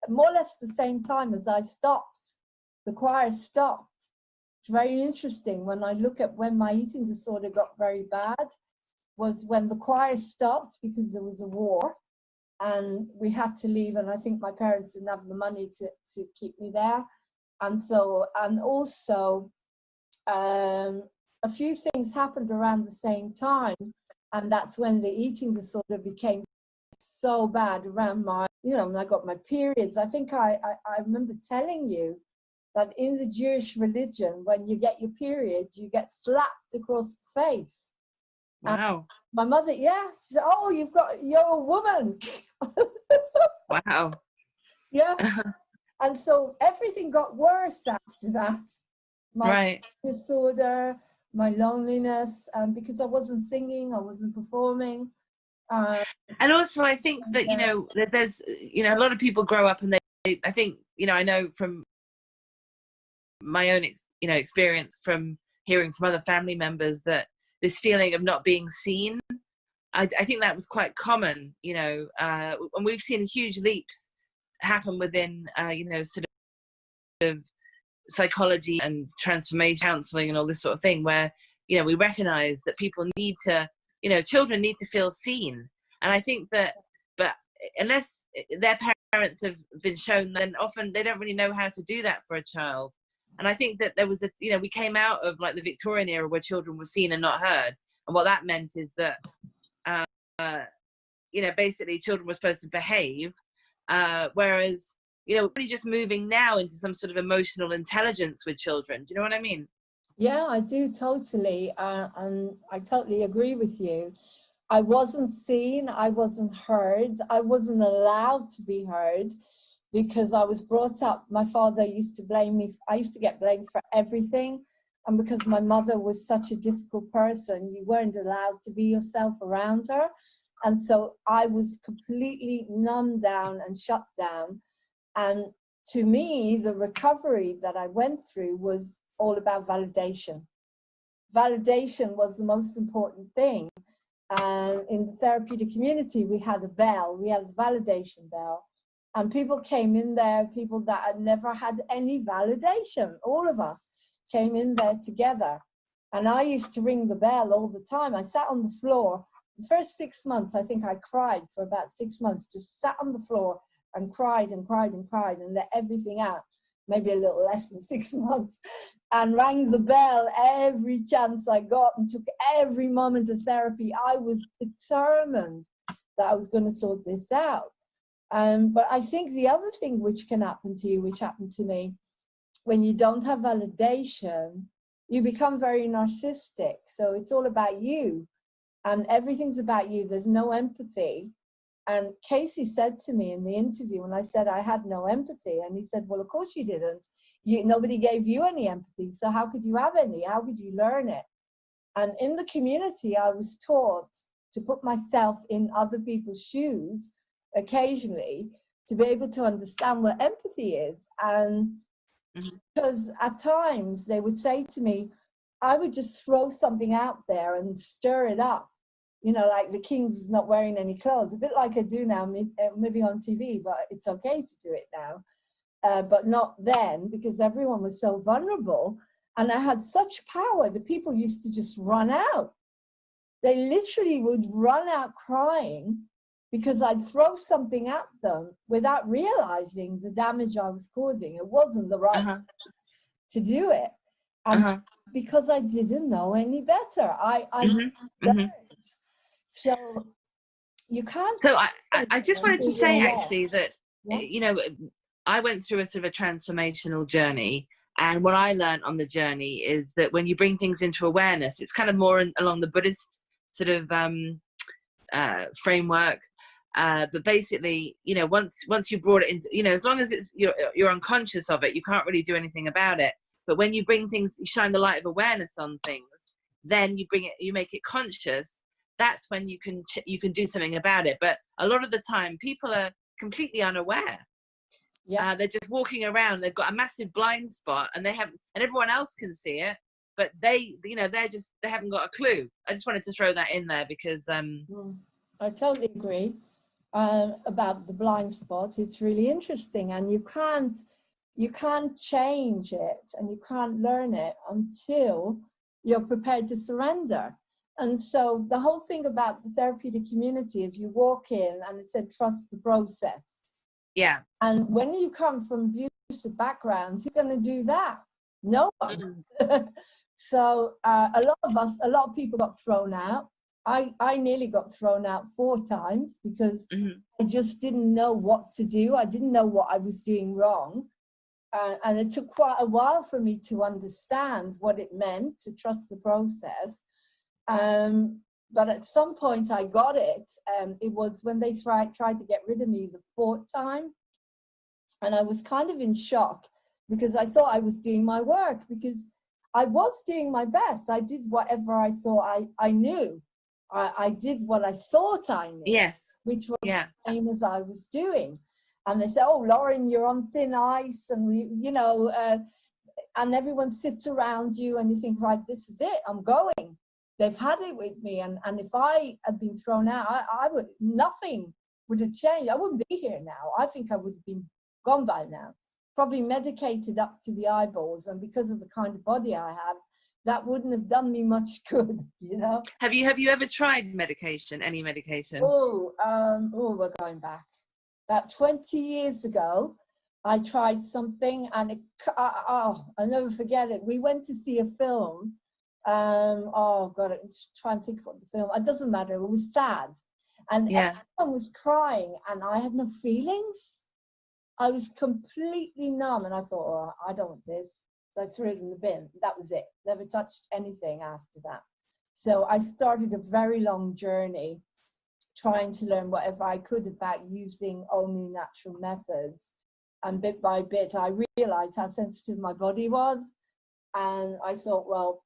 more or less the same time as I stopped. The choir stopped. It's very interesting when I look at when my eating disorder got very bad, was when the choir stopped because there was a war and we had to leave, and I think my parents didn't have the money to keep me there. And so, and also a few things happened around the same time, and that's when the eating disorder became so bad around my, you know, when I got my periods. I think I remember telling you that in the Jewish religion, when you get your period, you get slapped across the face. Wow. And my mother, yeah, she said, "Oh, you're a woman." Wow. Yeah. And so everything got worse after that. My disorder, my loneliness, because I wasn't singing, I wasn't performing. And also, I think that, you know, that there's, you know, a lot of people grow up and they, I think, you know, I know from my own, experience from hearing from other family members that this feeling of not being seen, I think that was quite common, you know, and we've seen huge leaps happen within, you know, sort of psychology and transformation counseling and all this sort of thing, where, you know, we recognize that people need to, you know, children need to feel seen. And I think that, but unless their parents have been shown, then often they don't really know how to do that for a child. And I think that there was a, you know, we came out of like the Victorian era where children were seen and not heard. And what that meant is that, you know, basically children were supposed to behave, whereas, you know, we're really just moving now into some sort of emotional intelligence with children. Do you know what I mean? Yeah, I do totally. And I totally agree with you. I wasn't seen, I wasn't heard, I wasn't allowed to be heard because I was brought up, my father used to blame me, I used to get blamed for everything. And because my mother was such a difficult person, you weren't allowed to be yourself around her. And so I was completely numbed down and shut down. And to me, the recovery that I went through was all about validation. Validation was the most important thing. And in the therapeutic community, we had a bell, we had a validation bell. And people came in there, people that had never had any validation, all of us came in there together. And I used to ring the bell all the time. I sat on the floor. The first 6 months, I think I cried for about 6 months, just sat on the floor and cried and cried and cried and let everything out, maybe a little less than 6 months, and rang the bell every chance I got and took every moment of therapy. I was determined that I was going to sort this out. But I think the other thing which can happen to you, which happened to me, when you don't have validation, you become very narcissistic. So it's all about you and everything's about you. There's no empathy. And Casey said to me in the interview when I said I had no empathy, and he said, well, of course you didn't. Nobody gave you any empathy, so how could you have any? How could you learn it? And in the community, I was taught to put myself in other people's shoes occasionally to be able to understand what empathy is. And because at times they would say to me, I would just throw something out there and stir it up. You know, like the king's not wearing any clothes, a bit like I do now, moving on TV, but it's okay to do it now. But not then, because everyone was so vulnerable. And I had such power that people used to just run out. They literally would run out crying because I'd throw something at them without realizing the damage I was causing. It wasn't the right to do it. And because I didn't know any better. I learned. So you can't. So I just wanted to say actually that, you know, I went through a sort of a transformational journey. And what I learned on the journey is that when you bring things into awareness, it's kind of more along the Buddhist sort of framework. But basically, you know, once you brought it into, you know, as long as it's you're unconscious of it, you can't really do anything about it. But when you bring things, you shine the light of awareness on things, then you make it conscious. That's when you can do something about it. But a lot of the time, people are completely unaware. Yeah, they're just walking around. They've got a massive blind spot, and everyone else can see it, but they haven't got a clue. I just wanted to throw that in there because I totally agree about the blind spot. It's really interesting, and you can't change it, and you can't learn it until you're prepared to surrender. And so the whole thing about the therapeutic community is you walk in and it said, trust the process. Yeah. And when you come from abusive backgrounds, who's going to do that? No one. So a lot of people got thrown out. I nearly got thrown out 4 times because I just didn't know what to do. I didn't know what I was doing wrong. And it took quite a while for me to understand what it meant to trust the process. But at some point I got it. It was when they tried to get rid of me the 4th time. And I was kind of in shock because I thought I was doing my work, because I was doing my best. I did whatever I thought I knew. I did what I thought I knew, yes, which was the same as I was doing. And they say, "Oh, Lauren, you're on thin ice," and and everyone sits around you, and you think, right, this is it. I'm going. They've had it with me, and if I had been thrown out, I would, nothing would have changed. I wouldn't be here now. I think I would have been gone by now, probably medicated up to the eyeballs, and because of the kind of body I have, that wouldn't have done me much good, you know. Have you ever tried medication, any medication? We're going back about 20 years ago. I tried something, and I'll never forget it. We went to see a film. Oh God, I'm just trying to think what the film. It doesn't matter. It was sad, and everyone was crying, and I had no feelings. I was completely numb, and I thought, "Oh, I don't want this." So I threw it in the bin. That was it. Never touched anything after that. So I started a very long journey trying to learn whatever I could about using only natural methods. And bit by bit, I realized how sensitive my body was. And I thought, well,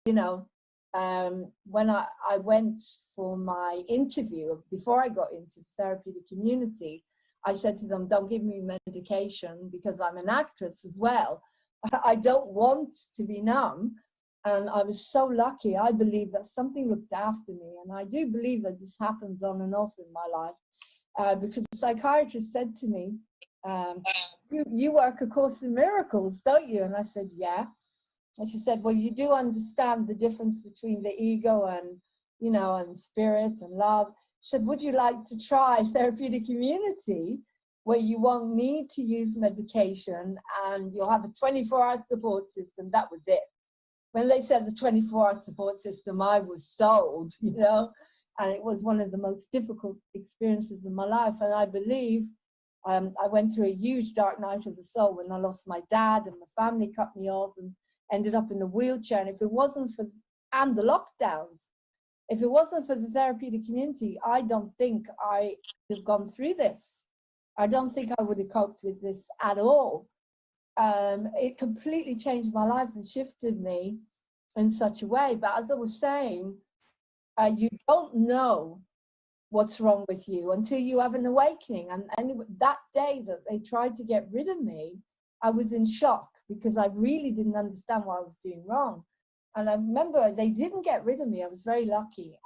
you know, when I went for my interview, before I got into the therapeutic community, I said to them, don't give me medication because I'm an actress as well. I don't want to be numb. And I was so lucky. I believe that something looked after me. And I do believe that this happens on and off in my life, because the psychiatrist said to me, you work A Course in Miracles, don't you? And I said, yeah. And she said, well, you do understand the difference between the ego and, you know, and spirit and love. She said, would you like to try therapeutic community where you won't need to use medication and you'll have a 24-hour support system? That was it. When they said the 24-hour support system, I was sold, you know, and it was one of the most difficult experiences in my life. And I believe I went through a huge dark night of the soul when I lost my dad and my family cut me off and ended up in a wheelchair. And if it wasn't for, and the lockdowns, if it wasn't for the therapeutic community, I don't think I would have gone through this. I don't think I would have coped with this at all. It completely changed my life and shifted me in such a way. But as I was saying, you don't know what's wrong with you until you have an awakening. And that day that they tried to get rid of me, I was in shock because I really didn't understand what I was doing wrong. And I remember they didn't get rid of me. I was very lucky.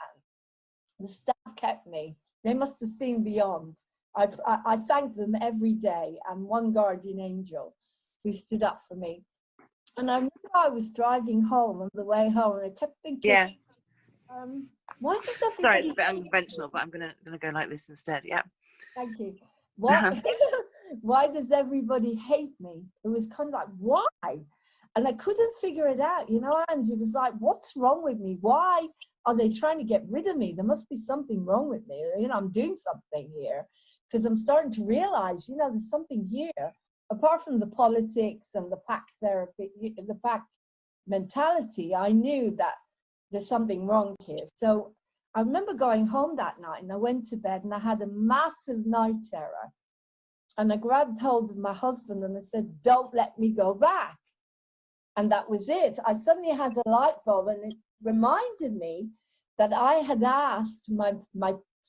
And the staff kept me. They must have seen beyond. I thank them every day, and one guardian angel who stood up for me. And I remember I was driving home on the way home, and I kept thinking, why does everybody... Sorry, it's a bit unconventional, but I'm gonna go like this instead. Yeah. Thank you. Why does everybody hate me? It was kind of like, why? And I couldn't figure it out, you know, Angie. It was like, what's wrong with me? Why are they trying to get rid of me? There must be something wrong with me. You know, I'm doing something here, because I'm starting to realize, you know, there's something here. Apart from the politics and the pack therapy, the pack mentality, I knew that there's something wrong here. So I remember going home that night, and I went to bed, and I had a massive night terror. And I grabbed hold of my husband and I said, don't let me go back. And that was it. I suddenly had a light bulb, and it reminded me that I had asked my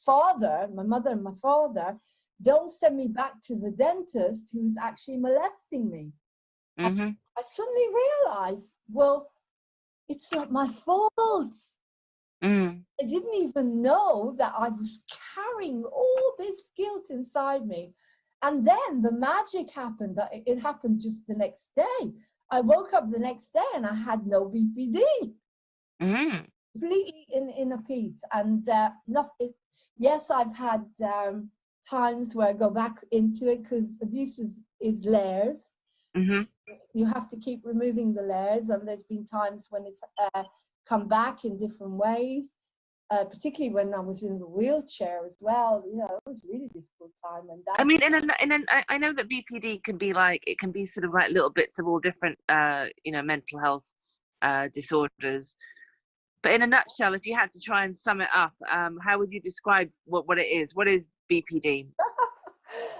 father, my mother and my father, don't send me back to the dentist who's actually molesting me. Mm-hmm. I suddenly realized, well, it's not my fault. Mm. I didn't even know that I was carrying all this guilt inside me. And then the magic happened. It happened just the next day. I woke up the next day and I had no BPD. Mm. Completely in a piece. And yes, I've had times where I go back into it, because abuse is layers. Mm-hmm. You have to keep removing the layers, and there's been times when it's come back in different ways. particularly when I was in the wheelchair as well. You know, it was a really difficult time. And I mean, I know that BPD can be like, it can be sort of like little bits of all different, you know, mental health disorders. But in a nutshell, if you had to try and sum it up, how would you describe what it is? What is BPD?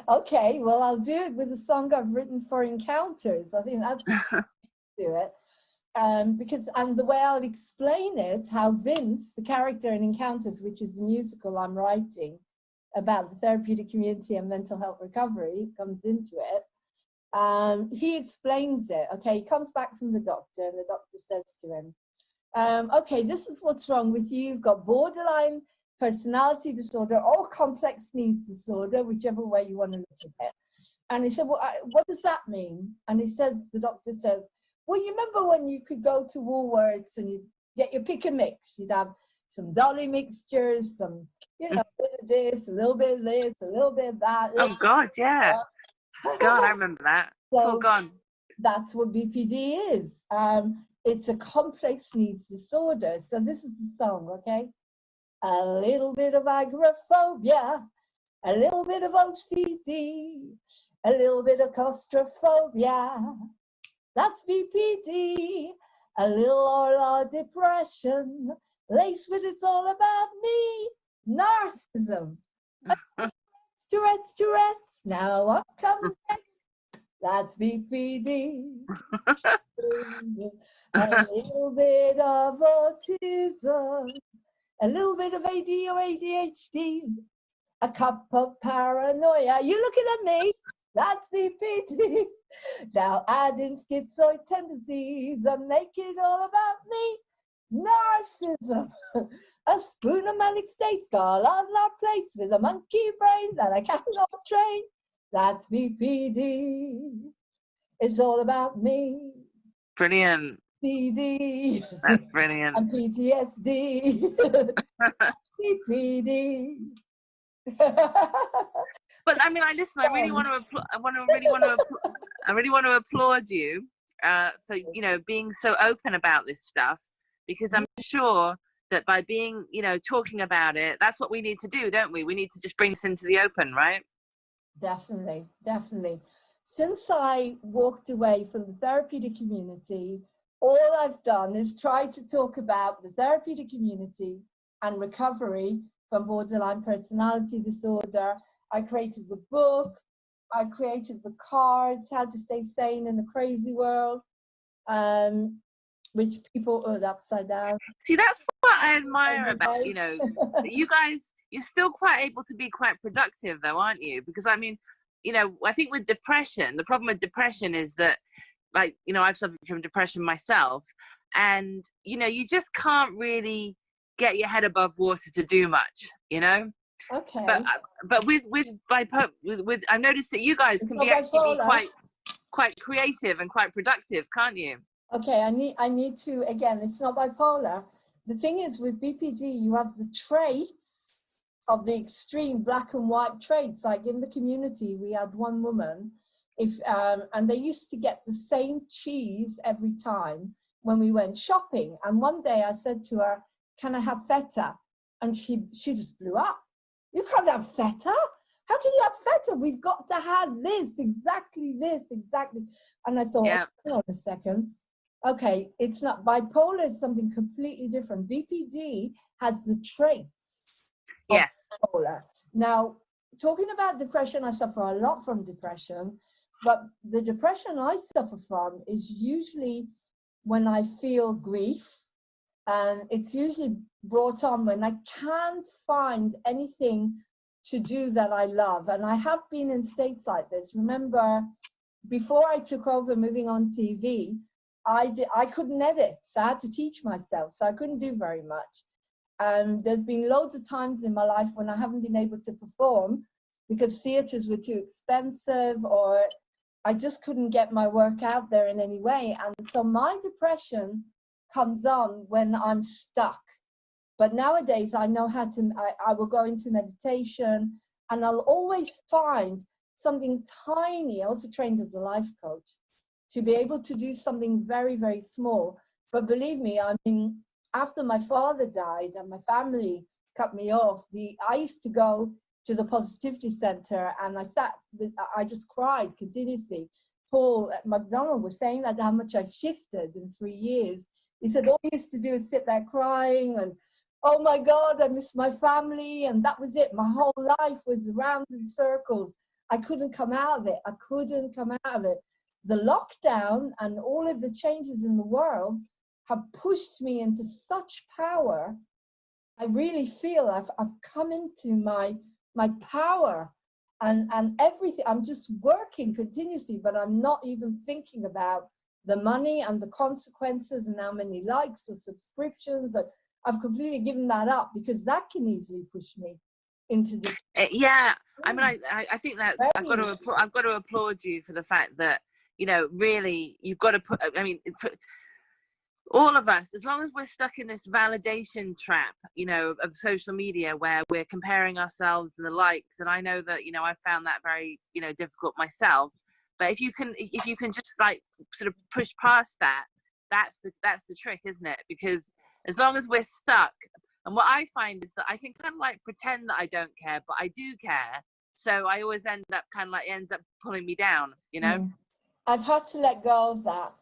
Okay, well, I'll do it with a song I've written for Encounters. I think that's do it. Because the way I'll explain it, how Vince, the character in Encounters, which is the musical I'm writing about the therapeutic community and mental health recovery, comes into it. He explains it. Okay, he comes back from the doctor, and the doctor says to him, okay, this is what's wrong with you. You've got borderline personality disorder or complex needs disorder, whichever way you want to look at it. And he said, well, what does that mean? And he says, the doctor says, well, you remember when you could go to Woolworths and you'd get your pick and mix? You'd have some Dolly mixtures, some, you know, a bit of this, a little bit of this, a little bit of that. Oh, God, yeah. God, I remember that. So full gone. That's what BPD is. It's a complex needs disorder. So this is the song, okay? A little bit of agoraphobia, a little bit of OCD, a little bit of claustrophobia. That's BPD. A little or depression, laced with it's all about me. Narcissism. Tourette's. Now what comes next? That's BPD. A little bit of autism, a little bit of AD or ADHD, a cup of paranoia. You looking at me? That's BPD. Now add in schizoid tendencies and make it all about me. Narcissism. A spoon of manic states gone on our plates with a monkey brain that I cannot train. That's BPD. It's all about me. Brilliant. CD. That's brilliant. And PTSD. BPD. But I mean, I really want to applaud you for, you know, being so open about this stuff, because I'm sure that by being, you know, talking about it, that's what we need to do, don't we? We need to just bring this into the open, right? Definitely, definitely. Since I walked away from the therapeutic community, all I've done is try to talk about the therapeutic community and recovery from borderline personality disorder. I created the book, I created the cards, How to Stay Sane in a Crazy World, which people are upside down. See, that's what I admire about, you know, you guys, you're still quite able to be quite productive though, aren't you? Because I mean, you know, I think with depression, the problem with depression is that, like, you know, I've suffered from depression myself, and, you know, you just can't really get your head above water to do much, you know? Okay. But with I've noticed that you guys can be actually be quite creative and quite productive, can't you? Okay, I need to, again, it's not bipolar. The thing is, with BPD, you have the traits of the extreme black and white traits. Like in the community, we had one woman, and they used to get the same cheese every time when we went shopping. And one day I said to her, can I have feta? And she just blew up. You can't have feta? How can you have feta? We've got to have this, exactly this, exactly. And I thought, hold on a second. Okay, it's not bipolar, is something completely different. BPD has the traits of bipolar. Now, talking about depression, I suffer a lot from depression, but the depression I suffer from is usually when I feel grief, and it's usually brought on when I can't find anything to do that I love. And I have been in states like this. Remember, before I took over moving on TV, I couldn't edit, so I had to teach myself, so I couldn't do very much. And there's been loads of times in my life when I haven't been able to perform because theatres were too expensive, or I just couldn't get my work out there in any way. And so my depression comes on when I'm stuck. But nowadays I know how to, I will go into meditation, and I'll always find something tiny. I also trained as a life coach to be able to do something very, very small. But believe me, I mean, after my father died and my family cut me off, I used to go to the positivity center, and I just cried continuously. Paul McDonald was saying that how much I've shifted in 3 years. He said all I used to do is sit there crying and, oh my God, I miss my family, and that was it. My whole life was round in circles. I couldn't come out of it. I couldn't come out of it. The lockdown and all of the changes in the world have pushed me into such power. I really feel I've come into my power and everything. I'm just working continuously, but I'm not even thinking about the money and the consequences and how many likes or subscriptions. I've completely given that up because that can easily push me into the. Yeah, I mean, I think that's, I've got to applaud you for the fact that, you know, really you've got to put, I mean, for all of us, as long as we're stuck in this validation trap, you know, of social media where we're comparing ourselves and the likes, and I know that, you know, I found that very, you know, difficult myself. But if you can just like sort of push past that, that's the trick, isn't it? Because as long as we're stuck, and what I find is that I can kind of like pretend that I don't care, but I do care. So I always end up ends up pulling me down, you know? I've had to let go of that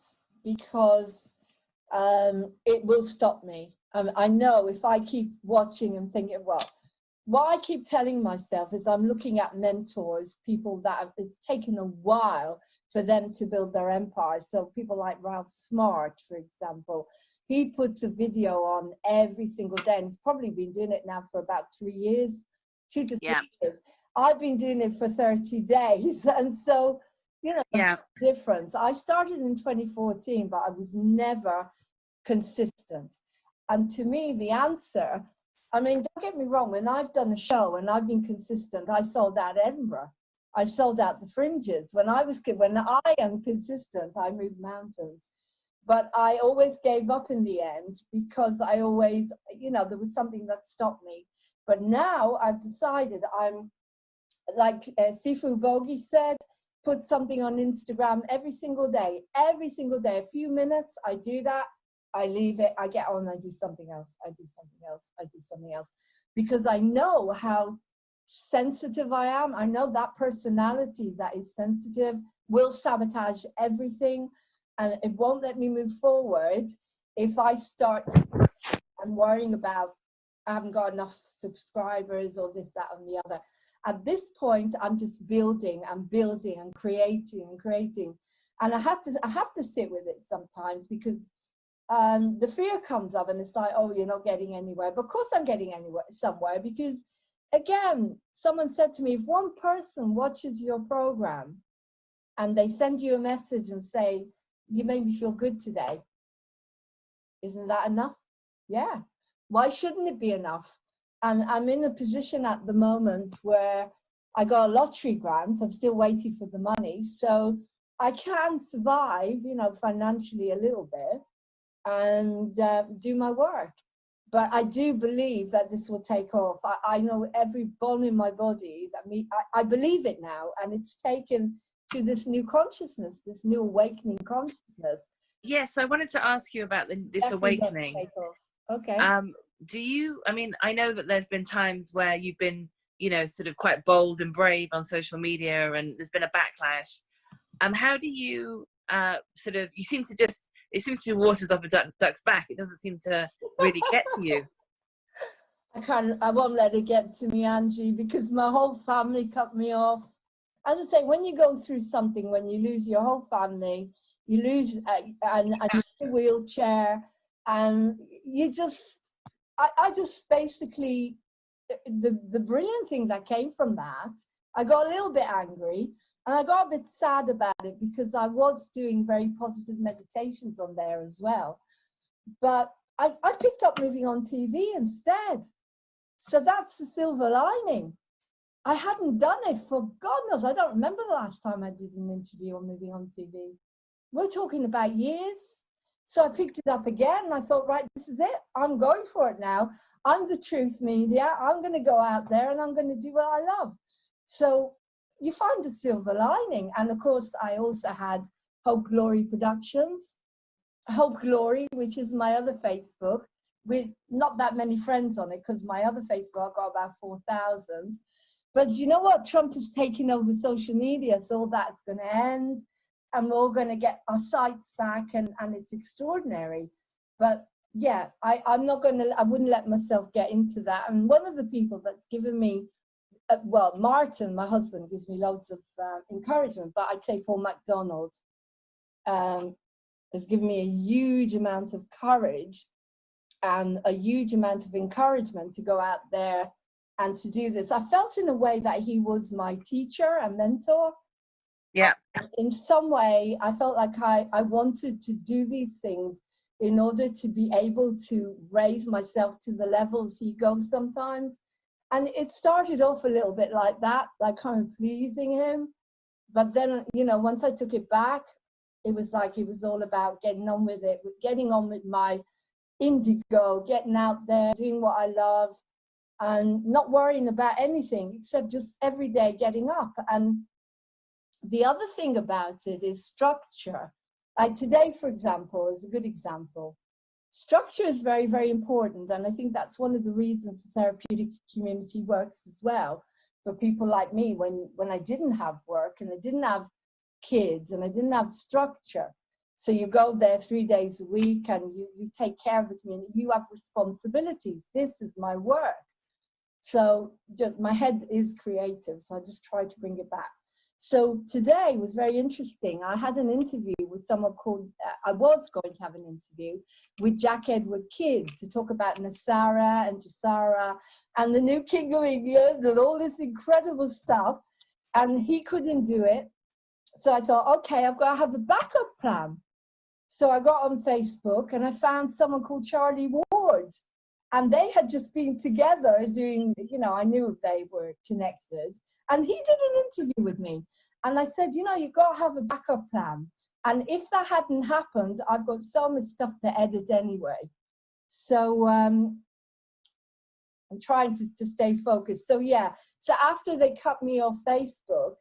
because it will stop me. I know if I keep watching and thinking, well, what I keep telling myself is I'm looking at mentors, people that it's taken a while for them to build their empire. So people like Ralph Smart, for example, he puts a video on every single day, and he's probably been doing it now for about 3 years, 2 to 3 years. I've been doing it for 30 days. And so, you know, there's a difference. I started in 2014, but I was never consistent. And to me, the answer, I mean, don't get me wrong, when I've done a show and I've been consistent, I sold out Edinburgh. I sold out the Fringes. When I am consistent, I move mountains. But I always gave up in the end because I always, you know, there was something that stopped me. But now I've decided I'm, like Sifu Bogi said, put something on Instagram every single day, a few minutes, I do that. I leave it, I get on, I do something else, I do something else. Because I know how sensitive I am. I know that personality that is sensitive will sabotage everything, and it won't let me move forward if I start and worrying about I haven't got enough subscribers or this, that, and the other. At this point, I'm just building and building and creating and creating. And I have to sit with it sometimes because the fear comes up and it's like, oh, you're not getting anywhere. But of course I'm getting somewhere because, again, someone said to me, if one person watches your program and they send you a message and say, you made me feel good today, isn't that enough? Yeah. Why shouldn't it be enough? I'm in a position at the moment where I got a lottery grant. I'm still waiting for the money. So I can survive, you know, financially a little bit and do my work. But I do believe that this will take off. I know every bone in my body that I believe it now. And it's taken to this new consciousness, this new awakening consciousness. Yes, I wanted to ask you about this awakening. Okay. Do you, I mean, I know that there's been times where you've been, you know, sort of quite bold and brave on social media and there's been a backlash. How do you sort of, you seem to just, it seems to be waters off a duck's back. It doesn't seem to really get to you. I won't let it get to me, Angie, because my whole family cut me off. As I say, when you go through something, when you lose your whole family, you lose a wheelchair, and you just, I just basically, the brilliant thing that came from that, I got a little bit angry and I got a bit sad about it because I was doing very positive meditations on there as well. But I picked up moving on TV instead. So that's the silver lining. I hadn't done it for God knows, I don't remember the last time I did an interview on moving on TV. We're talking about years. So I picked it up again and I thought, right, this is it. I'm going for it now. I'm the truth media. I'm going to go out there and I'm going to do what I love. So you find the silver lining. And of course, I also had Hope Glory Productions. Hope Glory, which is my other Facebook, with not that many friends on it, because my other Facebook I've got about 4,000. But you know what? Trump is taking over social media, so all that's going to end, and we're all going to get our sites back, and it's extraordinary. But yeah, I wouldn't let myself get into that. And one of the people that's given me, well, Martin, my husband, gives me loads of encouragement, but I'd say Paul MacDonald has given me a huge amount of courage and a huge amount of encouragement to go out there and to do this. I felt in a way that he was my teacher and mentor. Yeah. In some way, I felt like I wanted to do these things in order to be able to raise myself to the levels he goes sometimes. And it started off a little bit like that, like kind of pleasing him. But then, you know, once I took it back, it was like it was all about getting on with it, getting on with my indigo, getting out there, doing what I love, and not worrying about anything except just every day getting up. And the other thing about it is structure. Like today, for example, is a good example. Structure is very, very important. And I think that's one of the reasons the therapeutic community works as well for people like me when I didn't have work and I didn't have kids and I didn't have structure. So you go there 3 days a week and you take care of the community. You have responsibilities. This is my work. So just my head is creative. So I just try to bring it back. So today was very interesting. I had an interview with someone called, I was going to have an interview with Jack Edward Kidd to talk about Nasara and Jasara and the new King of England and all this incredible stuff. And he couldn't do it. So I thought, okay, I've got to have a backup plan. So I got on Facebook and I found someone called Charlie Ward. And they had just been together doing, you know, I knew they were connected. And he did an interview with me. And I said, you know, you've got to have a backup plan. And if that hadn't happened, I've got so much stuff to edit anyway. So I'm trying to stay focused. So yeah, so after they cut me off Facebook,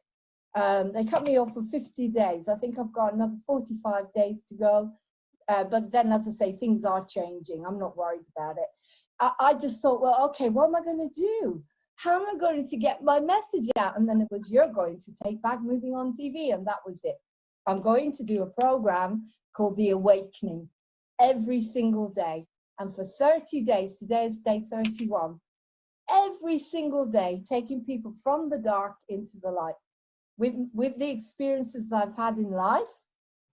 they cut me off for 50 days. I think I've got another 45 days to go. But then, as I say, things are changing. I'm not worried about it. I just thought, well, okay, what am I going to do? How am I going to get my message out? And then it was, you're going to take back Moving On TV. And that was it. I'm going to do a program called The Awakening every single day. And for 30 days, today is day 31, every single day, taking people from the dark into the light with the experiences that I've had in life.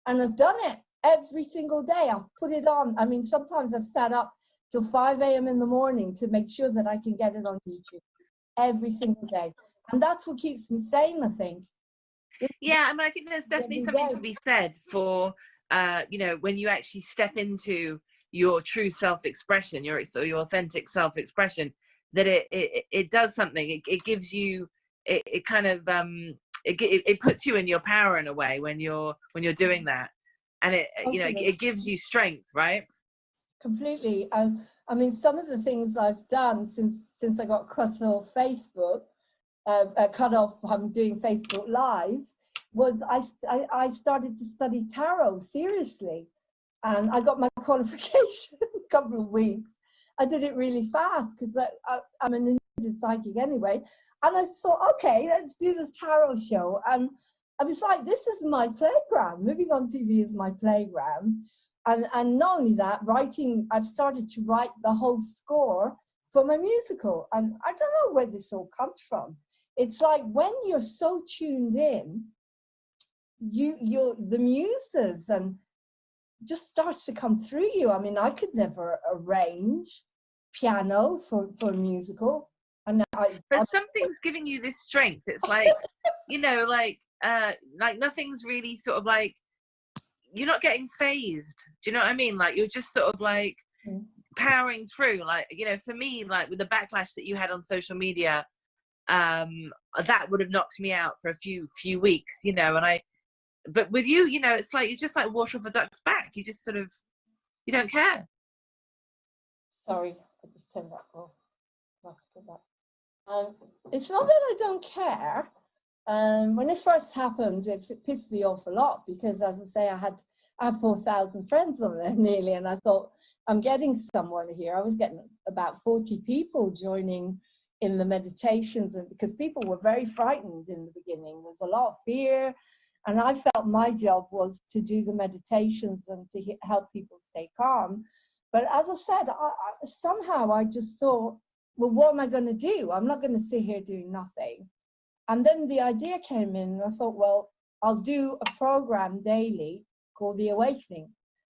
And I've done it every single day. I've put it on. I mean, sometimes I've sat up till 5 a.m. in the morning to make sure that I can get it on YouTube every single day. And that's what keeps me sane, I think. Yeah, I mean, I think there's definitely something to be said for, you know, when you actually step into your true self-expression, your authentic self-expression, that it does something. It gives you, it kind of, it puts you in your power in a way when you're doing that. And it, you know, it gives you strength, right? Completely. I mean, some of the things I've done since I got cut off Facebook, cut off from doing Facebook Lives, was I started to study tarot seriously. And I got my qualification in a couple of weeks. I did it really fast because I'm an intuitive psychic anyway. And I thought, okay, let's do the tarot show. And I was like, this is my playground. Moving On TV is my playground. And not only that, writing, I've started to write the whole score for my musical. And I don't know where this all comes from. It's like when you're so tuned in, you're the muses and just starts to come through you. I mean, I could never arrange piano for a musical. And but something's giving you this strength. It's like, you know, like nothing's really sort of like, you're not getting phased. Do you know what I mean? Like, you're just sort of like powering through. Like, you know, for me, like with the backlash that you had on social media, that would have knocked me out for a few weeks, you know. And but with you, you know, it's like, you're just like water off a duck's back. You just sort of, you don't care. Sorry, I just turned that off. It's not that I don't care. When it first happened, it pissed me off a lot because, as I say, I I have 4,000 friends on there nearly, and I thought, I'm getting someone here. I was getting about 40 people joining in the meditations, and because people were very frightened in the beginning. There's a lot of fear, and I felt my job was to do the meditations and to help people stay calm. But as I said, somehow I just thought, well, what am I going to do? I'm not going to sit here doing nothing. And then the idea came in, and I thought, well, I'll do a program daily called The Awakening,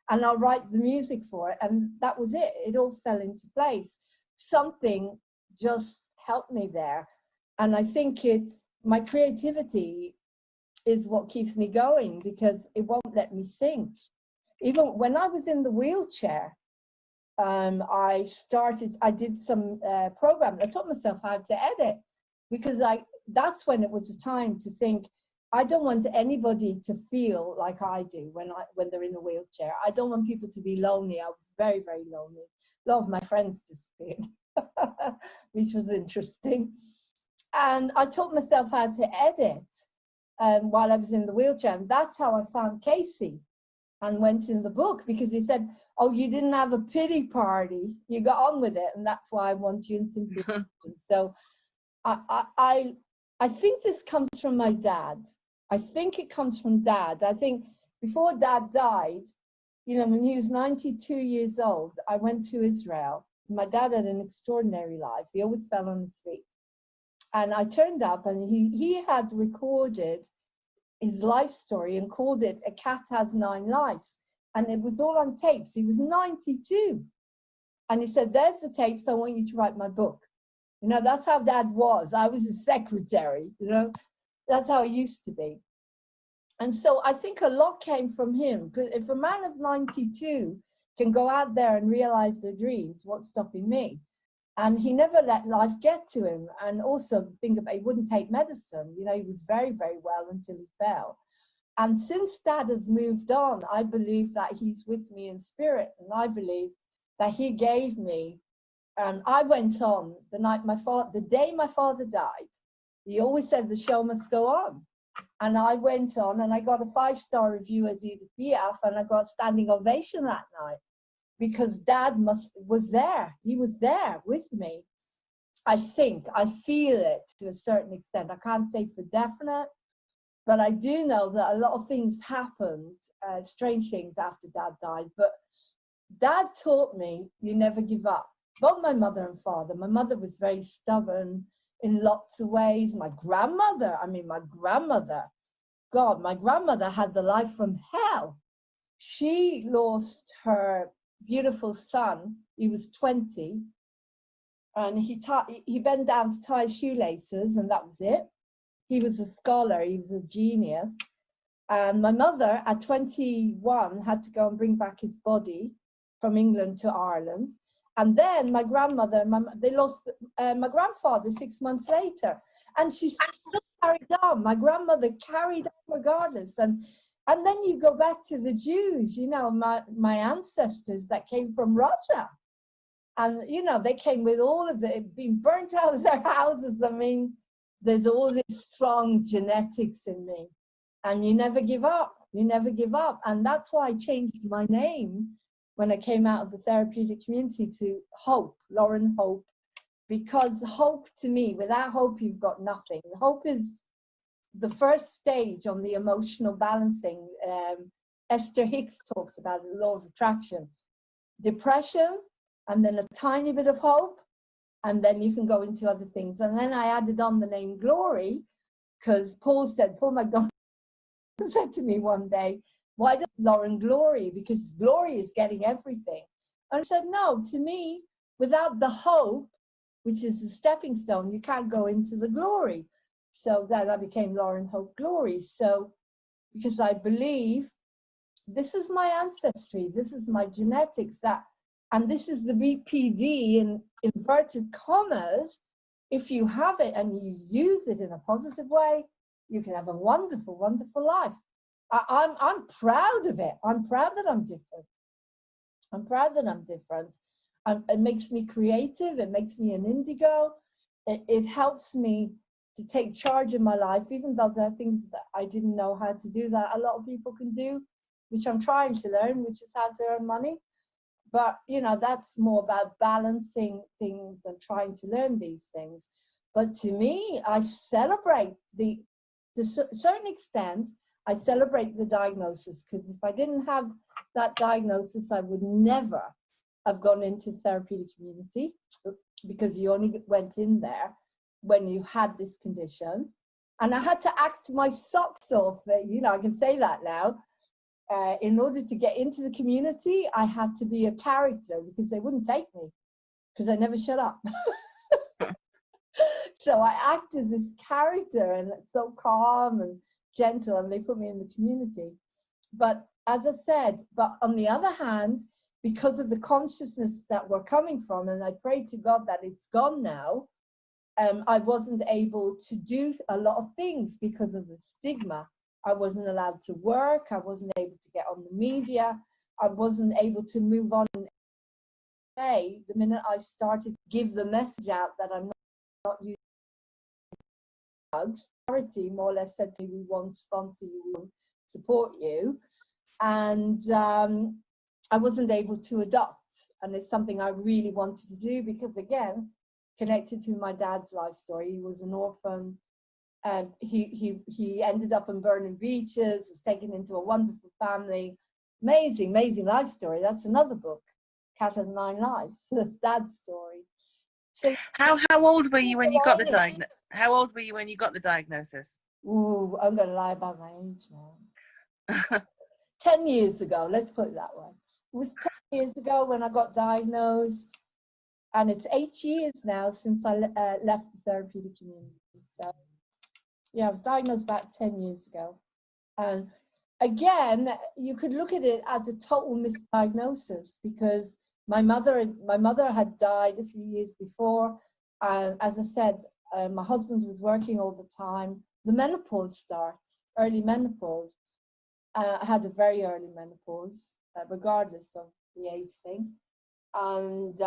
and I'll write the music for it. And that was it. It all fell into place. Something just helped me there. And I think it's my creativity is what keeps me going, because it won't let me sink. Even when I was in the wheelchair, I did some programs. I taught myself how to edit, because that's when it was a time to think, I don't want anybody to feel like I do when they're in a wheelchair. I don't want people to be lonely. I was very, very lonely. A lot of my friends disappeared, which was interesting. And I taught myself how to edit while I was in the wheelchair. And that's how I found Casey and went in the book, because he said, oh, you didn't have a pity party. You got on with it. And that's why I want you in Simply. So I think this comes from my dad. I think it comes from Dad. I think before Dad died, you know, when he was 92 years old, I went to Israel. My dad had an extraordinary life. He always fell on his feet. And I turned up, and he had recorded his life story and called it A Cat Has 9 Lives. And it was all on tapes. He was 92. And he said, there's the tapes. I want you to write my book. You know, that's how Dad was. I was his secretary, you know. That's how it used to be. And so I think a lot came from him. Because if a man of 92 can go out there and realize their dreams, what's stopping me? And he never let life get to him. And also, think about, he wouldn't take medicine. You know, he was very, very well until he fell. And since Dad has moved on, I believe that he's with me in spirit. And I believe that he gave me, I went on the day my father died. He always said the show must go on. And I went on, and I got a 5-star review as Edith Piaf, and I got a standing ovation that night, because Dad was there. He was there with me. I think, I feel it to a certain extent. I can't say for definite, but I do know that a lot of things happened, strange things after Dad died. But Dad taught me, you never give up. Both my mother and father. My mother was very stubborn in lots of ways. My grandmother had the life from hell. She lost her beautiful son. He was 20, and he bent down to tie his shoelaces, and that was it. He was a scholar. He was a genius. And my mother, at 21, had to go and bring back his body from England to Ireland. And then my grandmother, they lost my grandfather 6 months later, and she still carried on. My grandmother carried on regardless. And then you go back to the Jews, you know, my ancestors that came from Russia. And, you know, they came with all of it being burnt out of their houses. I mean, there's all this strong genetics in me. And you never give up. You never give up. And that's why I changed my name when I came out of the therapeutic community to Hope, Lauren Hope, because hope, to me, without hope, you've got nothing. Hope is the first stage on the emotional balancing. Esther Hicks talks about the law of attraction. Depression, and then a tiny bit of hope, and then you can go into other things. And then I added on the name Glory, because Paul McDonald said to me one day, why does Lauren Glory? Because glory is getting everything. And I said, no, to me, without the hope, which is the stepping stone, you can't go into the glory. So then I became Lauren Hope Glory. So, because I believe this is my ancestry, this is my genetics, and this is the BPD in inverted commas. If you have it and you use it in a positive way, you can have a wonderful, wonderful life. I'm proud of it. I'm proud that I'm different. I'm proud that I'm different. It makes me creative. It makes me an indigo. It helps me to take charge of my life, even though there are things that I didn't know how to do that a lot of people can do. which I'm trying to learn, which is how to earn money. But, you know, that's more about balancing things and trying to learn these things. But to me, I celebrate to a certain extent, I celebrate the diagnosis, because if I didn't have that diagnosis, I would never have gone into the therapeutic community, because you only went in there when you had this condition. And I had to act my socks off, you know, I can say that now. In order to get into the community, I had to be a character, because they wouldn't take me, because I never shut up. So I acted this character, and it's so calm and gentle, and they put me in the community. But as I said, but on the other hand, because of the consciousness that we're coming from, and I pray to God that it's gone now, I wasn't able to do a lot of things because of the stigma. I wasn't allowed to work. I wasn't able to get on the media. I wasn't able to move on. The minute I started to give the message out that I'm not using drugs, charity more or less said to me, we won't sponsor you, we won't support you. And I wasn't able to adopt. And it's something I really wanted to do, because again, connected to my dad's life story. He was an orphan. He ended up in burning beaches, was taken into a wonderful family. Amazing, amazing life story. That's another book, Cat Has 9 Lives. That's Dad's story. So how old were you when you got the diagnosis? How old were you when you got the diagnosis? Ooh, I'm going to lie about my age now. 10 years ago, let's put it that way. It was 10 years ago when I got diagnosed, and it's 8 years now since I left the therapeutic community. So yeah, I was diagnosed about 10 years ago. And again, you could look at it as a total misdiagnosis, because my mother had died a few years before. As I said, my husband was working all the time. The menopause starts, early menopause. I had a very early menopause, regardless of the age thing. And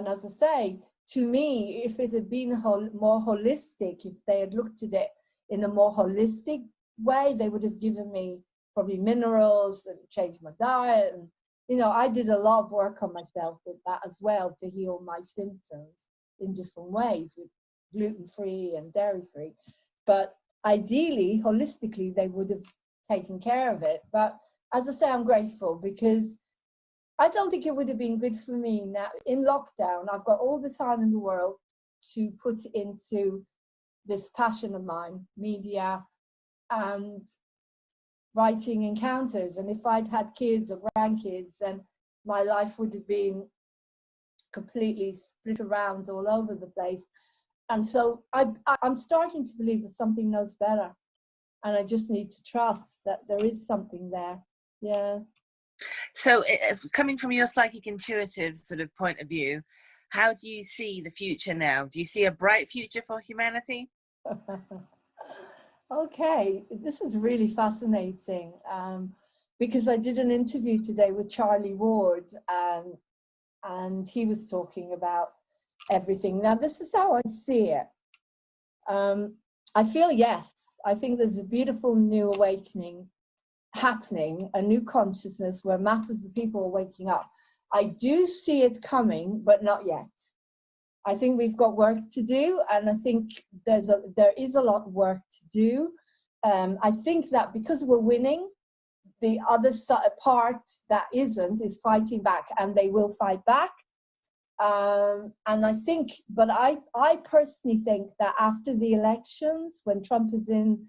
as I say, to me, if it had been more holistic, if they had looked at it in a more holistic way, they would have given me probably minerals and changed my diet. And, you know, I did a lot of work on myself with that as well, to heal my symptoms in different ways, with gluten-free and dairy-free. But ideally, holistically, they would have taken care of it. But as I say, I'm grateful, because I don't think it would have been good for me now in lockdown. I've got all the time in the world to put into this passion of mine, media and writing encounters. And if I'd had kids or grandkids, then my life would have been completely split around all over the place. And so I'm starting to believe that something knows better. And I just need to trust that there is something there. Yeah. So coming from your psychic intuitive sort of point of view, how do you see the future now? Do you see a bright future for humanity? Okay, this is really fascinating, because I did an interview today with Charlie Ward, and he was talking about everything. Now, this is how I see it. I feel, yes, I think there's a beautiful new awakening happening, a new consciousness where masses of people are waking up. I do see it coming, but not yet. I think we've got work to do, and I think there is a lot of work to do. I think that because we're winning, the other part that isn't is fighting back, and they will fight back. And I think, but I personally think that after the elections, when Trump is in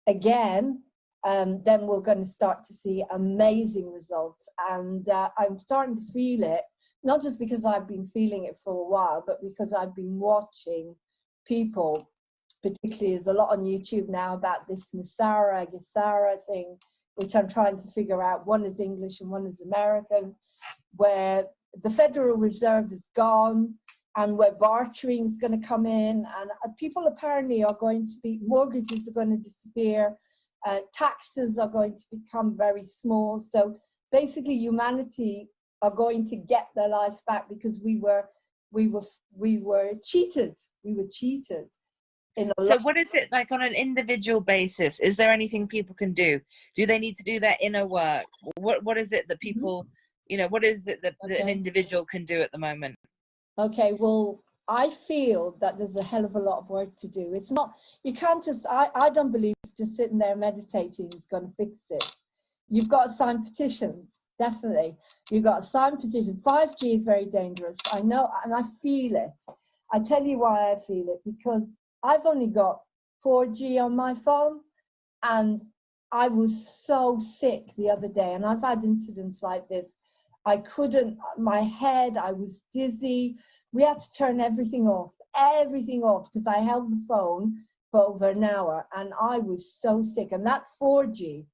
again, then we're going to start to see amazing results. And I'm starting to feel it, not just because I've been feeling it for a while, but because I've been watching people, particularly there's a lot on YouTube now about this Gesara thing, which I'm trying to figure out. One is English and one is American, where the Federal Reserve is gone and where bartering is going to come in, and people apparently are going to be, mortgages are going to disappear, taxes are going to become very small. So basically humanity are going to get their lives back, because we were cheated. We were cheated. So what is it like on an individual basis? Is there anything people can do? Do they need to do their inner work? What is it that people, you know, what is it that an individual can do at the moment? Okay, well, I feel that there's a hell of a lot of work to do. It's not, you can't just, I don't believe just sitting there meditating is going to fix this. You've got to sign petitions, definitely. You've got to sign petitions. 5G is very dangerous. I know, and I feel it. I tell you why I feel it, because I've only got 4G on my phone, and I was so sick the other day, and I've had incidents like this. I couldn't, my head, I was dizzy. We had to turn everything off, because I held the phone for over an hour, and I was so sick, and that's 4G.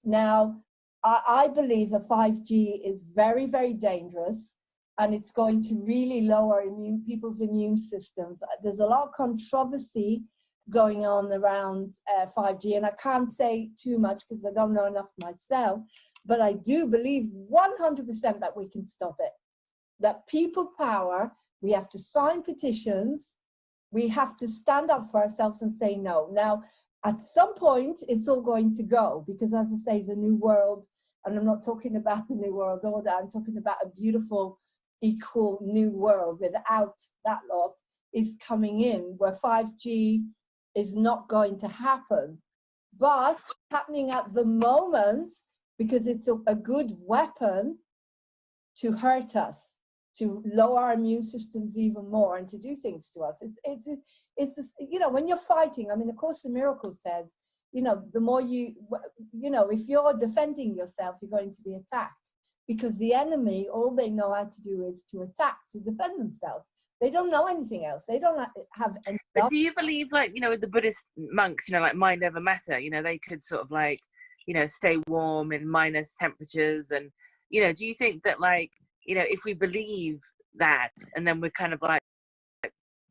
Now, I believe that 5G is very, very dangerous, and it's going to really lower people's immune systems. There's a lot of controversy going on around 5G, and I can't say too much because I don't know enough myself, but I do believe 100% that we can stop it. That people power, we have to sign petitions, we have to stand up for ourselves and say no. Now, at some point, it's all going to go, because as I say, the new world, and I'm not talking about the new world order, I'm talking about a beautiful, equal new world without that lot is coming in, where 5G is not going to happen. But happening at the moment, because it's a good weapon to hurt us, to lower our immune systems even more, and to do things to us. It's just, you know, when you're fighting, I mean, of course, the miracle says, you know, the more you know, if you're defending yourself, you're going to be attacked, because the enemy, all they know how to do is to attack, to defend themselves. They don't know anything else. They don't have any. But do you believe, like, you know, with the Buddhist monks, you know, like mind over matter, you know, they could sort of like, you know, stay warm in minus temperatures, and, you know, do you think that, like, you know, if we believe that, and then we're kind of like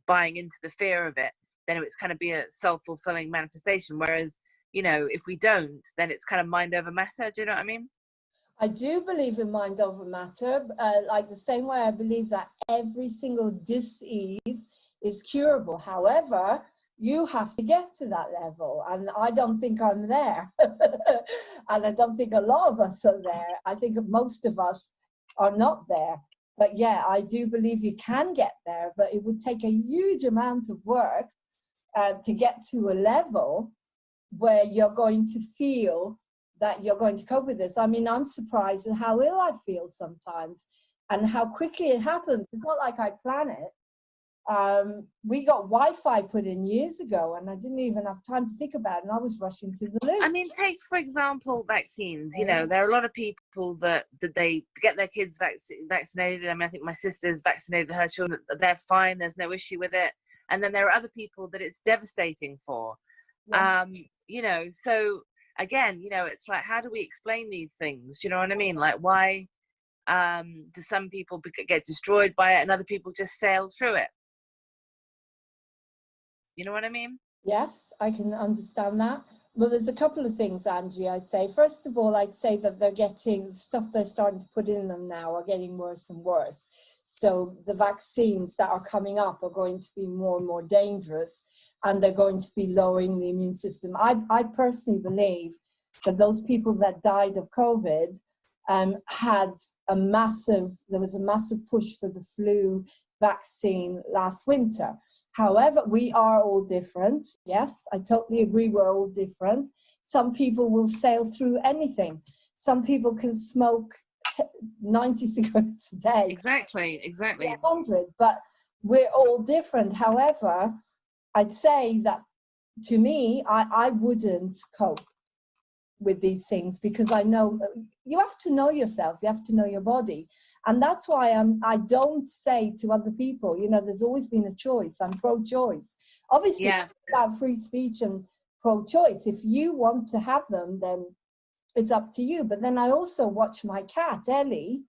buying into the fear of it, then it's kind of be a self-fulfilling manifestation, whereas, you know, if we don't, then it's kind of mind over matter. Do you know what I mean? I do believe in mind over matter, like the same way I believe that every single disease is curable. However, you have to get to that level, and I don't think I'm there. And I don't think a lot of us are there. I think most of us are not there. But yeah, I do believe you can get there, but it would take a huge amount of work to get to a level where you're going to feel that you're going to cope with this. I mean, I'm surprised at how ill I feel sometimes and how quickly it happens. It's not like I plan it. We got Wi-Fi put in years ago, and I didn't even have time to think about it, and I was rushing to the loo. I mean, take, for example, vaccines. You know, there are a lot of people that they get their kids vaccinated. I mean, I think my sister's vaccinated her children. They're fine. There's no issue with it. And then there are other people that it's devastating for. Yeah. You know, so again, you know, it's like, how do we explain these things? You know what I mean? Like, why do some people get destroyed by it and other people just sail through it? You know what I mean? Yes, I can understand that. Well, there's a couple of things, Angie, I'd say. First of all, I'd say that they're getting, stuff they're starting to put in them now are getting worse and worse. So the vaccines that are coming up are going to be more and more dangerous, and they're going to be lowering the immune system. I personally believe that those people that died of COVID there was a massive push for the flu vaccine last winter. However, we are all different. Yes, I totally agree, we're all different. Some people will sail through anything. Some people can smoke 90 cigarettes a day. Exactly. 100, but we're all different. However, I'd say that, to me, I wouldn't cope with these things, because I know you have to know yourself, you have to know your body. And that's why I don't say to other people, you know, there's always been a choice. I'm pro-choice. Obviously, yeah, it's about free speech and pro-choice. If you want to have them, then it's up to you. But then I also watch my cat, Ellie.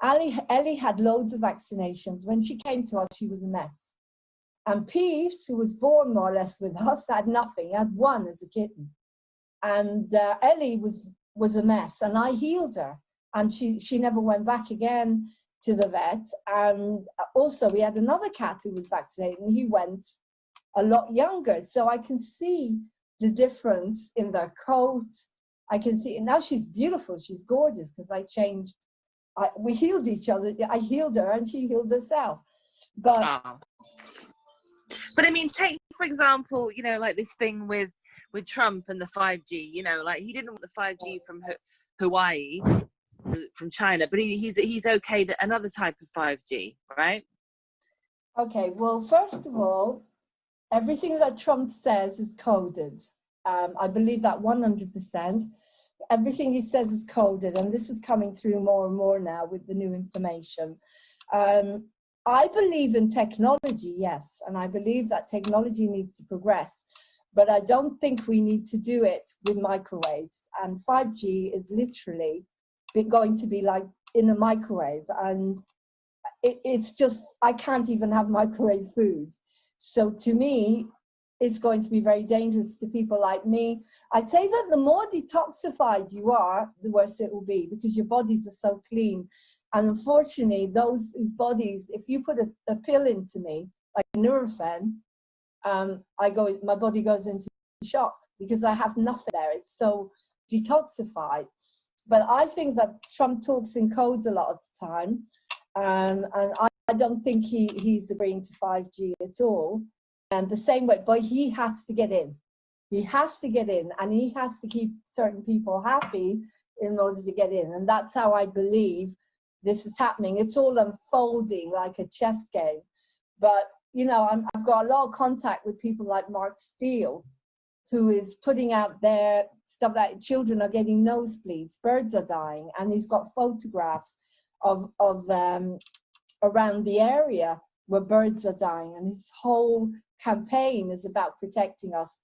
Ellie had loads of vaccinations. When she came to us, she was a mess. And Peace, who was born more or less with us, had nothing. He had one as a kitten. And Ellie was a mess, and I healed her, and she never went back again to the vet. And also we had another cat who was vaccinated, and he went a lot younger. So I can see the difference in their coat. I can see, and now she's beautiful, she's gorgeous, because I changed, we healed each other. I healed her and she healed herself. But I mean, take for example, you know, like this thing with Trump and the 5G, you know, like he didn't want the 5G from Hawaii, from China, but he's okay to another type of 5G, right? Okay, well, first of all, everything that Trump says is coded. I believe that 100%. Everything he says is coded, and this is coming through more and more now with the new information. I believe in technology, yes, and I believe that technology needs to progress, but I don't think we need to do it with microwaves. And 5G is literally going to be like in a microwave, and it's just, I can't even have microwave food. So to me, it's going to be very dangerous to people like me. I'd say that the more detoxified you are, the worse it will be, because your bodies are so clean. And unfortunately, those whose bodies, if you put a pill into me, like Nurofen, my body goes into shock because I have nothing there. It's so detoxified. But I think that Trump talks in codes a lot of the time. And I don't think he's agreeing to 5G at all. And the same way, but he has to get in. He has to get in, and he has to keep certain people happy in order to get in. And that's how I believe this is happening. It's all unfolding like a chess game. But, you know, I've got a lot of contact with people like Mark Steele, who is putting out there stuff that children are getting nosebleeds, birds are dying, and he's got photographs of around the area where birds are dying, and his whole campaign is about protecting us.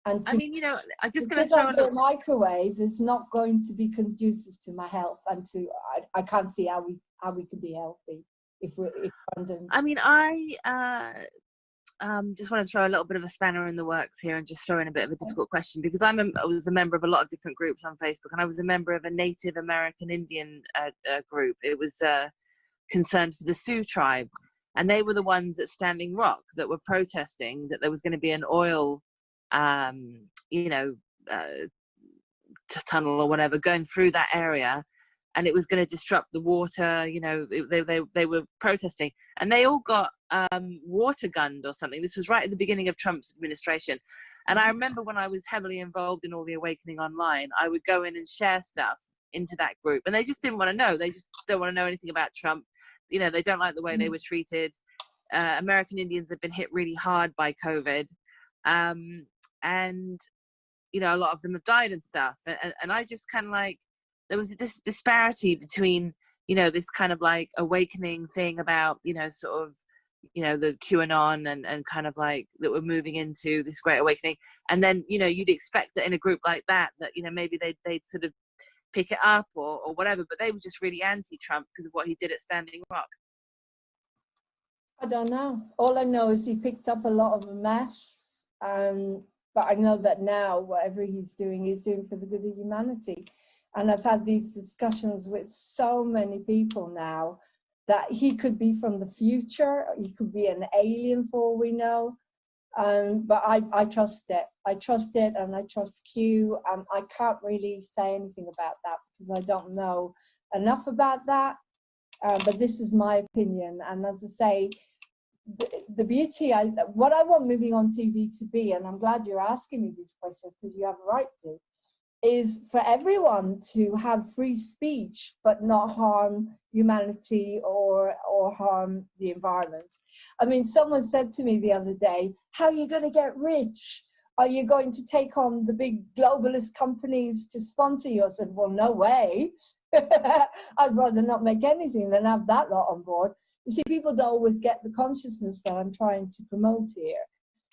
And I mean, you know, I'm just going to throw a microwave is not going to be conducive to my health, and I can't see how we could be healthy if London. I mean, I just want to throw a little bit of a spanner in the works here and just throw in a bit of a difficult question, because I was a member of a lot of different groups on Facebook, and I was a member of a Native American Indian group. It was concerned for the Sioux tribe, and they were the ones at Standing Rock that were protesting that there was going to be an oil tunnel or whatever going through that area, and it was going to disrupt the water. You know, they were protesting, and they all got water gunned or something. This was right at the beginning of Trump's administration. And I remember when I was heavily involved in all the awakening online, I would go in and share stuff into that group, and they just didn't want to know. They just don't want to know anything about Trump. You know, they don't like the way they were treated. American Indians have been hit really hard by COVID. And, you know, a lot of them have died and stuff. And I just kind of like, there was this disparity between, you know, this kind of like awakening thing about, you know, sort of, you know, the QAnon and kind of like that we're moving into this great awakening. And then, you know, you'd expect that in a group like that, you know, maybe they'd sort of pick it up or whatever, but they were just really anti-Trump because of what he did at Standing Rock. I don't know. All I know is he picked up a lot of a mess. But I know that now whatever he's doing for the good of humanity. And I've had these discussions with so many people now that he could be from the future. He could be an alien for all we know. But I trust it. I trust it, and I trust Q. I can't really say anything about that because I don't know enough about that. But this is my opinion. And as I say, the beauty, what I want Moving on TV to be, and I'm glad you're asking me these questions because you have a right to, is for everyone to have free speech but not harm humanity or harm the environment. I mean, someone said to me the other day, how are you going to get rich? Are you going to take on the big globalist companies to sponsor you? I said, well, no way. I'd rather not make anything than have that lot on board. You see, people don't always get the consciousness that I'm trying to promote here.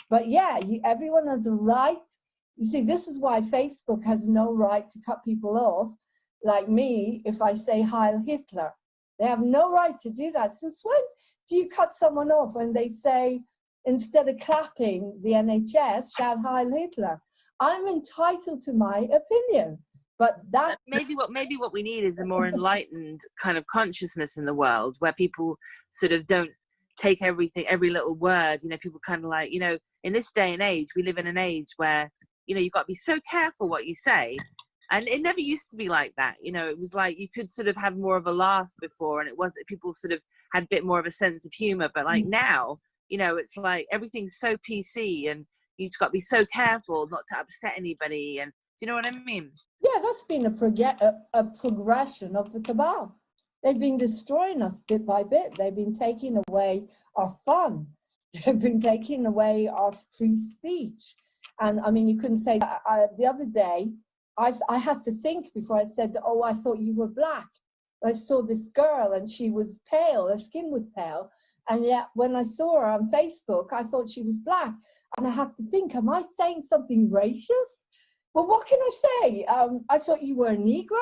But yeah, everyone has a right. You see, this is why Facebook has no right to cut people off, like me, if I say Heil Hitler. They have no right to do that. Since when do you cut someone off when they say, instead of clapping the NHS, shout Heil Hitler? I'm entitled to my opinion. But that maybe what we need is a more enlightened kind of consciousness in the world, where people sort of don't take everything, every little word. You know, people kind of like, you know, in this day and age, we live in an age where, you know, you've got to be so careful what you say. And it never used to be like that. You know, it was like you could sort of have more of a laugh before, and it was that people sort of had a bit more of a sense of humor. But like now, you know, it's like everything's so PC, and you've got to be so careful not to upset anybody. And do you know what I mean? Yeah, that's been a progression of the cabal. They've been destroying us bit by bit. They've been taking away our fun. They've been taking away our free speech. And I mean, you couldn't say that. The other day, I had to think before I said, oh, I thought you were black. I saw this girl and she was pale, her skin was pale. And yet when I saw her on Facebook, I thought she was black. And I had to think, am I saying something racist? Well, what can I say? I thought you were a Negro.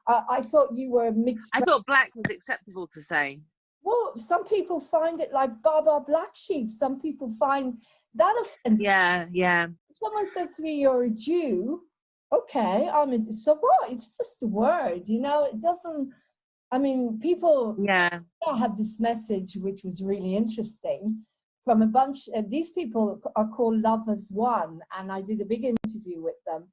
I thought you were mixed. I thought black was acceptable to say. Well, some people find it like Baba Black Sheep. Some people find that offensive. Yeah, yeah. If someone says to me, you're a Jew, okay, I mean, so what? It's just a word, you know, it doesn't, I mean, people had this message, which was really interesting, from a bunch of these people are called Lovers One, and I did a big interview with them.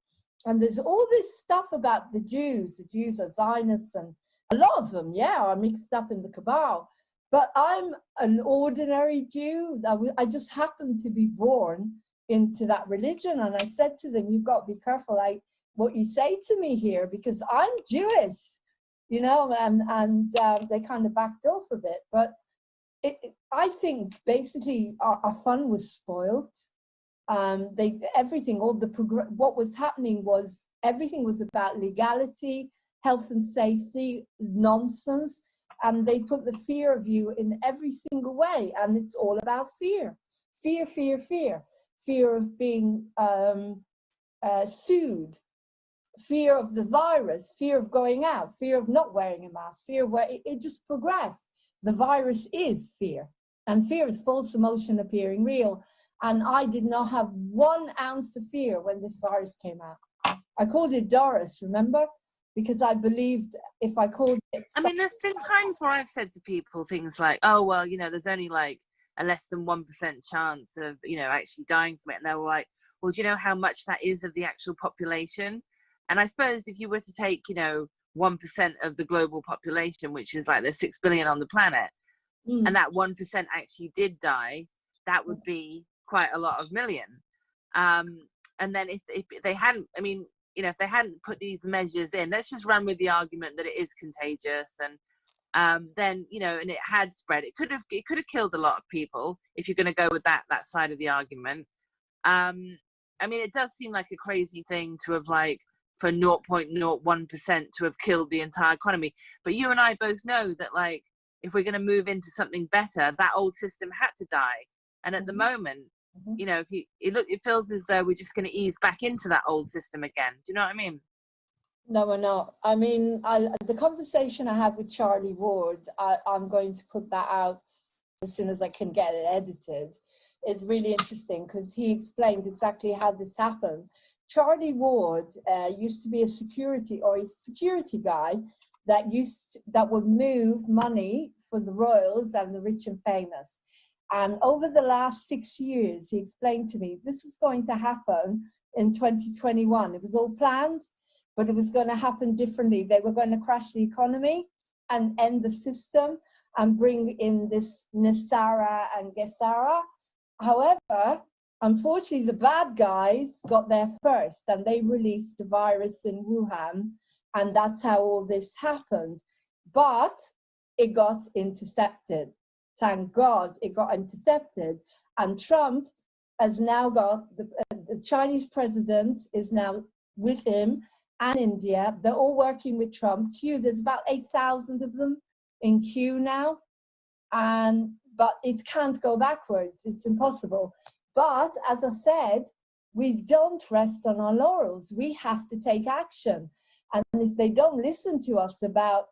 And there's all this stuff about the Jews are Zionists, and a lot of them, are mixed up in the cabal. But I'm an ordinary Jew. I just happened to be born into that religion. And I said to them, you've got to be careful what you say to me here, because I'm Jewish, you know, and they kind of backed off a bit. But I think basically our fun was spoiled. What was happening was everything was about legality, health and safety, nonsense. And they put the fear of you in every single way. And it's all about fear. Fear, fear, fear. Fear of being sued. Fear of the virus. Fear of going out. Fear of not wearing a mask. Fear of it just progressed. The virus is fear. And fear is false emotion appearing real. And I did not have 1 ounce of fear when this virus came out. I called it Doris, remember? Because I believed if I called it... I mean, there's been times where I've said to people things like, oh, well, you know, there's only like a less than 1% chance of, you know, actually dying from it. And they were like, well, do you know how much that is of the actual population? And I suppose if you were to take, you know, 1% of the global population, which is like there's 6 billion on the planet, and that 1% actually did die, that would be quite a lot of million. And then if they hadn't, I mean, you know, if they hadn't put these measures in, let's just run with the argument that it is contagious, and then, you know, and it had spread, it could have killed a lot of people, if you're going to go with that side of the argument. I mean, it does seem like a crazy thing to have, like, for 0.01% to have killed the entire economy. But you and I both know that, like, if we're going to move into something better, that old system had to die. And at the moment, you know, it feels as though we're just going to ease back into that old system again. Do you know what I mean? No, we're not. I mean, the conversation I had with Charlie Ward, I'm going to put that out as soon as I can get it edited. It's really interesting because he explained exactly how this happened. Charlie Ward used to be a security guy that would move money for the royals and the rich and famous. And over the last 6 years, he explained to me, this was going to happen in 2021. It was all planned, but it was going to happen differently. They were going to crash the economy and end the system and bring in this Nisara and Gesara. However, unfortunately, the bad guys got there first and they released the virus in Wuhan. And that's how all this happened. But it got intercepted. Thank God it got intercepted. And Trump has now got, the Chinese president is now with him, and India. They're all working with Trump. There's about 8,000 of them in queue now. But it can't go backwards. It's impossible. But as I said, we don't rest on our laurels. We have to take action. And if they don't listen to us about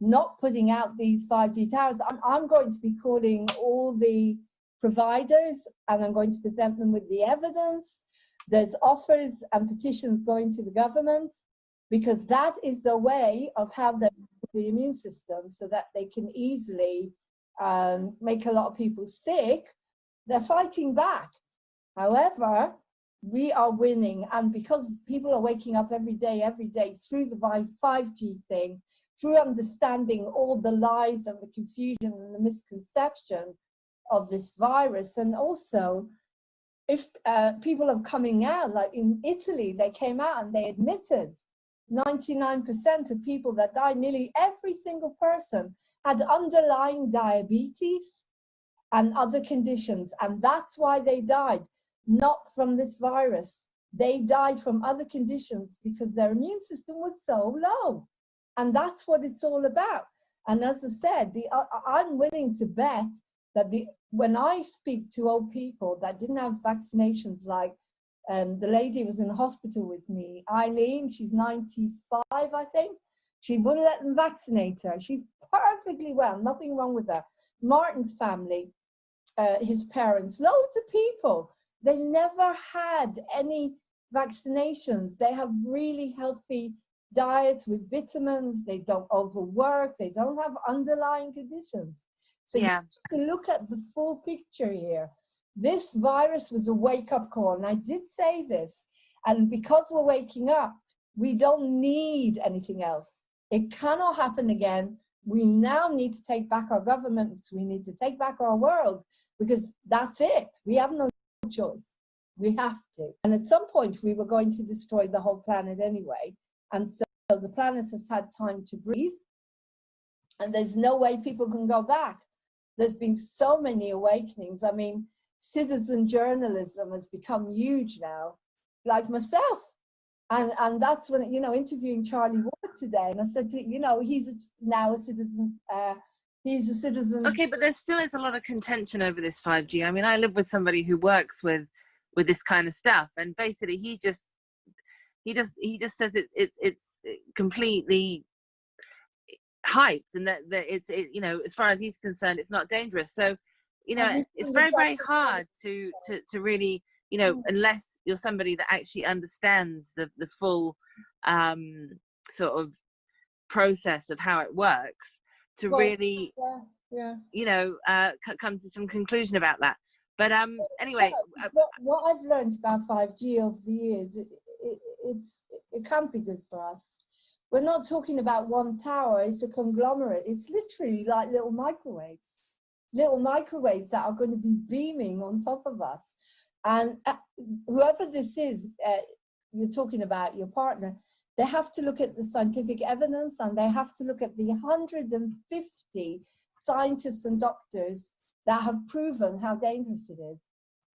not putting out these 5G towers, I'm going to be calling all the providers and I'm going to present them with the evidence. There's offers and petitions going to the government because that is the way of how they build the immune system so that they can easily make a lot of people sick, they're fighting back. However, we are winning, and because people are waking up every day through the 5G thing, through understanding all the lies and the confusion and the misconception of this virus, and also if people are coming out, like in Italy, they came out and they admitted 99% of people that died, nearly every single person had underlying diabetes and other conditions, and that's why they died. Not from this virus. They died from other conditions because their immune system was so low. And that's what it's all about. And as I said, I'm willing to bet that when I speak to old people that didn't have vaccinations, like the lady was in the hospital with me, Eileen, she's 95, I think. She wouldn't let them vaccinate her. She's perfectly well, nothing wrong with her. Martin's family, his parents, loads of people, they never had any vaccinations. They have really healthy diets with vitamins. They don't overwork. They don't have underlying conditions. So you have to look at the full picture here. This virus was a wake-up call, and I did say this. And because we're waking up, we don't need anything else. It cannot happen again. We now need to take back our governments. We need to take back our world, because that's it. We have no choice. We have to. And at some point, we were going to destroy the whole planet anyway. And so the planet has had time to breathe. And there's no way people can go back. There's been so many awakenings. I mean, citizen journalism has become huge now, like myself. And that's when, you know, interviewing Charlie Ward today, and I said to, you know, he's now a citizen, he's a citizen. Okay, but there still is a lot of contention over this 5G. I mean, I live with somebody who works with this kind of stuff, and basically he just says it's completely hyped, and that it's you know, as far as he's concerned, it's not dangerous. So, you know, it's very, very hard to really, you know, unless you're somebody that actually understands the full sort of process of how it works, to really, you know, come to some conclusion about that. But anyway, what I've learned about 5G over the years, it can't be good for us. We're not talking about one tower. It's a conglomerate. It's literally like little microwaves that are going to be beaming on top of us. And whoever this is, you're talking about your partner, they have to look at the scientific evidence, and they have to look at the 150 scientists and doctors that have proven how dangerous it is.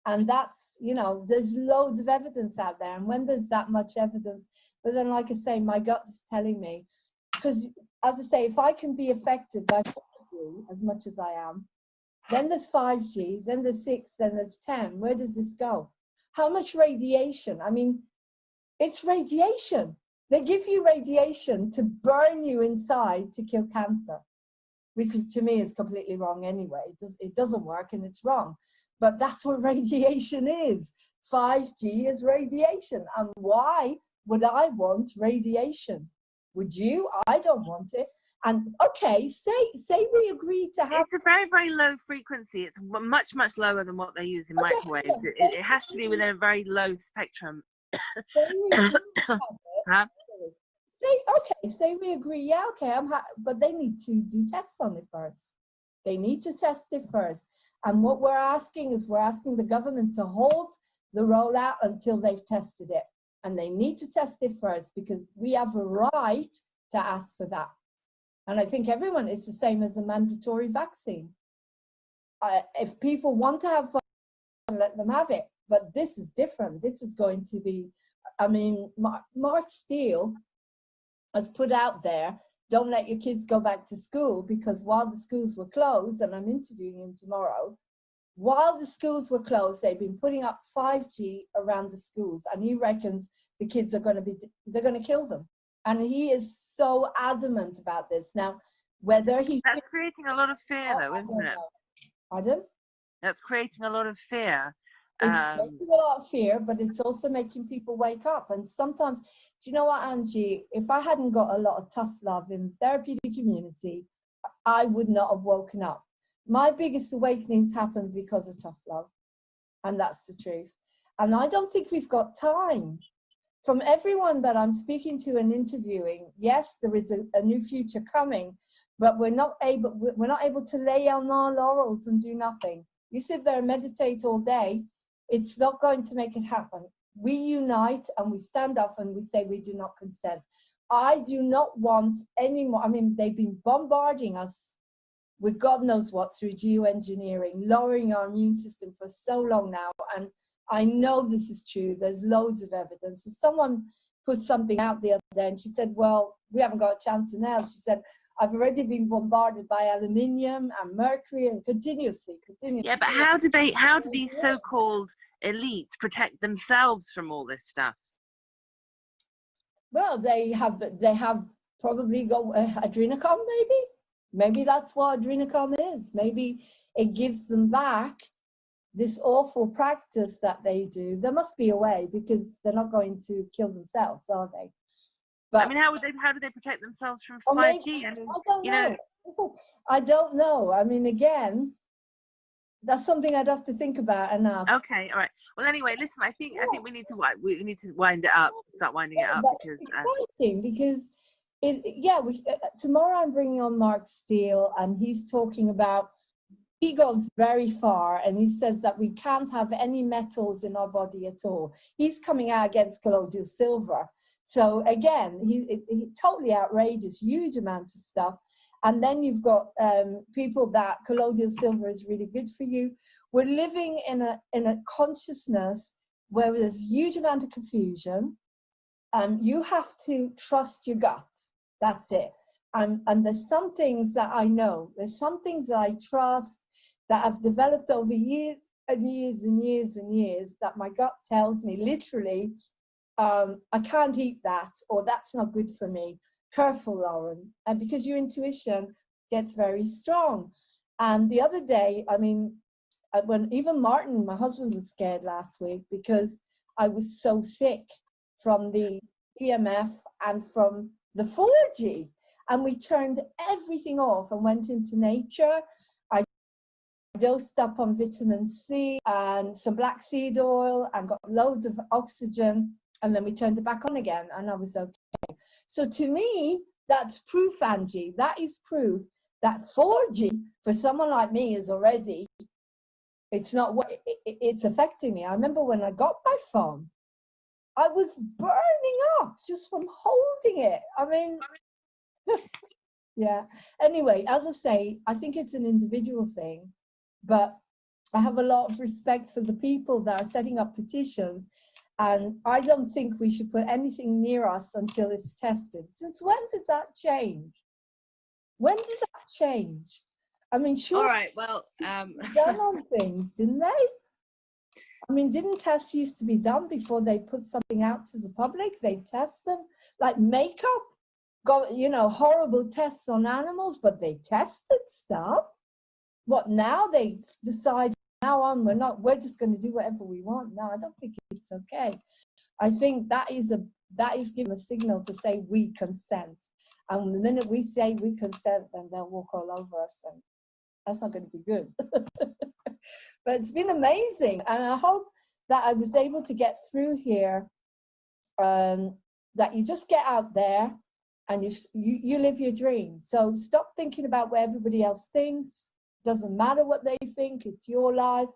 And that's, you know, there's loads of evidence out there. And when there's that much evidence, but then, like I say, my gut is telling me, because as I say, if I can be affected by 5G as much as I am, then there's 5G, then there's 6, then there's 10. Where does this go? How much radiation? I mean, it's radiation. They give you radiation to burn you inside to kill cancer, which is, to me, is completely wrong anyway. It doesn't work, and it's wrong. But that's what radiation is. 5G is radiation. And why would I want radiation? Would you? I don't want it. And okay, say we agree to have. It's a very, very low frequency. It's much, much lower than what they use in microwaves. It has to be within a very low spectrum. Huh? Say we agree. Yeah, okay. But they need to do tests on it first. They need to test it first. And what we're asking is, we're asking the government to hold the rollout until they've tested it. And they need to test it first, because we have a right to ask for that. And I think everyone is the same as a mandatory vaccine. If people want to have fun, let them have it. But this is different. This is going to be, I mean, Mark Steele has put out there, don't let your kids go back to school, because while the schools were closed, and I'm interviewing him tomorrow, while the schools were closed, they've been putting up 5G around the schools, and he reckons the kids are going to they're going to kill them. And he is so adamant about this. Now, whether he's... That's creating a lot of fear, though, isn't it? Pardon? That's creating a lot of fear. It's creating a lot of fear, but it's also making people wake up. And sometimes, do you know what, Angie? If I hadn't got a lot of tough love in the therapeutic community, I would not have woken up. My biggest awakenings happened because of tough love. And that's the truth. And I don't think we've got time. From everyone that I'm speaking to and interviewing, yes, there is a new future coming, but we're not able to lay on our laurels and do nothing. You sit there and meditate all day, it's not going to make it happen. We unite and we stand up and we say we do not consent. I do not want any more. I mean, they've been bombarding us with God knows what through geoengineering, lowering our immune system for so long now. And I know this is true. There's loads of evidence. And someone put something out the other day and she said, well, we haven't got a chance in hell. She said, I've already been bombarded by aluminium and mercury and continuously. Yeah, but how do these so-called elites protect themselves from all this stuff? Well, they have probably got adrenochrome, maybe that's what adrenochrome is. Maybe it gives them back this awful practice that they do. There must be a way, because they're not going to kill themselves, are they? But I mean, how do they protect themselves from 5G? I don't know. I don't know. I mean, again, that's something I'd have to think about and ask. Okay, all right. Well, anyway, listen. I think we need to wind it up. Start winding it up, because it's exciting because tomorrow I'm bringing on Mark Steele, and he's talking about, he goes very far and he says that we can't have any metals in our body at all. He's coming out against colloidal silver. So again, he totally outrageous, huge amount of stuff. And then you've got people that colloidal silver is really good for you. We're living in a consciousness where there's a huge amount of confusion. You have to trust your gut. That's it. And there's some things that I know. There's some things that I trust that I've developed over years and years and years and years, that my gut tells me literally, I can't eat that, or that's not good for me. Careful, Lauren. And because your intuition gets very strong. And the other day, I mean, when even Martin, my husband, was scared last week because I was so sick from the EMF and from the 4G. And we turned everything off and went into nature. I dosed up on vitamin C and some black seed oil and got loads of oxygen. And then we turned it back on again and I was okay. So to me, that's proof, Angie. That is proof that 4G for someone like me is already, it's not what it's affecting me. I remember when I got my phone, I was burning up just from holding it. I mean, yeah. Anyway, as I say, I think it's an individual thing, but I have a lot of respect for the people that are setting up petitions. And I don't think we should put anything near us until it's tested. Since when did that change? When did that change? I mean, sure. All right, well, done on things, didn't they? I mean, didn't tests used to be done before they put something out to the public? They test them like makeup. Got, you know, horrible tests on animals, but they tested stuff. What now? They decide now on we're just going to do whatever we want. No, I don't think it's okay. I think that is giving a signal to say we consent. And the minute we say we consent, then they'll walk all over us, and that's not going to be good. But it's been amazing, and I hope that I was able to get through here. That you just get out there and you live your dream. So stop thinking about what everybody else thinks. Doesn't matter what they think, it's your life.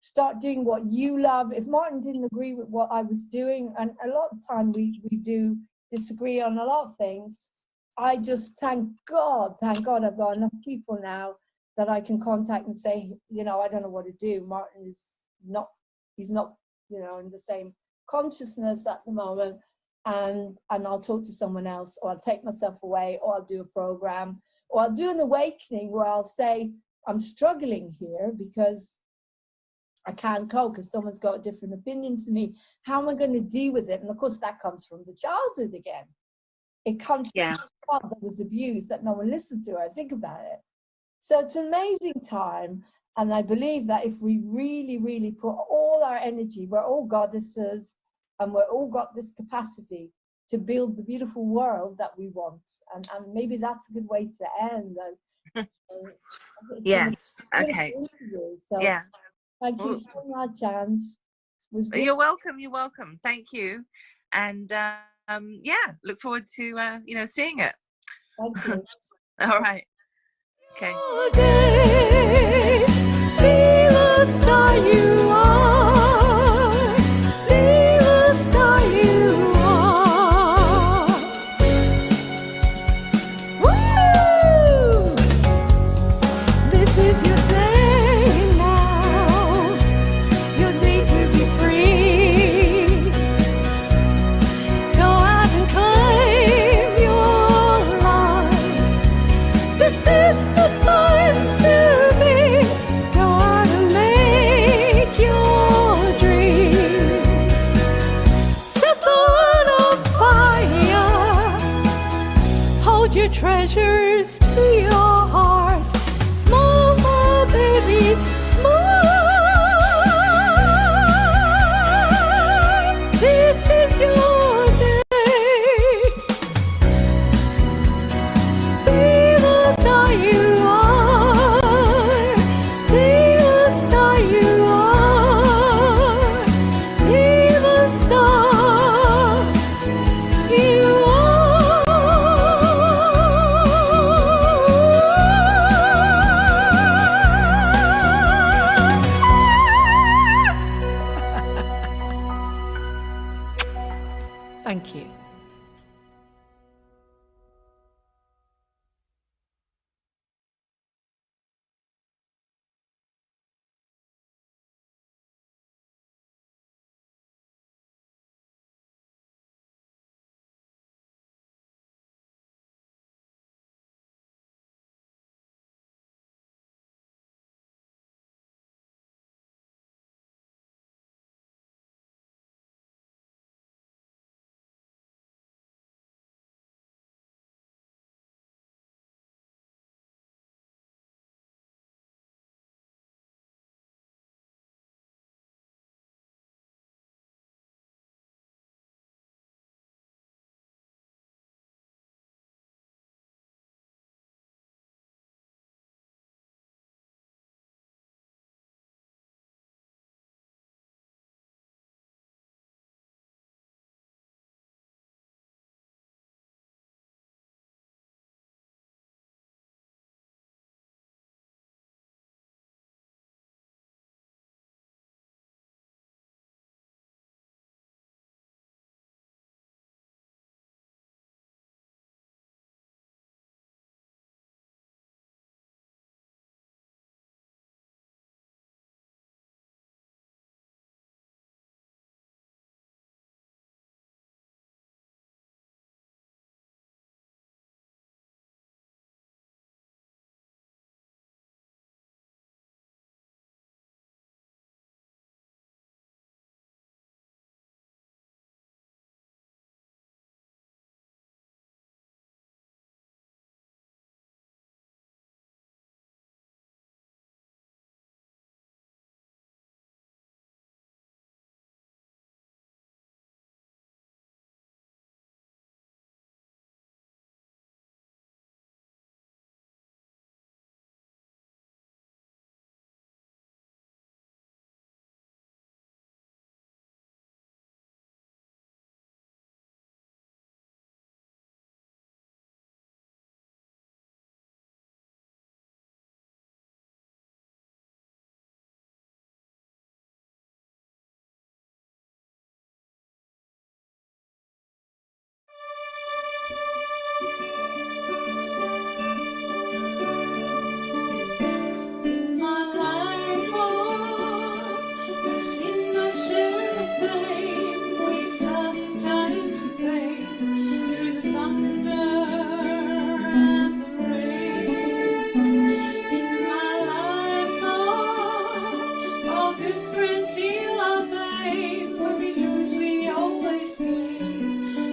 Start doing what you love. If Martin didn't agree with what I was doing, and a lot of time we do disagree on a lot of things, I just thank God I've got enough people now that I can contact and say, you know, I don't know what to do. Martin is not, he's not, you know, in the same consciousness at the moment. And I'll talk to someone else, or I'll take myself away, or I'll do a program, or I'll do an awakening where I'll say, I'm struggling here because I can't cope because someone's got a different opinion to me. How am I going to deal with it? And of course, that comes from the childhood again. It comes from the child that was abused, that no one listened to. I think about it. So it's an amazing time. And I believe that if we really, really put all our energy, we're all goddesses, and we've all got this capacity to build the beautiful world that we want. And maybe that's a good way to end. Yes. Okay. So Yeah. thank you so much, Anne. You're welcome. You're welcome. Thank you. And yeah, look forward to seeing it. Thank you. All right. Okay. Be the star you are. Be the star you are. Woo! This is your day now. Your day to be free. Go out and claim your life. This is the time to be. Go out and make your dreams. Set the world on fire. Hold your treasures to your heart. Smile, my baby, smile. This is your day. Be the star you are. Be the star you are. Be the star you are. Thank you.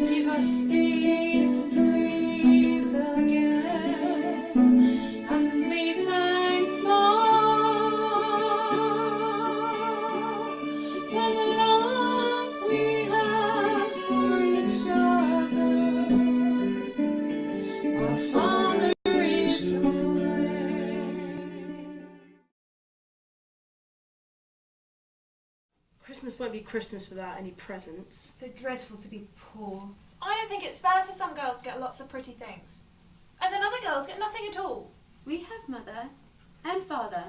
Give us peace, please. Christmas won't be Christmas without any presents. So dreadful to be poor. I don't think it's fair for some girls to get lots of pretty things. And then other girls get nothing at all. We have Mother and Father.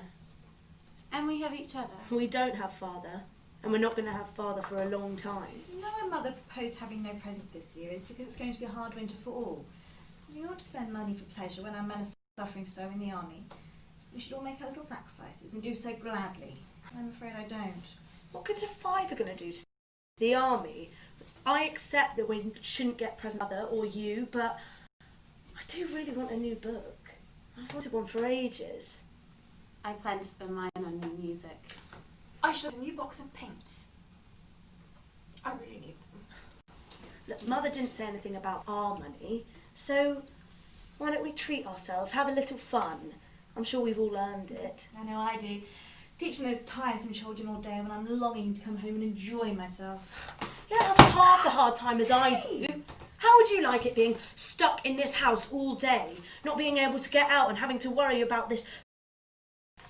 And we have each other. We don't have Father. And we're not going to have Father for a long time. You know why Mother proposed having no presents this year is because it's going to be a hard winter for all. We ought to spend money for pleasure when our men are suffering so in the army. We should all make our little sacrifices and do so gladly. I'm afraid I don't. What good's a fiver going to do to the army? I accept that we shouldn't get presents Mother or you, but I do really want a new book. I've wanted one for ages. I plan to spend mine on new music. I shall get a new box of paints. I really need them. Look, Mother didn't say anything about our money, so why don't we treat ourselves, have a little fun? I'm sure we've all earned it. I know I do. Teaching those tiresome children all day when I'm longing to come home and enjoy myself. You don't have half the hard time as I do. How would you like it being stuck in this house all day, not being able to get out and having to worry about this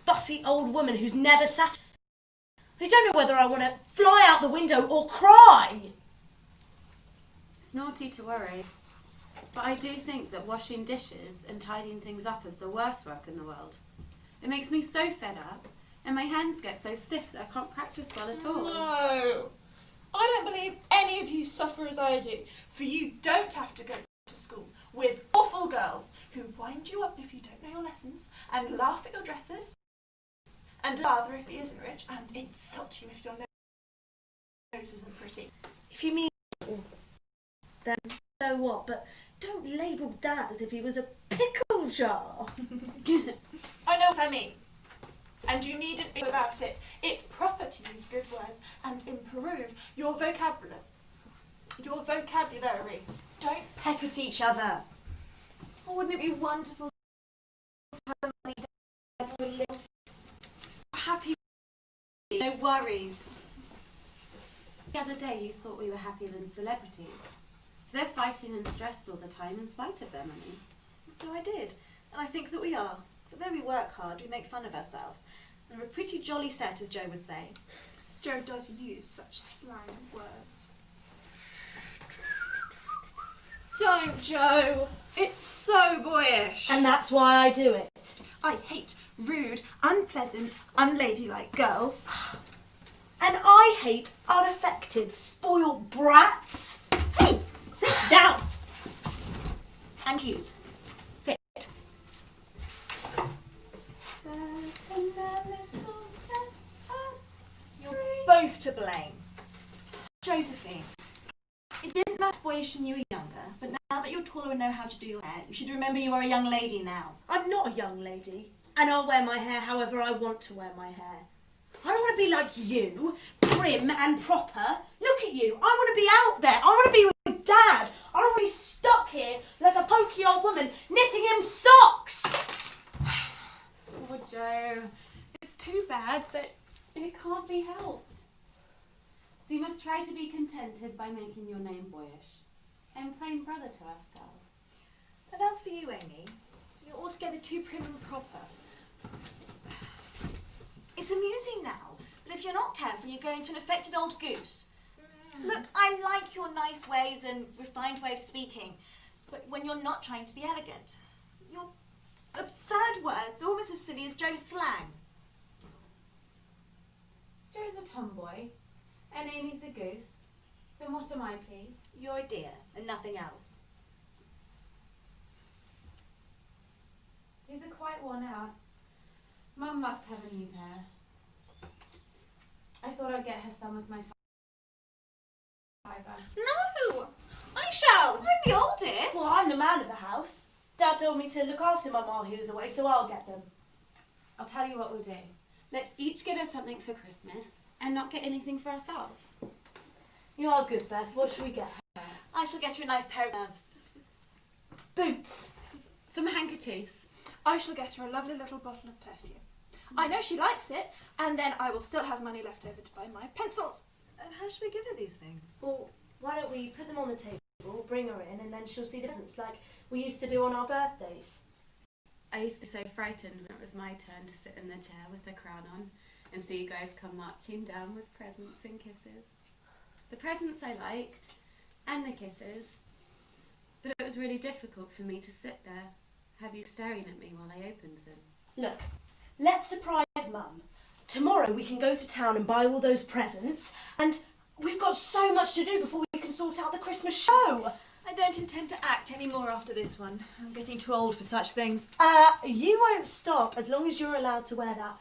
fussy old woman who's never sat? I don't know whether I want to fly out the window or cry. It's naughty to worry. But I do think that washing dishes and tidying things up is the worst work in the world. It makes me so fed up, and my hands get so stiff that I can't practice well at all. No, I don't believe any of you suffer as I do, for you don't have to go to school with awful girls who wind you up if you don't know your lessons and laugh at your dresses and father if he isn't rich and insult you if your nose isn't pretty. If you mean then so what, but don't label Dad as if he was a pickle jar. I know what I mean. And you needn't be about it. It's proper to use good words and improve your vocabulary. Don't peck at each other. Oh, wouldn't it be wonderful to have the money down for a little happy, no worries. The other day you thought we were happier than celebrities. They're fighting and stressed all the time in spite of their money. So I did, and I think that we are. But though we work hard, we make fun of ourselves. And we're a pretty jolly set, as Joe would say. Joe does use such slang words. Don't, Joe. It's so boyish. And that's why I do it. I hate rude, unpleasant, unladylike girls. And I hate unaffected, spoiled brats. Hey, sit down. And you, sit. You're both to blame. Josephine, it didn't matter boyish when you were younger, but now that you're taller and know how to do your hair, you should remember you are a young lady now. I'm not a young lady, and I'll wear my hair however I want to wear my hair. I don't want to be like you, prim and proper. Look at you, I want to be out there, I want to be with Dad. I don't want to be stuck here like a poky old woman knitting him socks. Oh, Joe, it's too bad, but it can't be helped. So you must try to be contented by making your name boyish and plain brother to us girls. And as for you, Amy, you're altogether too prim and proper. It's amusing now, but if you're not careful, you go into an affected old goose. Look, I like your nice ways and refined way of speaking, but when you're not trying to be elegant, your absurd words are almost as silly as Joe's slang. Joe's a tomboy, and Amy's a goose. Then what am I, please? You're a dear, and nothing else. These are quite worn out. Mum must have a new pair. I thought I'd get her some with my fiver. No! I shall! I'm the oldest! Well, I'm the man of the house. Dad told me to look after Mum while he was away, so I'll get them. I'll tell you what we'll do. Let's each get her something for Christmas and not get anything for ourselves. You are good, Beth. What should we get her? I shall get you a nice pair of gloves. Boots. Some handkerchiefs. I shall get her a lovely little bottle of perfume. I know she likes it, and then I will still have money left over to buy my pencils. And how should we give her these things? Well, why don't we put them on the table, bring her in, and then she'll see the presents like we used to do on our birthdays. I used to be so frightened when it was my turn to sit in the chair with the crown on, and see you guys come marching down with presents and kisses. The presents I liked, and the kisses, but it was really difficult for me to sit there, have you staring at me while I opened them. Look, let's surprise Mum. Tomorrow we can go to town and buy all those presents, and we've got so much to do before we can sort out the Christmas show. I don't intend to act any more after this one. I'm getting too old for such things. You won't stop as long as you're allowed to wear that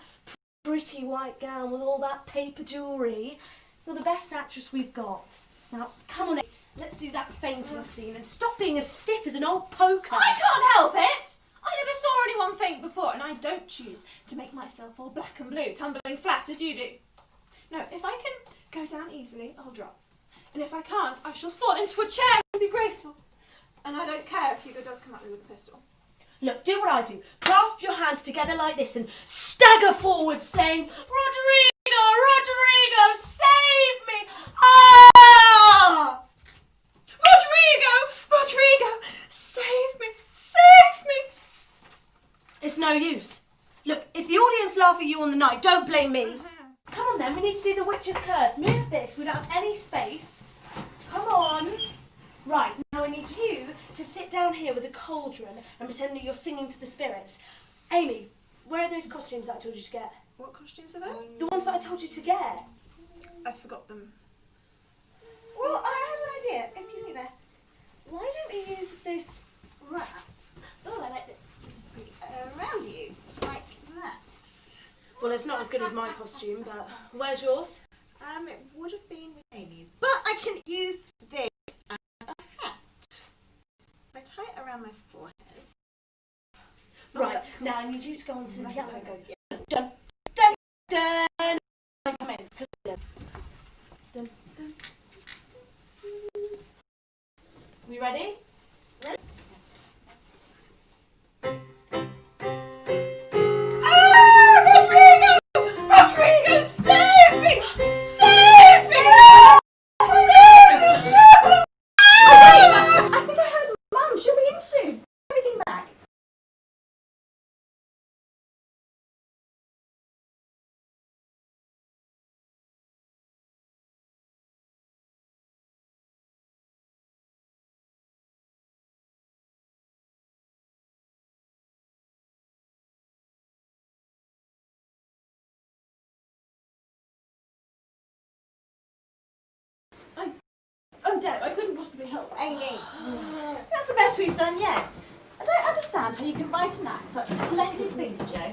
pretty white gown with all that paper jewellery. You're the best actress we've got. Now, come on, let's do that fainting scene and stop being as stiff as an old poker. I can't help it! I never saw anyone faint before, and I don't choose to make myself all black and blue, tumbling flat as you do. No, if I can go down easily, I'll drop. And if I can't, I shall fall into a chair and be graceful. And I don't care if Hugo does come at me with a pistol. Look, do what I do. Clasp your hands together like this and stagger forward saying, Rodrigo, Rodrigo, save me! Ah! Rodrigo, Rodrigo, save me, save me! It's no use. Look, if the audience laugh at you on the night, don't blame me. Come on then, we need to do the witch's curse. Move this, we don't have any space. Come on. Right, now I need you to sit down here with a cauldron and pretend that you're singing to the spirits. Amy, where are those costumes that I told you to get? What costumes are those? The ones that I told you to get. I forgot them. Well, I have an idea. Excuse me, Beth. Why don't we use this wrap? Oh, I like this. This is pretty. Around you, like that. Well, it's not as good as my costume, but where's yours? It would have been with Amy's, but I can use this as a hat. I tie it around my forehead. Right, now I need you to go onto the piano and go dun, dun, dun. Come in. Dun, dun. We ready? Ready? Rodrigo! Rodrigo, save me! Save me! Save me! I think I heard Mum. She'll be in soon. Everything back. I'm dead. I couldn't possibly help. Amy. That's the best we've done yet. I don't understand how you can write and act such splendid things, Jo.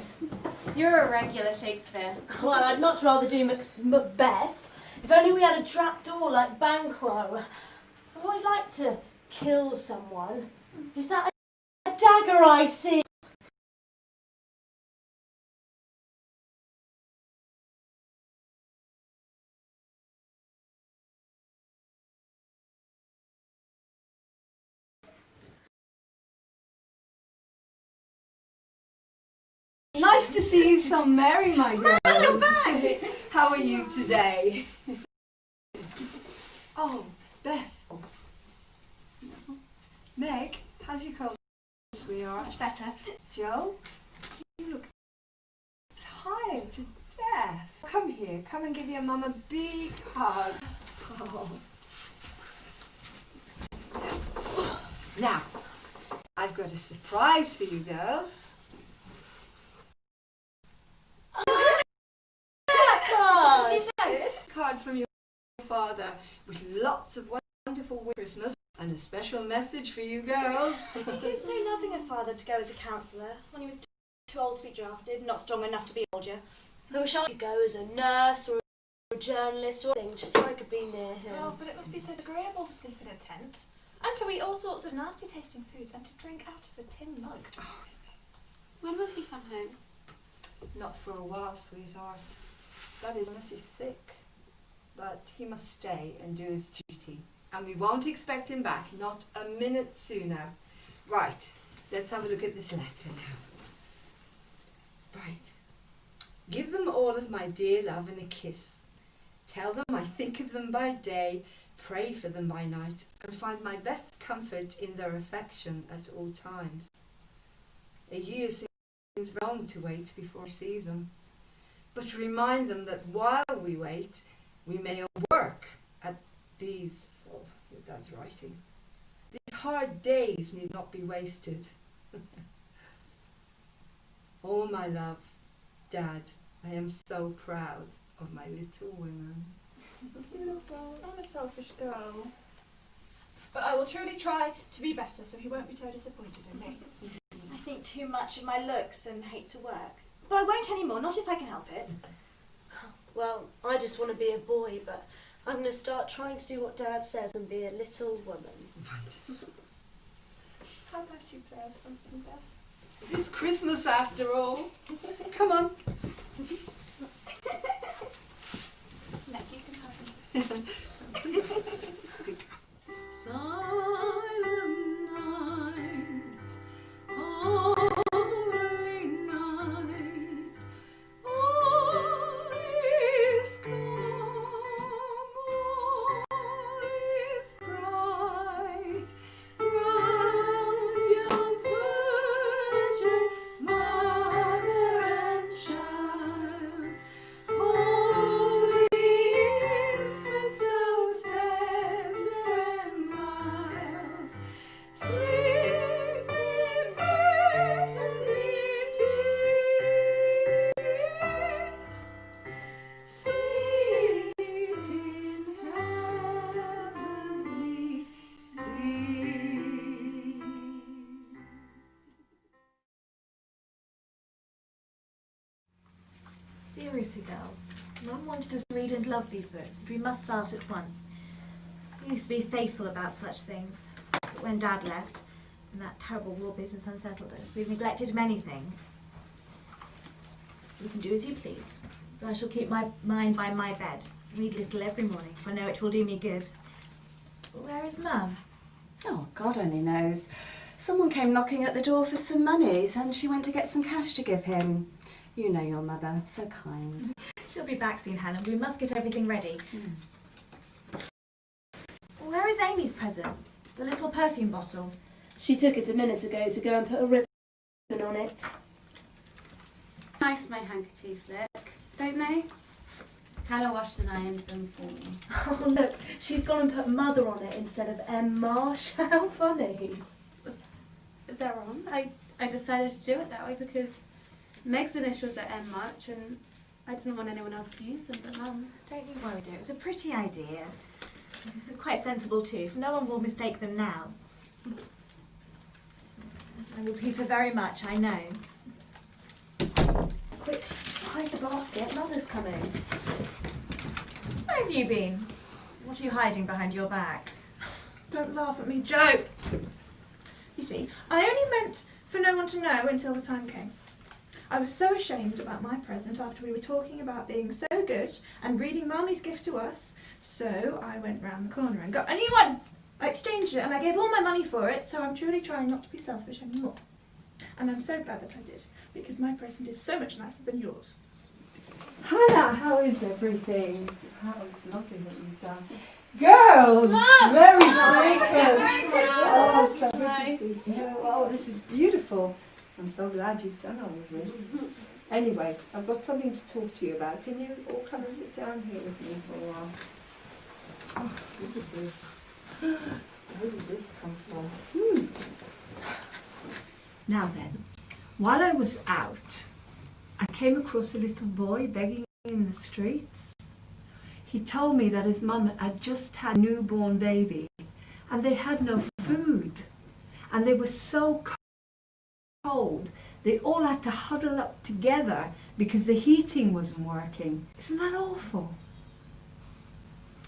You're a regular Shakespeare. Well, I'd much rather do Macbeth. If only we had a trapdoor like Banquo. I've always liked to kill someone. Is that a dagger I see? Nice to see you so merry, my girl. How are you today? Oh, Beth. Meg, how's your cold, sweetheart? Much better. Joe, you look tired to death. Come here, come and give your mum a big hug. Oh. Now, I've got a surprise for you girls. This card from your father with lots of wonderful Christmas and a special message for you girls. He was so loving a father to go as a counsellor when he was too old to be drafted, not strong enough to be a soldier. I wish I could go as a nurse or a journalist or anything, just so I could be near him. Oh, but it must be so agreeable to sleep in a tent, and to eat all sorts of nasty tasting foods, and to drink out of a tin mug. When will he come home? Not for a while, sweetheart. That is unless he's sick. But he must stay and do his duty. And we won't expect him back, not a minute sooner. Right, let's have a look at this letter now. Right. Give them all of my dear love and a kiss. Tell them I think of them by day, pray for them by night, and find my best comfort in their affection at all times. A year seems long to wait before I see them. but remind them that while we wait, we may work at these, oh, your dad's writing, these hard days need not be wasted. Oh, my love, Dad, I am so proud of my little women. I'm a selfish girl. But I will truly try to be better so he won't be so disappointed in me. I think too much of my looks and hate to work. But I won't anymore, not if I can help it. Well, I just want to be a boy, but I'm going to start trying to do what Dad says and be a little woman. How about you play us something, Beth? It's Christmas after all. Come on. Nick, you can have him. Silent night, holy night, all is calm, all is bright, round young virgin, mother and child, holy infant, so tender and mild, sleep in heavenly peace, sleep in heavenly peace. Seriously, girls. Mum wanted us to read and love these books, and we must start at once. We used to be faithful about such things. But when Dad left, and that terrible war business unsettled us, we've neglected many things. You can do as you please, but I shall keep my mind by my bed. Read a little every morning, for I know it will do me good. But where is Mum? Oh, God only knows. Someone came knocking at the door for some money, and she went to get some cash to give him. You know your mother, so kind. She'll be back soon, Hannah. We must get everything ready. Where is Amy's present? The little perfume bottle. She took it a minute ago to go and put a ribbon on it. Nice my handkerchiefs look, don't they? Hannah washed and ironed them for me. Oh, look, she's gone and put Mother on it instead of M. Marsh. How funny. Is that wrong? I decided to do it that way because Meg's initials are M March and I didn't want anyone else to use them but Mum. Don't you worry, dear. It's a pretty idea. Quite sensible too, for no one will mistake them now. I will please her very much, I know. Quick, hide the basket. Mother's coming. Where have you been? What are you hiding behind your back? Don't laugh at me, Joe. You see, I only meant for no one to know until the time came. I was so ashamed about my present after we were talking about being so good and reading Mummy's gift to us, so I went round the corner and got a new one. I exchanged it and I gave all my money for it, so I'm truly trying not to be selfish anymore. And I'm so glad that I did, because my present is so much nicer than yours. Hannah, how is everything? Oh, it's lovely that you've done. Girls! Mom! Merry Merry Christmas! Oh, so good Hi. to see you. Oh, this is beautiful. I'm so glad you've done all of this. Anyway, I've got something to talk to you about. Can you all come and sit down here with me for a while? Oh, look at this. Where did this come from? Now then, while I was out, I came across a little boy begging in the streets. He told me that his mum had just had a newborn baby and they had no food and they were so cold they all had to huddle up together because the heating wasn't working. Isn't that awful?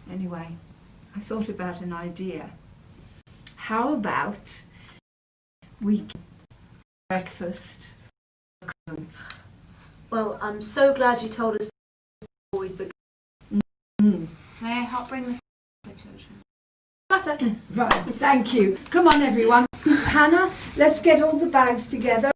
Anyway, I thought about an idea. How about we get breakfast? Well, I'm so glad you told us we'd be. May I help bring the children? Butter. Right, thank you. Come on everyone. Hannah, let's get all the bags together.